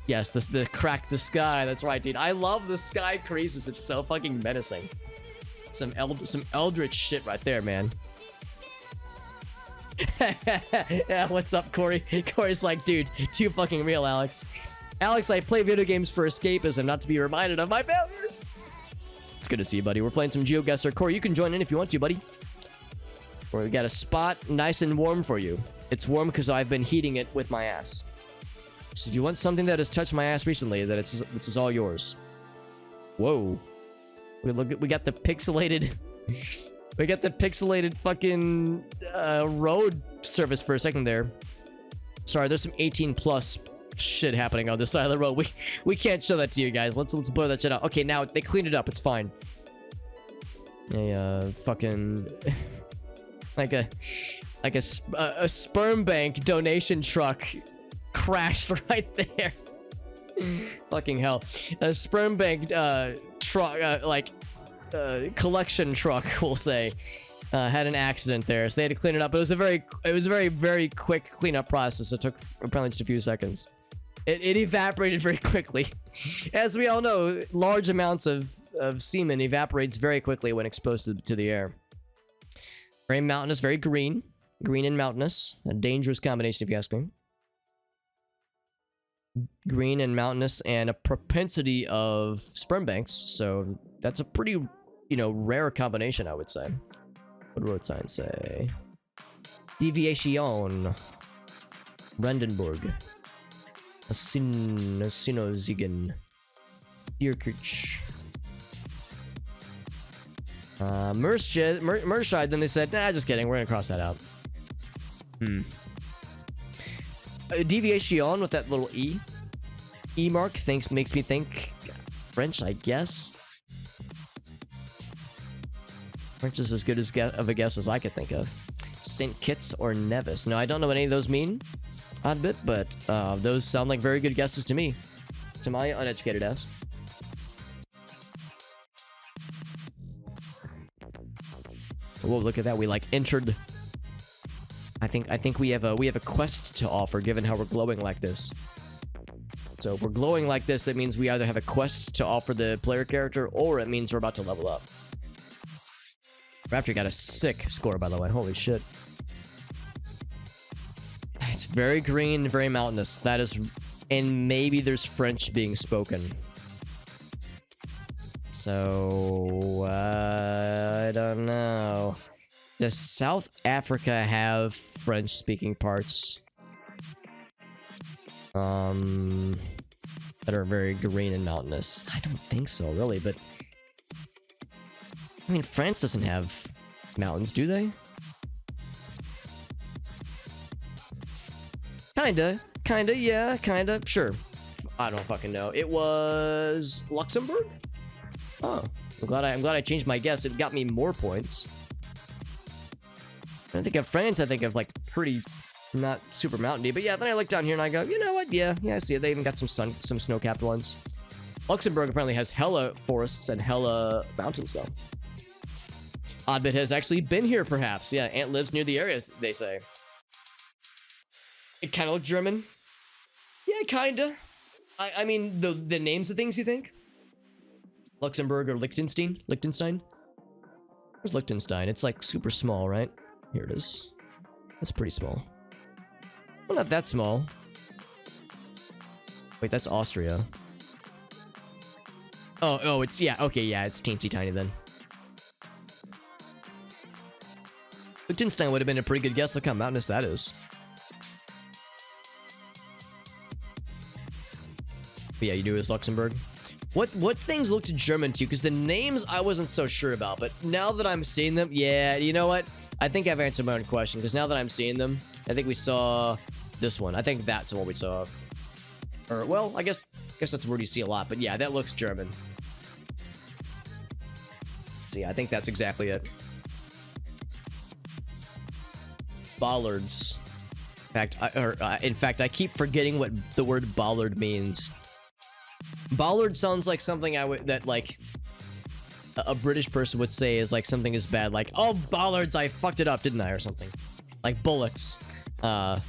Yes, the crack the sky. That's right, dude. I love the sky creases. It's so fucking menacing. Some eldritch shit right there, man. Yeah, what's up, Corey? Corey's like, dude, too fucking real, Alex. Alex, I play video games for escapism, not to be reminded of my failures. It's good to see you, buddy. We're playing some GeoGuessr. Corey, you can join in if you want to, buddy. We got a spot nice and warm for you. It's warm because I've been heating it with my ass. So if you want something that has touched my ass recently, then this is all yours. Whoa. We got the pixelated... We got the pixelated fucking road surface for a second there. Sorry, there's some 18+ shit happening on this side of the road. We can't show that to you guys. Let's blur that shit out. Okay, now they cleaned it up. It's fine. A fucking like a sperm bank donation truck crashed right there. Fucking hell. A sperm bank truck collection truck, we'll say, had an accident there, so they had to clean it up. It was a very, very quick cleanup process. It took apparently just a few seconds. It evaporated very quickly. As we all know, large amounts of semen evaporates very quickly when exposed to the air. Very mountainous, very green. Green and mountainous. A dangerous combination, if you ask me. Green and mountainous, and a propensity of sperm banks, so that's a pretty, rare combination, I would say. What do road signs say? Deviation. Brandenburg. Sinnozigen. Dierkirch. Merscheid, then they said, nah, just kidding, we're gonna cross that out. Deviation with that little E mark makes me think French, I guess. French is as good of a guess as I could think of. St. Kitts or Nevis. No, I don't know what any of those mean, Oddbit, but those sound like very good guesses to me. To my uneducated ass. Whoa, look at that. We like entered. I think we have a quest to offer given how we're glowing like this. So if we're glowing like this, that means we either have a quest to offer the player character or it means we're about to level up. Raptor got a sick score, by the way. Holy shit. It's very green, very mountainous. That is... And maybe there's French being spoken. So... I don't know. Does South Africa have French-speaking parts? That are very green and mountainous. I don't think so, really, but... I mean, France doesn't have mountains, do they? Kinda, yeah, kinda, sure. I don't fucking know. It was Luxembourg? Oh, I'm glad I changed my guess. It got me more points. When I think of France, I think of like pretty, not super mountainy, but yeah, then I look down here and I go, you know what? Yeah, I see it. They even got some snow-capped ones. Luxembourg apparently has hella forests and hella mountains, though. Oddbit has actually been here, perhaps. Yeah, Ant lives near the area, they say. It kind of looked German. Yeah, kinda. I mean, the names of things you think? Luxembourg or Liechtenstein? Liechtenstein? Where's Liechtenstein? It's like super small, right? Here it is. That's pretty small. Well, not that small. Wait, that's Austria. Oh, it's, yeah, okay, yeah, it's teensy tiny then. Liechtenstein would have been a pretty good guess. Look how mountainous that is. But yeah, you knew it was Luxembourg. What things looked German to you? Because the names I wasn't so sure about, but now that I'm seeing them, yeah, you know what? I think I've answered my own question, because now that I'm seeing them, I think we saw this one. I think that's what we saw. Or, well, I guess that's a word you see a lot, but yeah, that looks German. So yeah, I think that's exactly it. Bollards. In fact, I keep forgetting what the word bollard means. Bollard sounds like something that like a British person would say is like something is bad, like, oh, bollards, I fucked it up, didn't I, or something. Like bullocks. But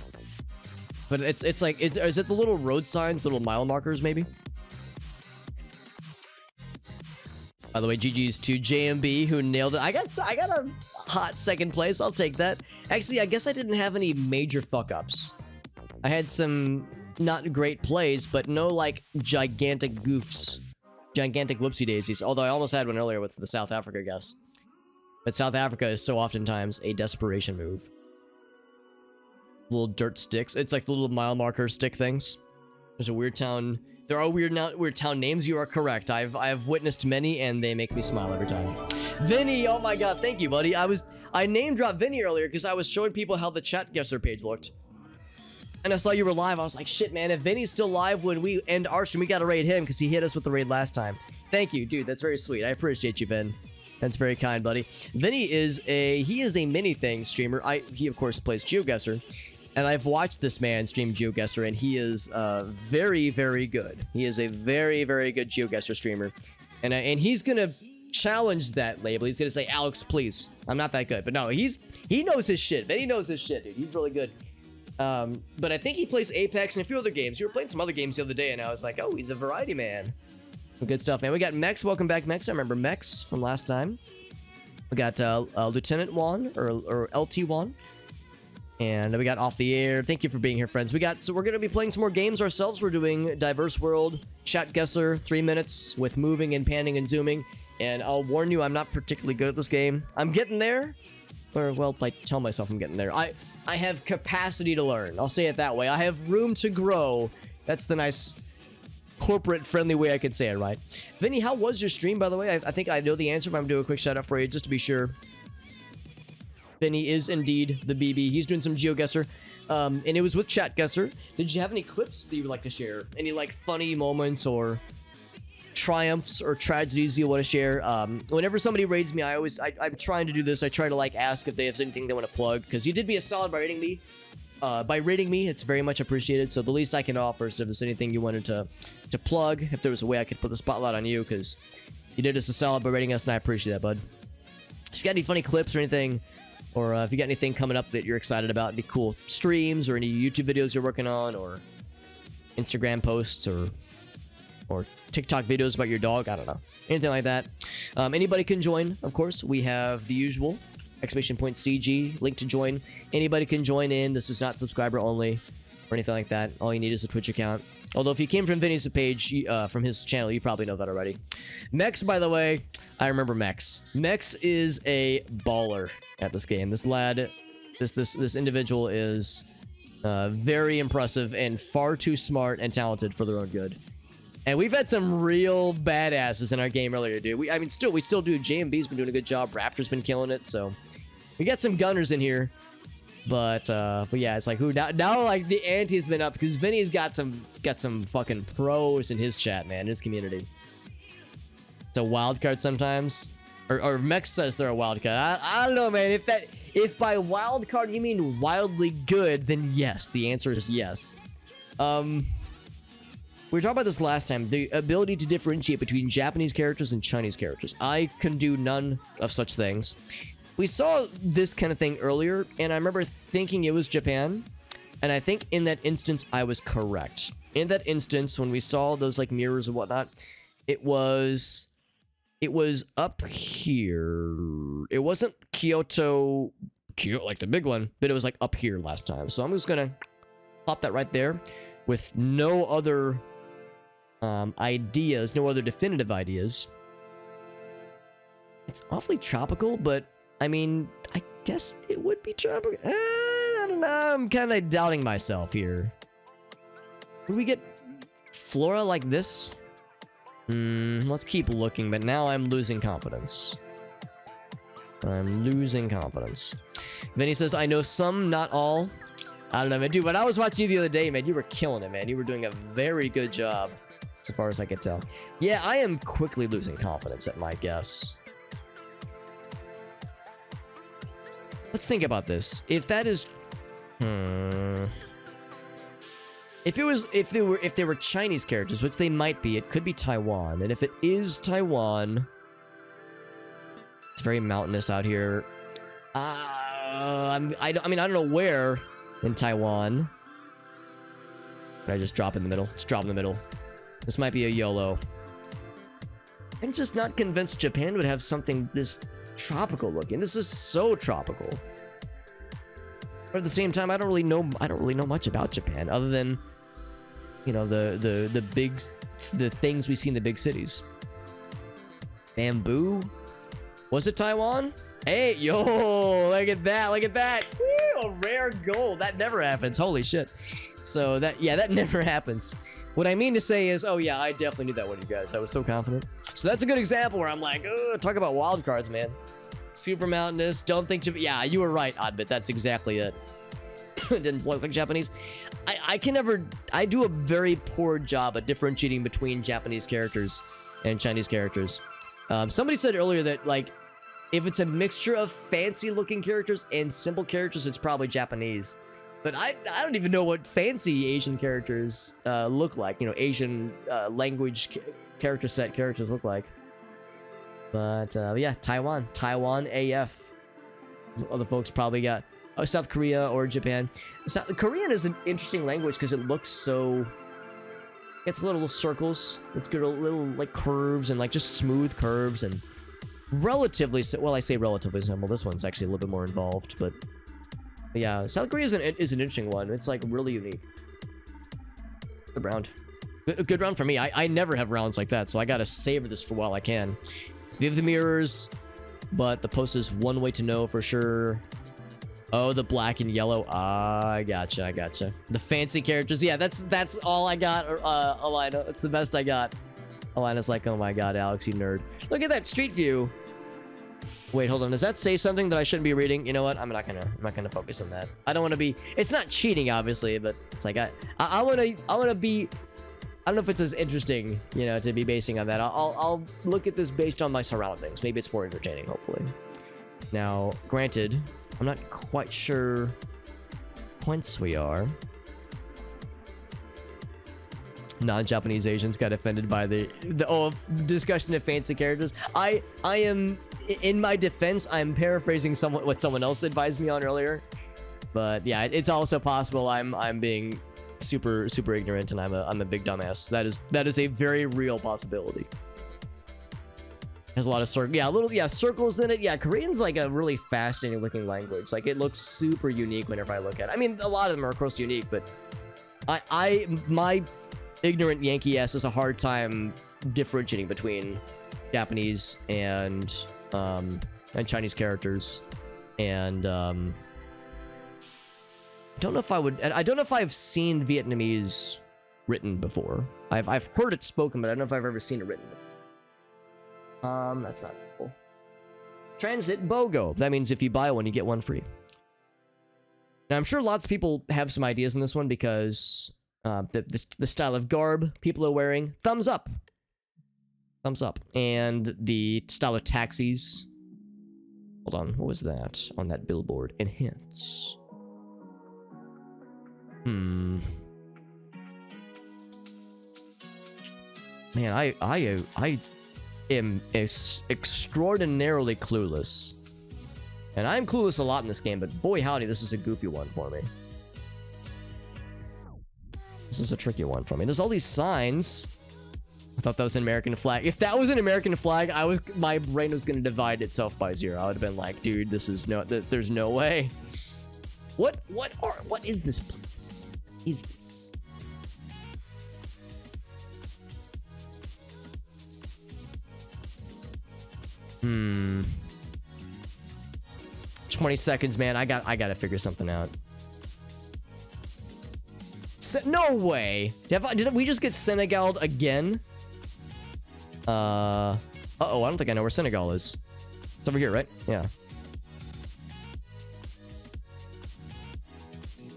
it's like, is it the little road signs, little mile markers, maybe? By the way, GG's to JMB, who nailed it. I got a hot second place. I'll take that. Actually, I guess I didn't have any major fuck-ups. I had some not great plays, but no, like, gigantic goofs. Gigantic whoopsie-daisies. Although I almost had one earlier with the South Africa guess. But South Africa is so oftentimes a desperation move. Little dirt sticks. It's like the little mile marker stick things. There's a weird town... There are weird town names. You are correct. I've witnessed many, and they make me smile every time. Vinny, oh my god, thank you, buddy. I name dropped Vinny earlier because I was showing people how the ChatGuessr page looked, and I saw you were live. I was like, shit, man. If Vinny's still live when we end our stream, we gotta raid him because he hit us with the raid last time. Thank you, dude. That's very sweet. I appreciate you, Vin. That's very kind, buddy. Vinny is a mini thing streamer. He of course plays GeoGuessr. And I've watched this man stream GeoGuessr, and he is very, very good. He is a very, very good GeoGuessr streamer. And he's going to challenge that label. He's going to say, Alex, please. I'm not that good. But no, he knows his shit. Vinny knows his shit, dude. He's really good. But I think he plays Apex and a few other games. You were playing some other games the other day, and I was like, oh, he's a variety man. Some good stuff, man. We got Mex. Welcome back, Mex. I remember Mex from last time. We got Lieutenant Juan, or LT Juan. And we got Off the Air. Thank you for being here, friends. So we're going to be playing some more games ourselves. We're doing Diverse World, ChatGuessr, 3 minutes with moving and panning and zooming. And I'll warn you, I'm not particularly good at this game. I'm getting there. Or, well, I tell myself I'm getting there. I have capacity to learn. I'll say it that way. I have room to grow. That's the nice corporate-friendly way I could say it, right? Vinny, how was your stream, by the way? I think I know the answer, but I'm going to do a quick shout-out for you just to be sure. Vinny is indeed the BB. He's doing some GeoGuessr, and it was with ChatGuessr. Did you have any clips that you would like to share? Any, like, funny moments or triumphs or tragedies you want to share. Whenever somebody raids me, I'm trying to do this. I try to like ask if they have anything they want to plug, because you did me a solid by rating me. It's very much appreciated. So the least I can offer is if there's anything you wanted to plug, if there was a way I could put the spotlight on you, because you did us a solid by rating us, and I appreciate that, bud. If you got any funny clips or anything, or if you got anything coming up that you're excited about, any cool streams or any YouTube videos you're working on, or Instagram posts, or TikTok videos about your dog, I don't know, anything like that, anybody can join. Of course, we have the usual !CG link to join. Anybody can join in. This is not subscriber only or anything like that. All you need is a Twitch account. Although if you came from Vinny's page, from his channel, you probably know that already. Mex, by the way, I remember Mex. Mex is a baller at this game. This lad, this individual is very impressive and far too smart and talented for their own good. And we've had some real badasses in our game earlier, dude. We still do. JMB's been doing a good job. Raptor's been killing it. So we got some gunners in here. But yeah, it's like who now like the ante's been up because Vinny's got some fucking pros in his chat, man, in his community. It's a wild card sometimes. Or Mex says they're a wild card. I don't know, man. If by wild card you mean wildly good, then yes. The answer is yes. We were talking about this last time, the ability to differentiate between Japanese characters and Chinese characters. I can do none of such things. We saw this kind of thing earlier, and I remember thinking it was Japan, and I think in that instance, I was correct. In that instance, when we saw those like mirrors and whatnot, it was up here. It wasn't Kyoto like the big one, but it was like up here last time. So I'm just gonna pop that right there with no other ideas, no other definitive ideas. It's awfully tropical, but I mean, I guess it would be tropical. I don't know. I'm kind of doubting myself here. Would we get flora like this? Let's keep looking, but now I'm losing confidence. I'm losing confidence. Vinny says, I know some, not all. I don't know, man. Dude, when I was watching you the other day, man, you were killing it, man. You were doing a very good job, so far as I could tell. Yeah, I am quickly losing confidence at my guess. Let's think about this. If that is... If they were Chinese characters, which they might be, it could be Taiwan. And if it is Taiwan... It's very mountainous out here. I don't know where in Taiwan. Can I just drop in the middle? Let's drop in the middle. This might be a YOLO. I'm just not convinced Japan would have something this tropical looking. This is so tropical. But at the same time, I don't really know much about Japan other than, you know, the things we see in the big cities. Bamboo? Was it Taiwan? Hey, yo, look at that, look at that. Woo, a rare gold. That never happens. Holy shit. So that never happens. What I mean to say is, oh yeah, I definitely knew that one, you guys. I was so confident. So that's a good example where I'm like, talk about wild cards, man. Super mountainous. Don't think Japan. Yeah, you were right, Oddbit. That's exactly it. Didn't look like Japanese. I do a very poor job at differentiating between Japanese characters and Chinese characters. Somebody said earlier that, like, if it's a mixture of fancy looking characters and simple characters, it's probably Japanese. But I don't even know what fancy Asian characters look like. You know, Asian language character set characters look like. But yeah, Taiwan AF. Other folks probably got South Korea or Japan. Korean is an interesting language because it looks so. It's little circles. It's got little like curves and like just smooth curves and relatively. Well, I say relatively simple. This one's actually a little bit more involved, but yeah, South Korea is an interesting one. It's like really unique. Good round. Good round for me. I never have rounds like that, so I gotta savor this for while I can. We have the mirrors, but the post is one way to know for sure. Oh, the black and yellow. I gotcha. The fancy characters. Yeah, that's all I got. Alina, that's the best I got. Alina's like, oh my god, Alex, you nerd. Look at that street view. Wait, hold on. Does that say something that I shouldn't be reading? You know what? I'm not gonna focus on that. I don't want to be. It's not cheating, obviously, but it's like I wanna be don't know if it's as interesting, you know, to be basing on that. I'll look at this based on my surroundings. Maybe it's more entertaining, hopefully. Now, granted, I'm not quite sure points we are. Non-Japanese Asians got offended by the discussion of fancy characters. I am, in my defense, I'm paraphrasing what someone else advised me on earlier. But yeah, it's also possible I'm being super ignorant and I'm a big dumbass. That is a very real possibility. Has a lot of circles in it. Yeah, Korean's like a really fascinating looking language. Like, it looks super unique whenever I look at it. I mean, a lot of them are of course unique, but my ignorant Yankee ass has a hard time differentiating between Japanese and Chinese characters, and I don't know if I don't know if I've seen Vietnamese written before. I've heard it spoken, but I don't know if I've ever seen it written before. That's not cool. Transit BOGO. That means if you buy one, you get one free. Now, I'm sure lots of people have some ideas on this one because the style of garb people are wearing, thumbs up, and the style of taxis. Hold on, what was that on that billboard? Enhance. Man, I am extraordinarily clueless, and I'm clueless a lot in this game. But boy, howdy, this is a goofy one for me. This is a tricky one for me. There's all these signs. I thought that was an American flag. If that was an American flag, my brain was gonna divide itself by 0. I would have been like, dude, this is there's no way. What is this place? What is this? Hmm. 20 seconds, man. I gotta figure something out. No way. Did we just get Senegal'd again? Uh-oh, I don't think I know where Senegal is. It's over here, right? Yeah.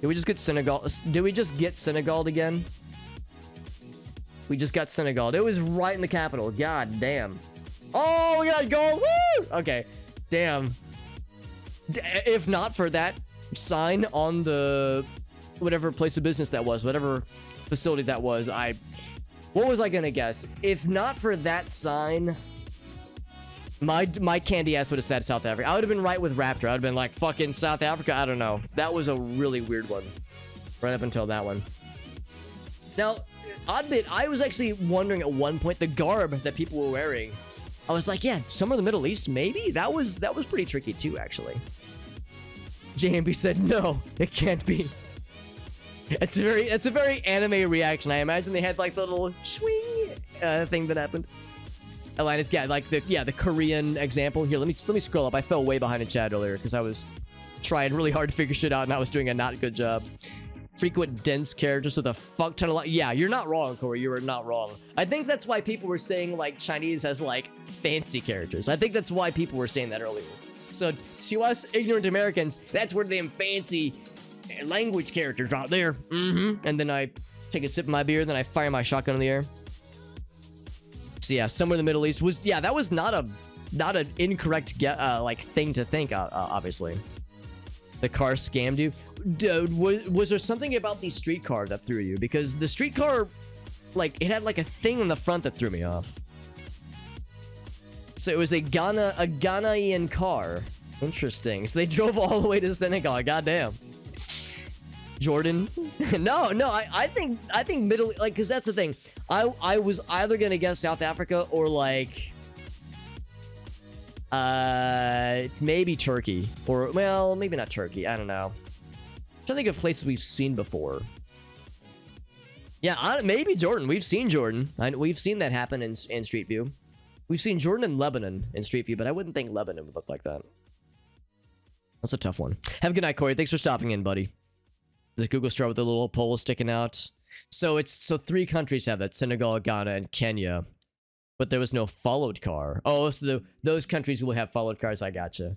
Did we just get Senegal? Did we just get Senegal'd again? We just got Senegal. It was right in the capital. God damn. Oh, we got gold. Woo! Okay. Damn. If not for that sign on the whatever place of business that was, whatever facility that was, what was I gonna guess? If not for that sign, my candy ass would have said South Africa. I would have been right with Raptor. I would have been like, fucking South Africa. I don't know. That was a really weird one. Right up until that one. Now, odd bit, I was actually wondering at one point the garb that people were wearing. I was like, yeah, somewhere in the Middle East, maybe? That was pretty tricky too, actually. JMB said, no, it can't be. It's a very anime reaction. I imagine they had like the little swing thing that happened. Atlantis, yeah, like the Korean example. Here, let me scroll up. I fell way behind in chat earlier because I was trying really hard to figure shit out and I was doing a not good job. Frequent dense characters with a fuck ton of yeah, you're not wrong, Corey. You are not wrong. I think that's why people were saying like Chinese has like fancy characters. I think that's why people were saying that earlier. So to us ignorant Americans, that's where them fancy language characters out there. And then I take a sip of my beer, then I fire my shotgun in the air. So yeah, somewhere in the Middle East was, yeah, that was not an incorrect like thing to think. Obviously, the car scammed you. Dude, was there something about the streetcar that threw you? Because the streetcar, like, it had like a thing in the front that threw me off. So it was a Ghanaian car. Interesting. So they drove all the way to Senegal. Goddamn. Jordan. no, I think middle, like, because that's the thing. I was either gonna guess South Africa or like maybe Turkey, or well, maybe not Turkey. I don't know. I'm trying to think of places we've seen before. Yeah, maybe Jordan. We've seen Jordan. We've seen that happen in Street View. We've seen Jordan and Lebanon in Street View, but I wouldn't think Lebanon would look like that. That's a tough one. Have a good night, Corey. Thanks for stopping in, buddy. The Google star with the little pole sticking out. So 3 countries have that: Senegal, Ghana, and Kenya. But there was no followed car. Oh, so those countries will have followed cars. I gotcha.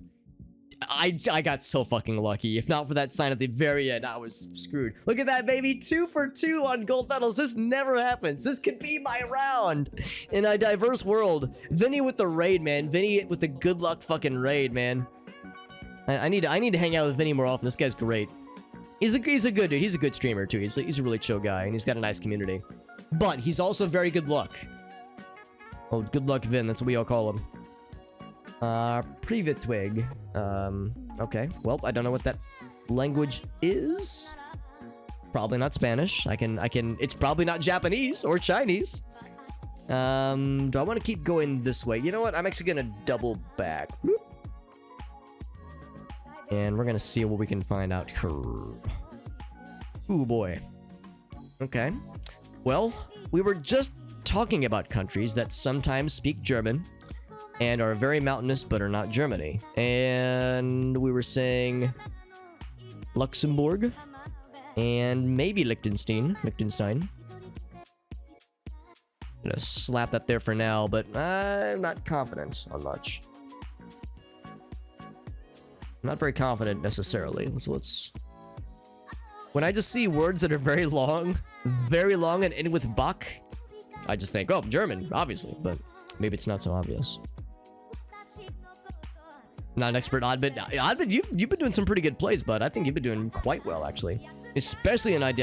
I got so fucking lucky. If not for that sign at the very end, I was screwed. Look at that, baby. 2 for 2 on gold medals. This never happens. This could be my round in a diverse world. Vinny with the raid, man. Vinny with the good luck fucking raid, man. I need to hang out with Vinny more often. This guy's great. He's a good dude. He's a good streamer too. He's a really chill guy, and he's got a nice community. But he's also very good luck. Oh, good luck, Vin. That's what we all call him. Privetwig. Okay. Well, I don't know what that language is. Probably not Spanish. It's probably not Japanese or Chinese. Do I want to keep going this way? You know what? I'm actually gonna double back. Whoop. And we're gonna see what we can find out here. Ooh, boy. Okay. Well, we were just talking about countries that sometimes speak German and are very mountainous but are not Germany. And we were saying Luxembourg and maybe Liechtenstein. Gonna slap that there for now, but I'm not confident on much. I'm not very confident necessarily. So let's... When I just see words that are very long and end with Bach, I just think, oh, German, obviously, but maybe it's not so obvious. Not an expert, Oddbit. Oddbit, you've been doing some pretty good plays, bud. I think you've been doing quite well, actually. Especially in a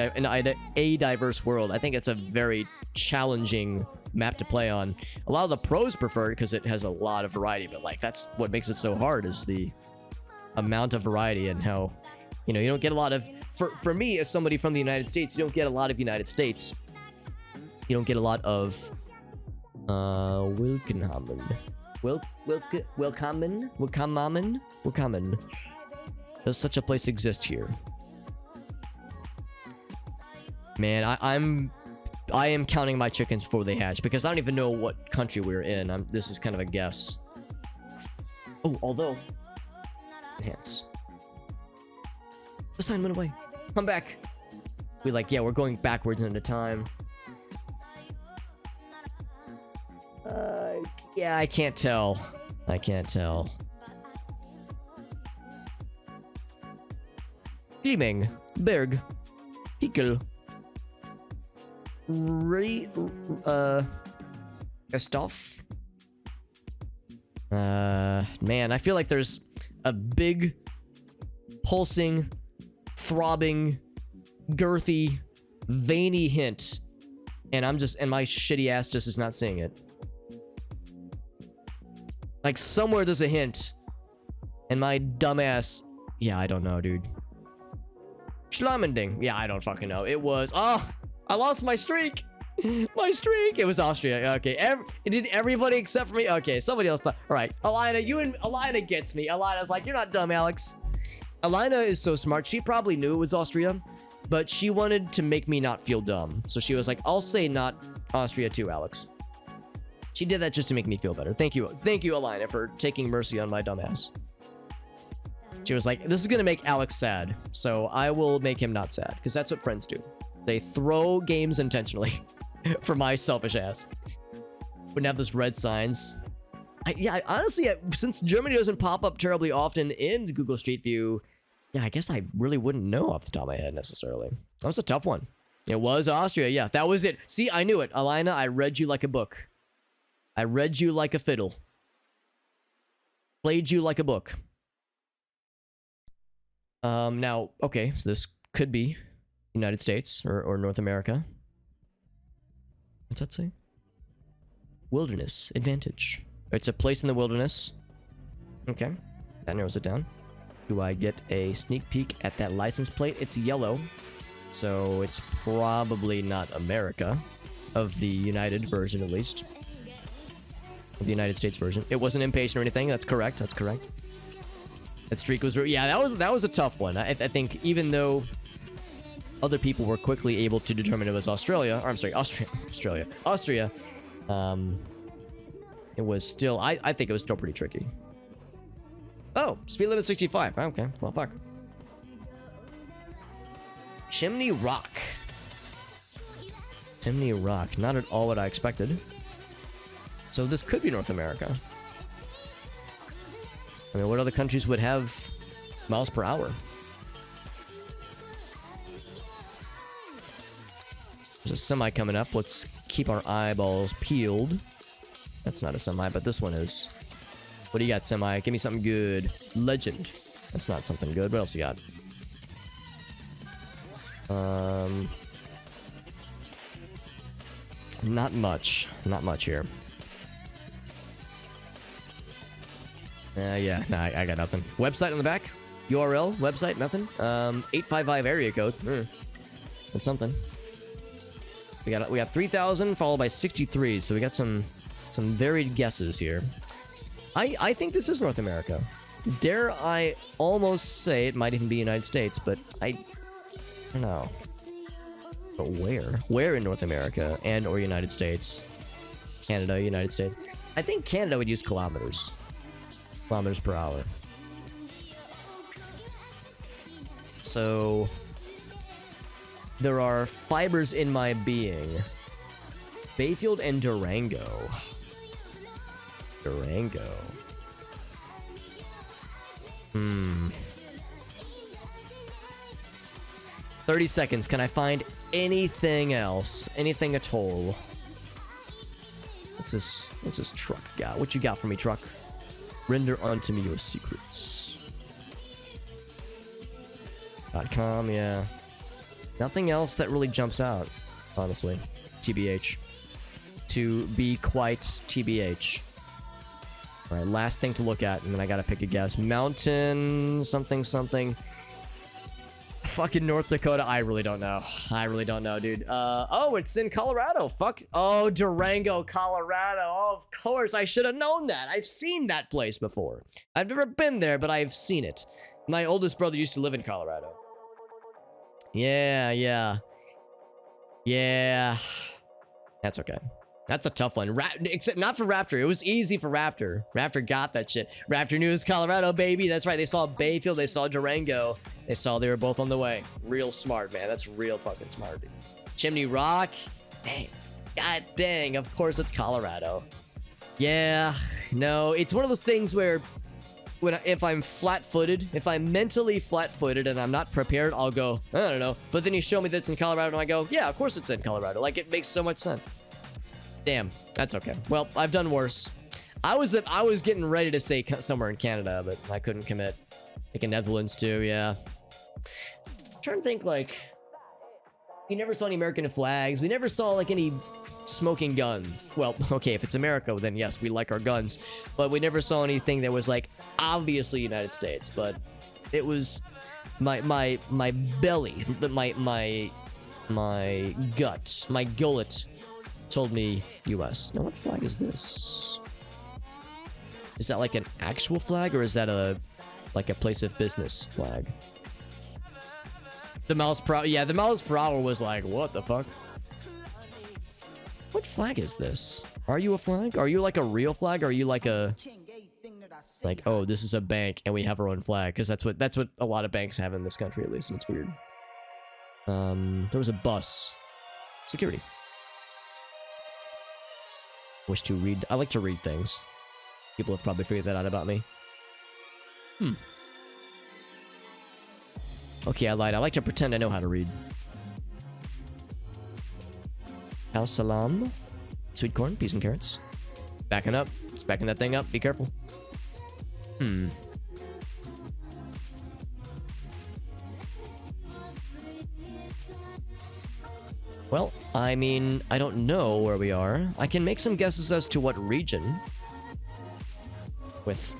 diverse world. I think it's a very challenging map to play on. A lot of the pros prefer it because it has a lot of variety, but like that's what makes it so hard is the amount of variety and how, you know, you don't get a lot of... For me, as somebody from the United States, you don't get a lot of United States. You don't get a lot of... Wilkenhamen. Willkommen. Does such a place exist here? Man, I am counting my chickens before they hatch because I don't even know what country we're in. This is kind of a guess. Oh, although enhance. The sign went away. Come back. We're going backwards into time. Yeah, I can't tell. Schlieming, Berg, Hickel, Esthoff. Man, I feel like there's a big, pulsing, throbbing, girthy, veiny hint, and my shitty ass just is not seeing it. Like somewhere there's a hint, and my dumbass, yeah, I don't know, dude. Schlamending, yeah, I don't fucking know. It was, oh, I lost my streak. It was Austria. Okay, did everybody except for me? Okay, somebody else thought. All right, Alina gets me. Alina's like, you're not dumb, Alex. Alina is so smart. She probably knew it was Austria, but she wanted to make me not feel dumb. So she was like, I'll say not Austria too, Alex. She did that just to make me feel better. Thank you, Alina, for taking mercy on my dumbass. She was like, this is gonna make Alex sad, so I will make him not sad, because that's what friends do. They throw games intentionally for my selfish ass. Wouldn't have this red signs. Honestly, since Germany doesn't pop up terribly often in Google Street View, yeah, I guess I really wouldn't know off the top of my head necessarily. That was a tough one. It was Austria, yeah, that was it. See, I knew it. Alina, I read you like a book. I read you like a fiddle. Played you like a book. Now, okay, so this could be United States or North America. What's that say? Wilderness advantage. It's a place in the wilderness. Okay, that narrows it down. Do I get a sneak peek at that license plate? It's yellow, so it's probably not America, of the United version at least. Of the United States version. It wasn't impatient or anything. That's correct. That streak was... Yeah, that was a tough one. I think even though other people were quickly able to determine it was Australia, or I'm sorry, Austria, it was still... I think it was still pretty tricky. Oh, speed limit 65. Okay, well, fuck. Chimney Rock. Not at all what I expected. So this could be North America. I mean, what other countries would have miles per hour? There's a semi coming up. Let's keep our eyeballs peeled. That's not a semi, but this one is. What do you got, semi? Give me something good. Legend. That's not something good. What else you got? Not much. Not much here. Yeah, nah, I got nothing. Website on the back? URL? Website? Nothing? 855 area code. That's something. We got 3,000 followed by 63, so we got some varied guesses here. I think this is North America. Dare I almost say it might even be United States, but I don't know. But where? Where in North America and or United States? Canada, United States. I think Canada would use kilometers. Kilometers per hour. So there are fibers in my being. Bayfield and Durango. Durango. 30 seconds. Can I find anything else? Anything at all? What's this truck got? What you got for me, truck? Render unto me your secrets. .com, yeah. Nothing else that really jumps out, honestly. TBH. To be quite TBH. Alright, last thing to look at, and then I gotta pick a guess. Mountain... something, something... Fucking North Dakota, I really don't know. I really don't know, dude. Oh, it's in Colorado. Fuck. Oh, Durango, Colorado. Oh, of course, I should have known that. I've seen that place before. I've never been there, but I've seen it. My oldest brother used to live in Colorado. Yeah. That's okay. That's a tough one. Except not for Raptor. It was easy for Raptor. Raptor got that shit. Raptor News, Colorado, baby. That's right. They saw Bayfield. They saw Durango. They saw they were both on the way. Real smart, man. That's real fucking smart, dude. Chimney Rock. Dang. God dang. Of course it's Colorado. Yeah. No, it's one of those things where if I'm flat-footed, if I'm mentally flat-footed and I'm not prepared, I'll go, I don't know. But then you show me that it's in Colorado and I go, yeah, of course it's in Colorado. Like, it makes so much sense. Damn, that's okay. Well, I've done worse. I was getting ready to say somewhere in Canada, but I couldn't commit. Like in Netherlands too, yeah. I'm trying to think, like, we never saw any American flags. We never saw like any smoking guns. Well, okay, if it's America, then yes, we like our guns. But we never saw anything that was like obviously United States. But it was my belly, my gut, my gullet told me US. Now what flag is this? Is that like an actual flag or is that a place of business flag? The miles per hour, yeah, the miles per hour was like, what the fuck? What flag is this? Are you a flag? Are you like a real flag? Or are you like a oh, this is a bank and we have our own flag? Because that's what a lot of banks have in this country, at least, and it's weird. There was a bus. Security. Wish to read. I like to read things. People have probably figured that out about me. Okay, I lied. I like to pretend I know how to read. Al salam. Sweet corn, peas and carrots. Backing up. It's backing that thing up. Be careful. Well, I mean, I don't know where we are. I can make some guesses as to what region. With,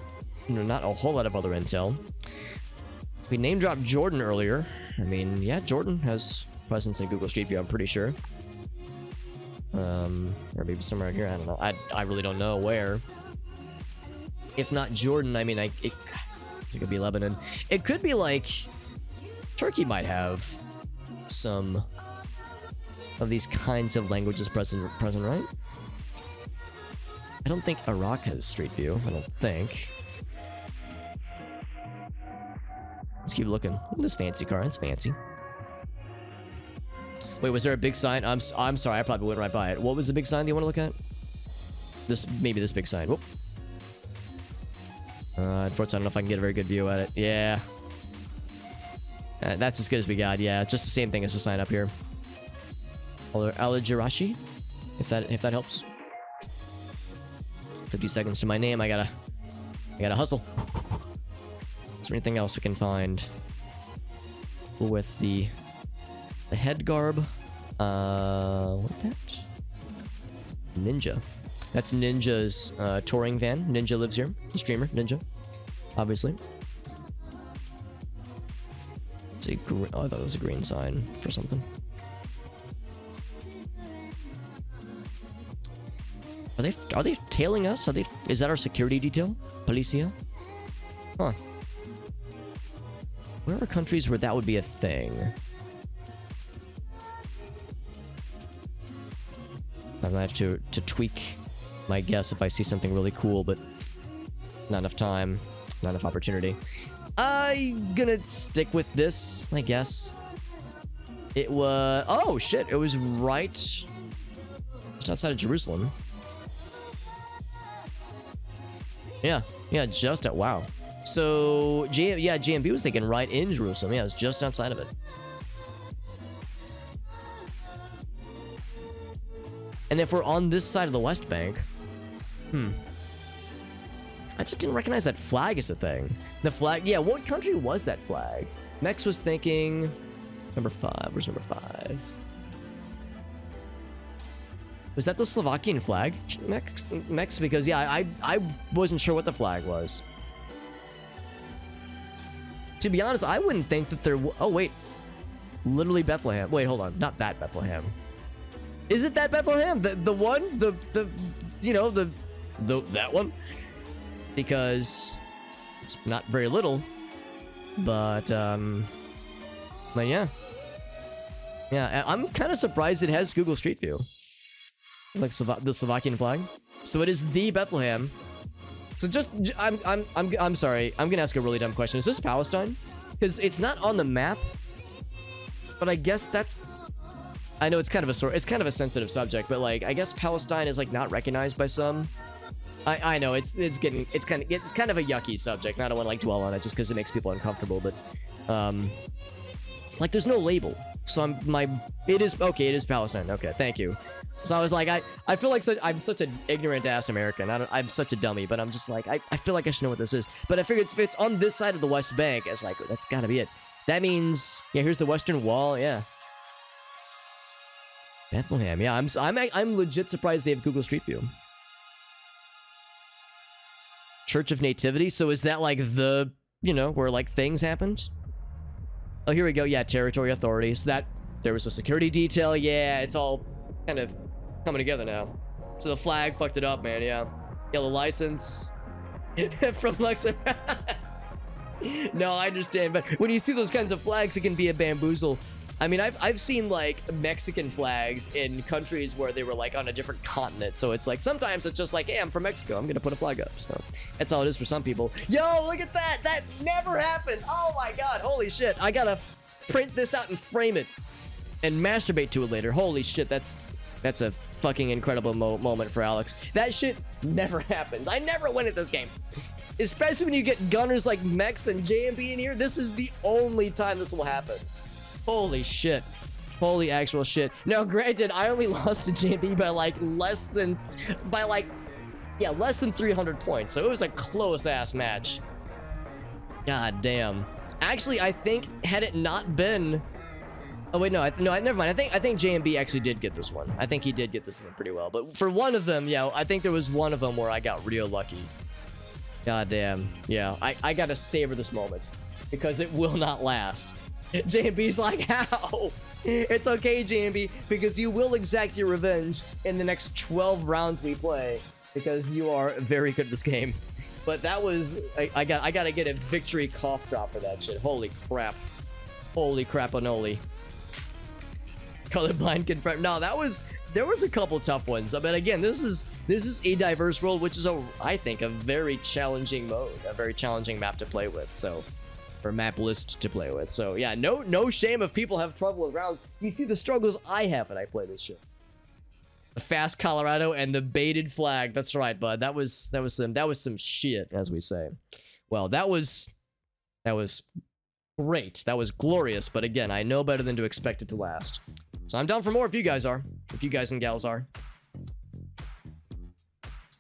not a whole lot of other intel. We name dropped Jordan earlier. I mean, yeah, Jordan has presence in Google Street View, I'm pretty sure. Or maybe somewhere here, I don't know. I really don't know where. If not Jordan, I mean, it could be Lebanon. It could be like, Turkey might have some of these kinds of languages present, right? I don't think Iraq has Street View. I don't think. Let's keep looking. Look at this fancy car. It's fancy. Wait, was there a big sign? I'm sorry. I probably went right by it. What was the big sign that you want to look at? Maybe this big sign. Whoop. Unfortunately, I don't know if I can get a very good view at it. Yeah. That's as good as we got. Yeah, just the same thing as the sign up here. Alajirashi, if that helps. 50 seconds to my name. I gotta hustle. Is there anything else we can find with the head garb? What that? Ninja. That's Ninja's touring van. Ninja lives here. The streamer, Ninja. Obviously. It's a green, oh, I thought it was a green sign for something. Are they tailing us? Is that our security detail? Policia? Huh. Where are countries where that would be a thing? I might have to tweak my guess if I see something really cool, but not enough time, not enough opportunity. I'm gonna stick with this, I guess. It was... Oh, shit. It was right just outside of Jerusalem. Yeah, just at... Wow. So, GMB was thinking right in Jerusalem. Yeah, it was just outside of it. And if we're on this side of the West Bank... I just didn't recognize that flag as a thing. The flag... Yeah, what country was that flag? Mex was thinking... Number 5. Where's number 5? Was that the Slovakian flag? Mex? Because, yeah, I wasn't sure what the flag was. To be honest, I wouldn't think that there... Oh, wait. Literally Bethlehem. Wait, hold on. Not that Bethlehem. Is it that Bethlehem? The one? You know, that one? Because it's not very little. But yeah. Yeah, I'm kind of surprised it has Google Street View. Like the Slovakian flag. So it is the Bethlehem. So I'm sorry. I'm gonna ask a really dumb question. Is this Palestine? Because it's not on the map. But I guess that's... I know it's kind of a sensitive subject, but like I guess Palestine is like not recognized by some. I know it's kind of a yucky subject. I don't want to like dwell on it just because it makes people uncomfortable, but like there's no label. So it is Palestine. Okay, thank you. So I was like, I feel like I'm such an ignorant ass American. I'm such a dummy, but I'm just like, I feel like I should know what this is. But I figured if it's on this side of the West Bank, it's like, that's gotta be it. That means, yeah, here's the Western Wall, yeah. Bethlehem, yeah, I'm legit surprised they have Google Street View. Church of Nativity, so is that like the, you know, where like things happened? Oh, here we go, yeah, territory authorities. That, there was a security detail, yeah, it's all kind of coming together now. So the flag fucked it up, man, yeah. Yellow license from Luxembourg. No, I understand, but when you see those kinds of flags, it can be a bamboozle. I mean, I've seen like Mexican flags in countries where they were like on a different continent. So it's like, sometimes it's just like, hey, I'm from Mexico. I'm going to put a flag up. So that's all it is for some people. Yo, look at that. That never happened. Oh my God. Holy shit. I got to print this out and frame it and masturbate to it later. Holy shit. That's a fucking incredible moment for Alex. That shit never happens. I never win at this game. Especially when you get gunners like Mex and JMB in here. This is the only time this will happen. Holy shit. Holy actual shit. Now, granted, I only lost to JMB by like less than 300 points. So it was a close-ass match. God damn. Actually, I think had it not been... Oh, wait, no, never mind. I think JMB actually did get this one. I think he did get this one pretty well. But for one of them, yeah, I think there was one of them where I got real lucky. God damn. Yeah, I gotta savor this moment. Because it will not last. JMB's like, how? It's okay, JMB, because you will exact your revenge in the next 12 rounds we play. Because you are very good at this game. But that was... I gotta get a victory cough drop for that shit. Holy crap. Holy crap-a-noli. Colorblind confirmed. No, there was a couple tough ones. But again, this is a diverse world, which is I think a very challenging mode, a very challenging map to play with. So, or map list to play with. So yeah, no shame if people have trouble with rounds. You see the struggles I have when I play this shit. The fast Colorado and the baited flag. That's right, bud. That was some shit, as we say. Well, that was great. That was glorious. But again, I know better than to expect it to last. So I'm down for more if you guys are. If you guys and gals are.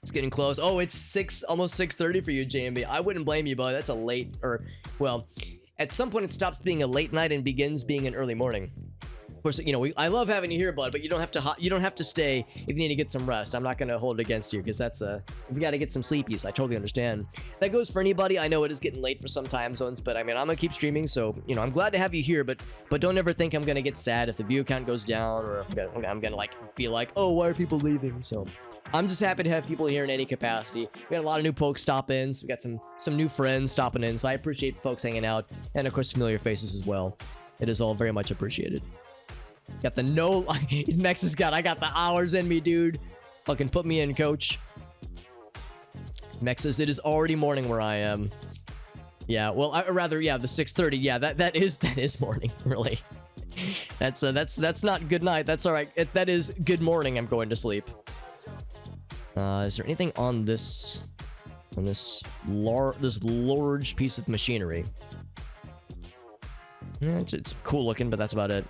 It's getting close. Oh, it's almost 6:30 for you, JMB. I wouldn't blame you, bud. That's a late, or, well, at some point it stops being a late night and begins being an early morning. Of course, you know, I love having you here, bud, but you don't have to stay if you need to get some rest. I'm not gonna hold it against you, because that's you gotta get some sleepies. I totally understand. That goes for anybody. I know it is getting late for some time zones, but I mean, I'm gonna keep streaming, so you know, I'm glad to have you here, but don't ever think I'm gonna get sad if the view count goes down, or if I'm gonna like be like, oh, why are people leaving? So I'm just happy to have people here in any capacity. We got a lot of new folks stop in, so we got some new friends stopping in, so I appreciate folks hanging out, and of course familiar faces as well. It is all very much appreciated. Got the Mex has got, I got the hours in me, dude. Fucking put me in, coach. Mex says it is already morning where I am. Yeah, well, rather, yeah, the 6:30. Yeah, that is morning, really. That's not good night. That's all right. That is good morning. I'm going to sleep. Is there anything on this large piece of machinery? Yeah, it's cool looking, but that's about it.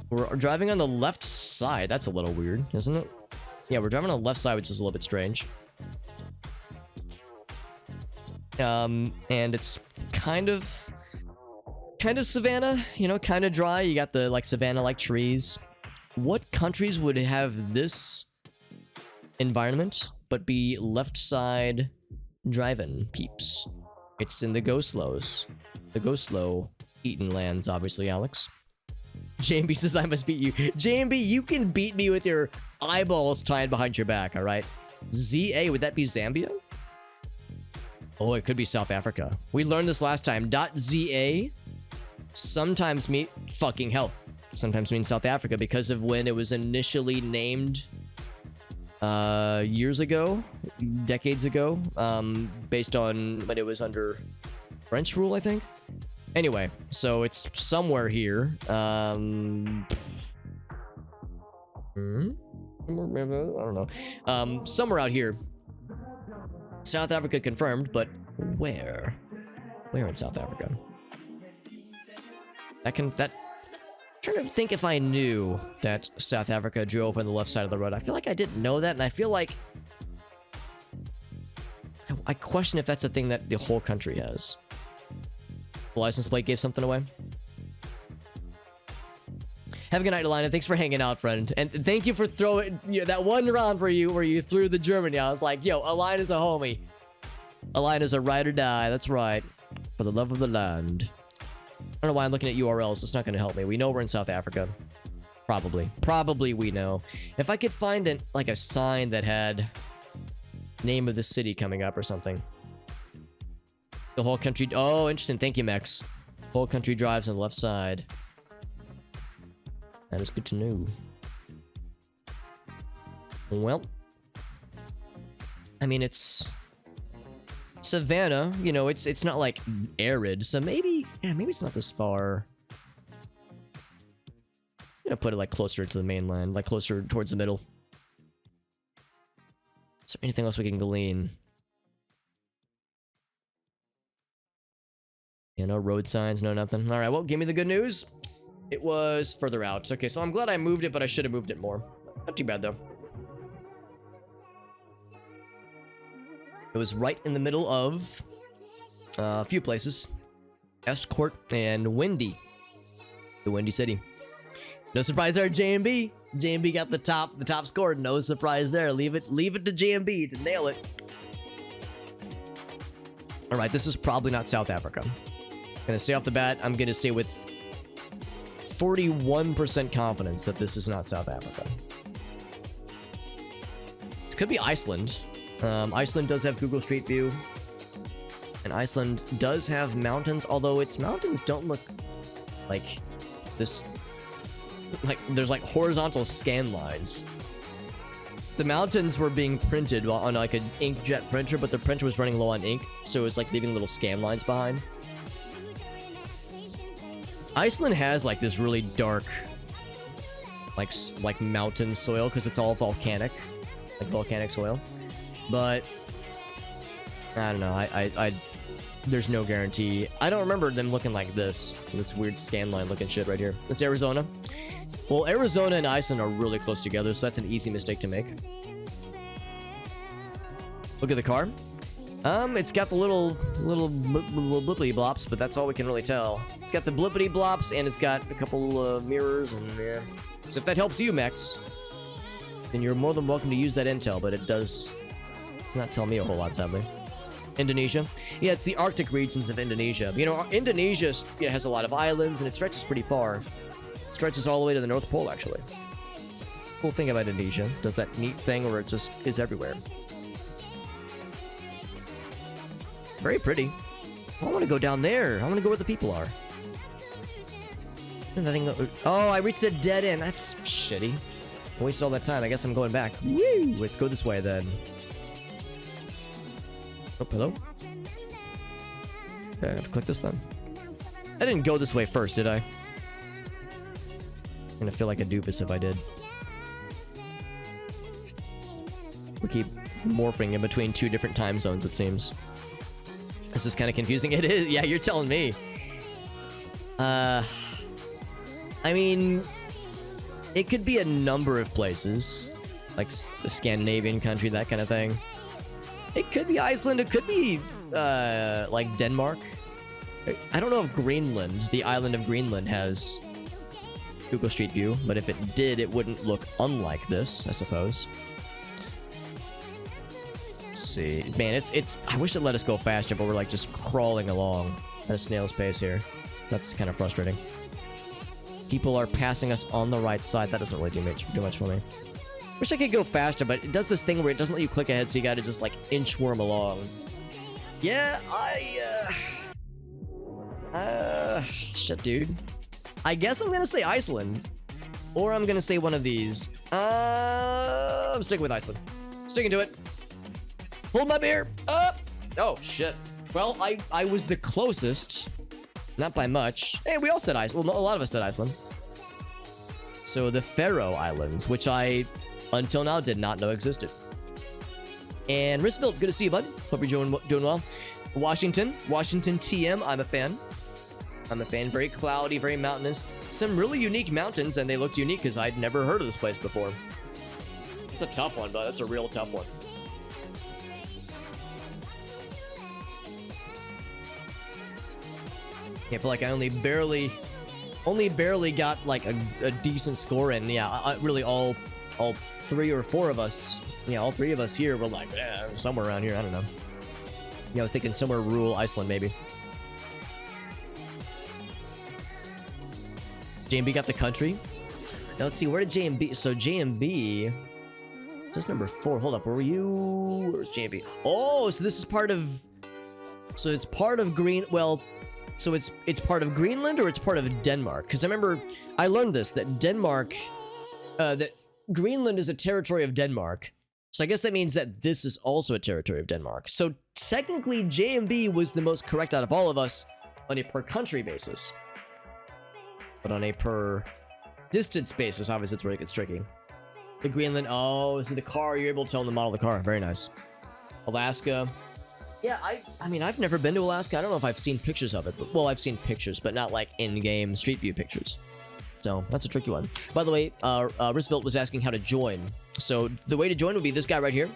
We're driving on the left side. That's a little weird, isn't it? Yeah, we're driving on the left side, which is a little bit strange. And it's kind of savanna, you know, kind of dry. You got the like savanna-like trees. What countries would have this environment but be left side driving peeps? It's in the Go-Slows. The Go-Slow Eaton lands, obviously, Alex. JMB says I must beat you. JMB, you can beat me with your eyeballs tied behind your back, all right? ZA, would that be Zambia? Oh, it could be South Africa. We learned this last time. .ZA sometimes mean fucking hell. Sometimes means South Africa because of when it was initially named years ago, decades ago, based on when it was under French rule, I think. Anyway, so it's somewhere here. I don't know. Somewhere out here. South Africa confirmed, but where? Where in South Africa? I'm trying to think if I knew that South Africa drove on the left side of the road. I feel like I didn't know that, and I feel like I question if that's a thing that the whole country has. The license plate gave something away. Have a good night, Alina. Thanks for hanging out, friend. And thank you for throwing that one round where you threw the Germany. I was like, yo, Alina's a homie. Alina's a ride or die. That's right. For the love of the land. I don't know why I'm looking at URLs. It's not going to help me. We know we're in South Africa. Probably we know. If I could find a sign that had name of the city coming up or something. The whole country. Oh, interesting. Thank you, Mex. Whole country drives on the left side. That is good to know. Well, I mean, it's savanna. You know, it's not like arid. So maybe it's not this far. I'm gonna put it like closer to the mainland, like closer towards the middle. Is there anything else we can glean? No road signs, no nothing. All right, well, give me the good news. It was further out. Okay, so I'm glad I moved it, but I should have moved it more. Not too bad, though. It was right in the middle of a few places. Estcourt and Windy. The Windy City. No surprise there, JMB. JMB got the top score. No surprise there. Leave it to JMB to nail it. All right, this is probably not South Africa. Gonna say off the bat, I'm gonna say with 41% confidence that this is not South Africa. This could be Iceland. Iceland does have Google Street View. And Iceland does have mountains, although its mountains don't look like this. Like, there's like horizontal scan lines. The mountains were being printed on like an inkjet printer, but the printer was running low on ink, so it was like leaving little scan lines behind. Iceland has like this really dark, like mountain soil because it's all volcanic, like volcanic soil. But I don't know. There's no guarantee. I don't remember them looking like this weird scan line looking shit right here. It's Arizona. Well, Arizona and Iceland are really close together, so that's an easy mistake to make. Look at the car. It's got the little blippity blops, but that's all we can really tell. It's got the blippity blops, and it's got a couple mirrors, and yeah. So if that helps you, Max, then you're more than welcome to use that intel, but it's not telling me a whole lot, sadly. Indonesia. Yeah, it's the Arctic regions of Indonesia. You know, Indonesia has a lot of islands, and it stretches pretty far. It stretches all the way to the North Pole, actually. Cool thing about Indonesia. Does that neat thing where it just is everywhere. Very pretty. I want to go down there. I want to go where the people are. Oh, I reached a dead end. That's shitty. I wasted all that time. I guess I'm going back. Woo! Let's go this way, then. Oh, hello? Okay, I have to click this then. I didn't go this way first, did I? I'm gonna feel like a doofus if I did. We keep morphing in between two different time zones, it seems. This is kind of confusing. It is. Yeah, you're telling me. I mean, it could be a number of places. Like a Scandinavian country, that kind of thing. It could be Iceland. It could be, like Denmark. I don't know if Greenland, the island of Greenland, has Google Street View, but if it did, it wouldn't look unlike this, I suppose. Let's see. Man, it's. I wish it let us go faster, but we're like just crawling along at a snail's pace here. That's kind of frustrating. People are passing us on the right side. That doesn't really do much for me. Wish I could go faster, but it does this thing where it doesn't let you click ahead, so you gotta just like inchworm along. Yeah, shit, dude. I guess I'm gonna say Iceland, or I'm gonna say one of these. I'm sticking with Iceland. Sticking to it. Hold my beer up. Oh shit. Well, I was the closest, not by much. Hey, we all said Iceland. Well, a lot of us said Iceland. So the Faroe Islands, which I, until now, did not know existed. And Risville, good to see you, bud. Hope you're doing well. Washington TM, I'm a fan. Very cloudy, very mountainous. Some really unique mountains, and they looked unique because I'd never heard of this place before. It's a tough one, but that's a real tough one. I feel like I only barely got like a decent score in. Yeah, really all three or four of us, yeah, all three of us here were like, somewhere around here, I don't know. Yeah, I was thinking somewhere rural Iceland, maybe. JMB got the country. Now let's see, where did JMB? So JMB, just number 4. Hold up, where were you? Where's JMB? Oh, so this is part of. So it's part of Well, so it's part of Greenland or it's part of Denmark? Because I remember I learned this, that Denmark, that Greenland is a territory of Denmark. So I guess that means that this is also a territory of Denmark. So technically JMB was the most correct out of all of us on a per country basis. But on a per distance basis, obviously it's where it gets tricky. The Greenland, oh, this is the car. You're able to tell the model of the car. Very nice. Alaska. Yeah, I mean, I've never been to Alaska. I don't know if I've seen pictures of it. But, well, I've seen pictures, but not like in-game Street View pictures. So that's a tricky one. By the way, Risville was asking how to join. So the way to join would be this guy right here.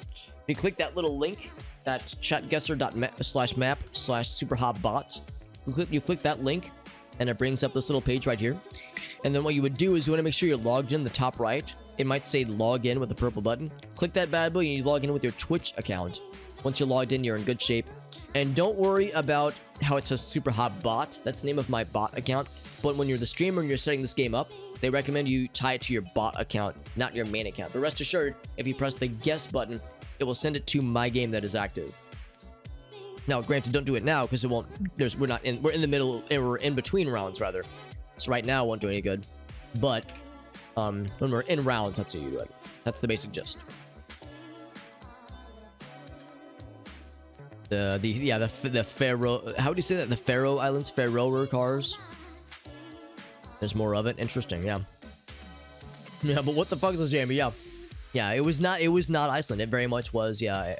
You click that little link, that chatguessr.map/superhobbot. You click that link, and it brings up this little page right here. And then what you would do is you want to make sure you're logged in the top right. It might say log in with the purple button. Click that bad boy and you log in with your Twitch account. Once you're logged in, you're in good shape. And don't worry about how it says superhobbot. That's the name of my bot account. But when you're the streamer and you're setting this game up, they recommend you tie it to your bot account, not your main account. But rest assured, if you press the guess button, it will send it to my game that is active. Now, granted, don't do it now because it won't. We're in the middle. We're in between rounds rather. So right now, it won't do any good. But when we're in rounds, that's how you do it. That's the basic gist. The Faroe. How do you say that? The Faroe Islands, Faroe cars. There's more of it. Interesting. Yeah. Yeah, but what the fuck is this, Jamie? Yeah. Yeah, it was not. It was not Iceland. It very much was. Yeah,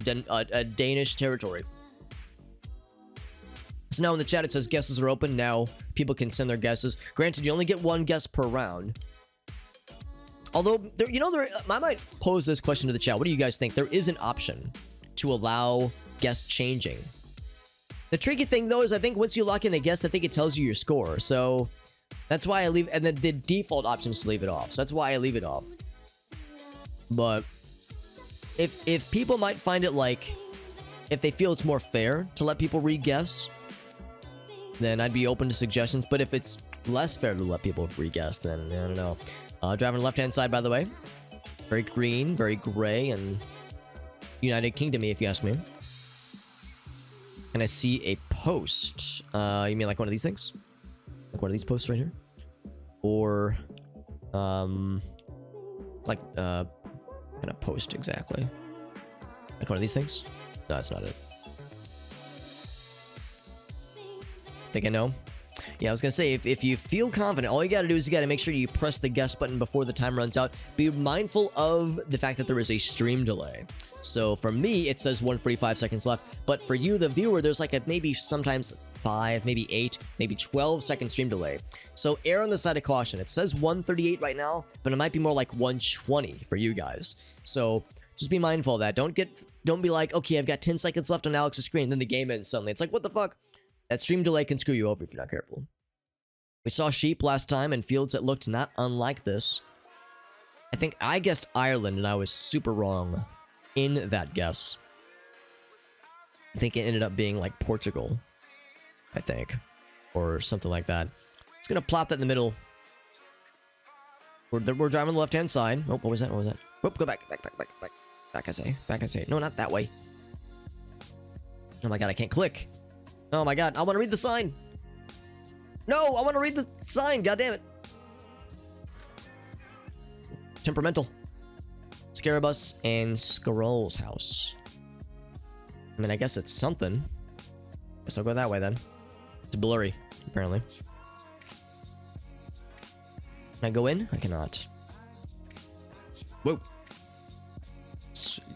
a Danish territory. So now in the chat it says guesses are open. Now people can send their guesses. Granted, you only get one guess per round. Although, I might pose this question to the chat. What do you guys think? There is an option to allow guess changing. The tricky thing, though, is I think once you lock in a guess, I think it tells you your score. So that's why I leave, and then the default option is to leave it off. So that's why I leave it off. But if people might find it like, if they feel it's more fair to let people re-guess, then I'd be open to suggestions. But if it's less fair to let people re-guess, then I don't know. Driving on the left-hand side, by the way. Very green, very gray, and United Kingdom-y, if you ask me. And I see a post. You mean like one of these things? Like one of these posts right here? Or, like, kind of post exactly. Like one of these things? No, that's not it. Think I know? Yeah, I was gonna say, if you feel confident, all you gotta do is you gotta make sure you press the guess button before the time runs out. Be mindful of the fact that there is a stream delay. So for me, it says 145 seconds left, but for you, the viewer, there's like a maybe sometimes 5, maybe 8, maybe 12-second stream delay. So err on the side of caution. It says 138 right now, but it might be more like 120 for you guys. So just be mindful of that. Don't be like, okay, I've got 10 seconds left on Alex's screen, then the game ends suddenly. It's like, what the fuck? That stream delay can screw you over if you're not careful. We saw sheep last time and fields that looked not unlike this. I think I guessed Ireland and I was super wrong in that guess. I think it ended up being like Portugal, I think, or something like that. It's gonna plop that in the middle. We're driving on the left-hand side. Oh, what was that? What was that? Oh, go back. Back, I say. Back, I say. No, not that way. Oh my god, I can't click. Oh my god, I want to read the sign. No, I want to read the sign. God damn it. Temperamental. Scarabus and Squirrel's house. I mean, I guess it's something. Guess I'll go that way then. It's blurry, apparently. Can I go in? I cannot. Whoa.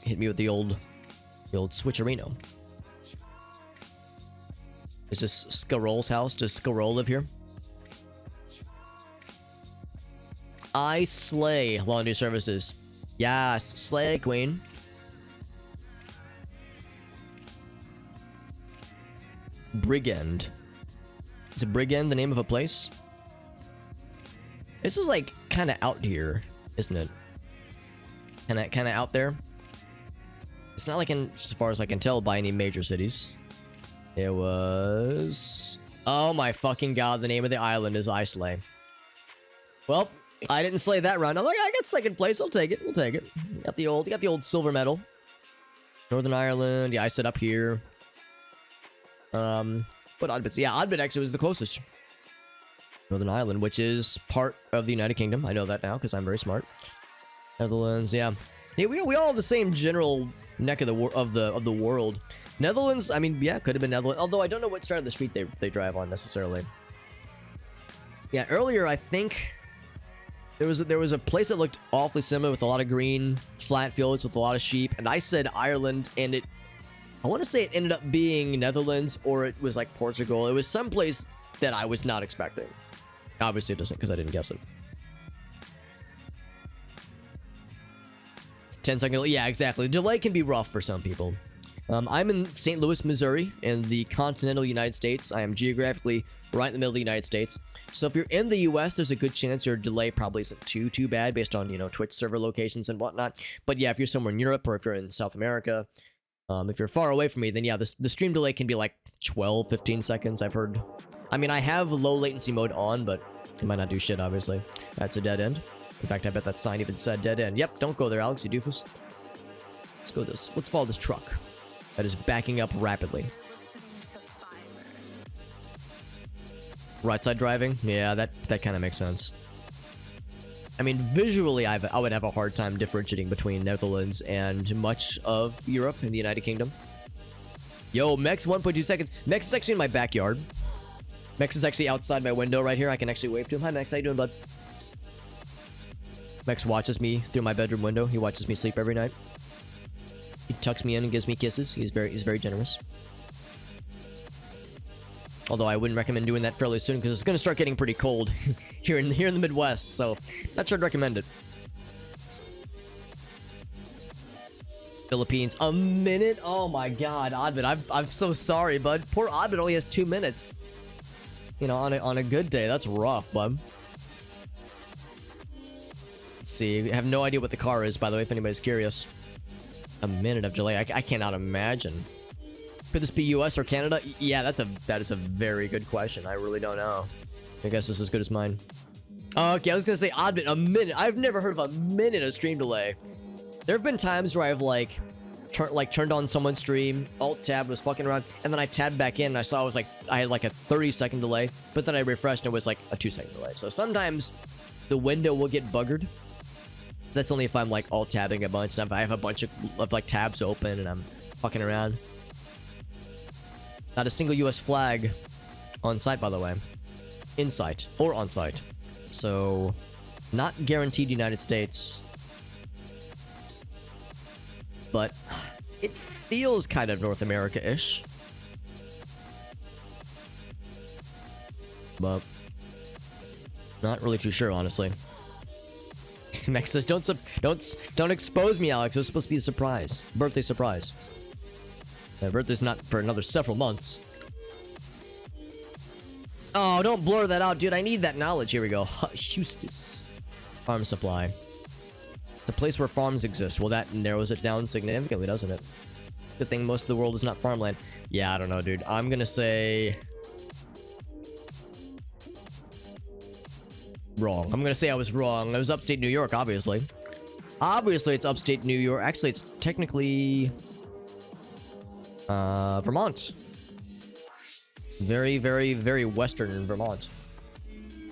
Hit me with the old switcherino. Is this Squirrel's house? Does Squirrel live here? I slay laundry services. Yes, slay queen. Brigand. Is it Brigand the name of a place? This is like kind of out here, isn't it? Kind of out there. It's not like as far as I can tell by any major cities. It was... Oh my fucking god, the name of the island is Islay. Well, I didn't slay that round. I'm like, I got second place, I'll take it, we'll take it. Got the old silver medal. Northern Ireland, yeah, I set up here. What Oddbits? Yeah, Oddbit actually was the closest. Northern Ireland, which is part of the United Kingdom. I know that now, because I'm very smart. Netherlands, yeah. Yeah, we all have the same general neck of the world. Netherlands, I mean, yeah, could have been Netherlands. Although I don't know what side of the street they drive on necessarily. Yeah, earlier I think there was a place that looked awfully similar with a lot of green, flat fields with a lot of sheep, and I said Ireland, and I want to say it ended up being Netherlands or it was like Portugal. It was someplace that I was not expecting. Obviously it doesn't because I didn't guess it. 10-second, yeah, exactly. Delay can be rough for some people. I'm in St. Louis, Missouri, in the continental United States. I am geographically right in the middle of the United States. So if you're in the US, there's a good chance your delay probably isn't too bad based on, Twitch server locations and whatnot. But yeah, if you're somewhere in Europe or if you're in South America, if you're far away from me, then yeah, the stream delay can be like 12, 15 seconds, I've heard. I mean, I have low latency mode on, but it might not do shit, obviously. That's a dead end. In fact, I bet that sign even said dead end. Yep, don't go there, Alex, you doofus. Let's go this. Let's follow this truck that is backing up rapidly. Right side driving? Yeah, that kind of makes sense. I mean, visually, I would have a hard time differentiating between Netherlands and much of Europe and the United Kingdom. Yo, Mex 1.2 seconds. Mex is actually in my backyard. Mex is actually outside my window right here. I can actually wave to him. Hi, Mex. How you doing, bud? Max watches me through my bedroom window. He watches me sleep every night. He tucks me in and gives me kisses. He's very generous. Although I wouldn't recommend doing that fairly soon because it's going to start getting pretty cold here in the Midwest. So not sure I'd recommend it. Philippines, a minute? Oh my god, Oddbit, I'm so sorry, bud. Poor Oddbit only has 2 minutes. You know, on a good day, that's rough, bud. Let's see, I have no idea what the car is, by the way, if anybody's curious. A minute of delay, I cannot imagine. Could this be US or Canada? Yeah, that is a very good question. I really don't know. I guess it's as good as mine. Okay, I was gonna say Oddbit, a minute. I've never heard of a minute of stream delay. There have been times where I've turned on someone's stream, alt tab, was fucking around, and then I tabbed back in and I saw it was like I had like a 30-second delay, but then I refreshed and it was like a 2-second delay. So sometimes the window will get buggered. That's only if I'm like alt tabbing a bunch and I have a bunch of like tabs open and I'm fucking around. Not a single US flag on site, by the way. In site or on site. So not guaranteed United States. But it feels kind of North America-ish. But not really too sure, honestly. Max says, don't expose me, Alex. It was supposed to be a surprise. Birthday surprise. My birthday's not for another several months. Oh, don't blur that out, dude. I need that knowledge. Here we go. Hustis. Farm supply. The place where farms exist. Well, that narrows it down significantly, doesn't it? Good thing most of the world is not farmland. Yeah, I don't know, dude. I'm gonna say... wrong. I'm gonna say I was wrong. It was upstate New York, obviously. Obviously, it's upstate New York. Actually, it's technically... Vermont. Very western Vermont.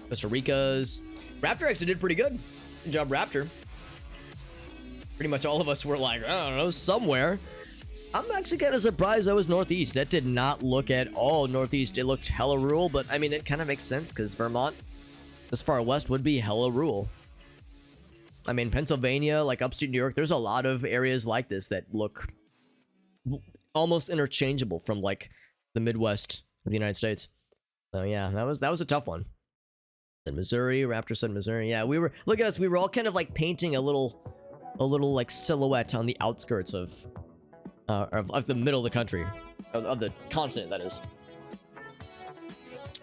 Costa Rica's... Raptor actually did pretty good. Good job, Raptor. Pretty much all of us were like, I don't know, somewhere. I'm actually kind of surprised that was northeast. That did not look at all northeast. It looked hella rural, but I mean, it kind of makes sense because Vermont, as far west, would be hella rural. I mean, Pennsylvania, like upstate New York, there's a lot of areas like this that look almost interchangeable from like the Midwest of the United States. So yeah, that was a tough one. And Missouri, Raptor said Missouri. Yeah, we were, look at us, we were all kind of like painting a little like silhouette on the outskirts of the middle of the country, of the continent, that is.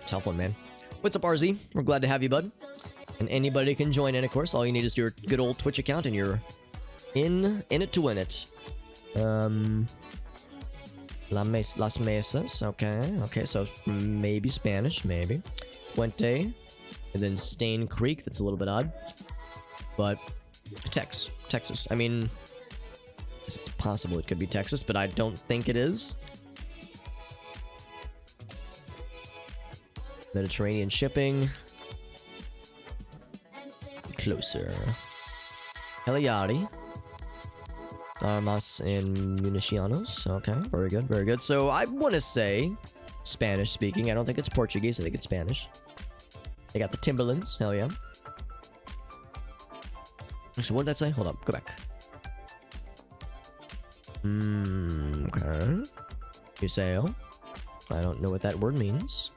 Tough one, man. What's up, RZ? We're glad to have you, bud. And anybody can join in, of course. All you need is your good old Twitch account, and you're in it to win it. Las Mesas. Okay, so maybe Spanish, maybe. Puente, and then Stain Creek. That's a little bit odd, but Texas. I mean, it's possible it could be Texas, but I don't think it is. Mediterranean shipping. Closer. Heliari. Armas en Municianos. Okay, very good. So I want to say Spanish speaking. I don't think it's Portuguese. I think it's Spanish. They got the Timberlands. Hell yeah. Actually, what did that say? Hold up. Go back. Okay. Museo. I don't know what that word means.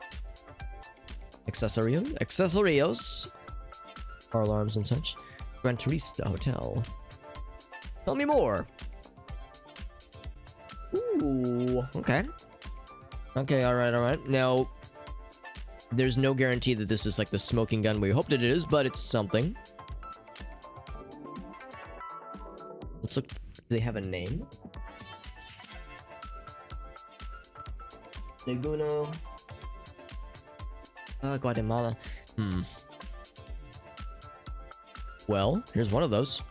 Accessorios. Car alarms and such. Gran Turista Hotel. Tell me more. Ooh. Okay. Okay, alright. Now, there's no guarantee that this is like the smoking gun we hoped it is, but it's something. Let's look. Do they have a name? Laguna. Guatemala. Well, here's one of those.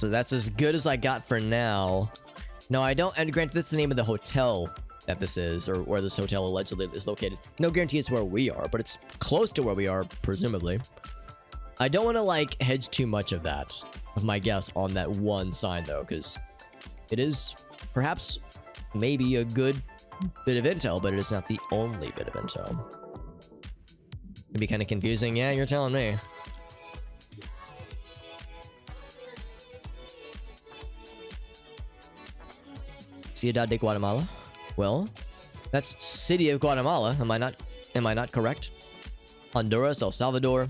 That's as good as I got for now. No, I don't. And granted, that's the name of the hotel that this is, or where this hotel allegedly is located. No guarantee it's where we are, but it's close to where we are, presumably. I don't want to like hedge too much of that, of my guess on that one sign though, because it is perhaps maybe a good bit of intel, but it is not the only bit of intel. It'd be kind of confusing. Yeah, you're telling me. Ciudad de Guatemala. Well, that's City of Guatemala. Am I not correct? Honduras, El Salvador.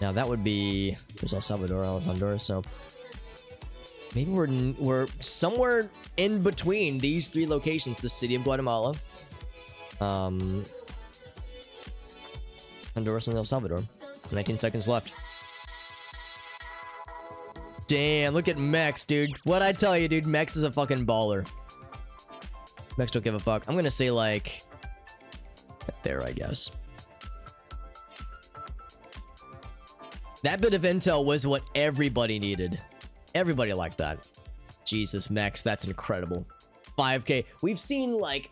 Now that would be, there's El Salvador, Honduras. So maybe we're somewhere in between these three locations. The City of Guatemala, Honduras, and El Salvador. 19 seconds left. Damn, look at Mex, dude. What'd I tell you, dude? Mex is a fucking baller. Mex don't give a fuck. I'm gonna say, like, there, I guess. That bit of intel was what everybody needed. Everybody liked that. Jesus, Mex, that's incredible. 5K. We've seen, like,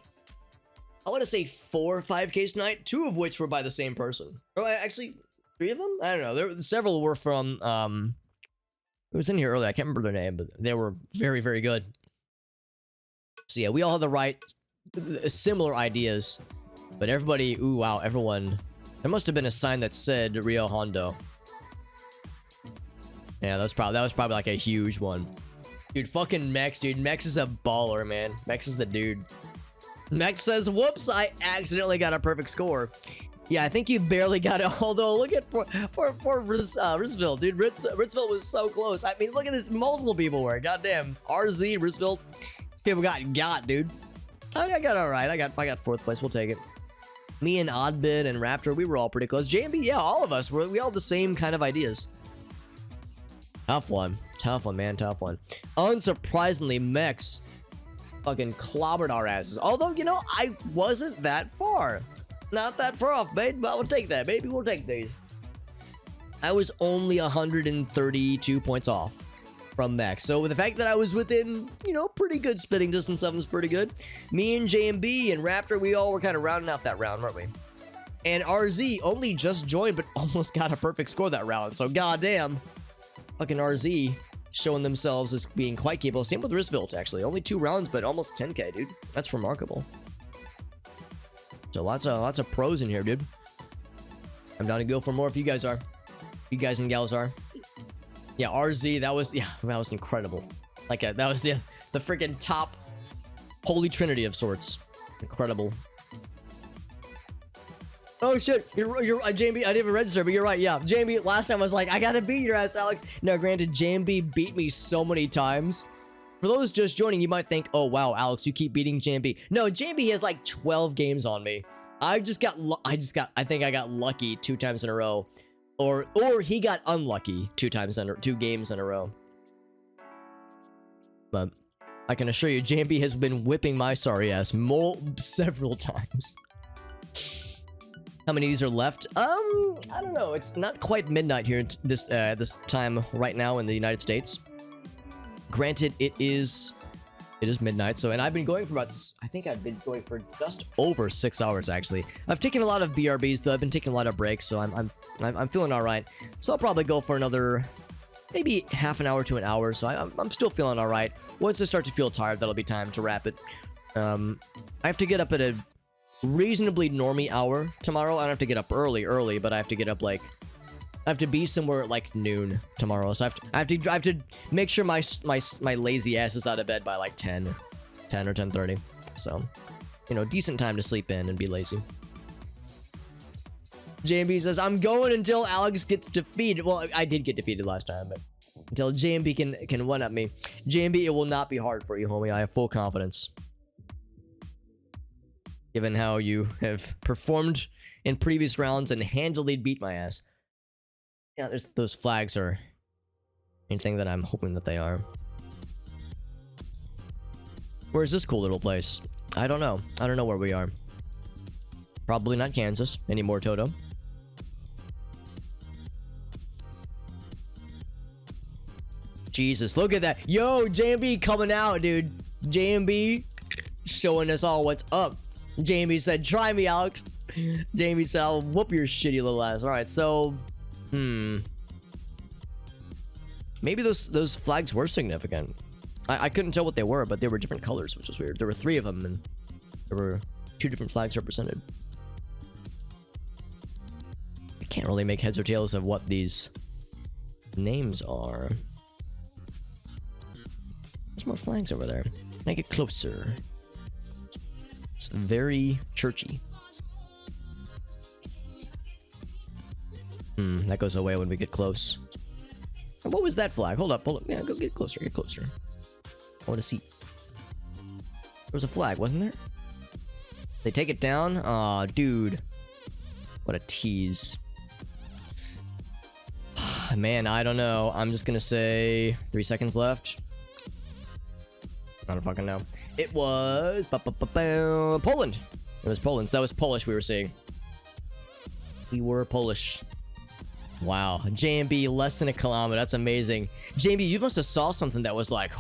I want to say 4 5Ks tonight, 2 of which were by the same person. Oh, actually, 3 of them? I don't know. Several were from, it was in here earlier. I can't remember their name, but they were very, very good. So yeah, we all had similar ideas, but everybody, ooh, wow, everyone, there must have been a sign that said Rio Hondo. Yeah, that was probably like a huge one. Dude, fucking Mex, dude. Mex is a baller, man. Mex is the dude. Mex says, whoops, I accidentally got a perfect score. Yeah, I think you barely got it, although look at poor Risville, dude. Ritzville was so close. I mean, look at this, multiple people were. Goddamn. RZ, Risville. People got, dude. I got all right. I got 4th place. We'll take it. Me and Oddbit and Raptor, we were all pretty close. JMB, yeah, all of us. We all had the same kind of ideas. Tough one, man, tough one. Unsurprisingly, Mex fucking clobbered our asses. Although, you know, I wasn't that far. Not that far off, babe, but we'll take that, baby. We'll take these. I was only 132 points off from Mex. So with the fact that I was within, you know, pretty good spitting distance of him is pretty good. Me and JMB and Raptor, we all were kind of rounding out that round, weren't we? And RZ only just joined, but almost got a perfect score that round. So goddamn, fucking RZ showing themselves as being quite capable. Same with Risville, actually. Only 2 rounds, but almost 10K, dude. That's remarkable. So lots of pros in here, dude. I'm down to go for more if you guys are. You guys and gals are. Yeah, RZ, that was incredible. Like, that was the freaking top holy trinity of sorts. Incredible. Oh shit, you're JMB, I didn't even register, but you're right, yeah. JMB, last time I was like, I gotta beat your ass, Alex. Now, granted, JMB beat me so many times. For those just joining, you might think, oh wow, Alex, you keep beating JMB. No, JMB has like 12 games on me. I think I got lucky 2 times in a row. Or he got unlucky 2 games in a row. But I can assure you, JMB has been whipping my sorry ass several times. How many of these are left? I don't know. It's not quite midnight here this time right now in the United States. Granted, it is midnight. So, and I've been going for I think I've been going for just over 6 hours actually. I've taken a lot of BRBs though. I've been taking a lot of breaks, so I'm feeling all right. So I'll probably go for another maybe half an hour to an hour. So I'm still feeling all right. Once I start to feel tired, that'll be time to wrap it. I have to get up at a reasonably normie hour tomorrow. I don't have to get up early, but I have to get up like, I have to be somewhere at like noon tomorrow. So I have to make sure my lazy ass is out of bed by like 10 or 10:30. So, you know, decent time to sleep in and be lazy. JMB says, I'm going until Alex gets defeated. Well, I did get defeated last time, but until JMB can one-up me. JMB, it will not be hard for you, homie. I have full confidence. Given how you have performed in previous rounds and handily beat my ass. Yeah, those flags are anything that I'm hoping that they are. Where's this cool little place? I don't know. I don't know where we are. Probably not Kansas anymore, Toto. Jesus, look at that. Yo, JMB coming out, dude. JMB showing us all what's up. JMB said, try me, Alex. JMB said, I'll whoop your shitty little ass. Alright, so... Maybe those flags were significant. I couldn't tell what they were, but they were different colors, which was weird. There were 3 of them, and there were 2 different flags represented. I can't really make heads or tails of what these names are. There's more flags over there. Can I get closer? It's very churchy. That goes away when we get close. And what was that flag? Hold up, hold up. Yeah, go get closer, get closer. I want to see. There was a flag, wasn't there? They take it down? Aw, dude. What a tease. Man, I don't know. I'm just gonna say 3 seconds left. I don't fucking know. It was Poland. It was Poland. That was Polish we were seeing. We were Polish. Wow. JMB, less than a kilometer. That's amazing. JMB, you must have saw something that was like,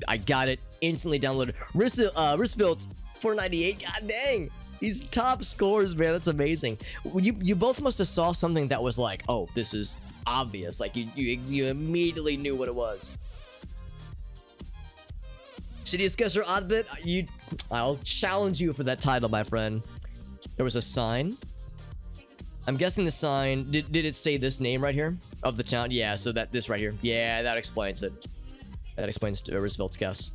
I got it instantly downloaded. Risfield 498. God dang. These top scores, man. That's amazing. You both must have saw something that was like, oh, this is obvious. Like you immediately knew what it was. Shittiest guesser Oddbit, I'll challenge you for that title, my friend. There was a sign. I'm guessing the sign, did it say this name right here of the town? Yeah, so this right here. Yeah, that explains it. That explains Roosevelt's guess.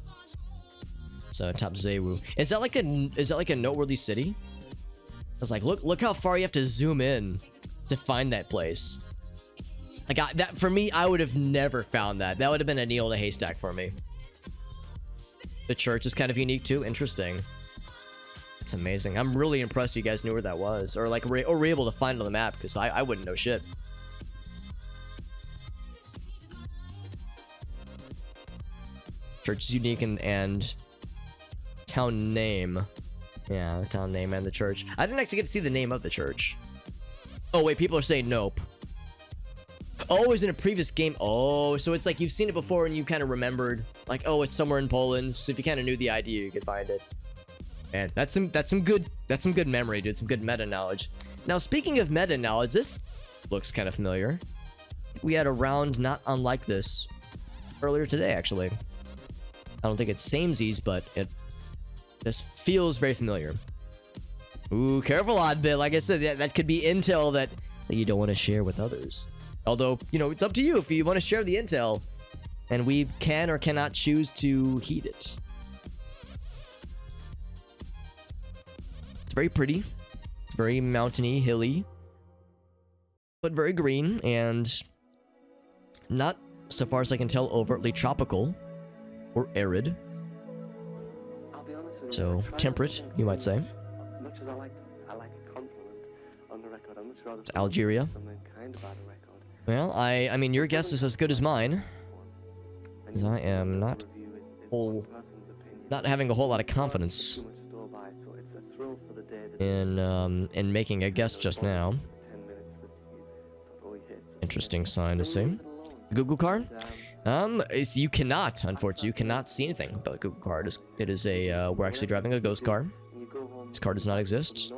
So top Zewu. Is that like a noteworthy city? I was like, look how far you have to zoom in to find that place. Like that for me, I would have never found that. That would have been a needle in a haystack for me. The church is kind of unique too. Interesting. It's amazing. I'm really impressed you guys knew where that was, or like were able to find it on the map, because I wouldn't know shit. Church is unique and town name. Yeah, the town name and the church. I didn't actually get to see the name of the church. Oh wait, people are saying nope. Oh, it was in a previous game. Oh, so it's like you've seen it before and you kind of remembered, like, oh, it's somewhere in Poland. So if you kind of knew the idea, you could find it. Man, that's some good memory, dude. Some good meta knowledge. Now, speaking of meta knowledge, this looks kind of familiar. We had a round not unlike this earlier today, actually. I don't think it's samesies, but this feels very familiar. Ooh, careful, Oddbit. Like I said, that could be intel that you don't want to share with others. Although, you know, it's up to you if you want to share the intel, and we can or cannot choose to heed it. It's very pretty. It's very mountainy, hilly, but very green, and not, so far as I can tell, overtly tropical or arid. I'll be honest with you, So temperate, you might say. Much as I like a compliment on the record, I'd much rather It's Algeria. something kind about a record. Well, I mean, your guess is as good as mine, because I am not having a whole lot of confidence in making a guess just now. Interesting sign to see. Google card? You cannot, unfortunately, you cannot see anything about the Google card. It is we're actually driving a ghost car. This car does not exist.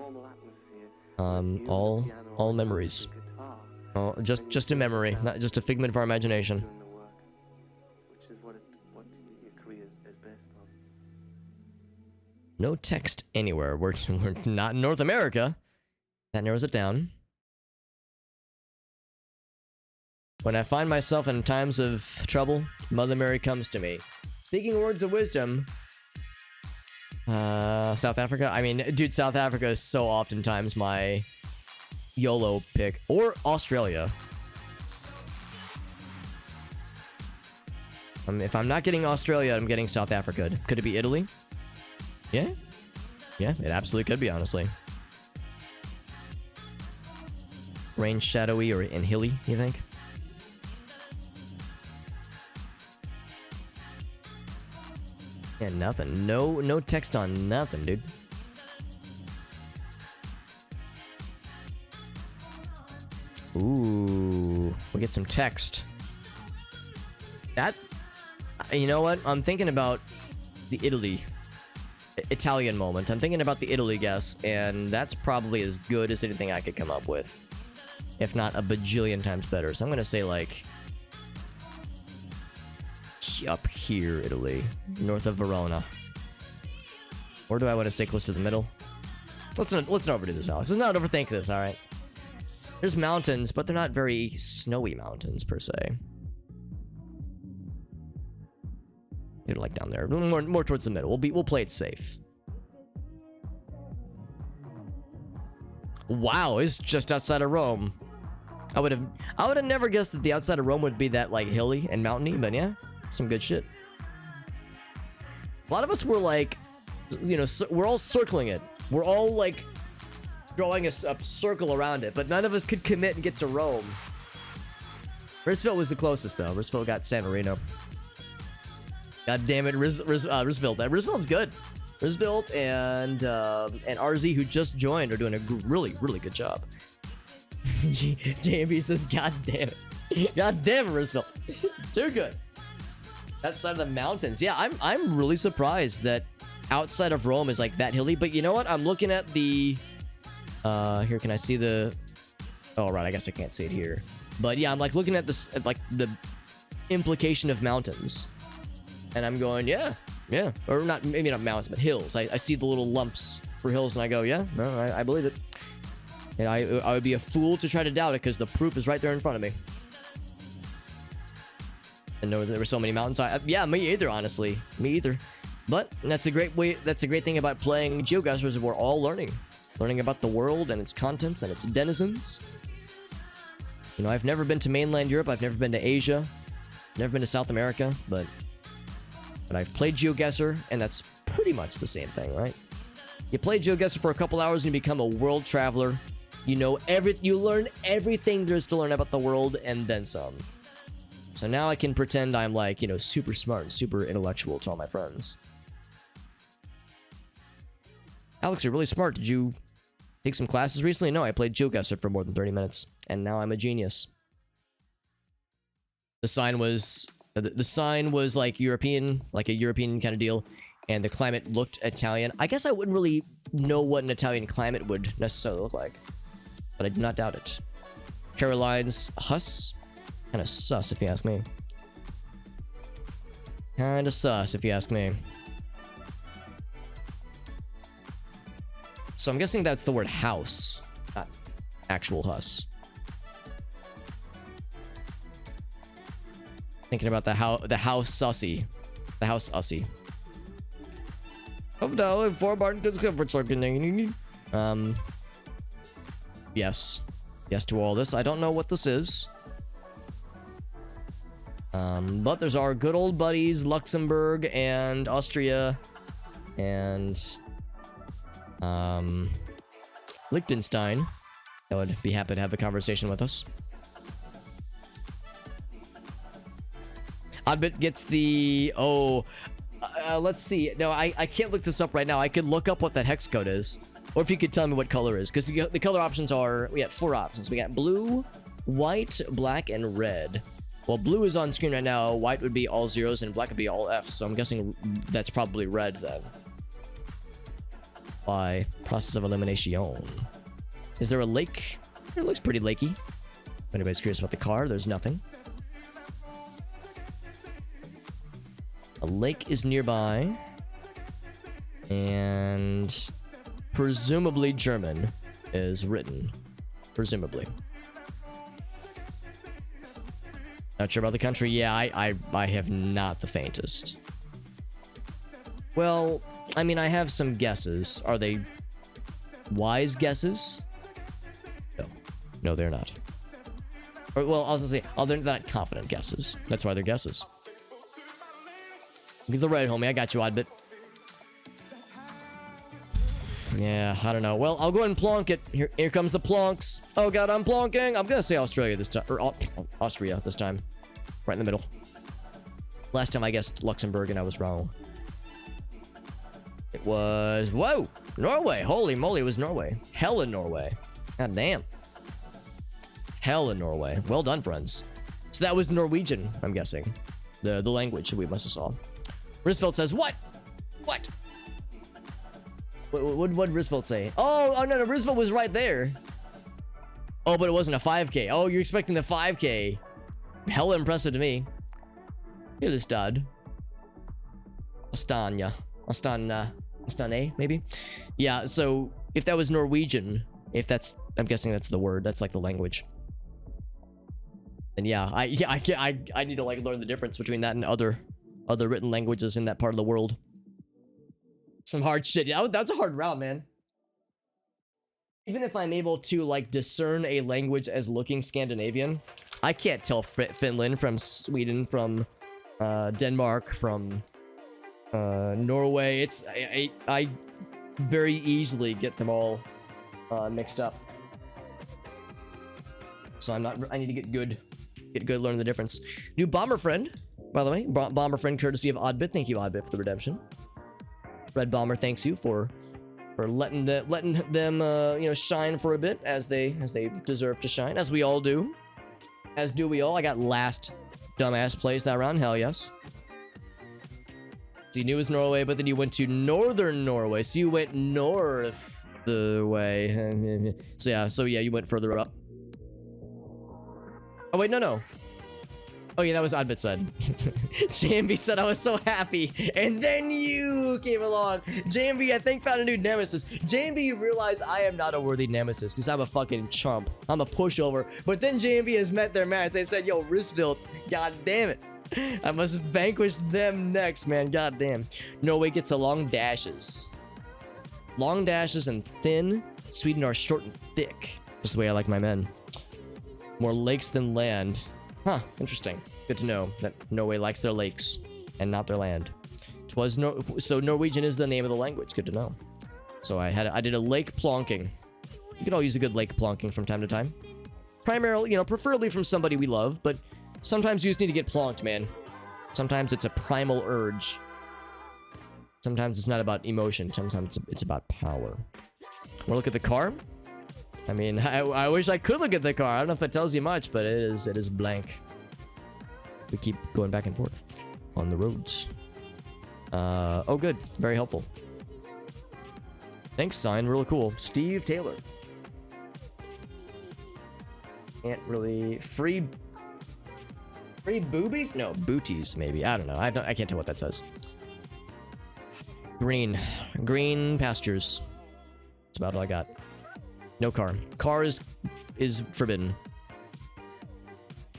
All memories. Oh, just a memory, not just a figment of our imagination. Which is what your career is based on. No text anywhere. We're not in North America. That narrows it down. When I find myself in times of trouble, Mother Mary comes to me. Speaking words of wisdom. South Africa? I mean, dude, South Africa is so oftentimes my YOLO pick. Or Australia. If I'm not getting Australia, I'm getting South Africa. Could it be Italy? Yeah. Yeah, it absolutely could be, honestly. Rain, shadowy, or in hilly, you think? Yeah, nothing. No text on nothing, dude. Ooh, we get some text. That, you know what? I'm thinking about the Italian moment. I'm thinking about the Italy guess, and that's probably as good as anything I could come up with. If not a bajillion times better. So I'm gonna say like up here, Italy. North of Verona. Or do I want to stay close to the middle? Let's not overdo this, Alex. Let's not overthink this, alright? There's mountains, but they're not very snowy mountains, per se. They're like down there. More towards the middle. We'll play it safe. Wow, it's just outside of Rome. I would have never guessed that the outside of Rome would be that like hilly and mountainy, but yeah, some good shit. A lot of us were like, you know, we're all circling it. We're all like drawing a circle around it, but none of us could commit and get to Rome. Roosevelt was the closest though. Roosevelt got San Marino. God damn it, Roosevelt. Roosevelt's good. Roosevelt and RZ, who just joined, are doing a really good job. JMB says, God damn it. God damn it, Roosevelt. Too good. That side of the mountains. Yeah, I'm really surprised that outside of Rome is like that hilly. But you know what? I'm looking at the... here, can I see the... Oh, right, I guess I can't see it here. But yeah, I'm like looking at this, at like the implication of mountains. And I'm going, yeah. Or not, maybe not mountains, but hills. I see the little lumps for hills and I go, yeah, no, I believe it. And I would be a fool to try to doubt it because the proof is right there in front of me. And know there were so many mountains. Yeah, me either, honestly. Me either. But that's a great way. That's a great thing about playing GeoGuessr is we're all learning about the world and its contents and its denizens. You know, I've never been to mainland Europe. I've never been to Asia. Never been to South America, but I've played GeoGuessr, and that's pretty much the same thing, right? You play GeoGuessr for a couple hours and you become a world traveler. You know you learn everything there is to learn about the world and then some. So now I can pretend I'm like, you know, super smart and super intellectual to all my friends. Alex, you're really smart. Did you take some classes recently? No, I played GeoGuessr for more than 30 minutes, and now I'm a genius. The sign was like European, like a European kind of deal, and the climate looked Italian. I guess I wouldn't really know what an Italian climate would necessarily look like, but I do not doubt it. Caroline's Huss, kind of sus if you ask me. Kind of sus if you ask me. So I'm guessing that's the word house, not actual Huss. Thinking about the house sussy. The house ussy. Of the 4 Martin comfort. Yes. Yes to all this. I don't know what this is. But there's our good old buddies, Luxembourg and Austria and Liechtenstein. That would be happy to have a conversation with us. Oddbit gets the... let's see. No, I can't look this up right now. I could look up what that hex code is. Or if you could tell me what color is. Because the color options are... We got 4 options. We got blue, white, black, and red. Well, blue is on screen right now. White would be all zeros, and black would be all Fs. So I'm guessing that's probably red, then. By process of elimination. Is there a lake? It looks pretty lakey. If anybody's curious about the car, there's nothing. A lake is nearby. And presumably German is written. Presumably. Not sure about the country. Yeah, I have not the faintest. Well, I mean, I have some guesses. Are they wise guesses? No. No, they're not. Or, well, I was gonna say, they're not confident guesses. That's why they're guesses. Get the red, homie. I got you, Oddbit. Yeah, I don't know. Well, I'll go ahead and plonk it. Here comes the plonks. Oh god, I'm plonking. I'm gonna say Australia this time. Or Austria this time. Right in the middle. Last time I guessed Luxembourg and I was wrong. It was... Whoa! Norway! Holy moly, it was Norway. Hella Norway. God damn. Hella Norway. Well done, friends. So that was Norwegian, I'm guessing. The language we must have saw. Risfeld says, what? What? What did Risfeld say? Oh, no, Risfeld was right there. Oh, but it wasn't a 5K. Oh, you're expecting the 5K. Hella impressive to me. Here's this dud. Astana. Astana, maybe? Yeah, so if that was Norwegian, if that's, I'm guessing that's the word, that's like the language. And yeah, I need to like learn the difference between that and other written languages in that part of the world. Some hard shit. Yeah, that's a hard route, man. Even if I'm able to like discern a language as looking Scandinavian, I can't tell Finland from Sweden, from Denmark, from Norway. It's I very easily get them all mixed up. So I need to get good, learn the difference. New bomber friend, by the way, bomber friend courtesy of Oddbit. Thank you, Oddbit, for the redemption. Red Bomber thanks you for letting them you know, shine for a bit as they deserve to shine, as we all do. As do we all. I got last dumbass place that round. Hell yes. So you knew it was Norway, but then you went to northern Norway. So you went north the way. So yeah, you went further up. Oh wait, no. Oh yeah, that was Oddbit said. JMB said I was so happy, and then you came along. JMB, I think, found a new nemesis. JMB realized I am not a worthy nemesis because I'm a fucking chump. I'm a pushover. But then JMB has met their match. They said, yo, Risvilt, god damn it. I must vanquish them next, man. God damn. Norway gets the long dashes. Long dashes and thin. Sweden are short and thick. Just the way I like my men. More lakes than land. Huh, interesting. Good to know that Norway likes their lakes and not their land. So Norwegian is the name of the language. Good to know. So I did a lake plonking. You could all use a good lake plonking from time to time. Primarily, you know, preferably from somebody we love, but sometimes you just need to get plonked, man. Sometimes it's a primal urge. Sometimes it's not about emotion. Sometimes it's about power. Wanna look at the car? I mean, I wish I could look at the car. I don't know if that tells you much, but it is blank. We keep going back and forth on the roads. Oh, good. Very helpful. Thanks, sign. Really cool. Steve Taylor. Can't really... Free boobies? No, booties, maybe. I don't know. I can't tell what that says. Green pastures. That's about all I got. No car. Car is forbidden.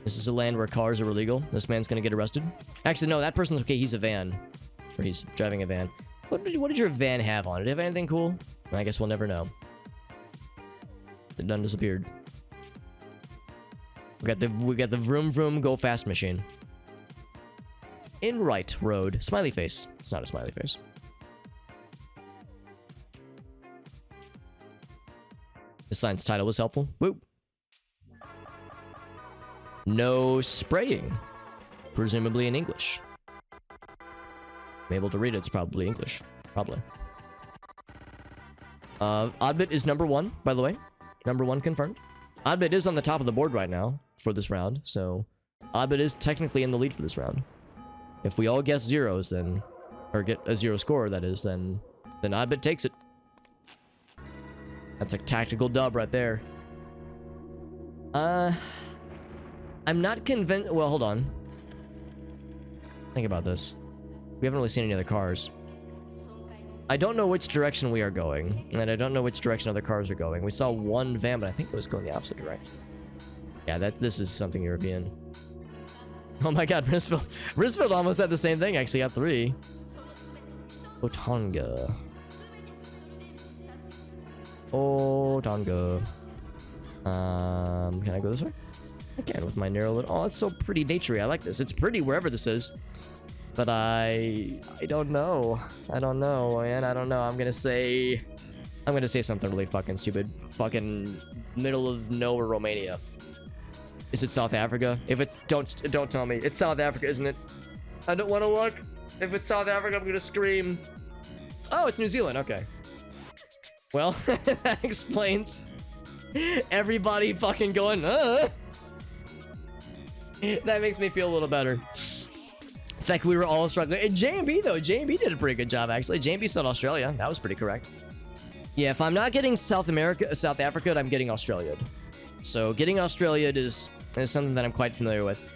This is a land where cars are illegal. This man's gonna get arrested. Actually, no, that person's okay. He's a van. Or he's driving a van. What did your van have on it? Did it have anything cool? I guess we'll never know. It done disappeared. We got the vroom vroom go fast machine. Enright Road. Smiley face. It's not a smiley face. The sign's title was helpful. Woo. No spraying. Presumably in English. I'm able to read it. It's probably English. Probably. Oddbit is number 1, by the way. Number 1 confirmed. Oddbit is on the top of the board right now for this round, so Oddbit is technically in the lead for this round. If we all guess zeros, then, or get a 0 score, that is, then Oddbit takes it. That's a tactical dub right there. I'm not convinced. Well, hold on. Think about this. We haven't really seen any other cars. I don't know which direction we are going, and I don't know which direction other cars are going. We saw one van, but I think it was going the opposite direction. Yeah, this is something European. Oh my god, Risfield almost had the same thing, actually got 3. Otonga. Otonga. Can I go this way? I can with my narrow little... Oh, it's so pretty naturey. I like this. It's pretty wherever this is. But I don't know. I don't know, man. I don't know. I'm gonna say something really fucking stupid. Fucking middle of nowhere Romania. Is it South Africa? If it's... Don't tell me. It's South Africa, isn't it? I don't want to look. If it's South Africa, I'm gonna scream. Oh, it's New Zealand. Okay. Well, that explains everybody fucking going, That makes me feel a little better. In fact, we were all struggling. And JMB, though. JMB did a pretty good job, actually. JMB said Australia. That was pretty correct. Yeah, if I'm not getting South Africa, I'm getting Australia. So getting Australia is something that I'm quite familiar with.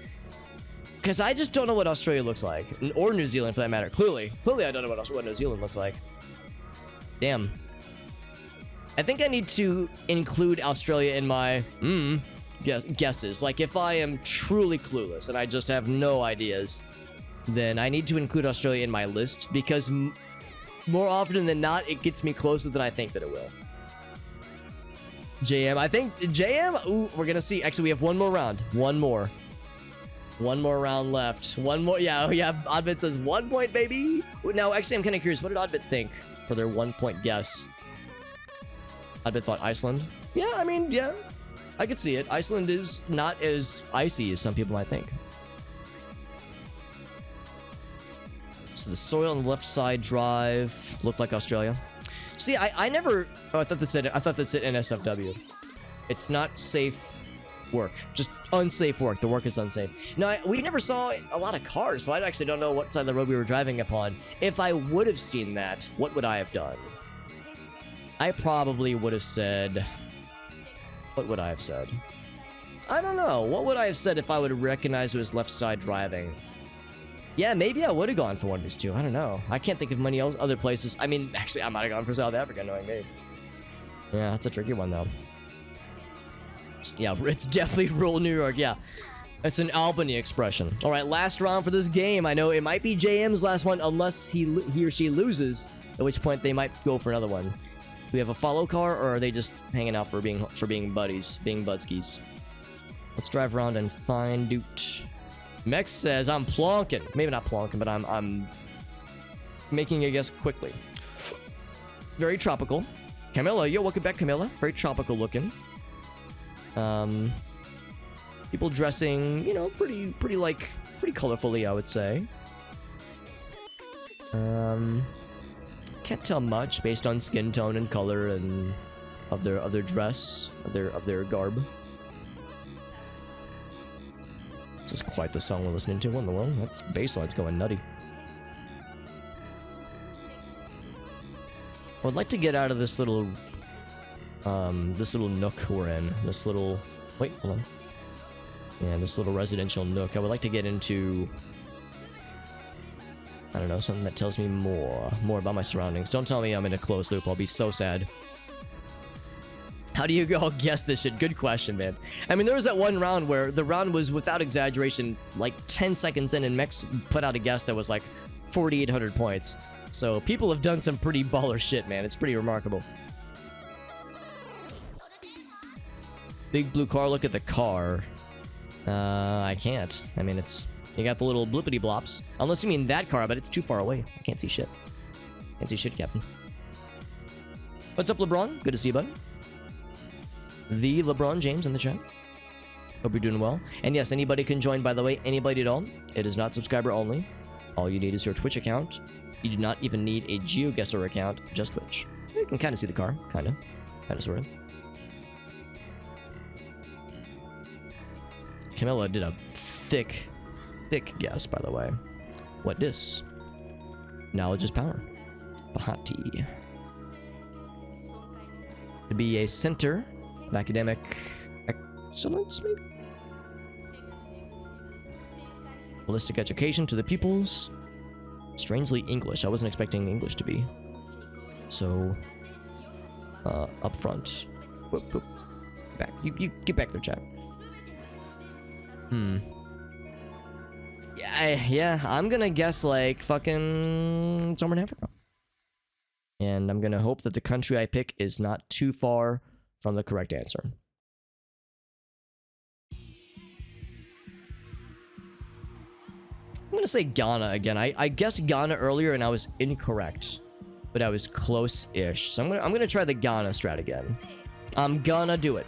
Because I just don't know what Australia looks like. Or New Zealand, for that matter. Clearly I don't know what New Zealand looks like. Damn. I think I need to include Australia in my guesses. Like, if I am truly clueless and I just have no ideas, then I need to include Australia in my list, because more often than not, it gets me closer than I think that it will. JM, I think JM, ooh, we're gonna see. Actually, we have one more round. One more round left. One more, yeah, Oddbit says 1 point, baby. Now, actually, I'm kind of curious, what did Oddbit think for their 1 point guess? Oddbit thought Iceland. Yeah, I mean, yeah, I could see it. Iceland is not as icy as some people might think. So the soil on the left side drive looked like Australia. See, I never. Oh, I thought that said NSFW. It's not safe work, just unsafe work. The work is unsafe. No, we never saw a lot of cars, so I actually don't know what side of the road we were driving upon. If I would have seen that, what would I have done? I probably would have said. What would I have said? I don't know. What would I have said if I would have recognized it was left side driving? Yeah, maybe I would have gone for one of these two. I don't know. I can't think of many other places. I mean, actually, I might have gone for South Africa, knowing me. Yeah, that's a tricky one, though. Yeah, it's definitely rural New York. Yeah, it's an Albany expression. All right, last round for this game. I know it might be JM's last one, unless he or she loses, at which point they might go for another one. Do we have a follow car, or are they just hanging out for being buddies, being budskis? Let's drive around and find Doot. Mex says I'm plonking. Maybe not plonking, but I'm making a guess quickly. Very tropical. Camilla, yo, welcome back, Camilla. Very tropical looking. People dressing, you know, pretty colorfully, I would say. Can't tell much based on skin tone and color and of their dress, of their garb. This is quite the song we're listening to. What in the world? That's bass line's going nutty. I would like to get out of this little nook we're in. This little, wait, hold on. Yeah, this little residential nook. I would like to get into, I don't know, something that tells me more about my surroundings. Don't tell me I'm in a closed loop. I'll be so sad. How do you all guess this shit? Good question, man. I mean, there was that one round where the round was, without exaggeration, like 10 seconds in, and Mex put out a guess that was like 4,800 points. So people have done some pretty baller shit, man. It's pretty remarkable. Big blue car, look at the car. I can't. I mean, you got the little blippity blops. Unless you mean that car, but it's too far away. I can't see shit. Can't see shit, Captain. What's up, LeBron? Good to see you, bud. The LeBron James in the chat. Hope you're doing well. And yes, anybody can join, by the way. Anybody at all. It is not subscriber only. All you need is your Twitch account. You do not even need a GeoGuessr account, just Twitch. You can kind of see the car. Kind of, sort of. Camilla did a thick guess, by the way. What dis? Knowledge is power. Bahati. To be a center of academic excellence, maybe? Holistic education to the pupils. Strangely English. I wasn't expecting English to be so up front. Whoop, whoop. Back. You get back there, chat. Yeah, I'm gonna guess like fucking somewhere in Africa. And I'm gonna hope that the country I pick is not too far from the correct answer. I'm gonna say Ghana again. I guessed Ghana earlier and I was incorrect, but I was close-ish. So I'm gonna try the Ghana strat again. I'm gonna do it.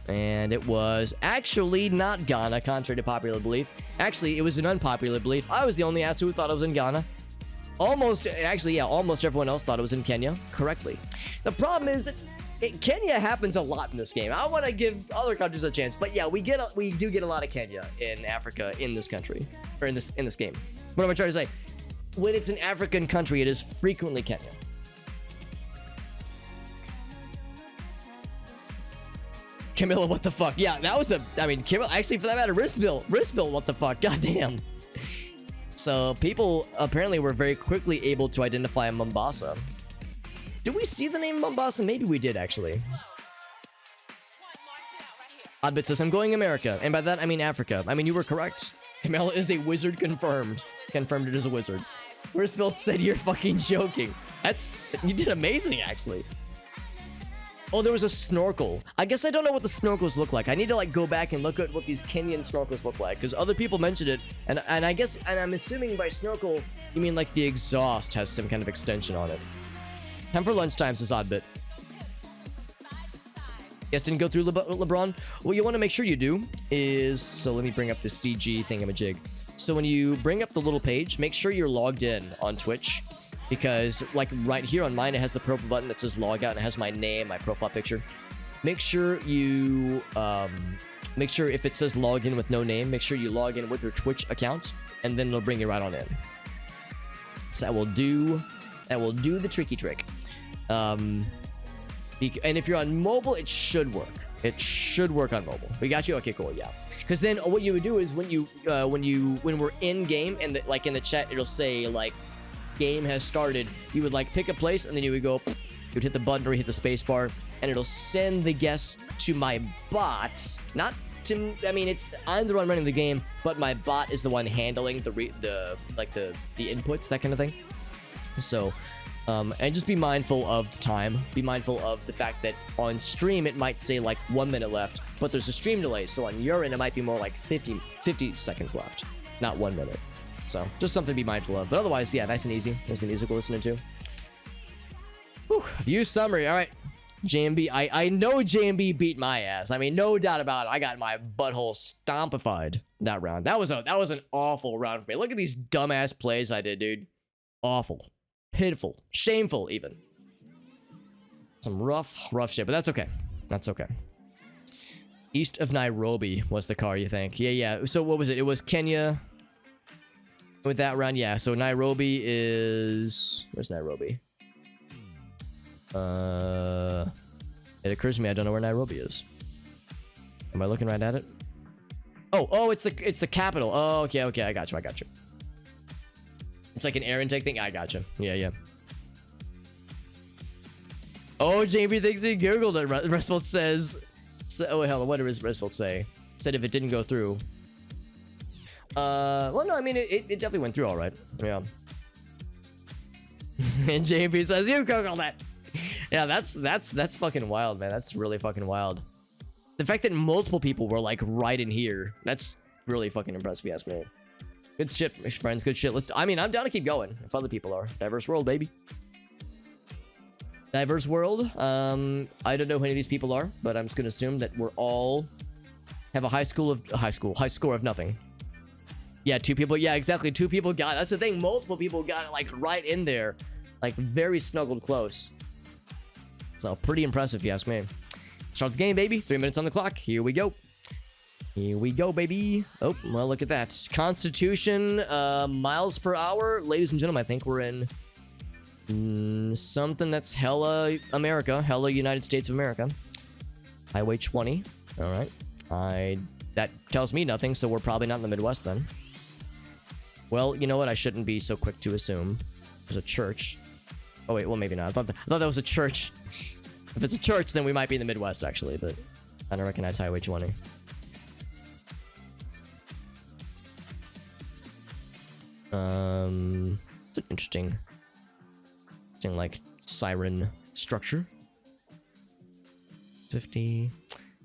And it was actually not Ghana, contrary to popular belief. Actually, it was an unpopular belief. I was the only ass who thought it was in Ghana. Almost everyone else thought it was in Kenya, correctly. The problem is, Kenya happens a lot in this game. I want to give other countries a chance, but yeah, we do get a lot of Kenya in Africa in this country, or in this game. What am I trying to say? When it's an African country, it is frequently Kenya. Camilla, what the fuck? Yeah, that was a... I mean, Camilla... Actually, for that matter, Risville, what the fuck? God damn. So, people apparently were very quickly able to identify Mombasa. Did we see the name Mombasa? Maybe we did, actually. Oddbit says, I'm going America. And by that, I mean Africa. I mean, you were correct. Camilla is a wizard confirmed. Confirmed it is a wizard. Risville said you're fucking joking. You did amazing, actually. Oh, there was a snorkel. I guess I don't know what the snorkels look like. I need to like go back and look at what these Kenyan snorkels look like, because other people mentioned it, and I guess, and I'm assuming by snorkel you mean like the exhaust has some kind of extension on it. Time for lunchtime, says Oddbit. Yes, didn't go through LeBron. What you want to make sure you do is, so let me bring up the CG thingamajig. So when you bring up the little page, make sure you're logged in on Twitch. Because, like, right here on mine, it has the purple button that says log out and it has my name, my profile picture. Make sure you, make sure if it says log in with no name, make sure you log in with your Twitch account, and then it'll bring you right on in. So that will do the tricky trick. And if you're on mobile, it should work. It should work on mobile. We got you? Okay, cool, yeah. Because then what you would do is when we're in game and like in the chat, it'll say like, game has started, you would like pick a place and then you would go, you would hit the button or hit the space bar and it'll send the guess to my bot. Not to, I mean, I'm the one running the game, but my bot is the one handling the inputs, that kind of thing. So, and just be mindful of time. Be mindful of the fact that on stream it might say like 1 minute left, but there's a stream delay. So on your end it might be more like 50 seconds left, not 1 minute. So, just something to be mindful of. But otherwise, yeah, nice and easy. There's the music we're listening to. Whew, view summary. All right. JMB. I know JMB beat my ass. I mean, no doubt about it. I got my butthole stompified that round. That was an awful round for me. Look at these dumbass plays I did, dude. Awful. Pitiful. Shameful, even. Some rough shit, but that's okay. That's okay. East of Nairobi was the car, you think? Yeah. So, what was it? It was Kenya... With that round, yeah. So Nairobi is... Where's Nairobi? It occurs to me I don't know where Nairobi is. Am I looking right at it? Oh, it's the capital. Oh, okay. I got you. It's like an air intake thing. I got you. Yeah. Oh, JB thinks he googled it. Resvold says... oh, hell, what did Resvold say? Said if it didn't go through... well, no, I mean, it definitely went through all right. Yeah. And JP says, you googled it. Yeah, that's fucking wild, man. That's really fucking wild. The fact that multiple people were like right in here, that's really fucking impressive, if you ask me. Good shit, friends. Good shit. I'm down to keep going if other people are. Diverse world, baby. Diverse world. I don't know who any of these people are, but I'm just gonna assume that we're all have a high score of nothing. Yeah, 2 people. Yeah, exactly. 2 people got it. That's the thing. Multiple people got it, like, right in there. Like, very snuggled close. So, pretty impressive, if you ask me. Start the game, baby. 3 minutes on the clock. Here we go. Here we go, baby. Oh, well, look at that. Constitution, miles per hour. Ladies and gentlemen, I think we're in something that's hella America. Hella United States of America. Highway 20. All right. That tells me nothing, so we're probably not in the Midwest then. Well, you know what? I shouldn't be so quick to assume. There's a church. Oh, wait. Well, maybe not. I thought that was a church. If it's a church, then we might be in the Midwest, actually. But I don't recognize Highway 20. It's an interesting, like, siren structure. 50.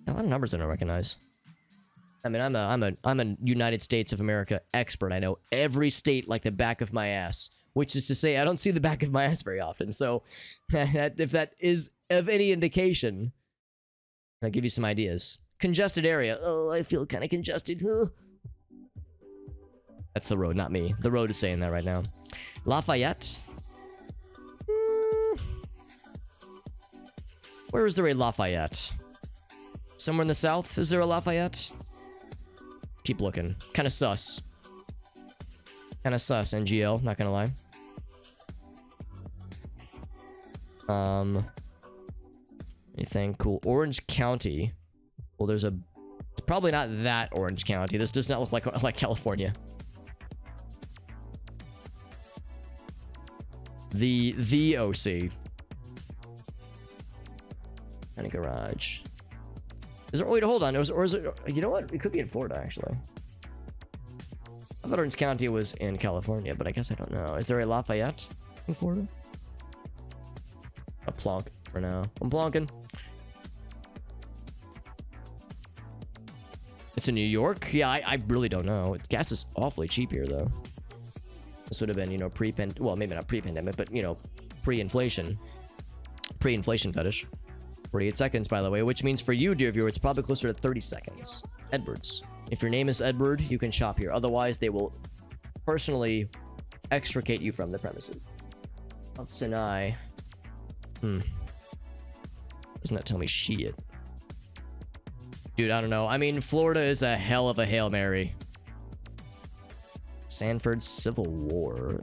A lot of numbers I don't recognize. I mean, I'm a United States of America expert. I know every state like the back of my ass, which is to say I don't see the back of my ass very often. So if that is of any indication, I'll give you some ideas. Congested area. Oh, I feel kind of congested. That's the road, not me. The road is saying that right now. Lafayette. Where is there a Lafayette? Somewhere in the south, is there a Lafayette? Keep looking. Kind of sus. Kind of sus, NGL, not gonna lie. Anything cool? Orange County. Well, there's a... It's probably not that Orange County. This does not look like California. The OC. And a garage. Is there... Wait, hold on. Or is it... You know what? It could be in Florida, actually. I thought Orange County was in California, but I guess I don't know. Is there a Lafayette in Florida? A plonk for now. I'm plonking. It's in New York? Yeah, I really don't know. Gas is awfully cheap here, though. This would have been, you know, well, maybe not pre-pandemic, but, you know, pre-inflation. Pre-inflation fetish. 48 seconds, by the way, which means for you, dear viewer, it's probably closer to 30 seconds. Edwards. If your name is Edward, you can shop here. Otherwise, they will personally extricate you from the premises. Mount Sinai. Doesn't that tell me shit? Dude, I don't know. I mean, Florida is a hell of a Hail Mary. Sanford Civil War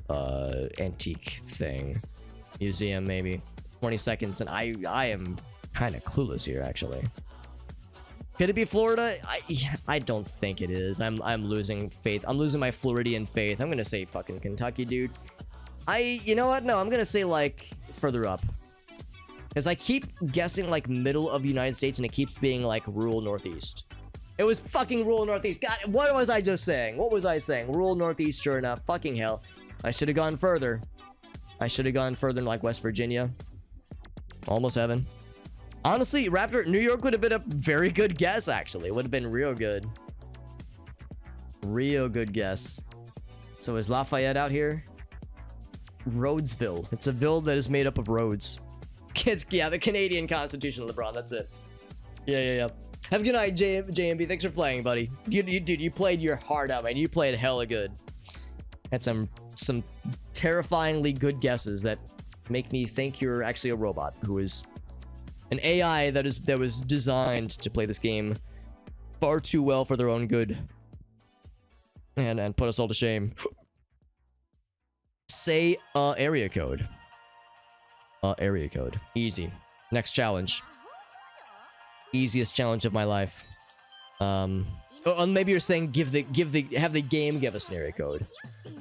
antique thing. Museum, maybe. 20 seconds, and I am kind of clueless here, actually. Could it be Florida? I don't think it is. I'm losing faith. I'm losing my Floridian faith. I'm gonna say fucking Kentucky, dude. You know what? No, I'm gonna say, like, further up. Because I keep guessing, like, middle of the United States, and it keeps being, like, rural Northeast. It was fucking rural Northeast. God, what was I just saying? What was I saying? Rural Northeast, sure enough. Fucking hell. I should have gone further. I should have gone further in, like, West Virginia. Almost heaven. Honestly, Raptor, New York would have been a very good guess, actually. It would have been real good. Real good guess. So is Lafayette out here? Rhodesville. It's a ville that is made up of roads. Kids, yeah, the Canadian Constitution, LeBron. That's it. Yeah. Have a good night, JMB. Thanks for playing, buddy. Dude, you played your heart out, man. You played hella good. Had some terrifyingly good guesses that make me think you're actually a robot who is an AI that was designed to play this game far too well for their own good and put us all to shame. Say area code. Area code. Easy. Next challenge. Easiest challenge of my life. Maybe you're saying have the game give us an area code.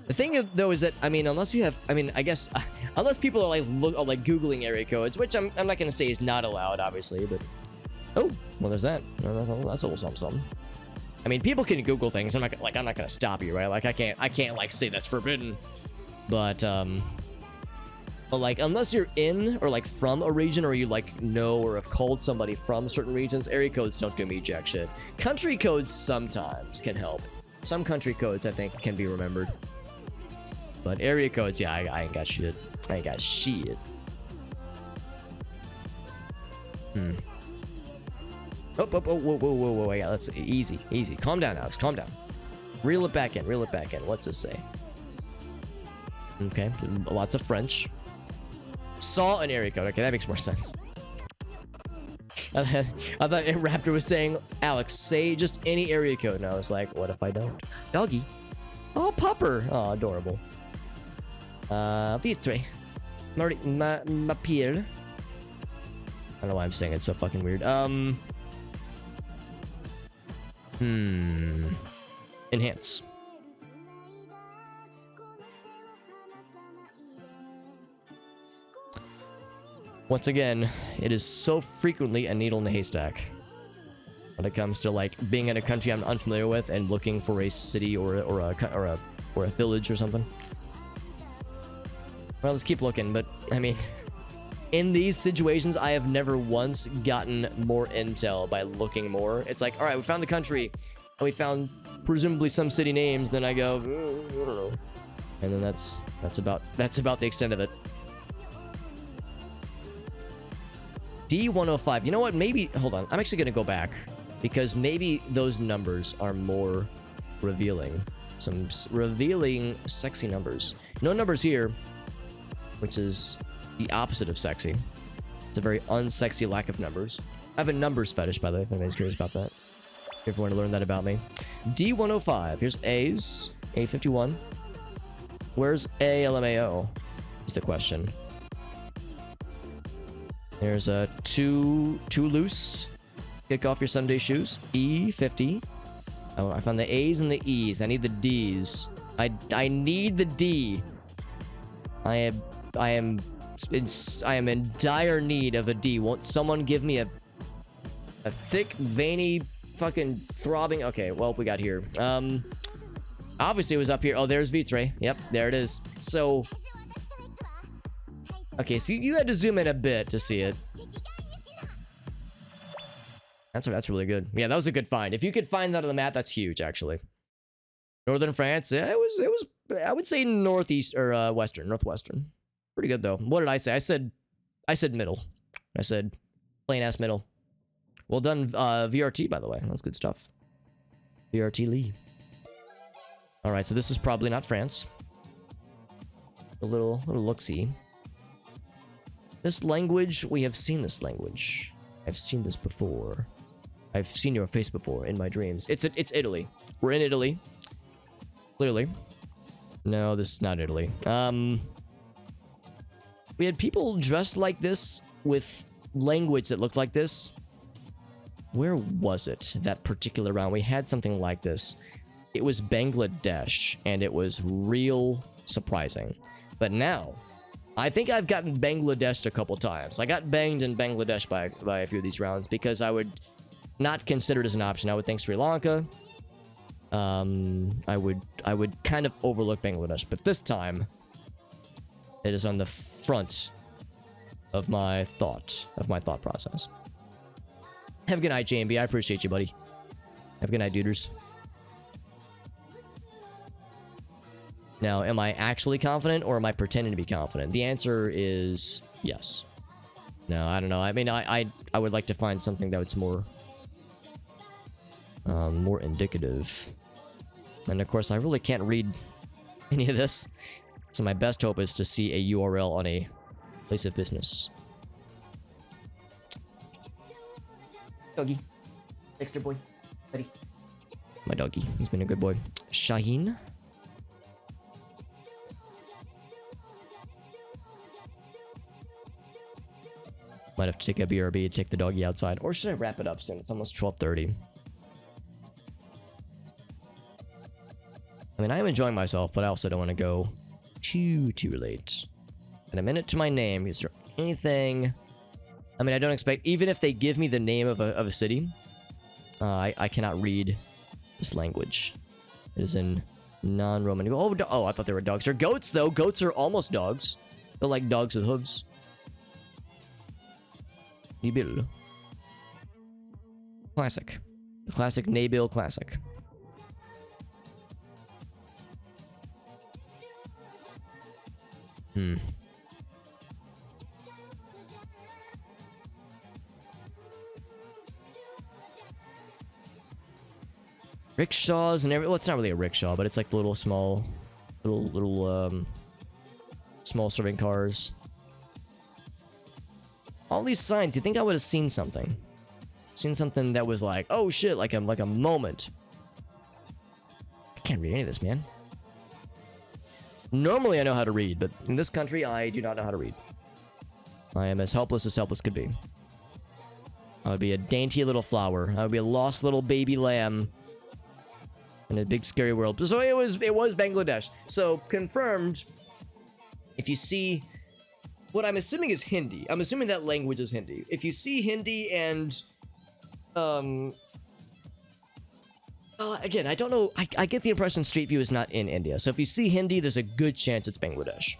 The thing though is that, I mean, unless you have, I mean, I guess unless people are like googling area codes, which I'm not gonna say is not allowed, obviously, but oh, well, there's that. That's a little something. I mean, people can Google things. I'm not gonna stop you, right? Like I can't like say that's forbidden, but like unless you're in or like from a region or you like know or have called somebody from certain regions, area codes don't do me jack shit. Country codes sometimes can help. Some country codes I think can be remembered. But area codes, yeah, I ain't got shit. I ain't got shit. Whoa. Yeah, that's easy. Calm down, Alex. Calm down. Reel it back in. What's this say? Okay, lots of French. Saw an area code. Okay, that makes more sense. I thought Raptor was saying, Alex, say just any area code. And I was like, what if I don't? Doggy. Oh, pupper. Oh, adorable. Vitre. Ma piel. I don't know why I'm saying it so fucking weird. Enhance. Once again, it is so frequently a needle in a haystack when it comes to like being in a country I'm unfamiliar with and looking for a city or a village or something. Well, let's keep looking, but I mean, in these situations, I have never once gotten more intel by looking more. It's like, all right, we found the country, and we found presumably some city names. Then I go, I don't know, and then that's about the extent of it. D105. You know what? Maybe hold on. I'm actually gonna go back because maybe those numbers are more revealing. Some revealing, sexy numbers. No numbers here, which is the opposite of sexy. It's a very unsexy lack of numbers. I have a numbers fetish, by the way, if anybody's curious about that. If you want to learn that about me. D105. Here's A's. A51. Where's ALMAO? Is the question. There's a two loose. Kick off your Sunday shoes. E50. Oh, I found the A's and the E's. I need the D's. I need the D. I am in dire need of a D. Won't someone give me a thick, veiny, fucking throbbing? Okay, well, we got here. Obviously it was up here. Oh, there's Vitre. Yep, there it is. So, okay, so you had to zoom in a bit to see it. That's really good. Yeah, that was a good find. If you could find that on the map, that's huge, actually. Northern France, yeah, it was. I would say northeast or northwestern. Pretty good though. What did I say? I said middle. I said plain ass middle. Well done, VRT, by the way. That's good stuff. VRT Lee. All right, so this is probably not France. A little look-see. This language, we have seen this language. I've seen this before. I've seen your face before in my dreams. It's Italy. We're in Italy. Clearly. No, this is not Italy. We had people dressed like this with language that looked like this. Where was it that particular round? We had something like this. It was Bangladesh, and it was real surprising. But now, I think I've gotten Bangladeshed a couple times. I got banged in Bangladesh by a few of these rounds because I would not consider it as an option. I would think Sri Lanka. I would kind of overlook Bangladesh, but this time it is on the front of my thought process. Have a good night, JMB. I appreciate you, buddy. Have a good night, duders. Now, am I actually confident or am I pretending to be confident? The answer is yes. No, I don't know. I mean, I would like to find something that was more indicative. And of course, I really can't read any of this. So my best hope is to see a URL on a place of business. Doggy. Dexter boy. Buddy. My doggy. He's been a good boy. Shaheen. Might have to take a BRB, take the doggy outside. Or should I wrap it up soon? It's almost 12:30. I mean, I am enjoying myself, but I also don't want to go too late. And a minute to my name. Is there anything... I mean, I don't expect... Even if they give me the name of a city, I cannot read this language. It is in non-Roman... Oh, I thought they were dogs. They're goats, though. Goats are almost dogs. They're like dogs with hooves. Nabil. Classic. The classic Nabil classic. Rickshaws and well, it's not really a rickshaw, but it's like little small serving cars. All these signs, you think I would have seen something? Seen something that was like, oh shit, like a moment. I can't read any of this, man. Normally I know how to read, but in this country I do not know how to read. I am as helpless could be. I would be a dainty little flower. I would be a lost little baby lamb in a big scary world. So it was Bangladesh. So confirmed. If you see what I'm assuming is Hindi. I'm assuming that language is Hindi. If you see Hindi and again, I don't know. I get the impression Street View is not in India. So if you see Hindi, there's a good chance it's Bangladesh.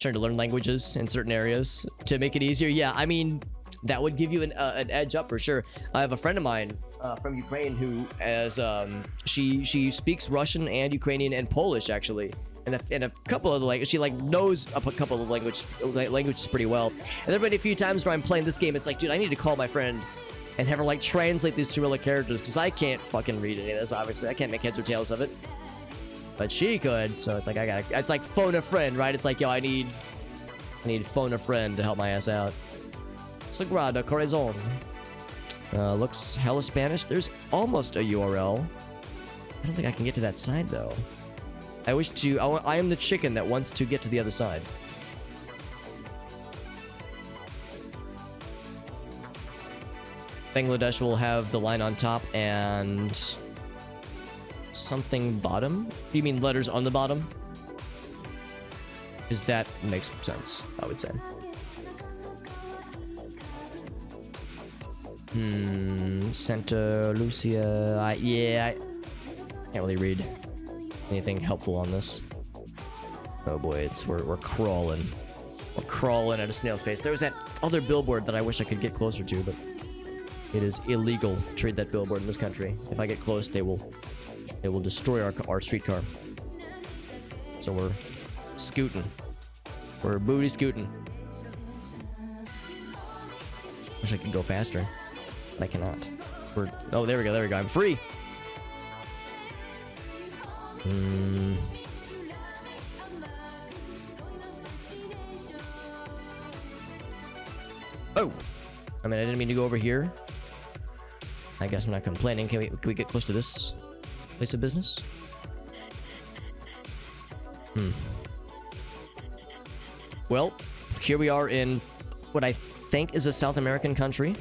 Trying to learn languages in certain areas to make it easier. Yeah, I mean, that would give you an edge up for sure. I have a friend of mine from Ukraine who has she speaks Russian and Ukrainian and Polish actually, and a couple of the languages. She like knows a couple of languages pretty well. And there have been a few times where I'm playing this game. It's like, dude, I need to call my friend and have her like translate these Cyrillic characters because I can't fucking read any of this. Obviously, I can't make heads or tails of it. But she could, so it's like it's like phone a friend, right? It's like, yo, I need phone a friend to help my ass out. Sagrada Corazon. Looks hella Spanish. There's almost a URL. I don't think I can get to that side though. I am the chicken that wants to get to the other side. Bangladesh will have the line on top and something bottom. You mean letters on the bottom? Is that makes sense, I would say. Santa Lucia. I can't really read anything helpful on this. Oh boy, we're crawling. We're crawling at a snail's pace. There was that other billboard that I wish I could get closer to, but it is illegal to read that billboard in this country. If I get close, they will destroy our streetcar. So we're scooting. We're booty scooting. Wish I could go faster. But I cannot. Oh, there we go. I'm free. Oh, I mean, I didn't mean to go over here. I guess I'm not complaining. Can we get close to this place of business? Well, here we are in what I think is a South American country.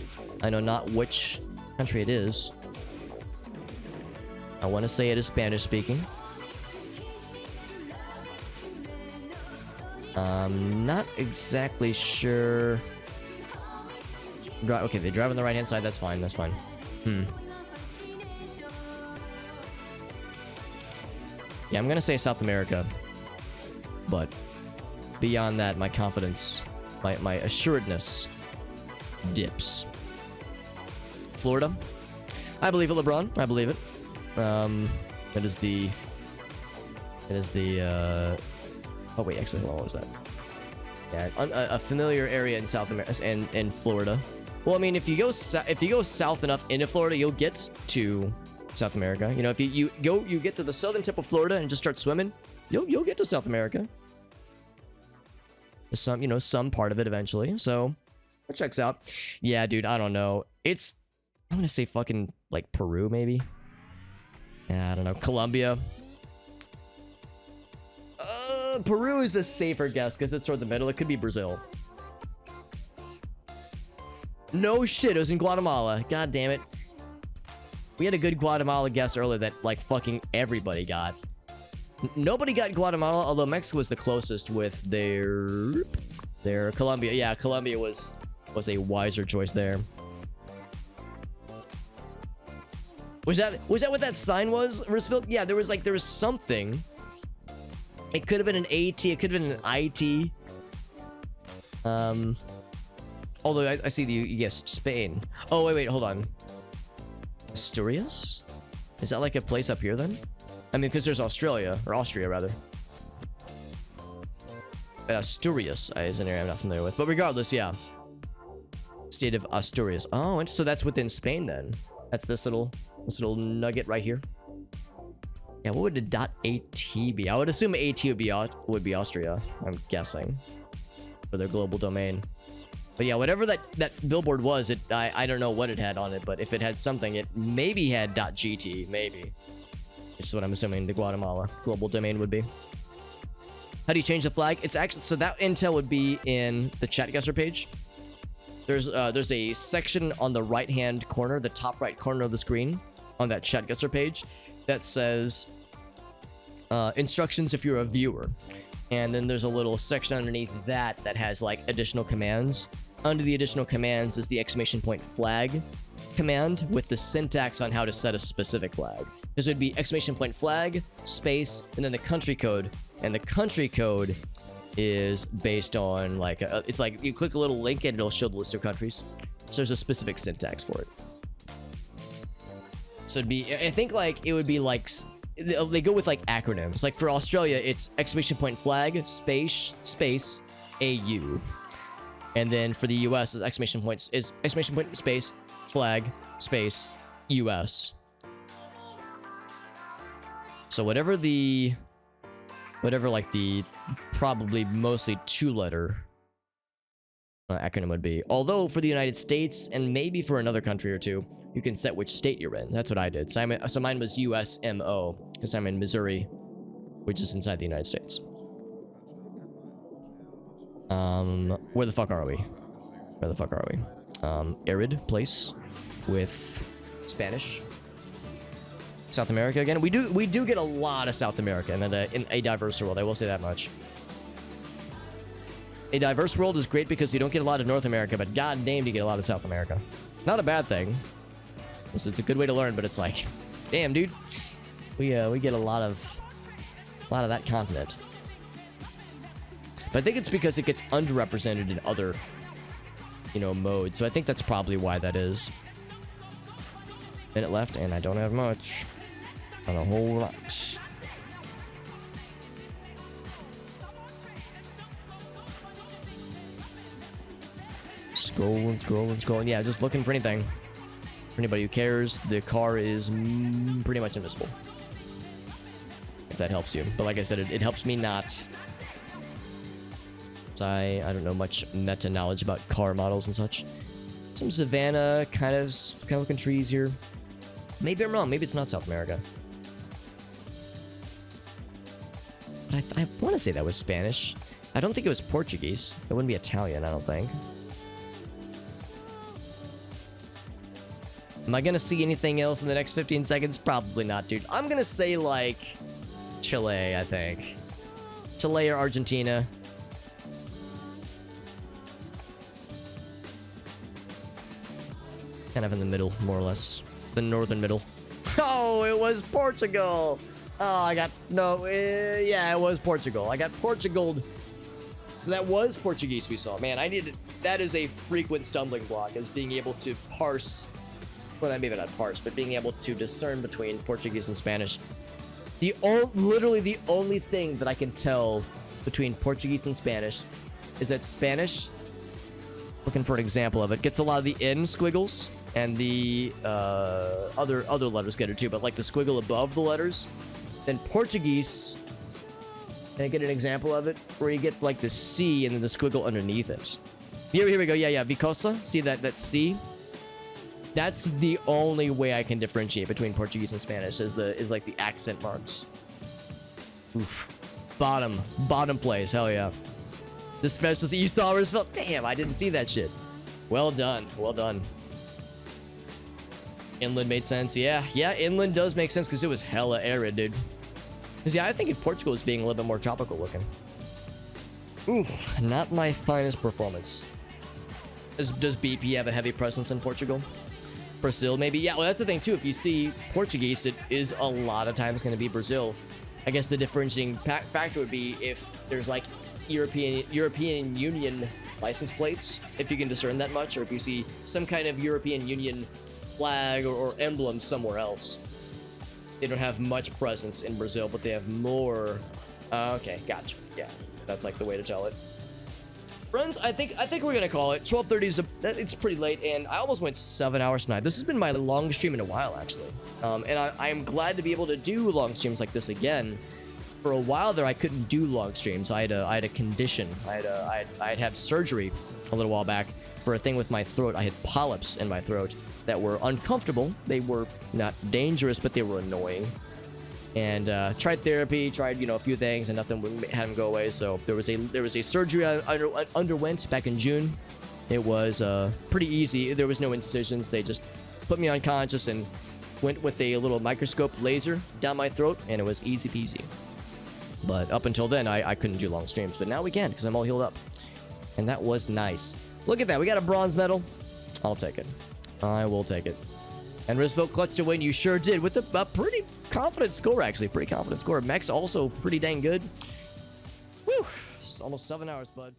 I know not which country it is. I want to say it is Spanish speaking. Not exactly sure. Okay, they drive on the right hand side. That's fine. That's fine. Yeah, I'm gonna say South America, but beyond that, my confidence, my assuredness dips. Florida. I believe it, LeBron. I believe it. It is the oh wait, actually, what was that? Yeah, a familiar area in South America and in Florida. Well, I mean, if you go south enough into Florida, you'll get to South America. You know, if you get to the southern tip of Florida and just start swimming, you'll get to South America. Some part of it eventually. So it checks out. Yeah, dude, I don't know. I'm gonna say fucking like Peru, maybe. Yeah, I don't know. Colombia. Peru is the safer guess because it's toward the middle. It could be Brazil. No shit, it was in Guatemala. God damn it. We had a good Guatemala guess earlier that like fucking everybody got. Nobody got Guatemala, although Mexico was the closest with their Colombia. Yeah, Colombia was a wiser choice there. Was that what that sign was, Risfield? Yeah, there was something. It could have been an AT, it could have been an IT. Although I see you guessed Spain. Oh, wait, hold on. Asturias? Is that like a place up here then? I mean, because there's Australia, or Austria rather. But Asturias is an area I'm not familiar with. But regardless, yeah. State of Asturias. Oh, so that's within Spain then. That's this little nugget right here. Yeah, what would the .at be? I would assume AT would be Austria, I'm guessing, for their global domain. But yeah, whatever that billboard was, I don't know what it had on it, but if it had something, it maybe had .gt, maybe. Which is what I'm assuming the Guatemala global domain would be. How do you change the flag? It's actually, so that intel would be in the ChatGuessr page. There's a section on the right-hand corner, the top right corner of the screen, on that ChatGuessr page, that says instructions if you're a viewer. And then there's a little section underneath that has like additional commands. Under the additional commands is the exclamation point flag command with the syntax on how to set a specific flag. This would be exclamation point flag, space, and then the country code. And the country code is based on like, it's like you click a little link and it'll show the list of countries. So there's a specific syntax for it. So it'd be, I think like, it would be like, they go with like acronyms. Like for Australia, it's exclamation point flag, space, AU. And then for the US, is exclamation point space, flag, space, US. So whatever like the probably mostly 2-letter acronym would be. Although for the United States and maybe for another country or two, you can set which state you're in. That's what I did. So mine was USMO because I'm in Missouri, which is inside the United States. Where the fuck are we? Arid place. with Spanish. South America again. We do get a lot of South America in a diverse world. I will say that much. A diverse world is great because you don't get a lot of North America, but god damn, you get a lot of South America. Not a bad thing. It's a good way to learn, but it's like, damn, dude, we get a lot of that continent. But I think it's because it gets underrepresented in other, modes. So I think that's probably why that is. Minute left, and I don't have much. Not a whole lot. Scrolling. Yeah, just looking for anything. For anybody who cares, the car is pretty much invisible. If that helps you. But like I said, it helps me not. I don't know much meta knowledge about car models and such. Some savanna kind of looking trees here. Maybe I'm wrong. Maybe it's not South America. But I want to say that was Spanish. I don't think it was Portuguese. It wouldn't be Italian, I don't think. Am I gonna see anything else in the next 15 seconds? Probably not, dude. I'm gonna say, like, Chile, I think. Chile or Argentina. Kind of in the middle, more or less. The northern middle. Oh, it was Portugal! Oh, yeah, it was Portugal. I got Portugal. So that was Portuguese we saw. Man, that is a frequent stumbling block, is being able to parse. Well, maybe not parse, but being able to discern between Portuguese and Spanish. Literally the only thing that I can tell between Portuguese and Spanish is that Spanish, looking for an example of it, gets a lot of the N squiggles, and the other letters get it too, but like the squiggle above the letters. Then Portuguese, can I get an example of it? Where you get like the C and then the squiggle underneath it. Here we go. Yeah. Vicosa. See that C? That's the only way I can differentiate between Portuguese and Spanish is like the accent marks. Oof. Bottom place. Hell yeah. The special, you saw Roosevelt? Damn, I didn't see that shit. Well done. Inland made sense. Yeah, inland does make sense because it was hella arid, dude. Because yeah, I think if Portugal is being a little bit more tropical looking. Ooh, not my finest performance. Does BP have a heavy presence in Portugal? Brazil, maybe? Yeah, well, that's the thing, too. If you see Portuguese, it is a lot of times going to be Brazil. I guess the differentiating factor would be if there's, like, European Union license plates, if you can discern that much, or if you see some kind of European Union flag or emblem somewhere else. They don't have much presence in Brazil, but they have more. Okay, gotcha. Yeah, that's like the way to tell it. Friends, I think we're gonna call it. 12:30 is it's pretty late, and I almost went 7 hours tonight. This has been my longest stream in a while, actually. And I am glad to be able to do long streams like this again. For a while there, I couldn't do long streams. I had a condition. I'd have surgery a little while back for a thing with my throat. I had polyps in my throat that were uncomfortable. They were not dangerous, but they were annoying. And tried therapy, tried a few things, and nothing had them go away. So there was a surgery I underwent back in June. It was pretty easy. There was no incisions. They just put me unconscious and went with a little microscope laser down my throat, and it was easy peasy. But up until then, I couldn't do long streams. But now we can, because I'm all healed up. And that was nice. Look at that. We got a bronze medal. I'll take it. I will take it. And Roosevelt clutched to win. You sure did. With a pretty confident score, actually. Pretty confident score. Mech's also pretty dang good. Whew. It's almost 7 hours, bud.